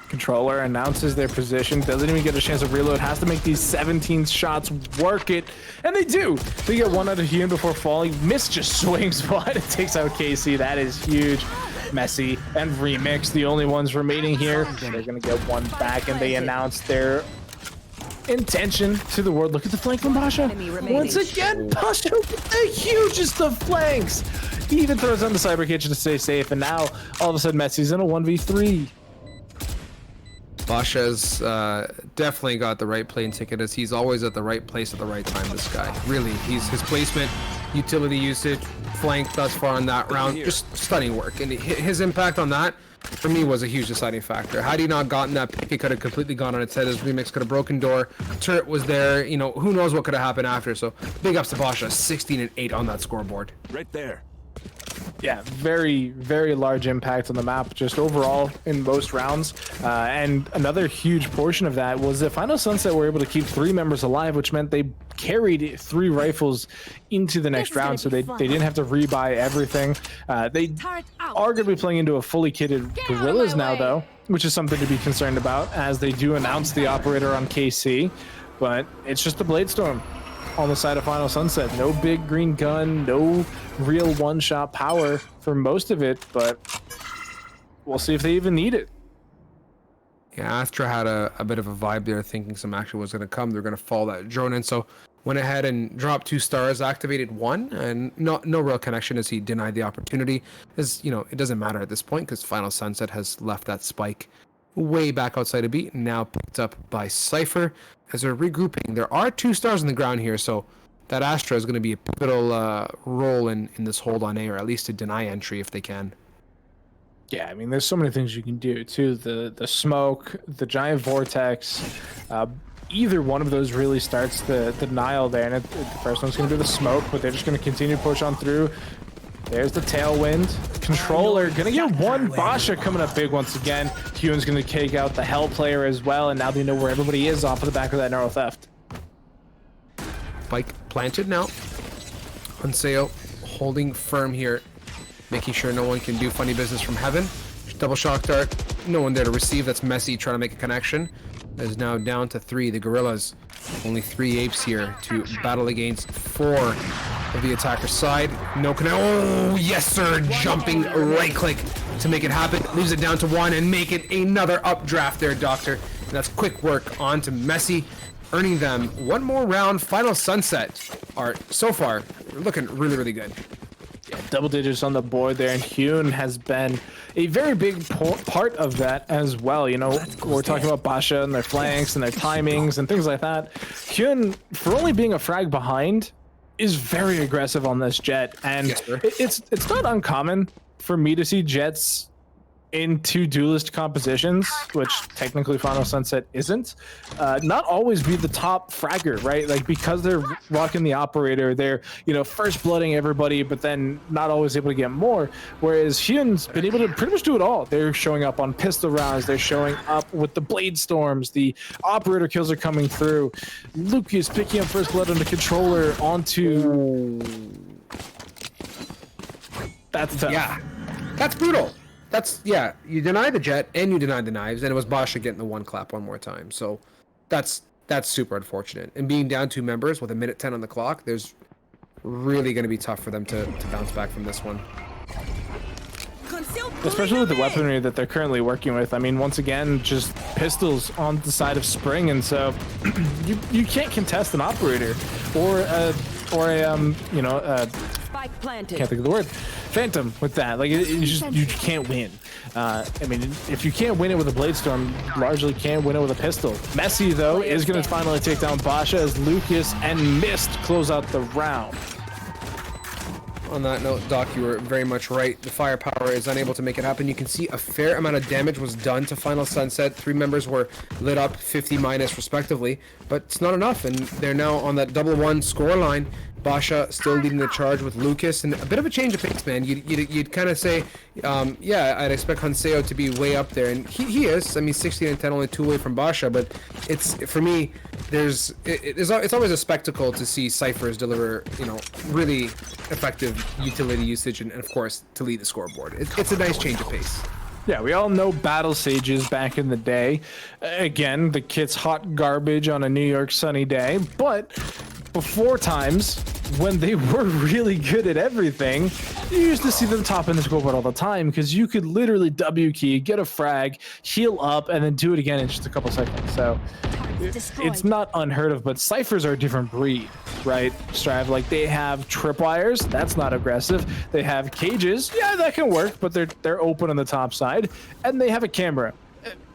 K: Controller announces their position, doesn't even get a chance to reload, has to make these 17 shots work it, and they do. They get one out of Hyun before falling. Miss just swings wide and takes out Casey. That is huge. Messi and Remix, the only ones remaining here. They're gonna get one back, and they announce their intention to the world. Look at the flank from Basha. Once again, Basha with the hugest of flanks. He even throws on the Cyber Kitchen to stay safe, and now all of a sudden Messi's in a 1v3.
J: Basha's definitely got the right plane ticket, as he's always at the right place at the right time, this guy. Really, his placement, utility usage, flank thus far on that round, just stunning work. And his impact on that, for me, was a huge deciding factor. Had he not gotten that pick, it could have completely gone on its head. His Remix could have broken door, turret was there, you know, who knows what could have happened after. So big ups to Basha, 16 and 8 on that scoreboard.
I: Right there.
K: Yeah, very, very large impact on the map, just overall in most rounds. And another huge portion of that was that Final Sunset were able to keep 3 members alive, which meant they carried 3 rifles into the next round, so they didn't have to rebuy everything. They are going to be playing into a fully kitted Gorillas now, though, which is something to be concerned about, as they do announce the operator on KC. But it's just a Bladestorm on the side of Final Sunset. No big green gun, no real one-shot power for most of it, but we'll see if they even need it.
J: Yeah, Astra had a bit of a vibe there, thinking some action was going to come. They're going to fall that drone in, so went ahead and dropped 2 stars, activated 1, and no real connection as he denied the opportunity. As you know, it doesn't matter at this point because Final Sunset has left that spike way back outside of B, now picked up by Cypher as they're regrouping. There are 2 stars on the ground here, so that Astra is going to be a pivotal role in this hold on A, or at least to deny entry if they can.
K: Yeah, I mean, there's so many things you can do too. The smoke, the giant vortex, either one of those really starts the denial there. And the first one's going to be the smoke, but they're just going to continue to push on through. There's the tailwind. Controller gonna get one. Basha coming up big once again. Hyun's gonna take out the Hell player as well, and now they know where everybody is off of the back of that Neural Theft.
J: Spike planted now. Hanseo holding firm here, making sure no one can do funny business from heaven. Double shock dart. No one there to receive. That's Messi trying to make a connection. That is now down to 3. The Gorillas, only 3 apes here to battle against 4 of the attacker's side. No connect. Oh, yes, sir. Jumping right click to make it happen. Leaves it down to 1 and make it another updraft there, Doctor. And that's quick work on to Messi, earning them 1 more round. Final Sunset are so far looking really, really good.
K: Yeah, double digits on the board there, and Hyun has been a very big part of that as well. You know, we're talking about Basha and their flanks and their timings and things like that. Hyun, for only being a frag behind, is very aggressive on this Jet, and it's not uncommon for me to see Jets in two duelist compositions, which technically Final Sunset isn't, not always be the top fragger, right? Like, because they're rocking the operator, they're, you know, first blooding everybody, but then not always able to get more. Whereas Hyun's been able to pretty much do it all. They're showing up on pistol rounds, they're showing up with the blade storms, the operator kills are coming through. Lucas picking up first blood on the controller onto. That's tough.
J: Yeah, that's brutal. That's, yeah, you deny the Jet and you deny the knives, and it was Basha getting the one clap one more time. So that's super unfortunate. And being down 2 members with a minute 10 on the clock, there's really going to be tough for them to bounce back from this one.
K: Especially with the weaponry that they're currently working with. I mean, once again, just pistols on the side of Spring, and so you can't contest an operator or a you know,
H: Spike planted.
K: can't think of the word, Phantom with that. Like, you can't win. I mean, if you can't win it with a blade storm, you largely can't win it with a pistol. Messi, though, is going to finally take down Basha as Lucas and Mist close out the round.
J: On that note, Doc, you were very much right. The firepower is unable to make it happen. You can see a fair amount of damage was done to Final Sunset. 3 members were lit up, 50 minus respectively, but it's not enough, and they're now on that 1-1 score line. Basha still leading the charge with Lucas, and a bit of a change of pace, man. You'd kind of say, yeah, I'd expect Hanseo to be way up there, and he is. I mean, 16 and 10, only 2 away from Basha, but it's, for me, it's always a spectacle to see Cyphers deliver, you know, really effective utility usage, and of course, to lead the scoreboard. It's a nice change of pace.
K: Yeah, we all know Battle Sages back in the day. Again, the kit's hot garbage on a New York sunny day, but before times when they were really good at everything, you used to see them topping the scoreboard all the time because you could literally W key, get a frag, heal up, and then do it again in just a couple seconds. So it's not unheard of, but Cyphers are a different breed, right, Strive? Like, they have tripwires, that's not aggressive. They have cages, yeah, that can work, but they're open on the top side, and they have a camera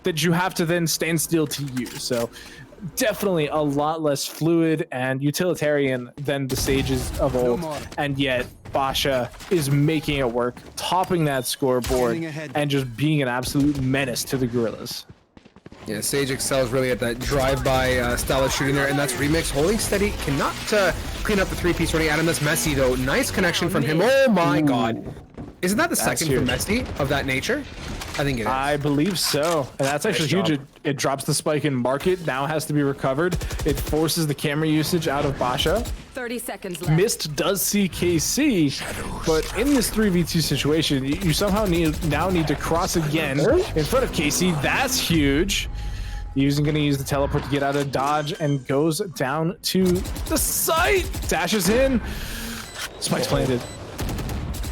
K: that you have to then stand still to use. So definitely a lot less fluid and utilitarian than the Sages of old, and yet Basha is making it work, topping that scoreboard, and just being an absolute menace to the Gorillas.
J: Yeah, Sage excels really at that drive-by style of shooting there, and that's Remix holding steady, cannot clean up the 3-piece running at him. That's Messi, though. Nice connection from him. Oh my god. Isn't that the second from Messi of that nature? I think it is.
K: I believe so. And that's actually huge. It drops the spike in market, now has to be recovered. It forces the camera usage out of Basha.
H: 30 seconds left.
K: Mist does see KC, but in this 3v2 situation, you somehow now need to cross again in front of KC. That's huge. He's going to use the teleport to get out of dodge and goes down to the site. Dashes in. Spike's planted.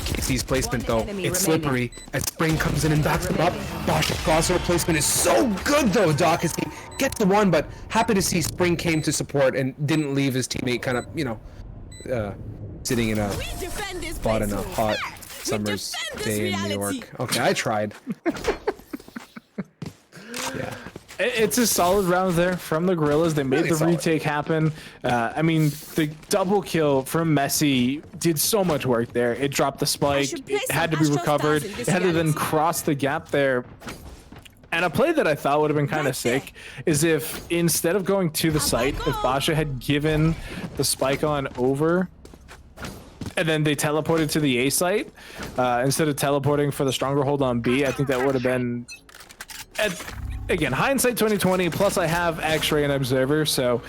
J: KC's placement, though, it's slippery as Spring comes in and backs him up. Basha's crossover placement is so good, though, Doc, as he gets the one, but happy to see Spring came to support and didn't leave his teammate kind of, you know, sitting in a spot in a hot summer's day in New York. Okay, I tried. Yeah.
K: It's a solid round there from the Gorillas. They made the retake happen. I mean, the double kill from Messi did so much work there. It dropped the spike. It had to be recovered. It had to then cross the gap there. And a play that I thought would have been kind of sick is if, instead of going to the site, if Basha had given the spike on over and then they teleported to the A site, instead of teleporting for the stronger hold on B, I think that would have been... Again, hindsight 2020, plus I have X-Ray and Observer, so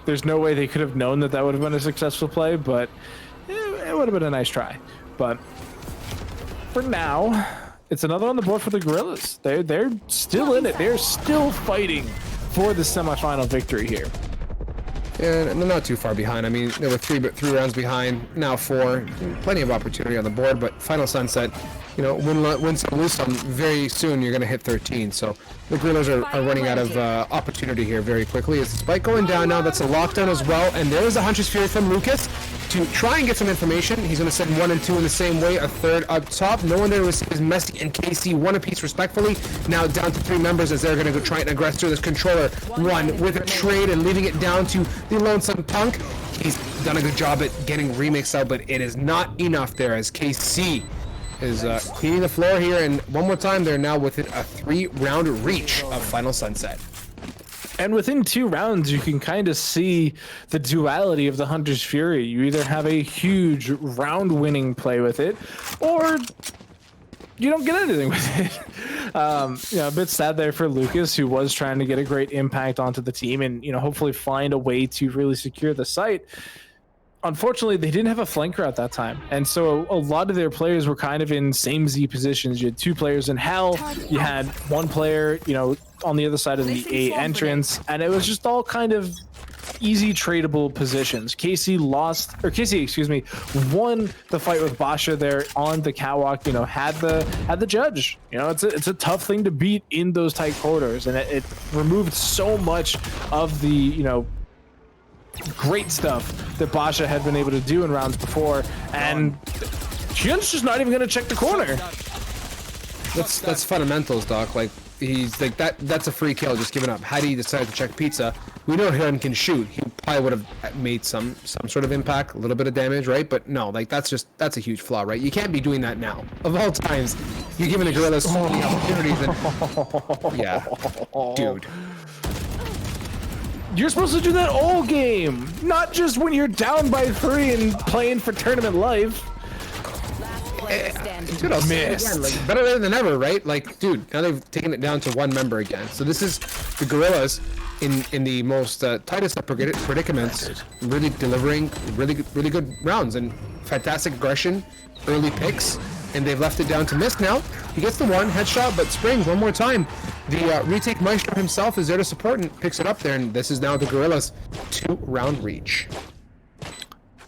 K: there's no way they could have known that would have been a successful play, but it would have been a nice try. But for now, it's another on the board for the Gorillas. They're still in it. They're still fighting for the semifinal victory here.
J: Yeah, and they're not too far behind. I mean, there were three rounds behind, now 4. Plenty of opportunity on the board, but Final Sunset, you know, win some, lose some. Very soon you're going to hit 13. So the Gorillas are running out of opportunity here very quickly. Is the spike going down now? That's a lockdown as well. And there is a Hunter's Fury from Lucas. to try and get some information. He's going to send 1 and 2 in the same way, a third up top. No one there is Messi and KC, 1 apiece respectfully. Now down to 3 members as they're going to go try and aggress through this controller. 1 with a trade and leaving it down to the Lonesome Punk. He's done a good job at getting remix out, but it is not enough there as KC is cleaning the floor here. And one more time, they're now within a 3-round reach of Final Sunset.
K: And within 2 rounds, you can kind of see the duality of the Hunter's Fury. You either have a huge round-winning play with it, or you don't get anything with it. A bit sad there for Lucas, who was trying to get a great impact onto the team and, hopefully find a way to really secure the site. Unfortunately, they didn't have a flanker at that time. And so a lot of their players were kind of in same Z positions. You had 2 players in Hell. You had 1 player, on the other side of the A entrance. And it was just all kind of easy tradable positions. KC won the fight with Basha there on the catwalk, had the judge. It's a tough thing to beat in those tight corridors. And it removed so much of the, great stuff that Basha had been able to do in rounds before, and Hyun's just not even going to check the corner.
J: That's fundamentals, Doc. Like, he's like that's a free kill just given up. Had he decided to check pizza, we know Hyun can shoot. He probably would have made some sort of impact, a little bit of damage, right? But no, like that's a huge flaw, right? You can't be doing that now. Of all times, you're giving the Gorillas so many opportunities. And, yeah, dude.
K: You're supposed to do that all game, not just when you're down by 3 and playing for tournament life.
J: Dude, I'll say it again, like, better than ever, right? Like, dude, now they've taken it down to 1 member again. So this is the Gorillas in the most tightest of predicaments, really delivering really good rounds and fantastic aggression, early picks, and they've left it down to Mist now. He gets the 1 headshot, but Spring one more time. The retake maestro himself is there to support and picks it up there, and this is now the Gorillas' 2-round reach.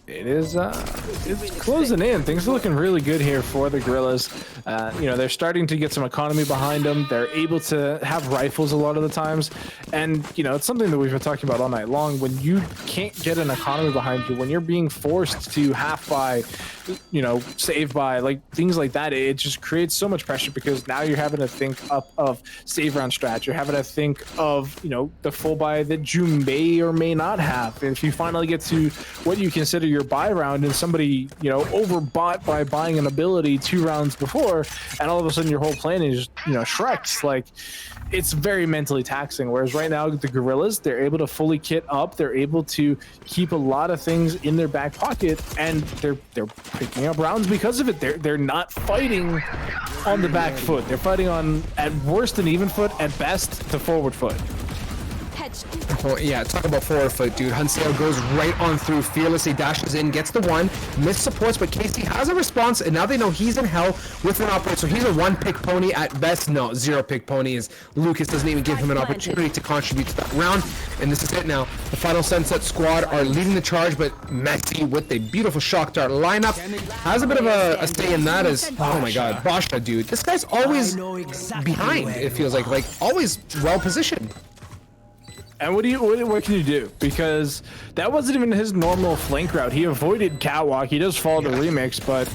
K: It is it's closing in. Things are looking really good here for the Gorillas. They're starting to get some economy behind them. They're able to have rifles a lot of the times, and it's something that we've been talking about all night long. When you can't get an economy behind you, when you're being forced to half buy, save by, like things like that, it just creates so much pressure because now you're having to think up of save round strats. You're having to think of the full buy that you may or may not have. If you finally get to what you consider your buy round and somebody overbought by buying an ability 2 rounds before, and all of a sudden your whole plan is Shrek's, like it's very mentally taxing. Whereas right now the Gorillas, they're able to fully kit up, they're able to keep a lot of things in their back pocket, and they're picking up rounds because of it. They're not fighting on the back foot. They're fighting on, at worst, an even foot, at best the forward foot.
J: Oh, yeah, talk about forward foot, dude. Hunseo goes right on through, fearlessly dashes in, gets the 1, missed supports, but Casey has a response, and now they know he's in Hell with an operator, so he's a 1-pick pony at best. No, 0-pick pony, as Lucas doesn't even give him an opportunity to contribute to that round, and this is it now. The Final Sunset squad are leading the charge, but Messi with a beautiful shock dart lineup has a bit of a say in that as, oh my god, Basha, dude. This guy's always behind, it feels like always well positioned.
K: And what can you do? Because that wasn't even his normal flank route. He avoided catwalk. He does follow the remix, but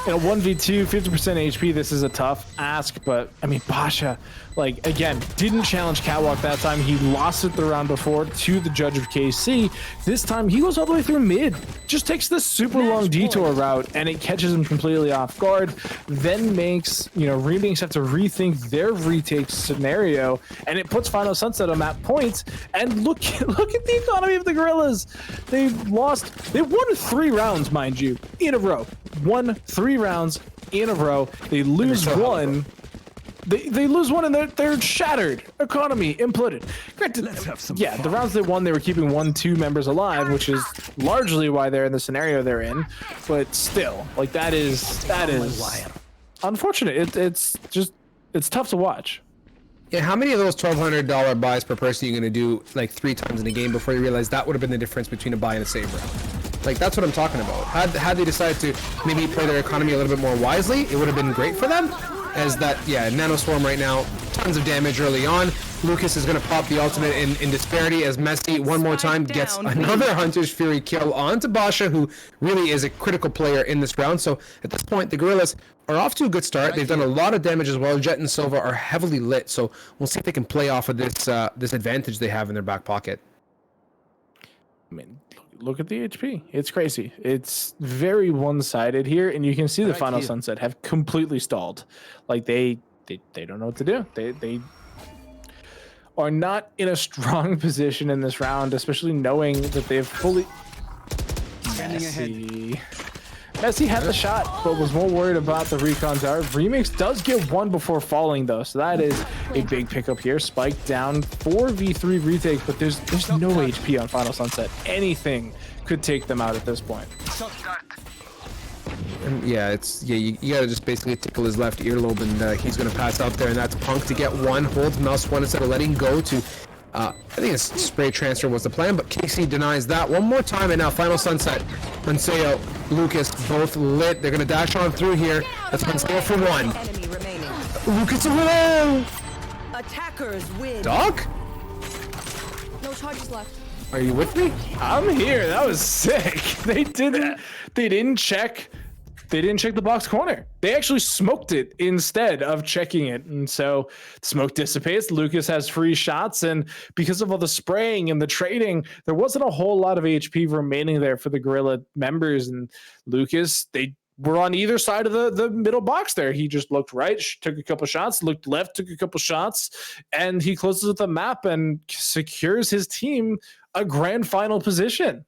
K: in a 1v2, 50% HP, this is a tough ask. But I mean, Basha, like, again, didn't challenge catwalk that time. He lost it the round before to the judge of KC. This time he goes all the way through mid, just takes this super long detour route, and it catches him completely off guard, then makes Remix have to rethink their retake scenario, and it puts Final Sunset on that point. And look at the economy of the Gorillas. They won 3 rounds, mind you, in a row. Won 3 rounds in a row. They lose 1. They lose 1 and they're shattered. Economy imploded. Granted, yeah, the rounds they won, they were keeping 1-2 members alive, which is largely why they're in the scenario they're in. But still, like that is unfortunate. It's tough to watch.
J: Yeah, how many of those $1,200 buys per person are you gonna do like 3 times in a game before you realize that would have been the difference between a buy and a save round? Like that's what I'm talking about. Had they decided to maybe play their economy a little bit more wisely, it would have been great for them. As that, yeah, Nanoswarm right now, tons of damage early on. Lucas is going to pop the ultimate in disparity as Messi one more time gets another Hunter's Fury kill onto Basha, who really is a critical player in this round. So at this point, the Gorillas are off to a good start. They've done a lot of damage as well. Jet and Silva are heavily lit, so we'll see if they can play off of this advantage they have in their back pocket.
K: I mean, look at the HP. It's crazy. It's very one-sided here, and you can see the Final Sunset have completely stalled. Like they don't know what to do. They are not in a strong position in this round, especially knowing that they've fully. Messi had the shot, but was more worried about the recon tower. Remix does get one before falling, though, so that is a big pickup here. Spike down 4v3 retake, but there's no HP on Final Sunset. Anything could take them out at this point.
J: And yeah, you gotta just basically tickle his left earlobe, and he's gonna pass out there, and that's Punk to get one, holds mouse one instead of letting go to. I think a spray transfer was the plan, but Casey denies that one more time, and now Final Sunset, Manseo, Lucas, both lit. They're gonna dash on through here. That's Manseo for one.
H: Enemy remaining.
J: Lucas away!
H: Attackers win.
J: Doc?
A: No charges left.
J: Are you with me?
K: I'm here. That was sick. They didn't check the box corner. They actually smoked it instead of checking it. And so smoke dissipates. Lucas has free shots. And because of all the spraying and the trading, there wasn't a whole lot of HP remaining there for the Gorilla members. And Lucas, they were on either side of the middle box there. He just looked right, took a couple shots, looked left, took a couple shots, and he closes with the map and secures his team a grand final position.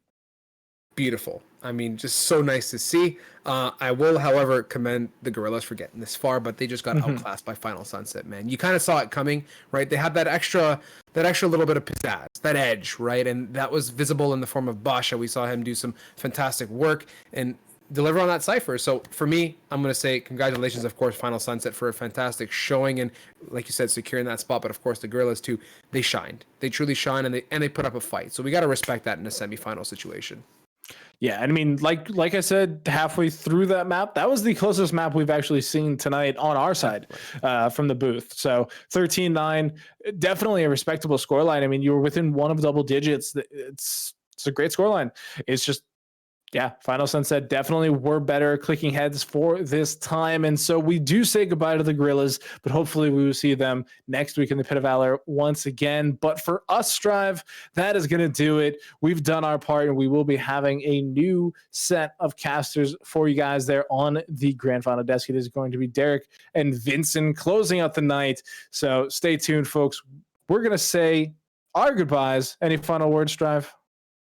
J: Beautiful. I mean, just so nice to see. I will, however, commend the Gorillas for getting this far, but they just got outclassed by Final Sunset, man. You kind of saw it coming, right? They had that extra little bit of pizzazz, that edge, right? And that was visible in the form of Basha. We saw him do some fantastic work and deliver on that cipher. So for me, I'm going to say congratulations, of course, Final Sunset for a fantastic showing and, like you said, securing that spot. But of course, the Gorillas too, they shined. They truly shined, and they put up a fight. So we got to respect that in a semifinal situation.
K: Yeah, I mean, like I said, halfway through that map, that was the closest map we've actually seen tonight on our side from the booth. So 13-9, definitely a respectable scoreline. I mean, you were within one of double digits. It's a great scoreline. It's just, yeah, Final Sunset definitely were better clicking heads for this time. And so we do say goodbye to the Gorillas, but hopefully we will see them next week in the Pit of Valor once again. But for us, Strive, that is going to do it. We've done our part, and we will be having a new set of casters for you guys there on the Grand Final desk. It is going to be Derek and Vincent closing out the night. So stay tuned, folks. We're going to say our goodbyes. Any final words, Strive?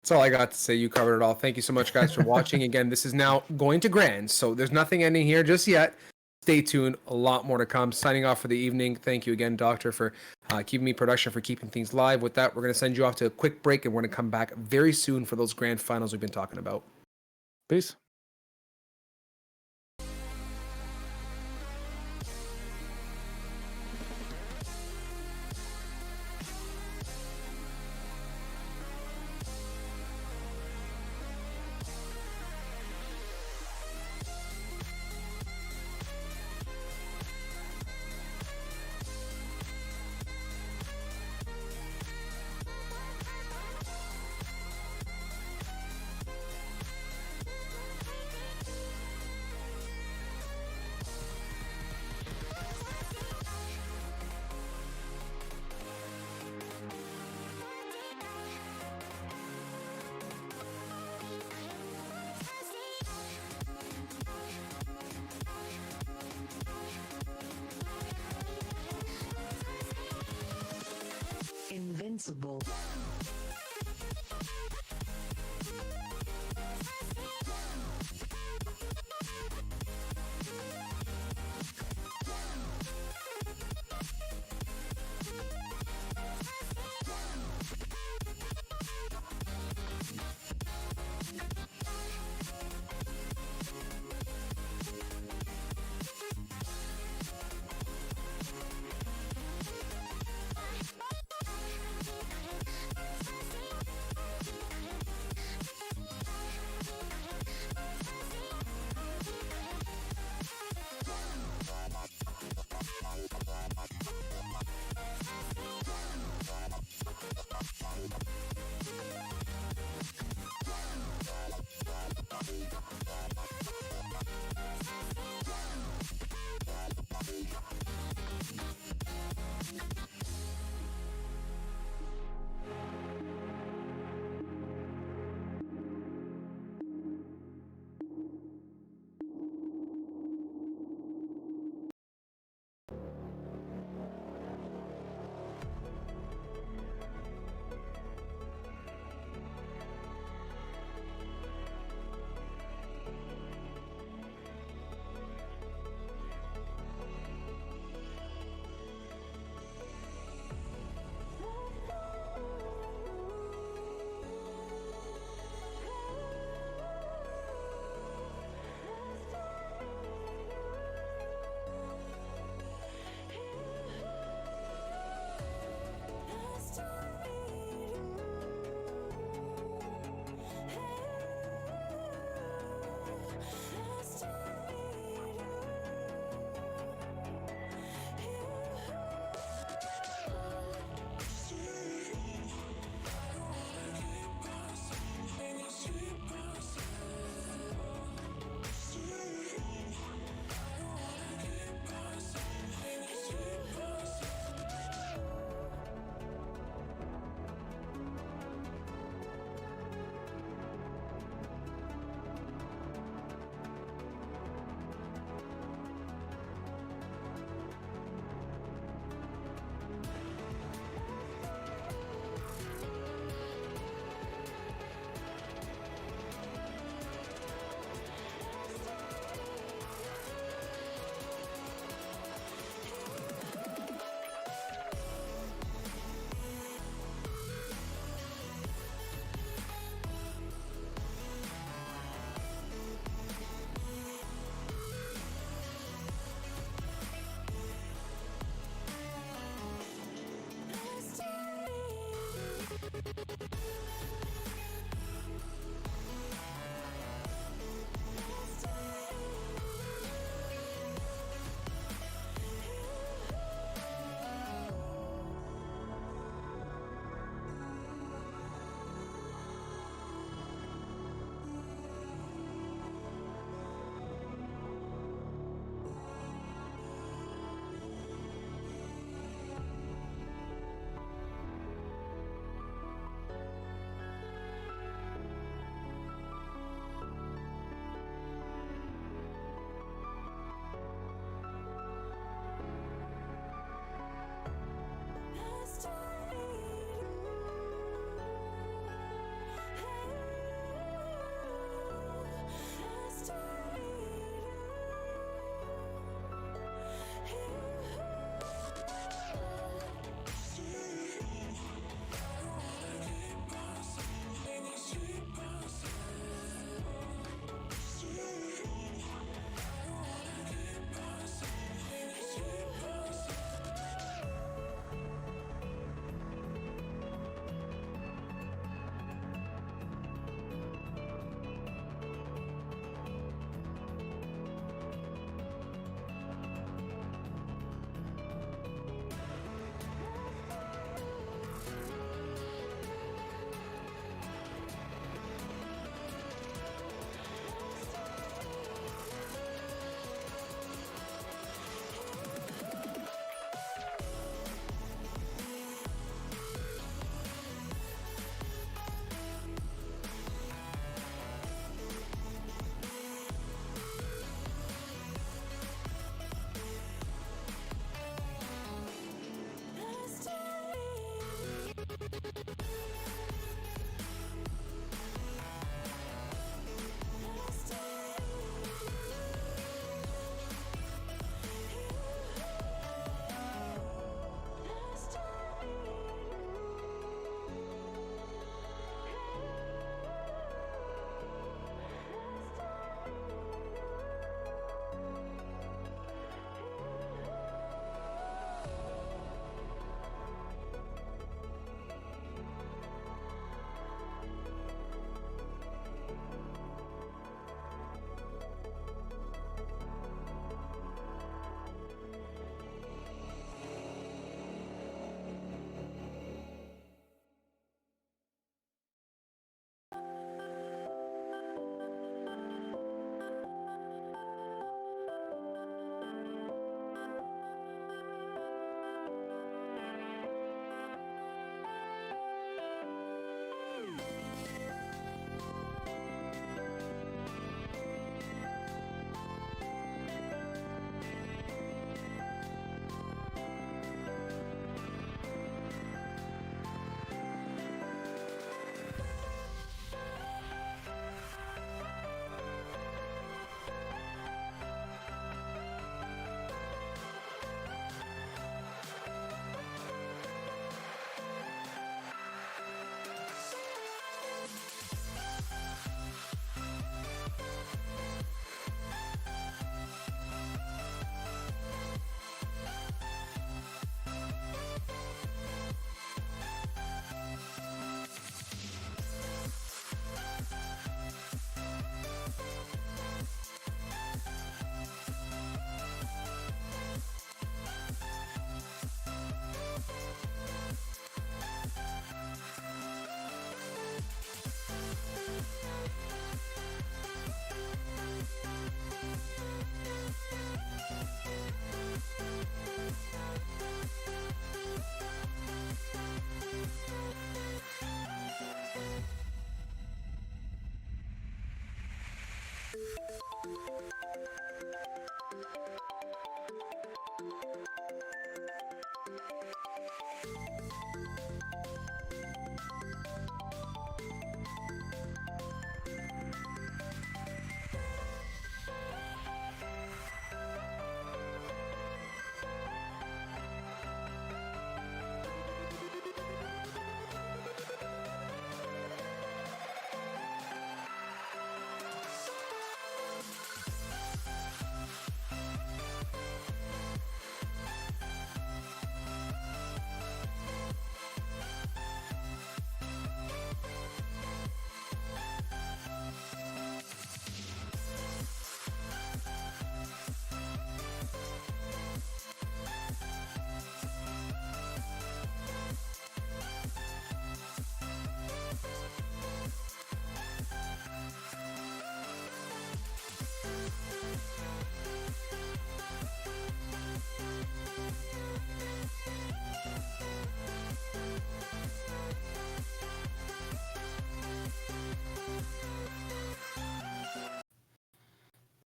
J: That's all I got to say. You covered it all. Thank you so much, guys, for watching. Again, this is now going to Grand, so there's nothing ending here just yet. Stay tuned. A lot more to come. Signing off for the evening. Thank you again, Doctor, for keeping me production, for keeping things live. With that, we're going to send you off to a quick break, and we're going to come back very soon for those grand finals we've been talking about.
K: Peace.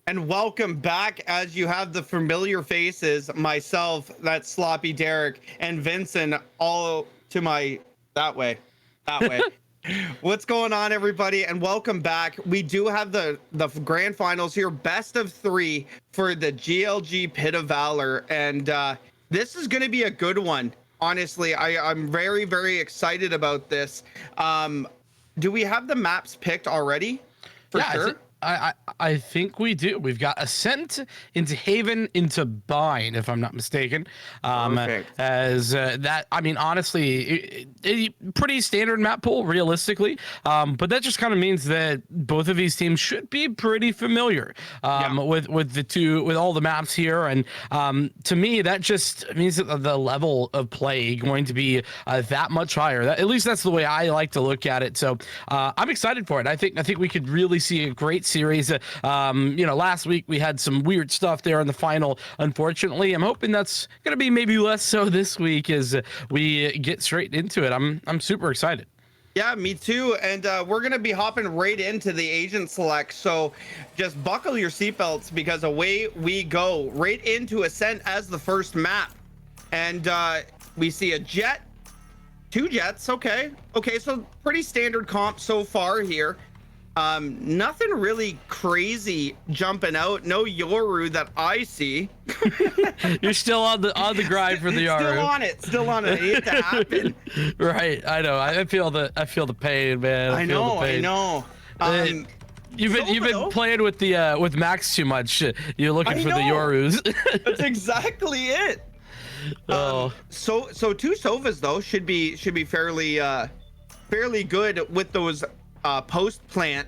F: And welcome back, as you have the familiar faces, myself, that sloppy Derek, and Vincent, all to my that way. What's going on, everybody? And welcome back. We do have the grand finals here, best of 3 for the GLG Pit of Valor, and this is going to be a good one. Honestly, I'm very, very excited about this. Do we have the maps picked already? For sure.
E: I think we do. We've got Ascent into Haven into Bind, if I'm not mistaken.
F: Perfect.
E: As that, I mean, honestly, a pretty standard map pool, realistically. But that just kind of means that both of these teams should be pretty familiar with with all the maps here. And to me, that just means that the level of play going to be that much higher. At least that's the way I like to look at it. So I'm excited for it. I think we could really see a great series. Last week we had some weird stuff there in the final, unfortunately. I'm hoping that's gonna be maybe less so this week as we get straight into it. I'm super excited.
F: Yeah, me too. And we're going to be hopping right into the agent select. So just buckle your seatbelts because away we go right into Ascent as the first map. And we see a jet, 2 jets. Okay, so pretty standard comp so far here. Nothing really crazy jumping out. No Yoru that I see.
E: You're still on the grind for the Yoru.
F: Still on it. It needs to happen.
E: Right. I know. I feel the pain, man.
F: I know.
E: You've been playing with the with Max too much. You're looking for the Yorus.
F: That's exactly it. So 2 Sovas though should be fairly good with those post plant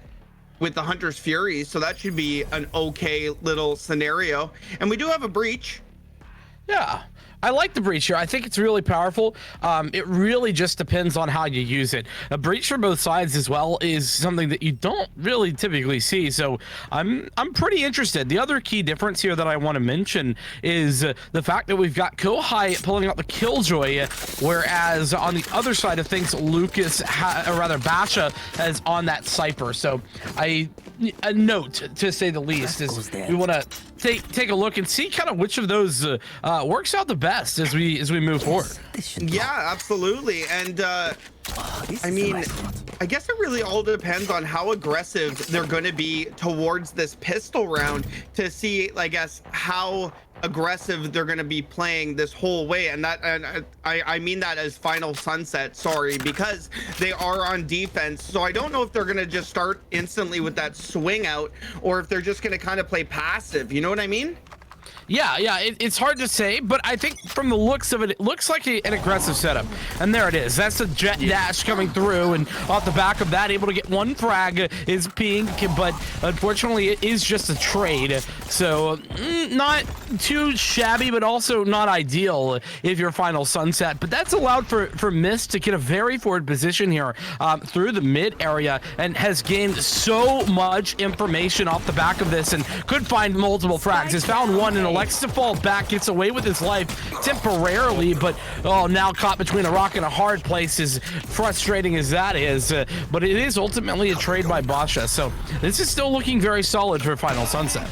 F: with the Hunter's Fury, so that should be an okay little scenario. And we do have a breach.
E: Yeah, I like the breach here. I think it's really powerful. It really just depends on how you use it. A breach from both sides as well is something that you don't really typically see. So I'm pretty interested. The other key difference here that I want to mention is the fact that we've got Kohai pulling out the Killjoy, whereas on the other side of things, Basha has on that Cypher. So a note, to say the least, is we want to take a look and see kind of which of those works out the best as we move forward.
F: Yeah, absolutely. And I mean, I guess it really all depends on how aggressive they're going to be towards this pistol round to see, I guess, how aggressive they're going to be playing this whole way. And I mean that as Final Sunset, sorry, because they are on defense. So I don't know if they're going to just start instantly with that swing out or if they're just going to kind of play passive. You know what I mean?
E: Yeah, it's hard to say, but I think from the looks of it, it looks like an aggressive setup. And there it is. That's the jet dash coming through, and off the back of that, able to get 1 frag is Pink, but unfortunately, it is just a trade. So not too shabby, but also not ideal if you're Final Sunset. But that's allowed for Mist to get a very forward position here through the mid area, and has gained so much information off the back of this, and could find multiple frags. Has found one and elects to fall back, gets away with his life temporarily, but now caught between a rock and a hard place, as frustrating as that is. But it is ultimately a trade by Basha, so this is still looking very solid for Final Sunset.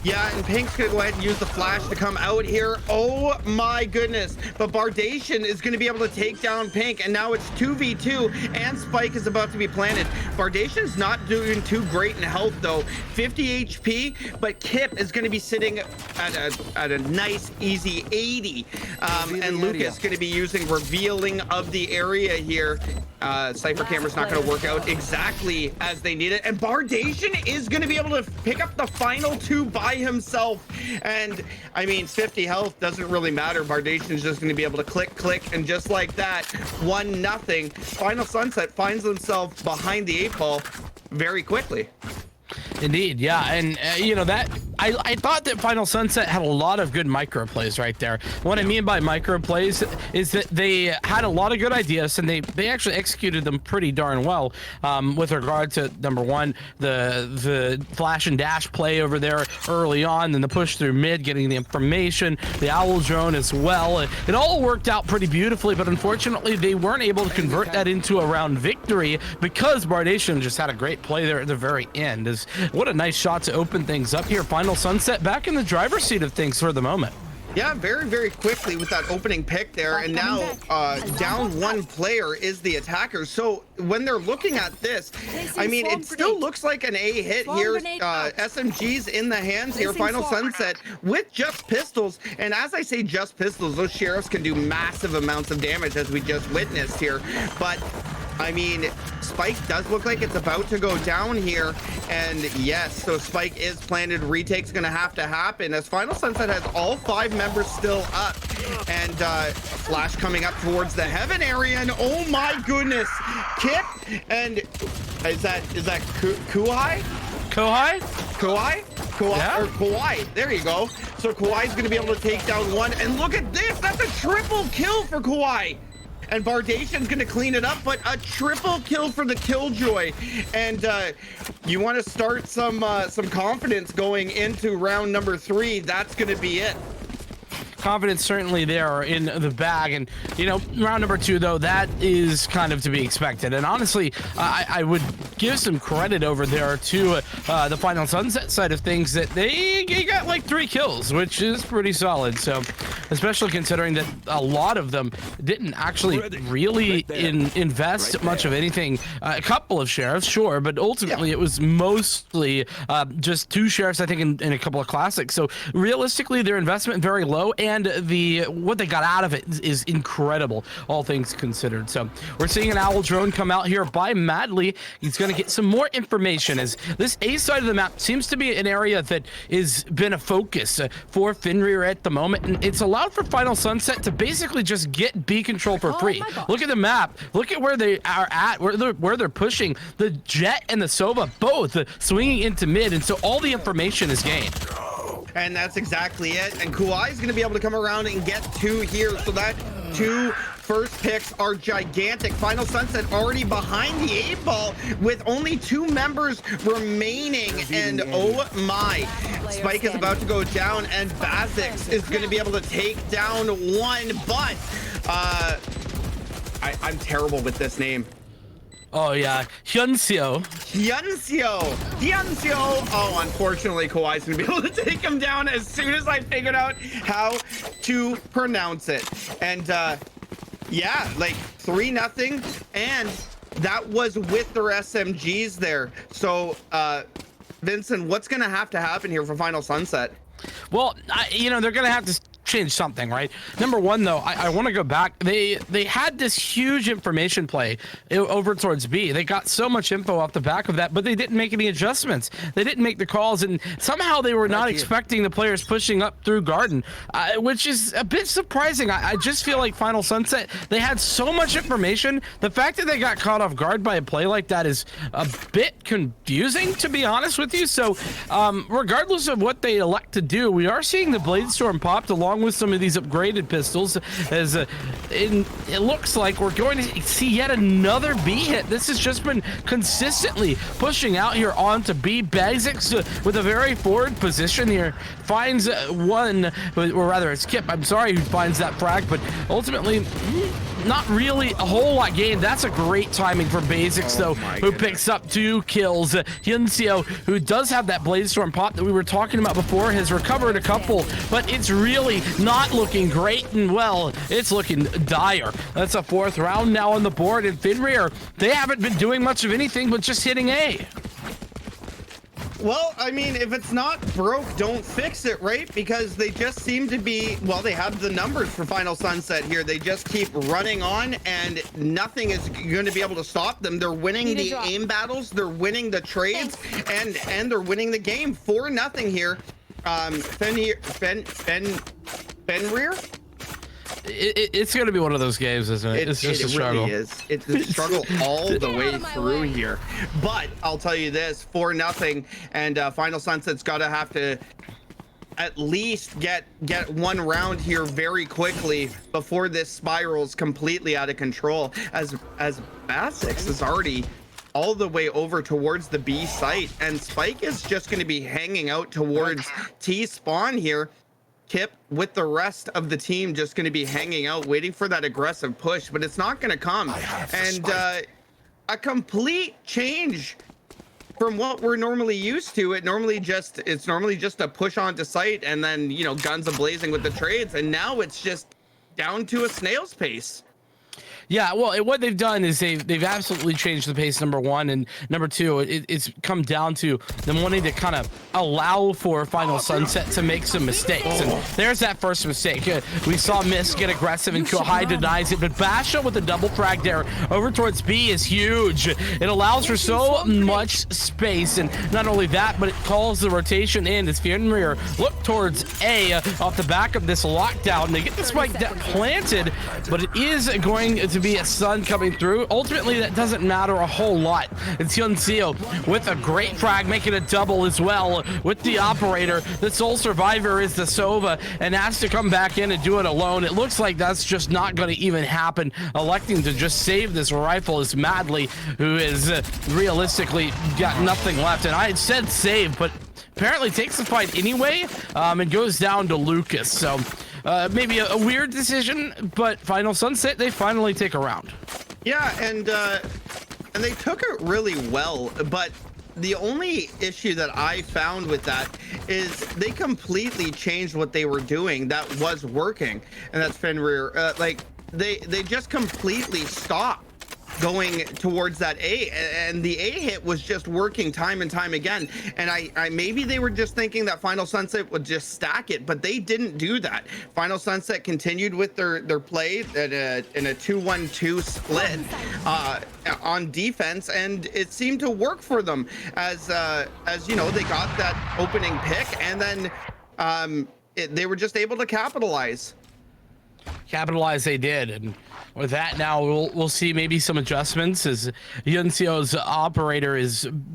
F: Yeah, and Pink's gonna go ahead and use the flash to come out here. Oh my goodness. But Bardation is gonna be able to take down Pink, and now it's 2v2, and Spike is about to be planted. Bardation's not doing too great in health though. 50 HP, but Kip is gonna be sitting at a nice, easy 80. And Lucas gonna be using revealing of the area here. Cypher camera's not gonna work out exactly as they need it. And Bardation is gonna be able to pick up the final 2 by himself. And I mean, 50 health doesn't really matter. Bardation is just going to be able to click, and just like that, 1-0. Final Sunset finds themselves behind the 8 ball very quickly.
E: Indeed, yeah, and that I thought that Final Sunset had a lot of good micro plays right there. What I mean by micro plays is that they had a lot of good ideas and they actually executed them pretty darn well. With regard to number one, the flash and dash play over there early on, then the push through mid, getting the information, the owl drone as well. It all worked out pretty beautifully, but unfortunately they weren't able to convert that into a round victory because Bardation just had a great play there at the very end. What a nice shot to open things up here. Final Sunset back in the driver's seat of things for the moment.
F: Yeah, very, very quickly with that opening pick there. And now down one player is the attacker. So when they're looking at this, I mean, it still looks like an A hit here. SMGs in the hands here. Final Sunset with just pistols. And as I say just pistols, those sheriffs can do massive amounts of damage as we just witnessed here. But I mean, Spike does look like it's about to go down here. And yes, so Spike is planted. Retake's going to happen as Final Sunset has all 5 members still up. And Flash coming up towards the heaven area. And oh my goodness, Kip. And is that Kuhai?
E: Kohai?
F: Yeah. Or Kawhi. There you go. So Kawhi's going to be able to take down one. And look at this. That's a triple kill for Kawhi. And Bardation's going to clean it up, but a triple kill for the Killjoy. And you want to start some confidence going into round number 3. That's going to be it.
E: Confidence certainly there in the bag, and you know, round number 2 though, that is kind of to be expected. And honestly, I would give some credit over there to the Final Sunset side of things that they got like 3 kills, which is pretty solid. So especially considering that a lot of them didn't actually really invest much of anything. A couple of sheriffs, sure, but ultimately it was mostly just 2 sheriffs, I think, in a couple of classics. So realistically, their investment very low, and what they got out of it is incredible, all things considered. So we're seeing an owl drone come out here by Madly. He's going to get some more information, as this A side of the map seems to be an area that has been a focus for Fenrir at the moment, and it's allowed for Final Sunset to basically just get B control for free. Look at the map. Look at where they are at, where they're pushing. The Jet and the Sova both swinging into mid, and so all the information is gained.
F: And that's exactly it. And Kuai is going to be able to come around and get 2 here. So that 2 first picks are gigantic. Final Sunset already behind the 8 ball with only 2 members remaining. And oh my, Spike is about to go down, and Bazix is going to be able to take down 1. But I'm terrible with this name.
E: Oh yeah, Hyunseo.
F: Oh, unfortunately, Kawhi's gonna be able to take him down as soon as I figured out how to pronounce it. And yeah, like 3-0, and that was with their SMGs there. So Vincent, what's gonna have to happen here for Final Sunset?
E: Well, you know, they're gonna have to change something, right? Number 1 though, I want to go back. They had this huge information play over towards B. They got so much info off the back of that, but they didn't make any adjustments. They didn't make the calls, and somehow they were not expecting the players pushing up through Garden, which is a bit surprising. I just feel like Final Sunset, they had so much information. The fact that they got caught off guard by a play like that is a bit confusing, to be honest with you. So regardless of what they elect to do, we are seeing the Bladestorm popped along with some of these upgraded pistols, as it looks like we're going to see yet another B hit. This has just been consistently pushing out here onto B. Bazix with a very forward position here finds one, or rather it's Kip, I'm sorry, who finds that frag, but ultimately not really a whole lot gained. That's a great timing for Bazix though, who picks up 2 kills. Hyunseo, who does have that Bladestorm pop that we were talking about before, has recovered a couple, but it's really not looking great, and well, it's looking dire. That's a 4th round now on the board, and Fenrir, they haven't been doing much of anything but just hitting A.
F: Well, I mean, if it's not broke, don't fix it, right? Because they just seem to be, well, they have the numbers for Final Sunset here. They just keep running on, and nothing is going to be able to stop them. They're winning the aim battles, they're winning the trades, and they're winning the game. 4-0 here. Fenrir?
E: It's going to be one of those games, isn't it? It's just a struggle.
F: Really is. It's a struggle all the way through here. But I'll tell you this, 4-0, and Final Sunset's got to have to at least get one round here very quickly before this spirals completely out of control, as Basix is already all the way over towards the B site, and Spike is just going to be hanging out towards T spawn here. Kip with the rest of the team just going to be hanging out, waiting for that aggressive push, but it's not going to come. And a complete change from what we're normally used to. It's normally just a push onto site and then, you know, guns a-blazing with the trades. And now it's just down to a snail's pace.
E: Yeah, well, what they've done is they've absolutely changed the pace, number one, and number two, it's come down to them wanting to kind of allow for Final Sunset to make some mistakes. And there's that first mistake. We saw Mist get aggressive and Kohai denies it, but Basha with a double frag there over towards B is huge. It allows for so much space, and not only that, but it calls the rotation in as Fenrir look towards A off the back of this lockdown. They get the spike planted, but it is going to be a sun coming through. Ultimately, that doesn't matter a whole lot. It's Yunseo with a great frag, making a double as well with the operator. The sole survivor is the Sova and has to come back in and do it alone. It looks like that's just not going to even happen. Electing to just save this rifle is Madly, who is realistically got nothing left. And I had said save, but apparently takes the fight anyway, and goes down to Lucas. So maybe a weird decision, but Final Sunset, they finally take a round.
F: Yeah, and they took it really well, but the only issue that I found with that is they completely changed what they were doing that was working, and that's Fenrir. Like they just completely stopped going towards that A, and the A hit was just working time and time again. And I maybe they were just thinking that Final Sunset would just stack it, but they didn't do that. Final Sunset continued with their play in a 2-1-2 split on defense, and it seemed to work for them as you know, they got that opening pick, and then they were just able to capitalize
E: They did, and with that, now we'll see maybe some adjustments, as Yunseo's operator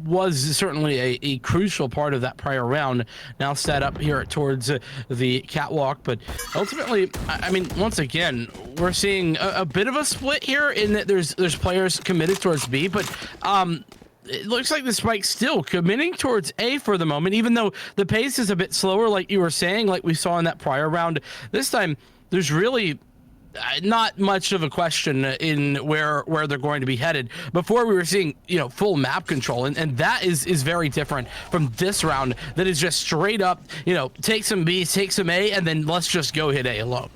E: was certainly a crucial part of that prior round. Now set up here towards the catwalk, but ultimately, I mean, once again, we're seeing a bit of a split here in that there's players committed towards B, but it looks like the Spike's still committing towards A for the moment, even though the pace is a bit slower, like you were saying, like we saw in that prior round. This time, there's really not much of a question in where they're going to be headed. Before, we were seeing, you know, full map control, and that is very different from this round. That is just straight up, you know, take some B, take some A, and then let's just go hit A alone.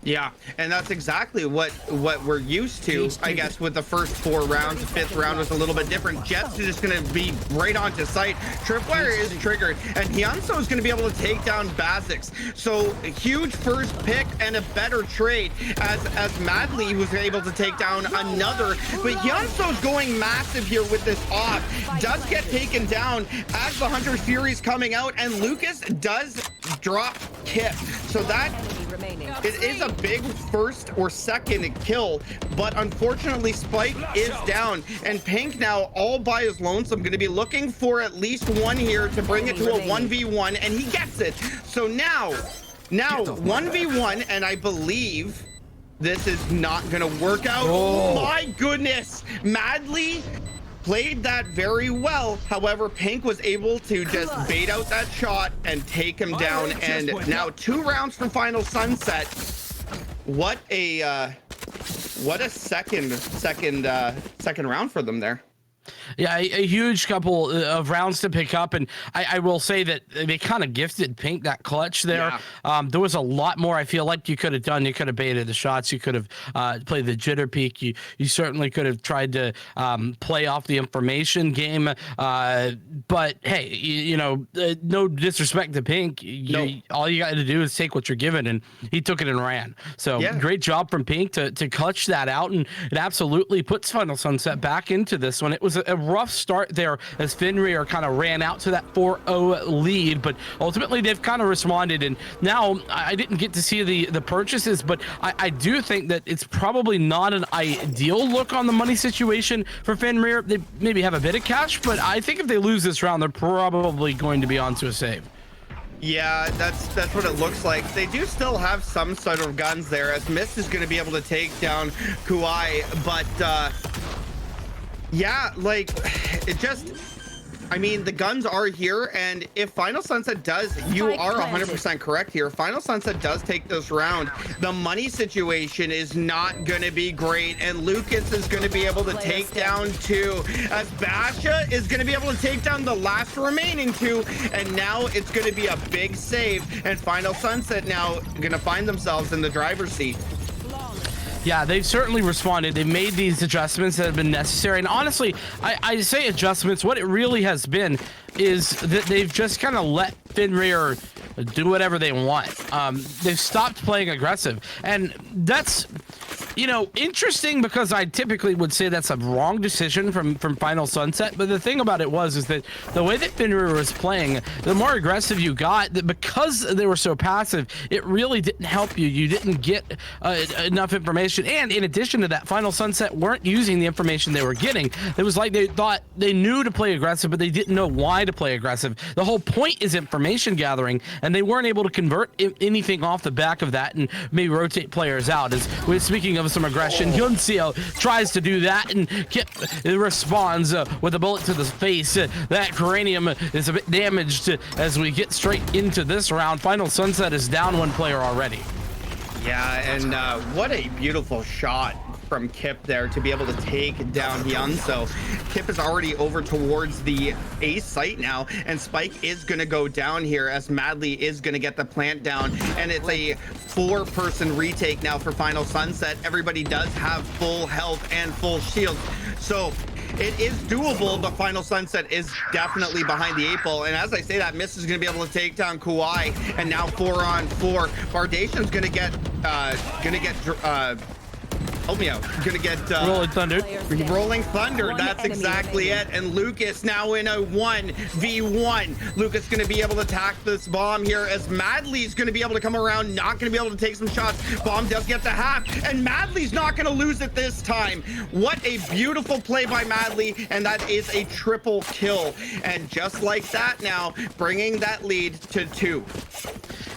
F: Yeah, and that's exactly what we're used to, I guess, with the first 4 rounds. The 5th round was a little bit different. Jets is just going to be right onto site. Tripwire is triggered, and Hyunso is going to be able to take down Basix. So a huge first pick and a better trade as Madly was able to take down another. But Hyunso's going massive here with this off. Does get taken down as the Hunter's Fury is coming out, and Lucas does drop Kip. So that it is a big first or second kill, but unfortunately Spike is down, and Pink now all by his lonesome going to be looking for at least one here to bring it to a 1v1, and he gets it. So now 1v1, and I believe this is not going to work out. Oh my goodness, Madly played that very well. However, Pink was able to just bait out that shot and take him down. And now 2 rounds for Final Sunset. What a second round for them there.
E: Yeah, a huge couple of rounds to pick up, and I will say that they kind of gifted Pink that clutch there. Yeah. There was a lot more I feel like you could have done. You could have baited the shots. You could have played the jitter peek. You certainly could have tried to play off the information game. But hey, you know, no disrespect to Pink. All you got to do is take what you're given, and he took it and ran. So yeah, great job from Pink to clutch that out, and it absolutely puts Final Sunset back into this one. It was a rough start there as Fenrir kind of ran out to that 4-0 lead, but ultimately they've kind of responded. And now I didn't get to see the purchases, but I do think that it's probably not an ideal look on the money situation for Fenrir. They maybe have a bit of cash, but I think if they lose this round, they're probably going to be onto a save.
F: Yeah, that's what it looks like. They do still have some sort of guns there, as Mist is going to be able to take down Kuai, but yeah, like, it just, I mean, the guns are here, and if Final Sunset does, you are 100% correct here. Final Sunset does take this round. The money situation is not going to be great, and Lucas is going to be able to take down 2, as Basha is going to be able to take down the last remaining 2, and now it's going to be a big save, and Final Sunset now going to find themselves in the driver's seat.
E: Yeah, they've certainly responded. They've made these adjustments that have been necessary. And honestly, I say adjustments. What it really has been is that they've just kind of let Fenrir do whatever they want. They've stopped playing aggressive. And that's, you know, interesting, because I typically would say that's a wrong decision from Final Sunset. But the thing about it is that the way that Fenrir was playing, the more aggressive you got, that because they were so passive, it really didn't help you. You didn't get enough information. And in addition to that, Final Sunset weren't using the information they were getting. It was like they thought they knew to play aggressive, but they didn't know why to play aggressive. The whole point is information gathering, and they weren't able to convert anything off the back of that and maybe rotate players out. As we're speaking of some aggression, Hyunseo tries to do that, and responds with a bullet to the face. That cranium is a bit damaged as we get straight into this round. Final Sunset is down 1 player already.
F: Yeah, and what a beautiful shot from Kip there to be able to take down Hyunseo. Kip is already over towards the A site now, and Spike is going to go down here as Madly is going to get the plant down, and it's a 4-person retake now for Final Sunset. Everybody does have full health and full shields, so it is doable, but Final Sunset is definitely behind the 8 ball. And as I say that, Mist is going to be able to take down Kuai, and now 4-on-4. Bardation's going to get help me out. Gonna get
E: Rolling Thunder.
F: Rolling Thunder. That's exactly it. And Lucas now in a 1v1. Lucas gonna be able to attack this bomb here, as Madly's gonna be able to come around, not gonna be able to take some shots. Bomb does get the half, and Madly's not gonna lose it this time. What a beautiful play by Madly, and that is a triple kill. And just like that now, bringing that lead to 2.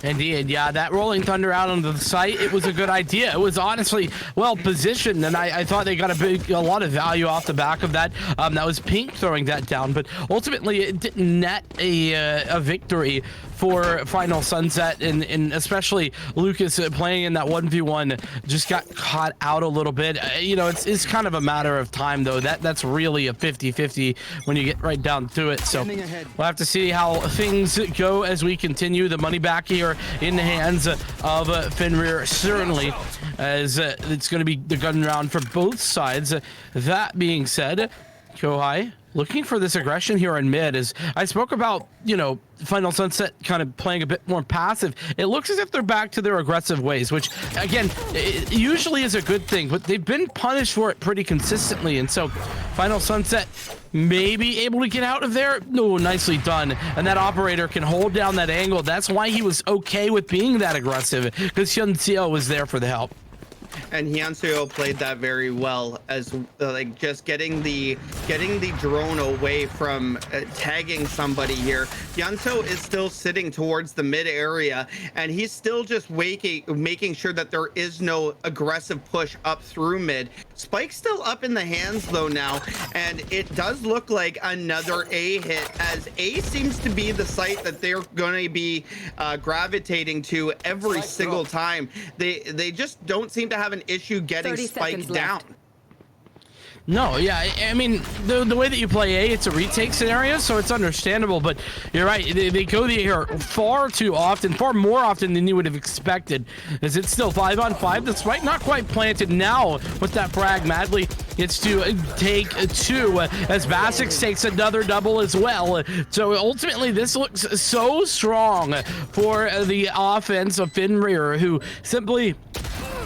E: Indeed, yeah, that Rolling Thunder out onto the site, it was a good idea. It was honestly well positioned, and I thought they got a lot of value off the back of that. That was Pink throwing that down, but ultimately it didn't net a victory for Final Sunset, and especially Lucas playing in that 1v1 just got caught out a little bit. You know, it's kind of a matter of time, though. That's really a 50-50 when you get right down to it. So we'll have to see how things go as we continue. The money back here in the hands of Fenrir, certainly, as it's going to be the gun round for both sides. That being said, Kohai looking for this aggression here in mid. As I spoke about, you know, Final Sunset kind of playing a bit more passive. It looks as if they're back to their aggressive ways, which again, it usually is a good thing, but they've been punished for it pretty consistently. And so Final Sunset may be able to get out of there. No, nicely done. And that operator can hold down that angle. That's why he was okay with being that aggressive, because Hyunseo was there for the help.
F: And Hyunseo played that very well, as like just getting the drone away from tagging somebody here. Hyunseo is still sitting towards the mid area, and he's still just making sure that there is no aggressive push up through mid. Spike's still up in the hands though now, and it does look like another A hit, as A seems to be the site that they're going to be gravitating to every single time. They just don't seem to have an issue getting Spike down.
E: No, yeah, I mean, the way that you play A, it's a retake scenario, so it's understandable, but you're right, they go here far too often, far more often than you would have expected. Is it still 5-on-5? The Spike not quite planted now with that frag. Madly gets to take 2, as Basix takes another double as well. So ultimately, this looks so strong for the offense of Fenrir, who simply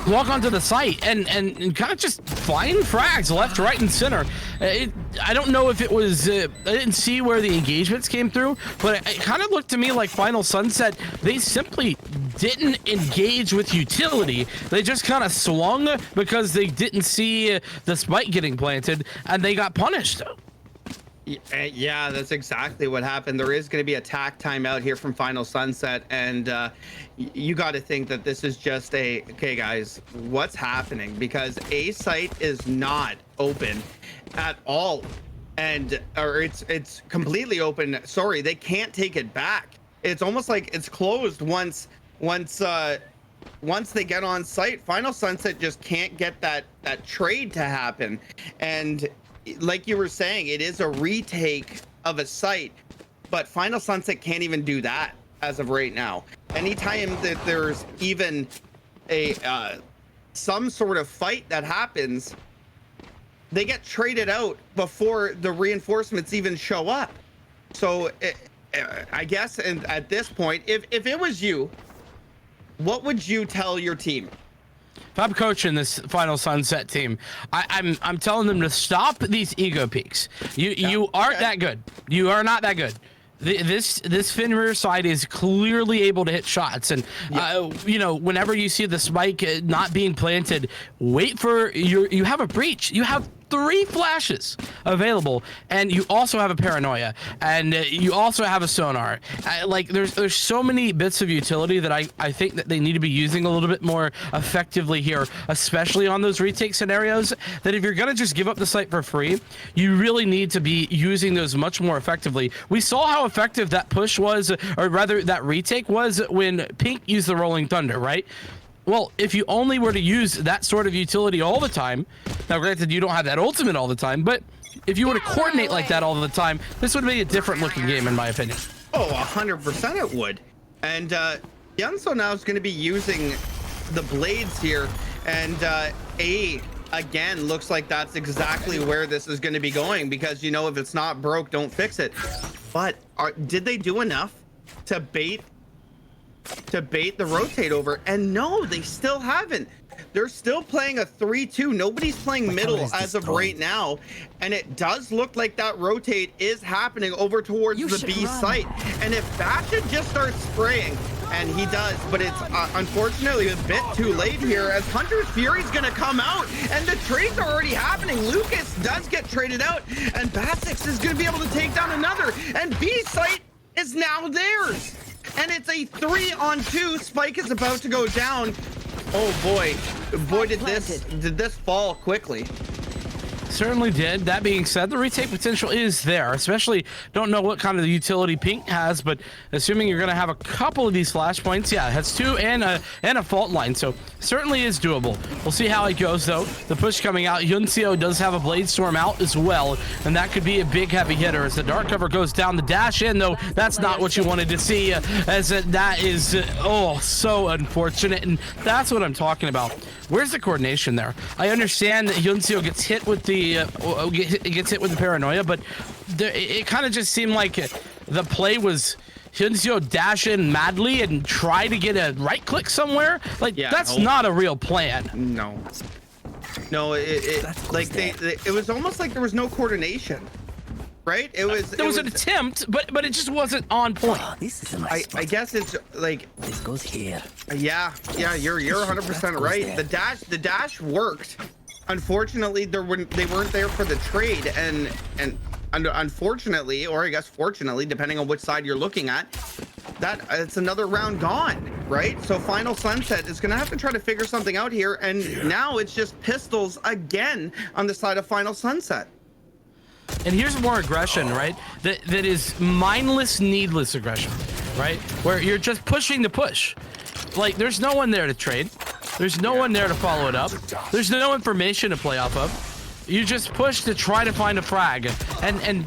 E: walk onto the site and kind of just find frags left, right, and center. I don't know if it was, I didn't see where the engagements came through, but it kind of looked to me like Final Sunset, they simply didn't engage with utility. They just kind of swung because they didn't see the spike getting planted, and they got punished.
F: Yeah, that's exactly what happened. There is going to be a tack timeout here from Final Sunset, and you got to think that this is just okay, guys, what's happening? Because A site is not open at all, or it's completely open. Sorry, they can't take it back. It's almost like it's closed once they get on site. Final Sunset just can't get that trade to happen, and like you were saying, it is a retake of a site, but Final Sunset can't even do that as of right now. Anytime that there's even a some sort of fight that happens, they get traded out before the reinforcements even show up. So I guess, and at this point, if it was you, what would you tell your team?
E: If I'm coaching this Final Sunset team, I'm telling them to stop these ego peaks. You aren't that good. You are not that good. This Fenrir side is clearly able to hit shots, and you know, whenever you see the spike not being planted, wait for you have a breach. You have 3 flashes available, and you also have a paranoia, and you also have a sonar. Like there's so many bits of utility that I think that they need to be using a little bit more effectively here, especially on those retake scenarios, that if you're gonna just give up the site for free, you really need to be using those much more effectively. We saw how effective that push was, or rather that retake was, when Pink used the Rolling Thunder, right? Well, if you only were to use that sort of utility all the time, now granted you don't have that ultimate all the time, but if you were to coordinate like that all the time, this would be a different looking game in my opinion.
F: Oh, 100% it would. And Yunso now is going to be using the blades here, and again, looks like that's exactly where this is going to be going, because you know, if it's not broke, don't fix it. But did they do enough to bait the rotate over? And no, they still haven't. They're still playing a 3-2. Nobody's playing middle as of right now, and it does look like that rotate is happening over towards the B site. And if Bastion just starts spraying, and he does, but it's unfortunately a bit too late here, as Hunter's Fury's gonna come out, and the trades are already happening. Lucas does get traded out, and Basix is gonna be able to take down another, and B site is now theirs. And it's a 3-on-2. Spike is about to go down. Oh boy, did this fall quickly.
E: Certainly did. That being said, the retake potential is there, especially don't know what kind of utility Pink has, but assuming you're going to have a couple of these flashpoints, yeah, it has 2 and a fault line, so certainly is doable. We'll see how it goes though. The push coming out, Yuncio does have a Blade Storm out as well, and that could be a big heavy hitter as the dark cover goes down. The dash in though, that's not what you wanted to see, as that is oh, so unfortunate, and that's what I'm talking about. Where's the coordination there? I understand that Yuncio gets hit with the paranoia, but it kind of just seemed like the play was Yuncio dash in madly and try to get a right click somewhere. Like, yeah, that's not a real plan.
F: No, it was almost like there was no coordination. Right? There was
E: an attempt, but it just wasn't on point.
G: Oh, this is a nice
F: I guess it's like
G: this goes here.
F: Yeah, you're 100% right. The dash worked. Unfortunately, they weren't there for the trade, and unfortunately, or I guess fortunately, depending on which side you're looking at, it's another round gone, right? So Final Sunset is gonna have to try to figure something out here, and now it's just pistols again on the side of Final Sunset.
E: And here's more aggression, right? That is mindless, needless aggression, right? Where you're just pushing to push. Like, there's no one there to trade. There's no one there to follow it up. There's no information to play off of. You just push to try to find a frag. And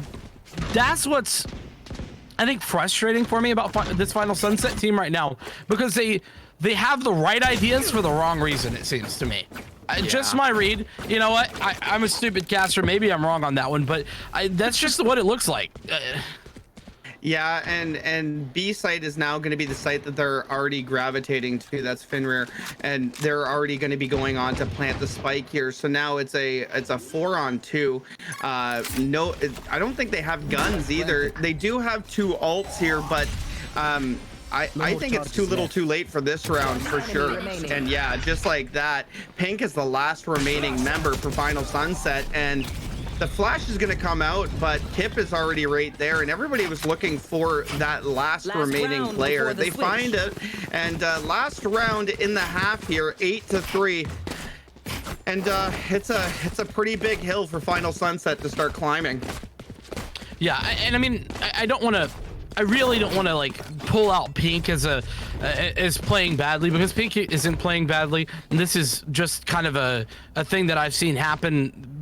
E: that's what's, I think, frustrating for me about this Final Sunset team right now, because they have the right ideas for the wrong reason, it seems to me. Just my read. You know what? I'm a stupid caster. Maybe I'm wrong on that one, but that's just what it looks like.
F: Yeah, and B site is now going to be the site that they're already gravitating to. That's Finrear, and they're already going to be going on to plant the spike here. So now it's a 4-on-2. No, I don't think they have guns either. They do have 2 ults here, but I think it's too little too late for this round for sure. And yeah, just like that, Pink is the last remaining member for Final Sunset, and the flash is going to come out, but Kip is already right there, and everybody was looking for that last remaining player. They find it, and last round in the half here, 8-3. And it's a pretty big hill for Final Sunset to start climbing.
E: Yeah, and I mean, I really don't want to like pull out Pink as playing badly, because Pink isn't playing badly. And this is just kind of a thing that I've seen happen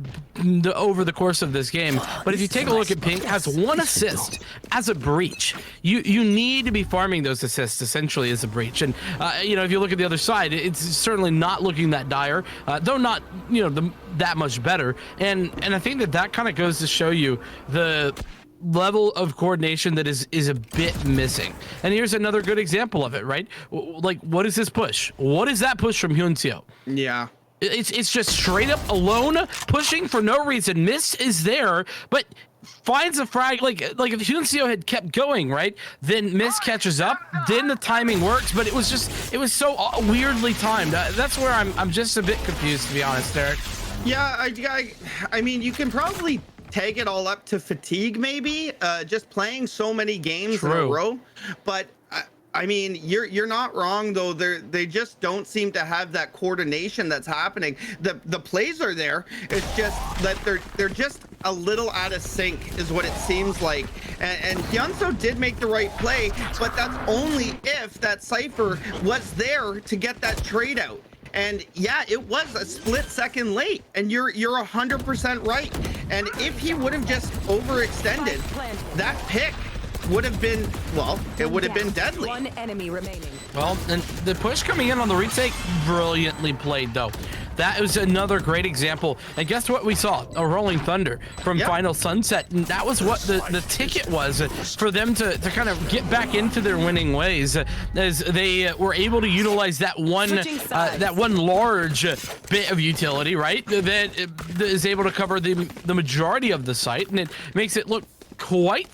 E: over the course of this game. But if you take a look at Pink, has 1 assist as a breach. You need to be farming those assists essentially as a breach. And you know, if you look at the other side, it's certainly not looking that dire, though not, you know, that much better. And I think that kind of goes to show you the level of coordination that is a bit missing. And here's another good example of it, right? Like, what is this push? What is that push from Hyunseo?
F: Yeah.
E: It's just straight up alone pushing for no reason. Miss is there, but finds a frag. Like if Hyunseo had kept going, right, then Miss catches up, then the timing works, but it was so weirdly timed. That's where I'm just a bit confused, to be honest, Derek.
F: Yeah, I mean, you can probably tag it all up to fatigue, maybe, just playing so many games in a row. But I mean, you're not wrong though. They just don't seem to have that coordination that's happening. The plays are there. It's just that they're just a little out of sync, is what it seems like. And Hyunseo did make the right play, but that's only if that Cypher was there to get that trade out. And yeah, it was a split second late, and you're 100% right. And if he would have just overextended, that pick would have been, well, it would have been deadly.
H: 1 enemy remaining.
E: Well, and the push coming in on the retake, brilliantly played though. That was another great example. And guess what we saw? A Rolling Thunder from Final Sunset. And that was what the ticket was for them to kind of get back into their winning ways, as they were able to utilize that one large bit of utility, right? That is able to cover the majority of the site, and it makes it look quite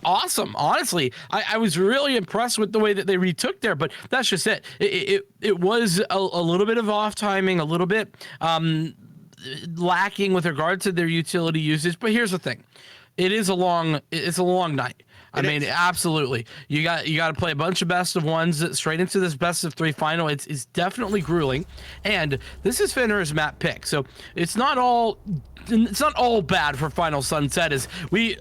E: awesome. Honestly, I was really impressed with the way that they retook there, but that's just it. It was a little bit of off timing, a little bit lacking with regard to their utility usage. But here's the thing, it's a long night. I mean, absolutely. You got to play a bunch of best of ones straight into this best of 3 final. It's definitely grueling, and this is Finrear's map pick, so it's not all bad for Final Sunset. As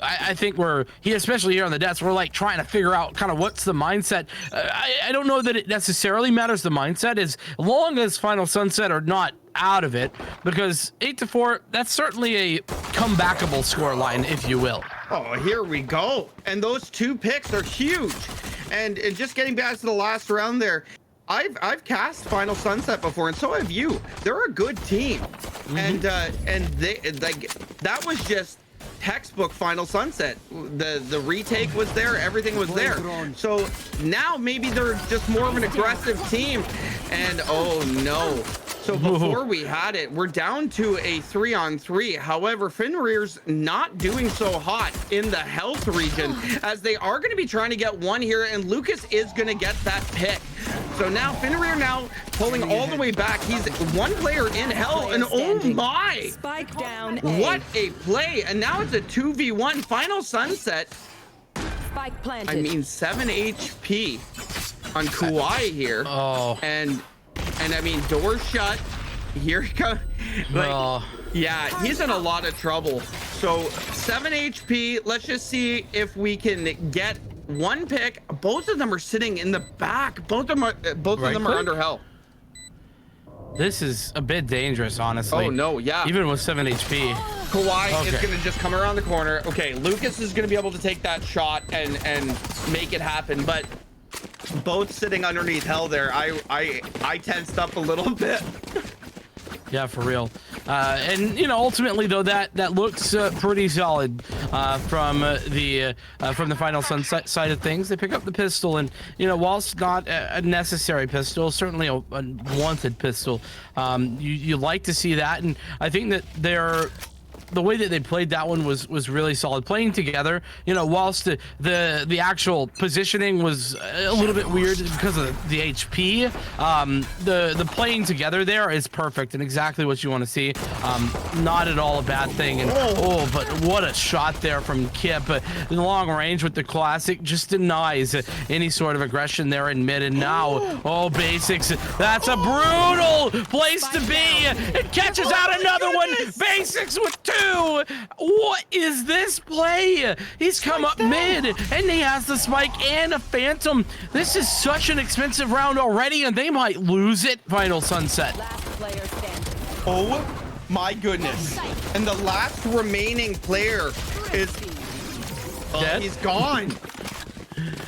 E: I think especially here on the desk, we're like trying to figure out kind of what's the mindset. I don't know that it necessarily matters the mindset, as long as Final Sunset are not out of it, because 8-4, that's certainly a comebackable score line, if you will.
F: Oh, here we go. And those 2 picks are huge. And just getting back to the last round there, I've cast Final Sunset before, and so have you. They're a good team. And they, like, that was just textbook Final Sunset. The retake was there, everything was there. So now maybe they're just more of an aggressive team. And oh no. So before we had it, we're down to a 3-on-3. However, Finrear's not doing so hot in the health region, as they are going to be trying to get one here, and Lucas is going to get that pick. So now Finrear now pulling all the way back. He's 1 player in hell, and oh my!
H: Spike down.
F: What a play! And now it's a 2v1 Final Sunset.
H: Spike planted.
F: I mean, 7 HP on Kuai here.
E: Oh.
F: And I mean, door shut. Here he comes. Like, yeah, he's in a lot of trouble. So 7 HP. Let's just see if we can get 1 pick. Both of them are sitting in the back. Both of them are under health.
E: This is a bit dangerous, honestly.
F: Oh no, yeah.
E: Even with 7 HP.
F: Kawhi is gonna just come around the corner. Okay, Lucas is gonna be able to take that shot and make it happen, but both sitting underneath hell there. I tensed up a little bit.
E: Yeah, for real. And you know, ultimately though, that looks pretty solid from the Final Sunset side of things. They pick up the pistol, and you know, whilst not a necessary pistol, certainly a wanted pistol. You like to see that, and I think that the way that they played that one was really solid. Playing together, you know, whilst the actual positioning was a little bit weird because of the HP, the playing together there is perfect and exactly what you want to see. Not at all a bad thing. And but what a shot there from Kip. In long range with the classic, just denies any sort of aggression there in mid. And now, Basics, that's a brutal place to be. It catches out another one. Basics with 2. What is this play? He's come up mid, and he has the spike and a phantom. This is such an expensive round already, and they might lose it. Final Sunset.
H: Last player standing.
F: Oh my goodness. And the last remaining player is
E: dead.
F: He's gone.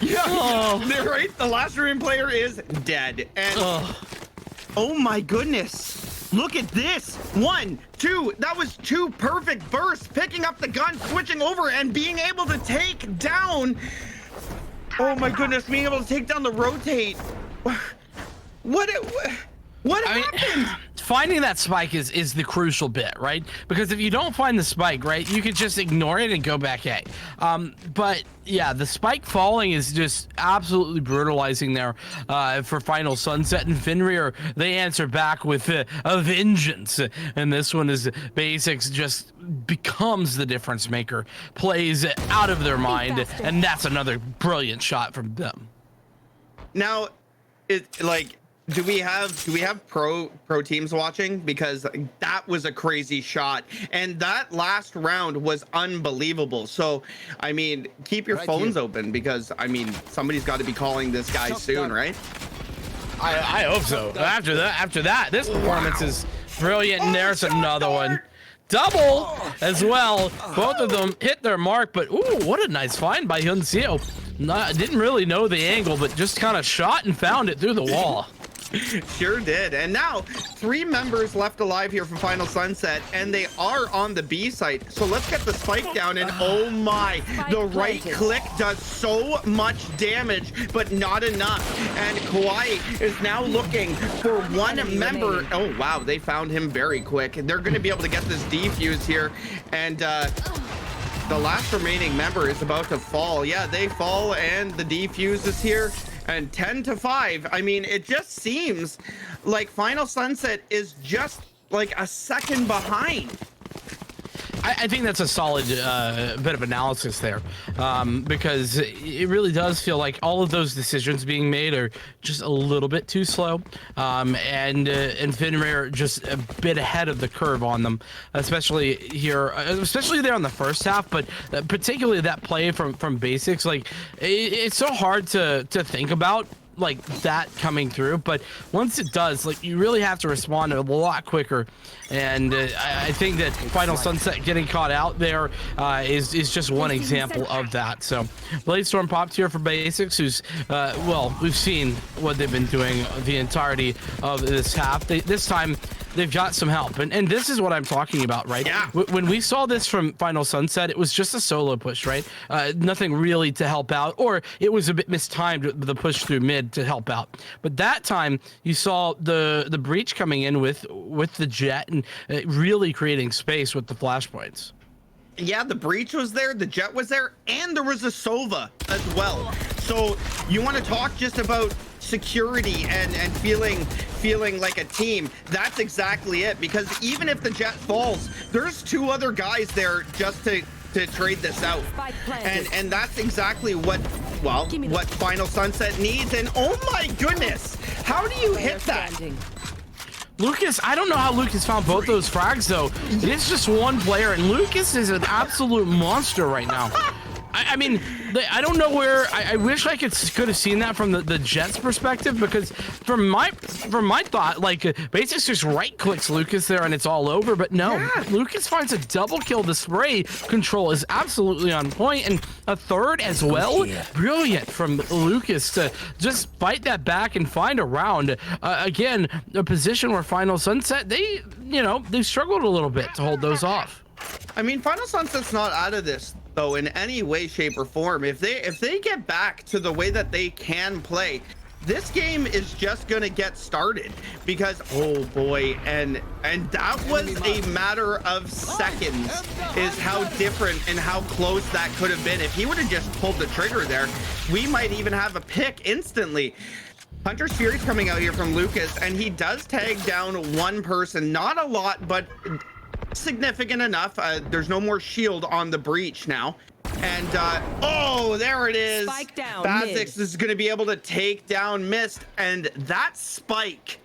F: Yeah, they're right. The last remaining player is dead. And oh my goodness. Look at this. 1, 2. That was 2 perfect bursts. Picking up the gun, switching over, and being able to take down. Oh my goodness, being able to take down the rotate. What happened?
E: Finding that spike is the crucial bit, right? Because if you don't find the spike, right, you could just ignore it and go back A. But yeah, the spike falling is just absolutely brutalizing there for Final Sunset, and Fenrir, they answer back with a vengeance. And this one is Basics just becomes the difference maker, plays out of their mind, and that's another brilliant shot from them.
F: Now, do we have pro teams watching? Because that was a crazy shot, and that last round was unbelievable. So I mean, keep your phones open, because I mean, somebody's got to be calling this guy soon, right?
E: I hope so. After that, this performance is brilliant. And there's another one. Double as well. Both of them hit their mark, but ooh, what a nice find by Hyun Seo. Didn't really know the angle, but just kind of shot and found it through the wall.
F: Sure did. And now 3 members left alive here from Final Sunset, and they are on the B site. So let's get the spike down, and oh my, the right click does so much damage, but not enough. And Kawhi is now looking for 1 member. Oh wow, they found him very quick. They're going to be able to get this defuse here, and the last remaining member is about to fall. Yeah, they fall, and the defuse is here. And 10-5. I mean, it just seems like Final Sunset is just like a second behind.
E: I think that's a solid bit of analysis there, because it really does feel like all of those decisions being made are just a little bit too slow, and Fenrir just a bit ahead of the curve on them, especially here, especially there on the first half, but particularly that play from Basics. Like it's so hard to think about like that coming through, but once it does, like you really have to respond a lot quicker. And I think that Final Sunset getting caught out there is just one example of that. So Bladestorm popped here for Basics, who's well, we've seen what they've been doing the entirety of this half. This time they've got some help, and this is what I'm talking about, right?
F: Yeah.
E: When we saw this from Final Sunset, it was just a solo push, right? Nothing really to help out, or it was a bit mistimed, the push through mid to help out. But that time you saw the breach coming in with the Jet and really creating space with the flashpoints.
F: Yeah, the breach was there, the Jet was there, and there was a Sova as well. So you want to talk just about security and feeling like a team. That's exactly it, because even if the Jet falls, there's 2 other guys there just to trade this out, and that's exactly what Final Sunset needs. And oh my goodness, how do you hit that?
E: Lucas, I don't know how Lucas found both those frags though. It's just one player, and Lucas is an absolute monster right now. I mean, I don't know where. I wish I could have seen that from the Jets' perspective, because from my thought, like Basics just right clicks Lucas there and it's all over. But no, yeah. Lucas finds a double kill. The spray control is absolutely on point, and a third as well. Brilliant from Lucas to just fight that back and find a round. Again, a position where Final Sunset they you know, they've struggled a little bit to hold those off.
F: I mean, Final Sunset's not out of this though in any way, shape, or form. If they get back to the way that they can play, this game is just gonna get started because oh boy, and that was a matter of seconds is how different and how close that could have been. If he would have just pulled the trigger there, we might even have a pick instantly. Hunter's Fury's coming out here from Lucas, and he does tag down one person, not a lot, but significant enough. There's no more shield on the breach now. And oh, there it is.
H: Spike down,
F: Bazix is going to be able to take down Mist, and that spike.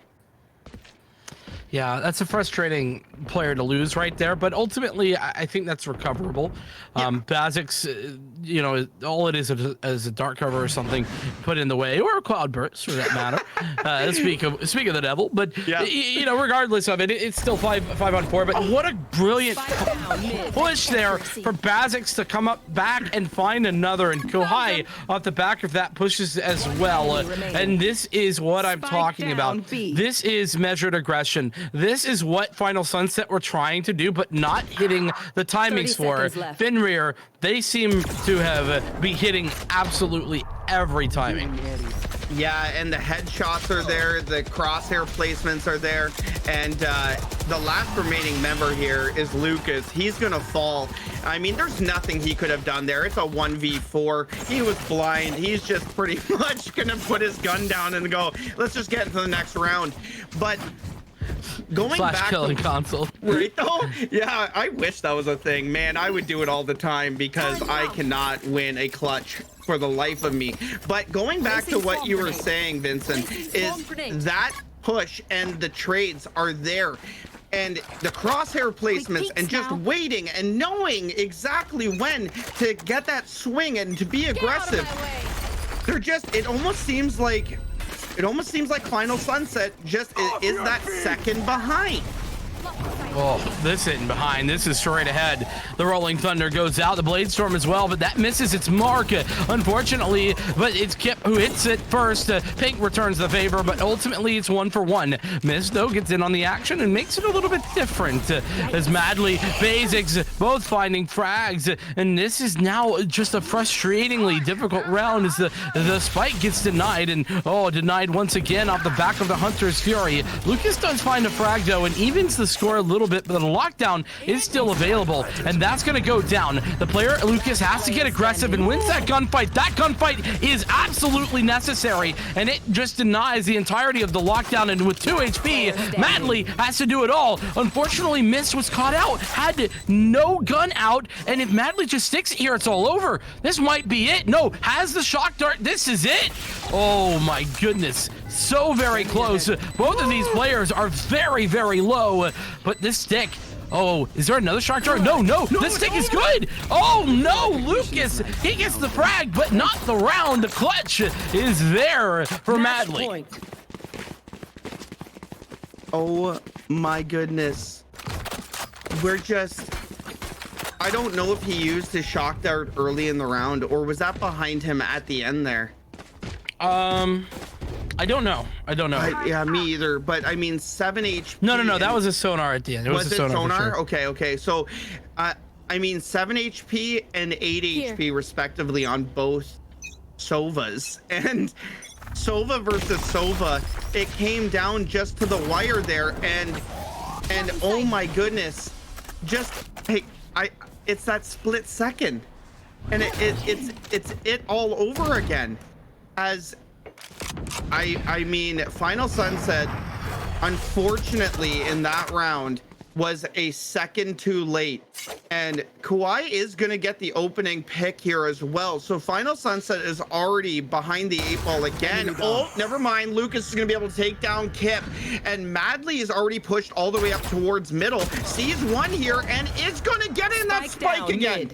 E: Yeah, that's a frustrating player to lose right there, but ultimately I think that's recoverable. Bazix, you know, all it is a dark cover or something put in the way, or a cloud burst for that matter. Speak of the devil, but you know, regardless of it, it's still 5 on 4. But what a brilliant push there for Bazix to come up back and find another, and Kohai off the back of that pushes as well. And this is what I'm talking about. This is measured aggression. This is what Final Sunset were trying to do, but not hitting the timings for. Fenrir, they seem to have be hitting absolutely every timing.
F: Yeah, and the headshots are there, the crosshair placements are there, and the last remaining member here is Lucas. He's gonna fall. I mean, there's nothing he could have done there. It's a 1v4. He was blind. He's just pretty much gonna put his gun down and go, let's just get into the next round. But going back
E: killing console.
F: Right though? Yeah, I wish that was a thing. Man, I would do it all the time because I cannot win a clutch for the life of me. But going back to what you were saying, Vincent, is that push and the trades are there. And the crosshair placements and just waiting and knowing exactly when to get that swing and to be aggressive. They're just, it almost seems like Final Sunset just is that second behind.
E: Oh, this isn't behind. This is straight ahead. The Rolling Thunder goes out. The Bladestorm as well, but that misses its mark, unfortunately. But it's Kip who hits it first. Pink returns the favor, but ultimately it's 1 for 1. Mist, though, gets in on the action and makes it a little bit different. As Madly, Bazix both finding frags. And this is now just a frustratingly difficult round as the spike gets denied. And, denied once again off the back of the Hunter's Fury. Lucas does find a frag, though, and evens the score a little bit, but the lockdown is still available, and that's going to go down. The player, Lucas, has to get aggressive and wins that gunfight. That gunfight is absolutely necessary, and it just denies the entirety of the lockdown, and with 2 HP, Madly has to do it all. Unfortunately, Mist was caught out, had no gun out, and if Madly just sticks it here, it's all over. This might be it. No, has the shock dart. This is it. Oh my goodness. So very close. Both of these players are very, very low, but this stick, oh, is there another shock dart? No, this stick is good. Oh no, Lucas, he gets the frag, but not the round. The clutch is there for Madly.
F: Oh my goodness. We're just, I don't know if he used his shock dart early in the round, or was that behind him at the end there?
E: I don't know.
F: Yeah, me either. But I mean, 7 HP.
E: No. That was a sonar at the end.
F: Was it sonar?
E: Sure.
F: Okay. So, I mean, 7 HP and 8 HP respectively on both Sovas. And Sova versus Sova, it came down just to the wire there. And oh my goodness, just it's that split second, and it's it all over again. As I mean, Final Sunset, unfortunately, in that round was a second too late, and Kauai is going to get the opening pick here as well. So Final Sunset is already behind the 8 ball again. Oh, never mind. Lucas is going to be able to take down Kip, and Madly is already pushed all the way up towards middle. Sees one here and is going to get in that spike again.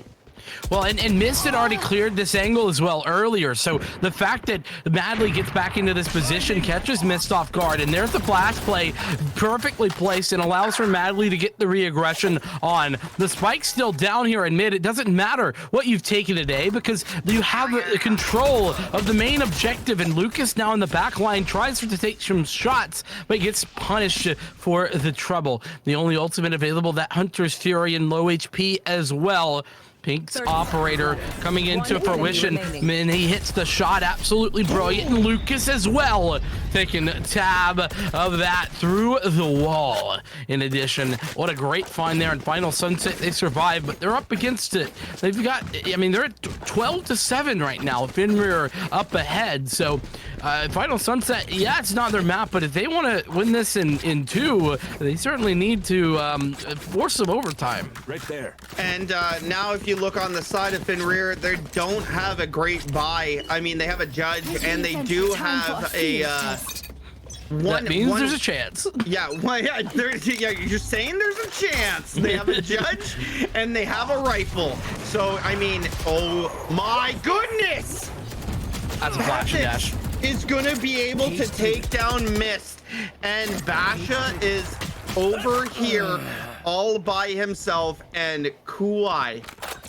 E: Well, and Mist had already cleared this angle as well earlier, so the fact that Madley gets back into this position, catches Mist off guard, and there's the flash play perfectly placed and allows for Madley to get the re-aggression on. The spike's still down here in mid. It doesn't matter what you've taken today because you have the control of the main objective, and Lucas now in the back line tries to take some shots, but gets punished for the trouble. The only ultimate available, that Hunter's Fury and low HP as well. Pink's operator coming into fruition, and he hits the shot absolutely brilliant, and Lucas as well taking tab of that through the wall. In addition, what a great find there in Final Sunset. They survive, but they're up against it. They've got, I mean, they're at 12-7 right now. Finrear up ahead, so Final Sunset, yeah, it's not their map, but if they want to win this in two, they certainly need to force some overtime.
I: Right there.
F: And now if you look on the side of Finrear, they don't have a great buy. I mean, they have a judge, and they do have a
E: that means there's a chance.
F: Yeah, well, yeah, yeah, you're saying there's a chance. They have a judge, and they have a rifle. So, I mean, oh my goodness!
E: That's a flash and dash.
F: Is gonna be able to take down Mist, and Basha is over here all by himself, and Kuai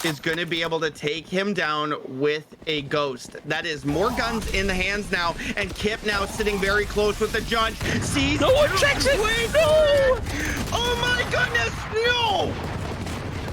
F: is going to be able to take him down with a ghost. That is more guns in the hands now, and Kip now sitting very close with the judge. Sees
E: no one checks it. No!
F: Oh my goodness, no!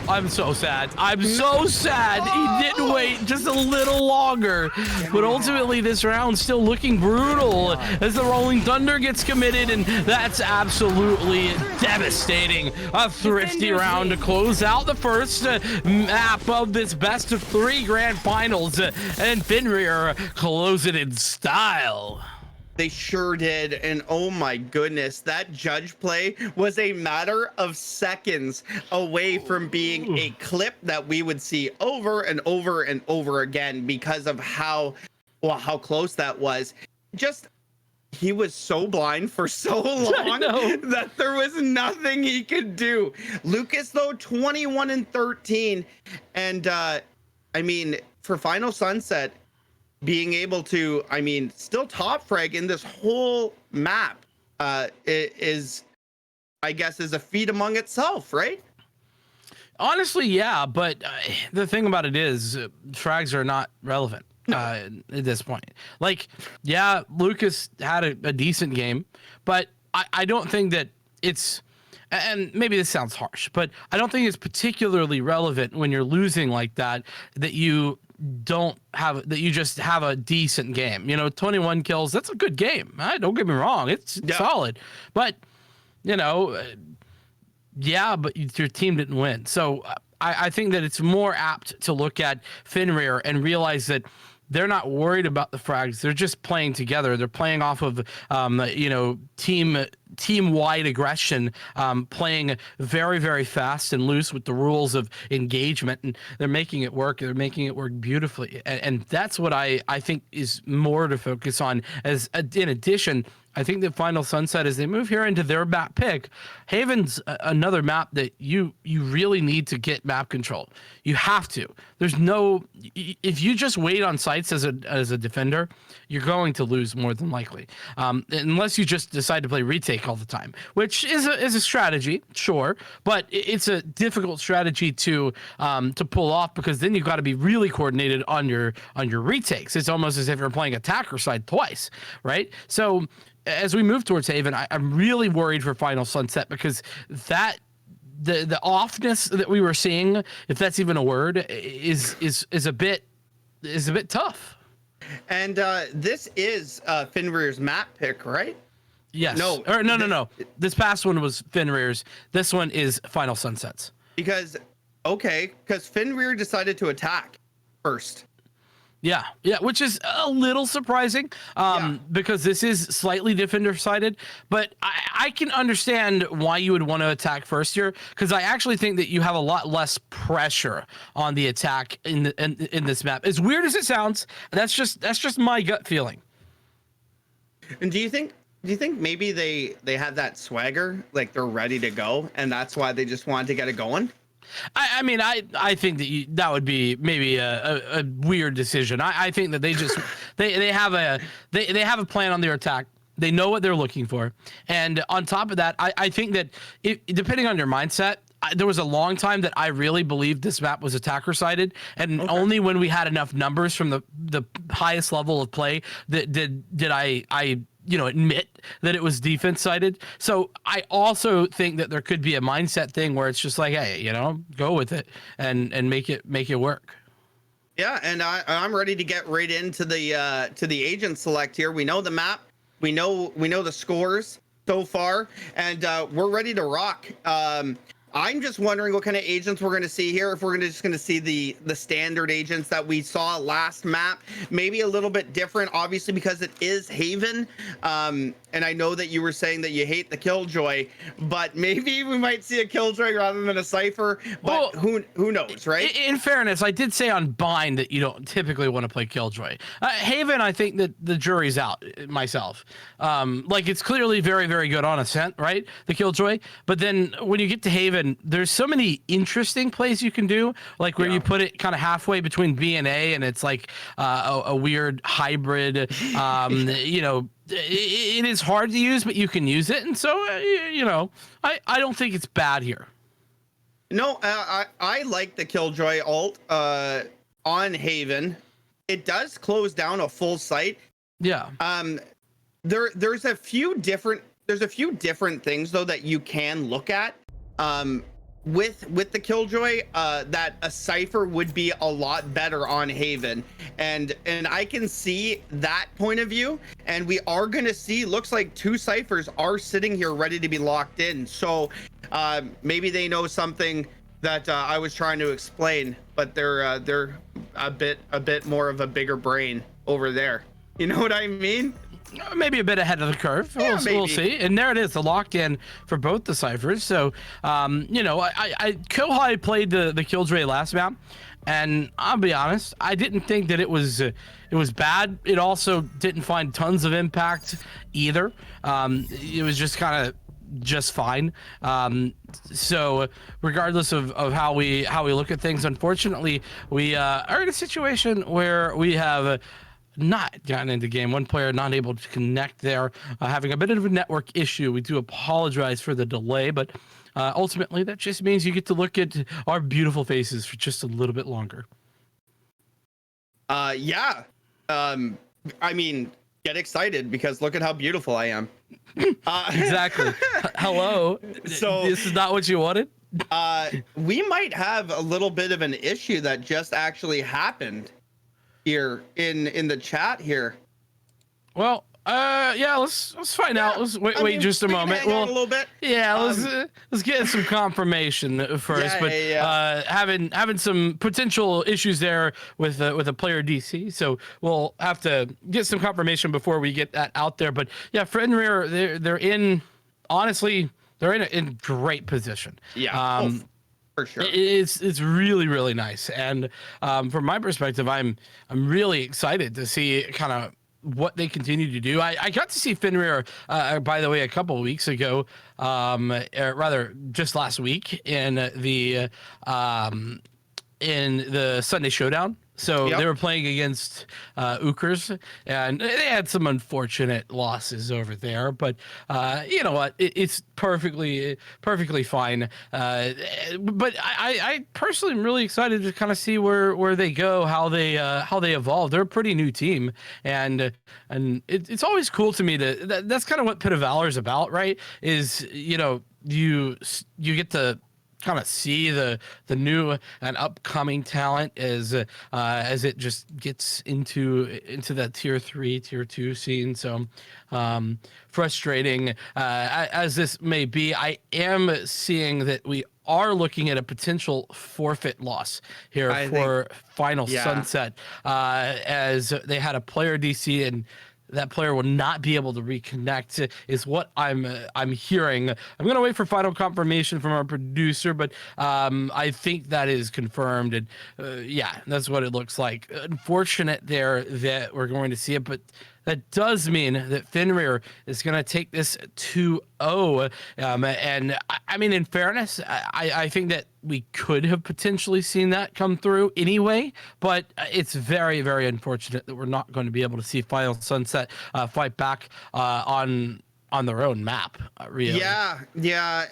E: I'm so sad. I'm so sad he didn't wait just a little longer. But ultimately, this round still looking brutal as the Rolling Thunder gets committed, and that's absolutely devastating. A thrifty round to close out the first map of this best of three grand finals, and Finrear close it in style.
F: They sure did, and oh my goodness, that judge play was a matter of seconds away from being a clip that we would see over and over and over again because of how close that was. Just, he was so blind for so long that there was nothing he could do. Lucas, though, 21-13, and I mean, for Final Sunset, being able to, I mean, still top frag in this whole map is, I guess, is a feat among itself, right?
E: Honestly, yeah, but the thing about it is frags are not relevant at this point. Like, yeah, Lucas had a decent game, but I don't think that it's, and maybe this sounds harsh, but I don't think it's particularly relevant when you're losing like that, that you just have a decent game. You know, 21 kills, that's a good game. Don't get me wrong, it's solid, but you know, yeah, but your team didn't win. So I think that it's more apt to look at Finrear and realize that they're not worried about the frags. They're just playing together. They're playing off of, you know, team-wide aggression, playing very, very fast and loose with the rules of engagement, and they're making it work. They're making it work beautifully, and that's what I think is more to focus on. As in addition, I think that Final Sunset, as they move here into their map pick, Haven's another map that you really need to get map control. You have to. There's no, if you just wait on sites as a defender, you're going to lose more than likely, unless you just decide to play retake all the time, which is a strategy, sure, but it's a difficult strategy to pull off, because then you've got to be really coordinated on your retakes. It's almost as if you're playing attacker side twice, right? So as we move towards Haven, I'm really worried for Final Sunset, because that the offness that we were seeing, if that's even a word, is a bit tough.
F: And this is Finrear's map pick, right?
E: Yes.
F: No.
E: No. This past one was Finrear's. This one is Final Sunset's. Because
F: Finrear decided to attack first.
E: Yeah, which is a little surprising, because this is slightly defender-sided, but I can understand why you would want to attack first here, because I actually think that you have a lot less pressure on the attack in this map. As weird as it sounds, that's just my gut feeling.
F: And do you think maybe they have that swagger, like they're ready to go, and that's why they just wanted to get it going?
E: I mean, I think that that would be maybe a weird decision. I think that they just they have a plan on their attack. They know what they're looking for, and on top of that, I think that depending on your mindset. There was a long time that I really believed this map was attacker sided, and only when we had enough numbers from the highest level of play that did I admit that it was defense sided. So I also think that there could be a mindset thing where it's just like, hey, go with it and make it work.
F: Yeah, and I'm ready to get right into the agent select here. We know the map, we know the scores so far, and we're ready to rock. I'm just wondering what kind of agents we're going to see here. If we're just going to see the standard agents that we saw last map, maybe a little bit different, obviously because it is Haven. And I know that you were saying that you hate the Killjoy, but maybe we might see a Killjoy rather than a Cypher. But who knows, right?
E: In fairness, I did say on Bind that you don't typically want to play Killjoy. Haven, I think that the jury's out myself. Like it's clearly very, very good on Ascent, right? The Killjoy. But then when you get to Haven, there's so many interesting plays you can do, like where you put it kind of halfway between B and A, and it's like a weird hybrid. It is hard to use, but you can use it, and so I don't think it's bad here.
F: No, I like the Killjoy ult on Haven. It does close down a full site.
E: Yeah.
F: There's a few different things though that you can look at. With the Killjoy, that a Cypher would be a lot better on Haven, and I can see that point of view, and we are gonna see, looks like 2 Cyphers are sitting here ready to be locked in, so maybe they know something that I was trying to explain, but they're a bit more of a bigger brain over there. You know what I mean?
E: Maybe a bit ahead of the curve.
F: Yeah,
E: we'll see. And there it is, the locked in for both the Cyphers. So, Kohai played the Killjoy last map, and I'll be honest, I didn't think that it was bad. It also didn't find tons of impact either. It was just kind of just fine. So regardless of how we look at things, unfortunately, we are in a situation where we have not gotten into game. One player not able to connect there, having a bit of a network issue. We do apologize for the delay, but ultimately that just means you get to look at our beautiful faces for just a little bit longer.
F: Yeah. I mean, get excited because look at how beautiful I am.
E: Exactly. Hello.
F: So
E: this is not what you wanted?
F: We might have a little bit of an issue that just actually happened here in the chat here.
E: Well, yeah, let's find out. Let's wait just a moment.
F: Well, a little bit.
E: Yeah, let's get some confirmation first. Having some potential issues there with a player DC, so we'll have to get some confirmation before we get that out there. But yeah, Fenrir, they're in great position.
F: Yeah. For sure.
E: It's really, really nice. And from my perspective, I'm really excited to see kind of what they continue to do. I got to see Fenrir, by the way, a couple of weeks ago, or rather just last week in the Sunday Showdown. So they were playing against Ukers, and they had some unfortunate losses over there. But you know what? It's perfectly fine. But I personally am really excited to kind of see where they go, how they evolve. They're a pretty new team, and it's always cool to me that's kind of what Pit of Valor is about, right? Is you get to kind of see the new and upcoming talent as it just gets into that tier 3, tier 2 scene. So frustrating as this may be, I am seeing that we are looking at a potential forfeit loss here for Final Sunset, as they had a player DC and that player will not be able to reconnect, is what I'm hearing. I'm gonna wait for final confirmation from our producer, but I think that is confirmed, and yeah, that's what it looks like. Unfortunate there that we're going to see it, but that does mean that Fenrir is going to take this 2-0. And I mean, in fairness, I think that we could have potentially seen that come through anyway, but it's very, very unfortunate that we're not going to be able to see Final Sunset fight back on their own map, really.
F: Yeah,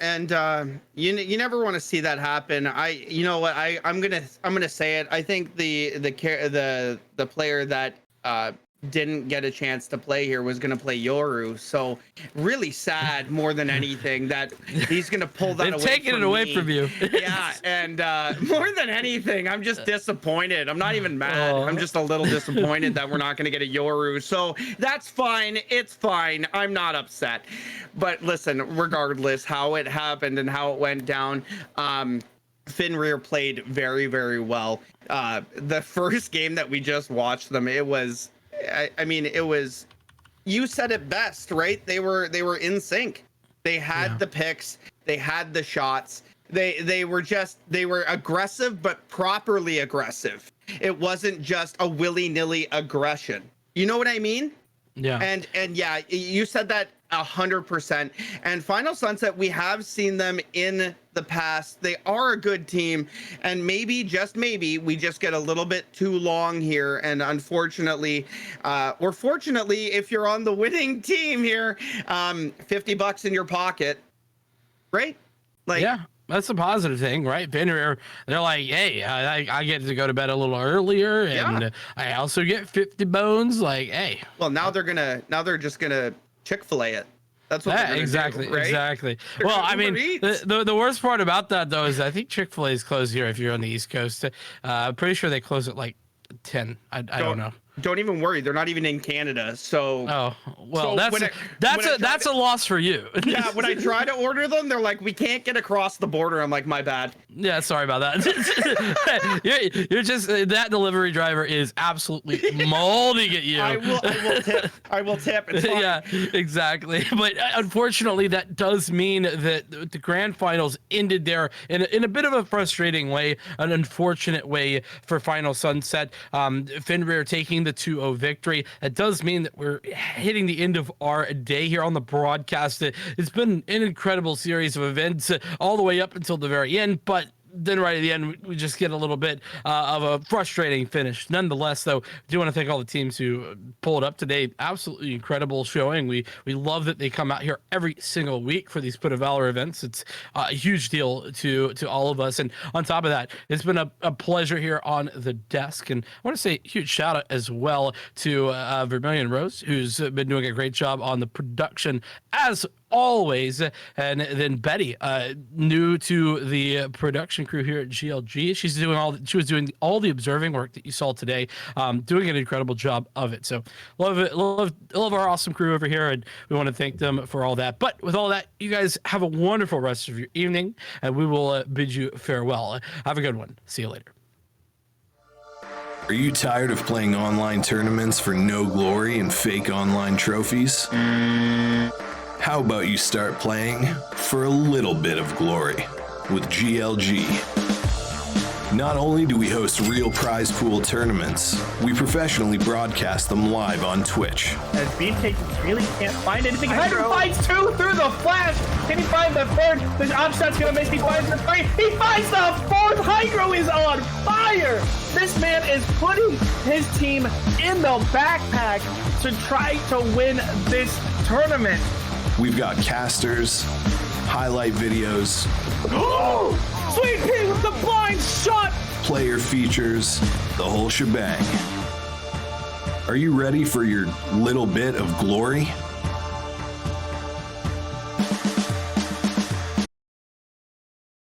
F: and you never want to see that happen. You know what, I'm gonna say it. I think the player that didn't get a chance to play here was going to play Yoru. So really sad more than anything that he's going to pull that
E: They've
F: away
E: taken
F: from
E: it away
F: me.
E: from you.
F: Yeah, and more than anything, I'm just disappointed. I'm not even mad. I'm just a little disappointed that we're not going to get a Yoru. So that's fine. It's fine. I'm not upset. But listen, regardless how it happened and how it went down, Fenrir played very, very well. The first game that we just watched them, it was, I mean, it was, you said it best, right? They were in sync. They had the picks, they had the shots. They were aggressive, but properly aggressive. It wasn't just a willy-nilly aggression. You know what I mean?
E: Yeah.
F: And yeah, you said that 100%. And Final Sunset, we have seen them in the past. They are a good team, and maybe, just maybe, we just get a little bit too long here. And unfortunately, or fortunately, if you're on the winning team here, $50 in your pocket, right? Like,
E: yeah. That's a positive thing, right? Fenrir, they're like, hey, I get to go to bed a little earlier, and I also get 50 bones. Like, hey.
F: Well, now they're just gonna Chick-fil-A it. That's what they're gonna
E: exactly,
F: do, right?
E: Exactly.
F: They're
E: Well,
F: gonna
E: I mean,
F: Uber Eats.
E: the worst part about that though is I think Chick-fil-A is closed here if you're on the East Coast. I'm pretty sure they close at like 10. I don't know.
F: Don't even worry. They're not even in Canada. So.
E: Oh well,
F: so
E: that's a loss for you.
F: Yeah, when I try to order them, they're like, we can't get across the border. I'm like, my bad.
E: Yeah, sorry about that. you're just that delivery driver is absolutely molding at you.
F: I will tip. It's fine.
E: Yeah, exactly. But unfortunately, that does mean that the grand finals ended there in a bit of a frustrating way, an unfortunate way for Final Sunset. Fenrir taking the 2-0 victory. That does mean that we're hitting the end of our day here on the broadcast. It's been an incredible series of events all the way up until the very end, but then right at the end, we just get a little bit of a frustrating finish. Nonetheless, though, I do want to thank all the teams who pulled up today. Absolutely incredible showing. We love that they come out here every single week for these Pit of Valor events. It's a huge deal to all of us. And on top of that, it's been a pleasure here on the desk. And I want to say a huge shout out as well to Vermilion Rose, who's been doing a great job on the production as always. And then Betty, new to the production crew here at GLG. She was doing all the observing work that you saw today, doing an incredible job of it. So love our awesome crew over here, and we want to thank them for all that. But with all that, you guys have a wonderful rest of your evening, and we will bid you farewell. Have a good one. See you later.
L: Are you tired of playing online tournaments for no glory and fake online trophies? How about you start playing for a little bit of glory with GLG? Not only do we host real prize pool tournaments, we professionally broadcast them live on Twitch.
D: As Beefcake really can't find anything. Hydro finds two through the flash. Can he find the third? The offshot's gonna miss. He finds the three. He finds the fourth. Hydro is on fire. This man is putting his team in the backpack to try to win this tournament.
L: We've got casters, highlight videos,
D: Oh! Sweet Pea with the blind shot!
L: player features, the whole shebang. Are you ready for your little bit of glory?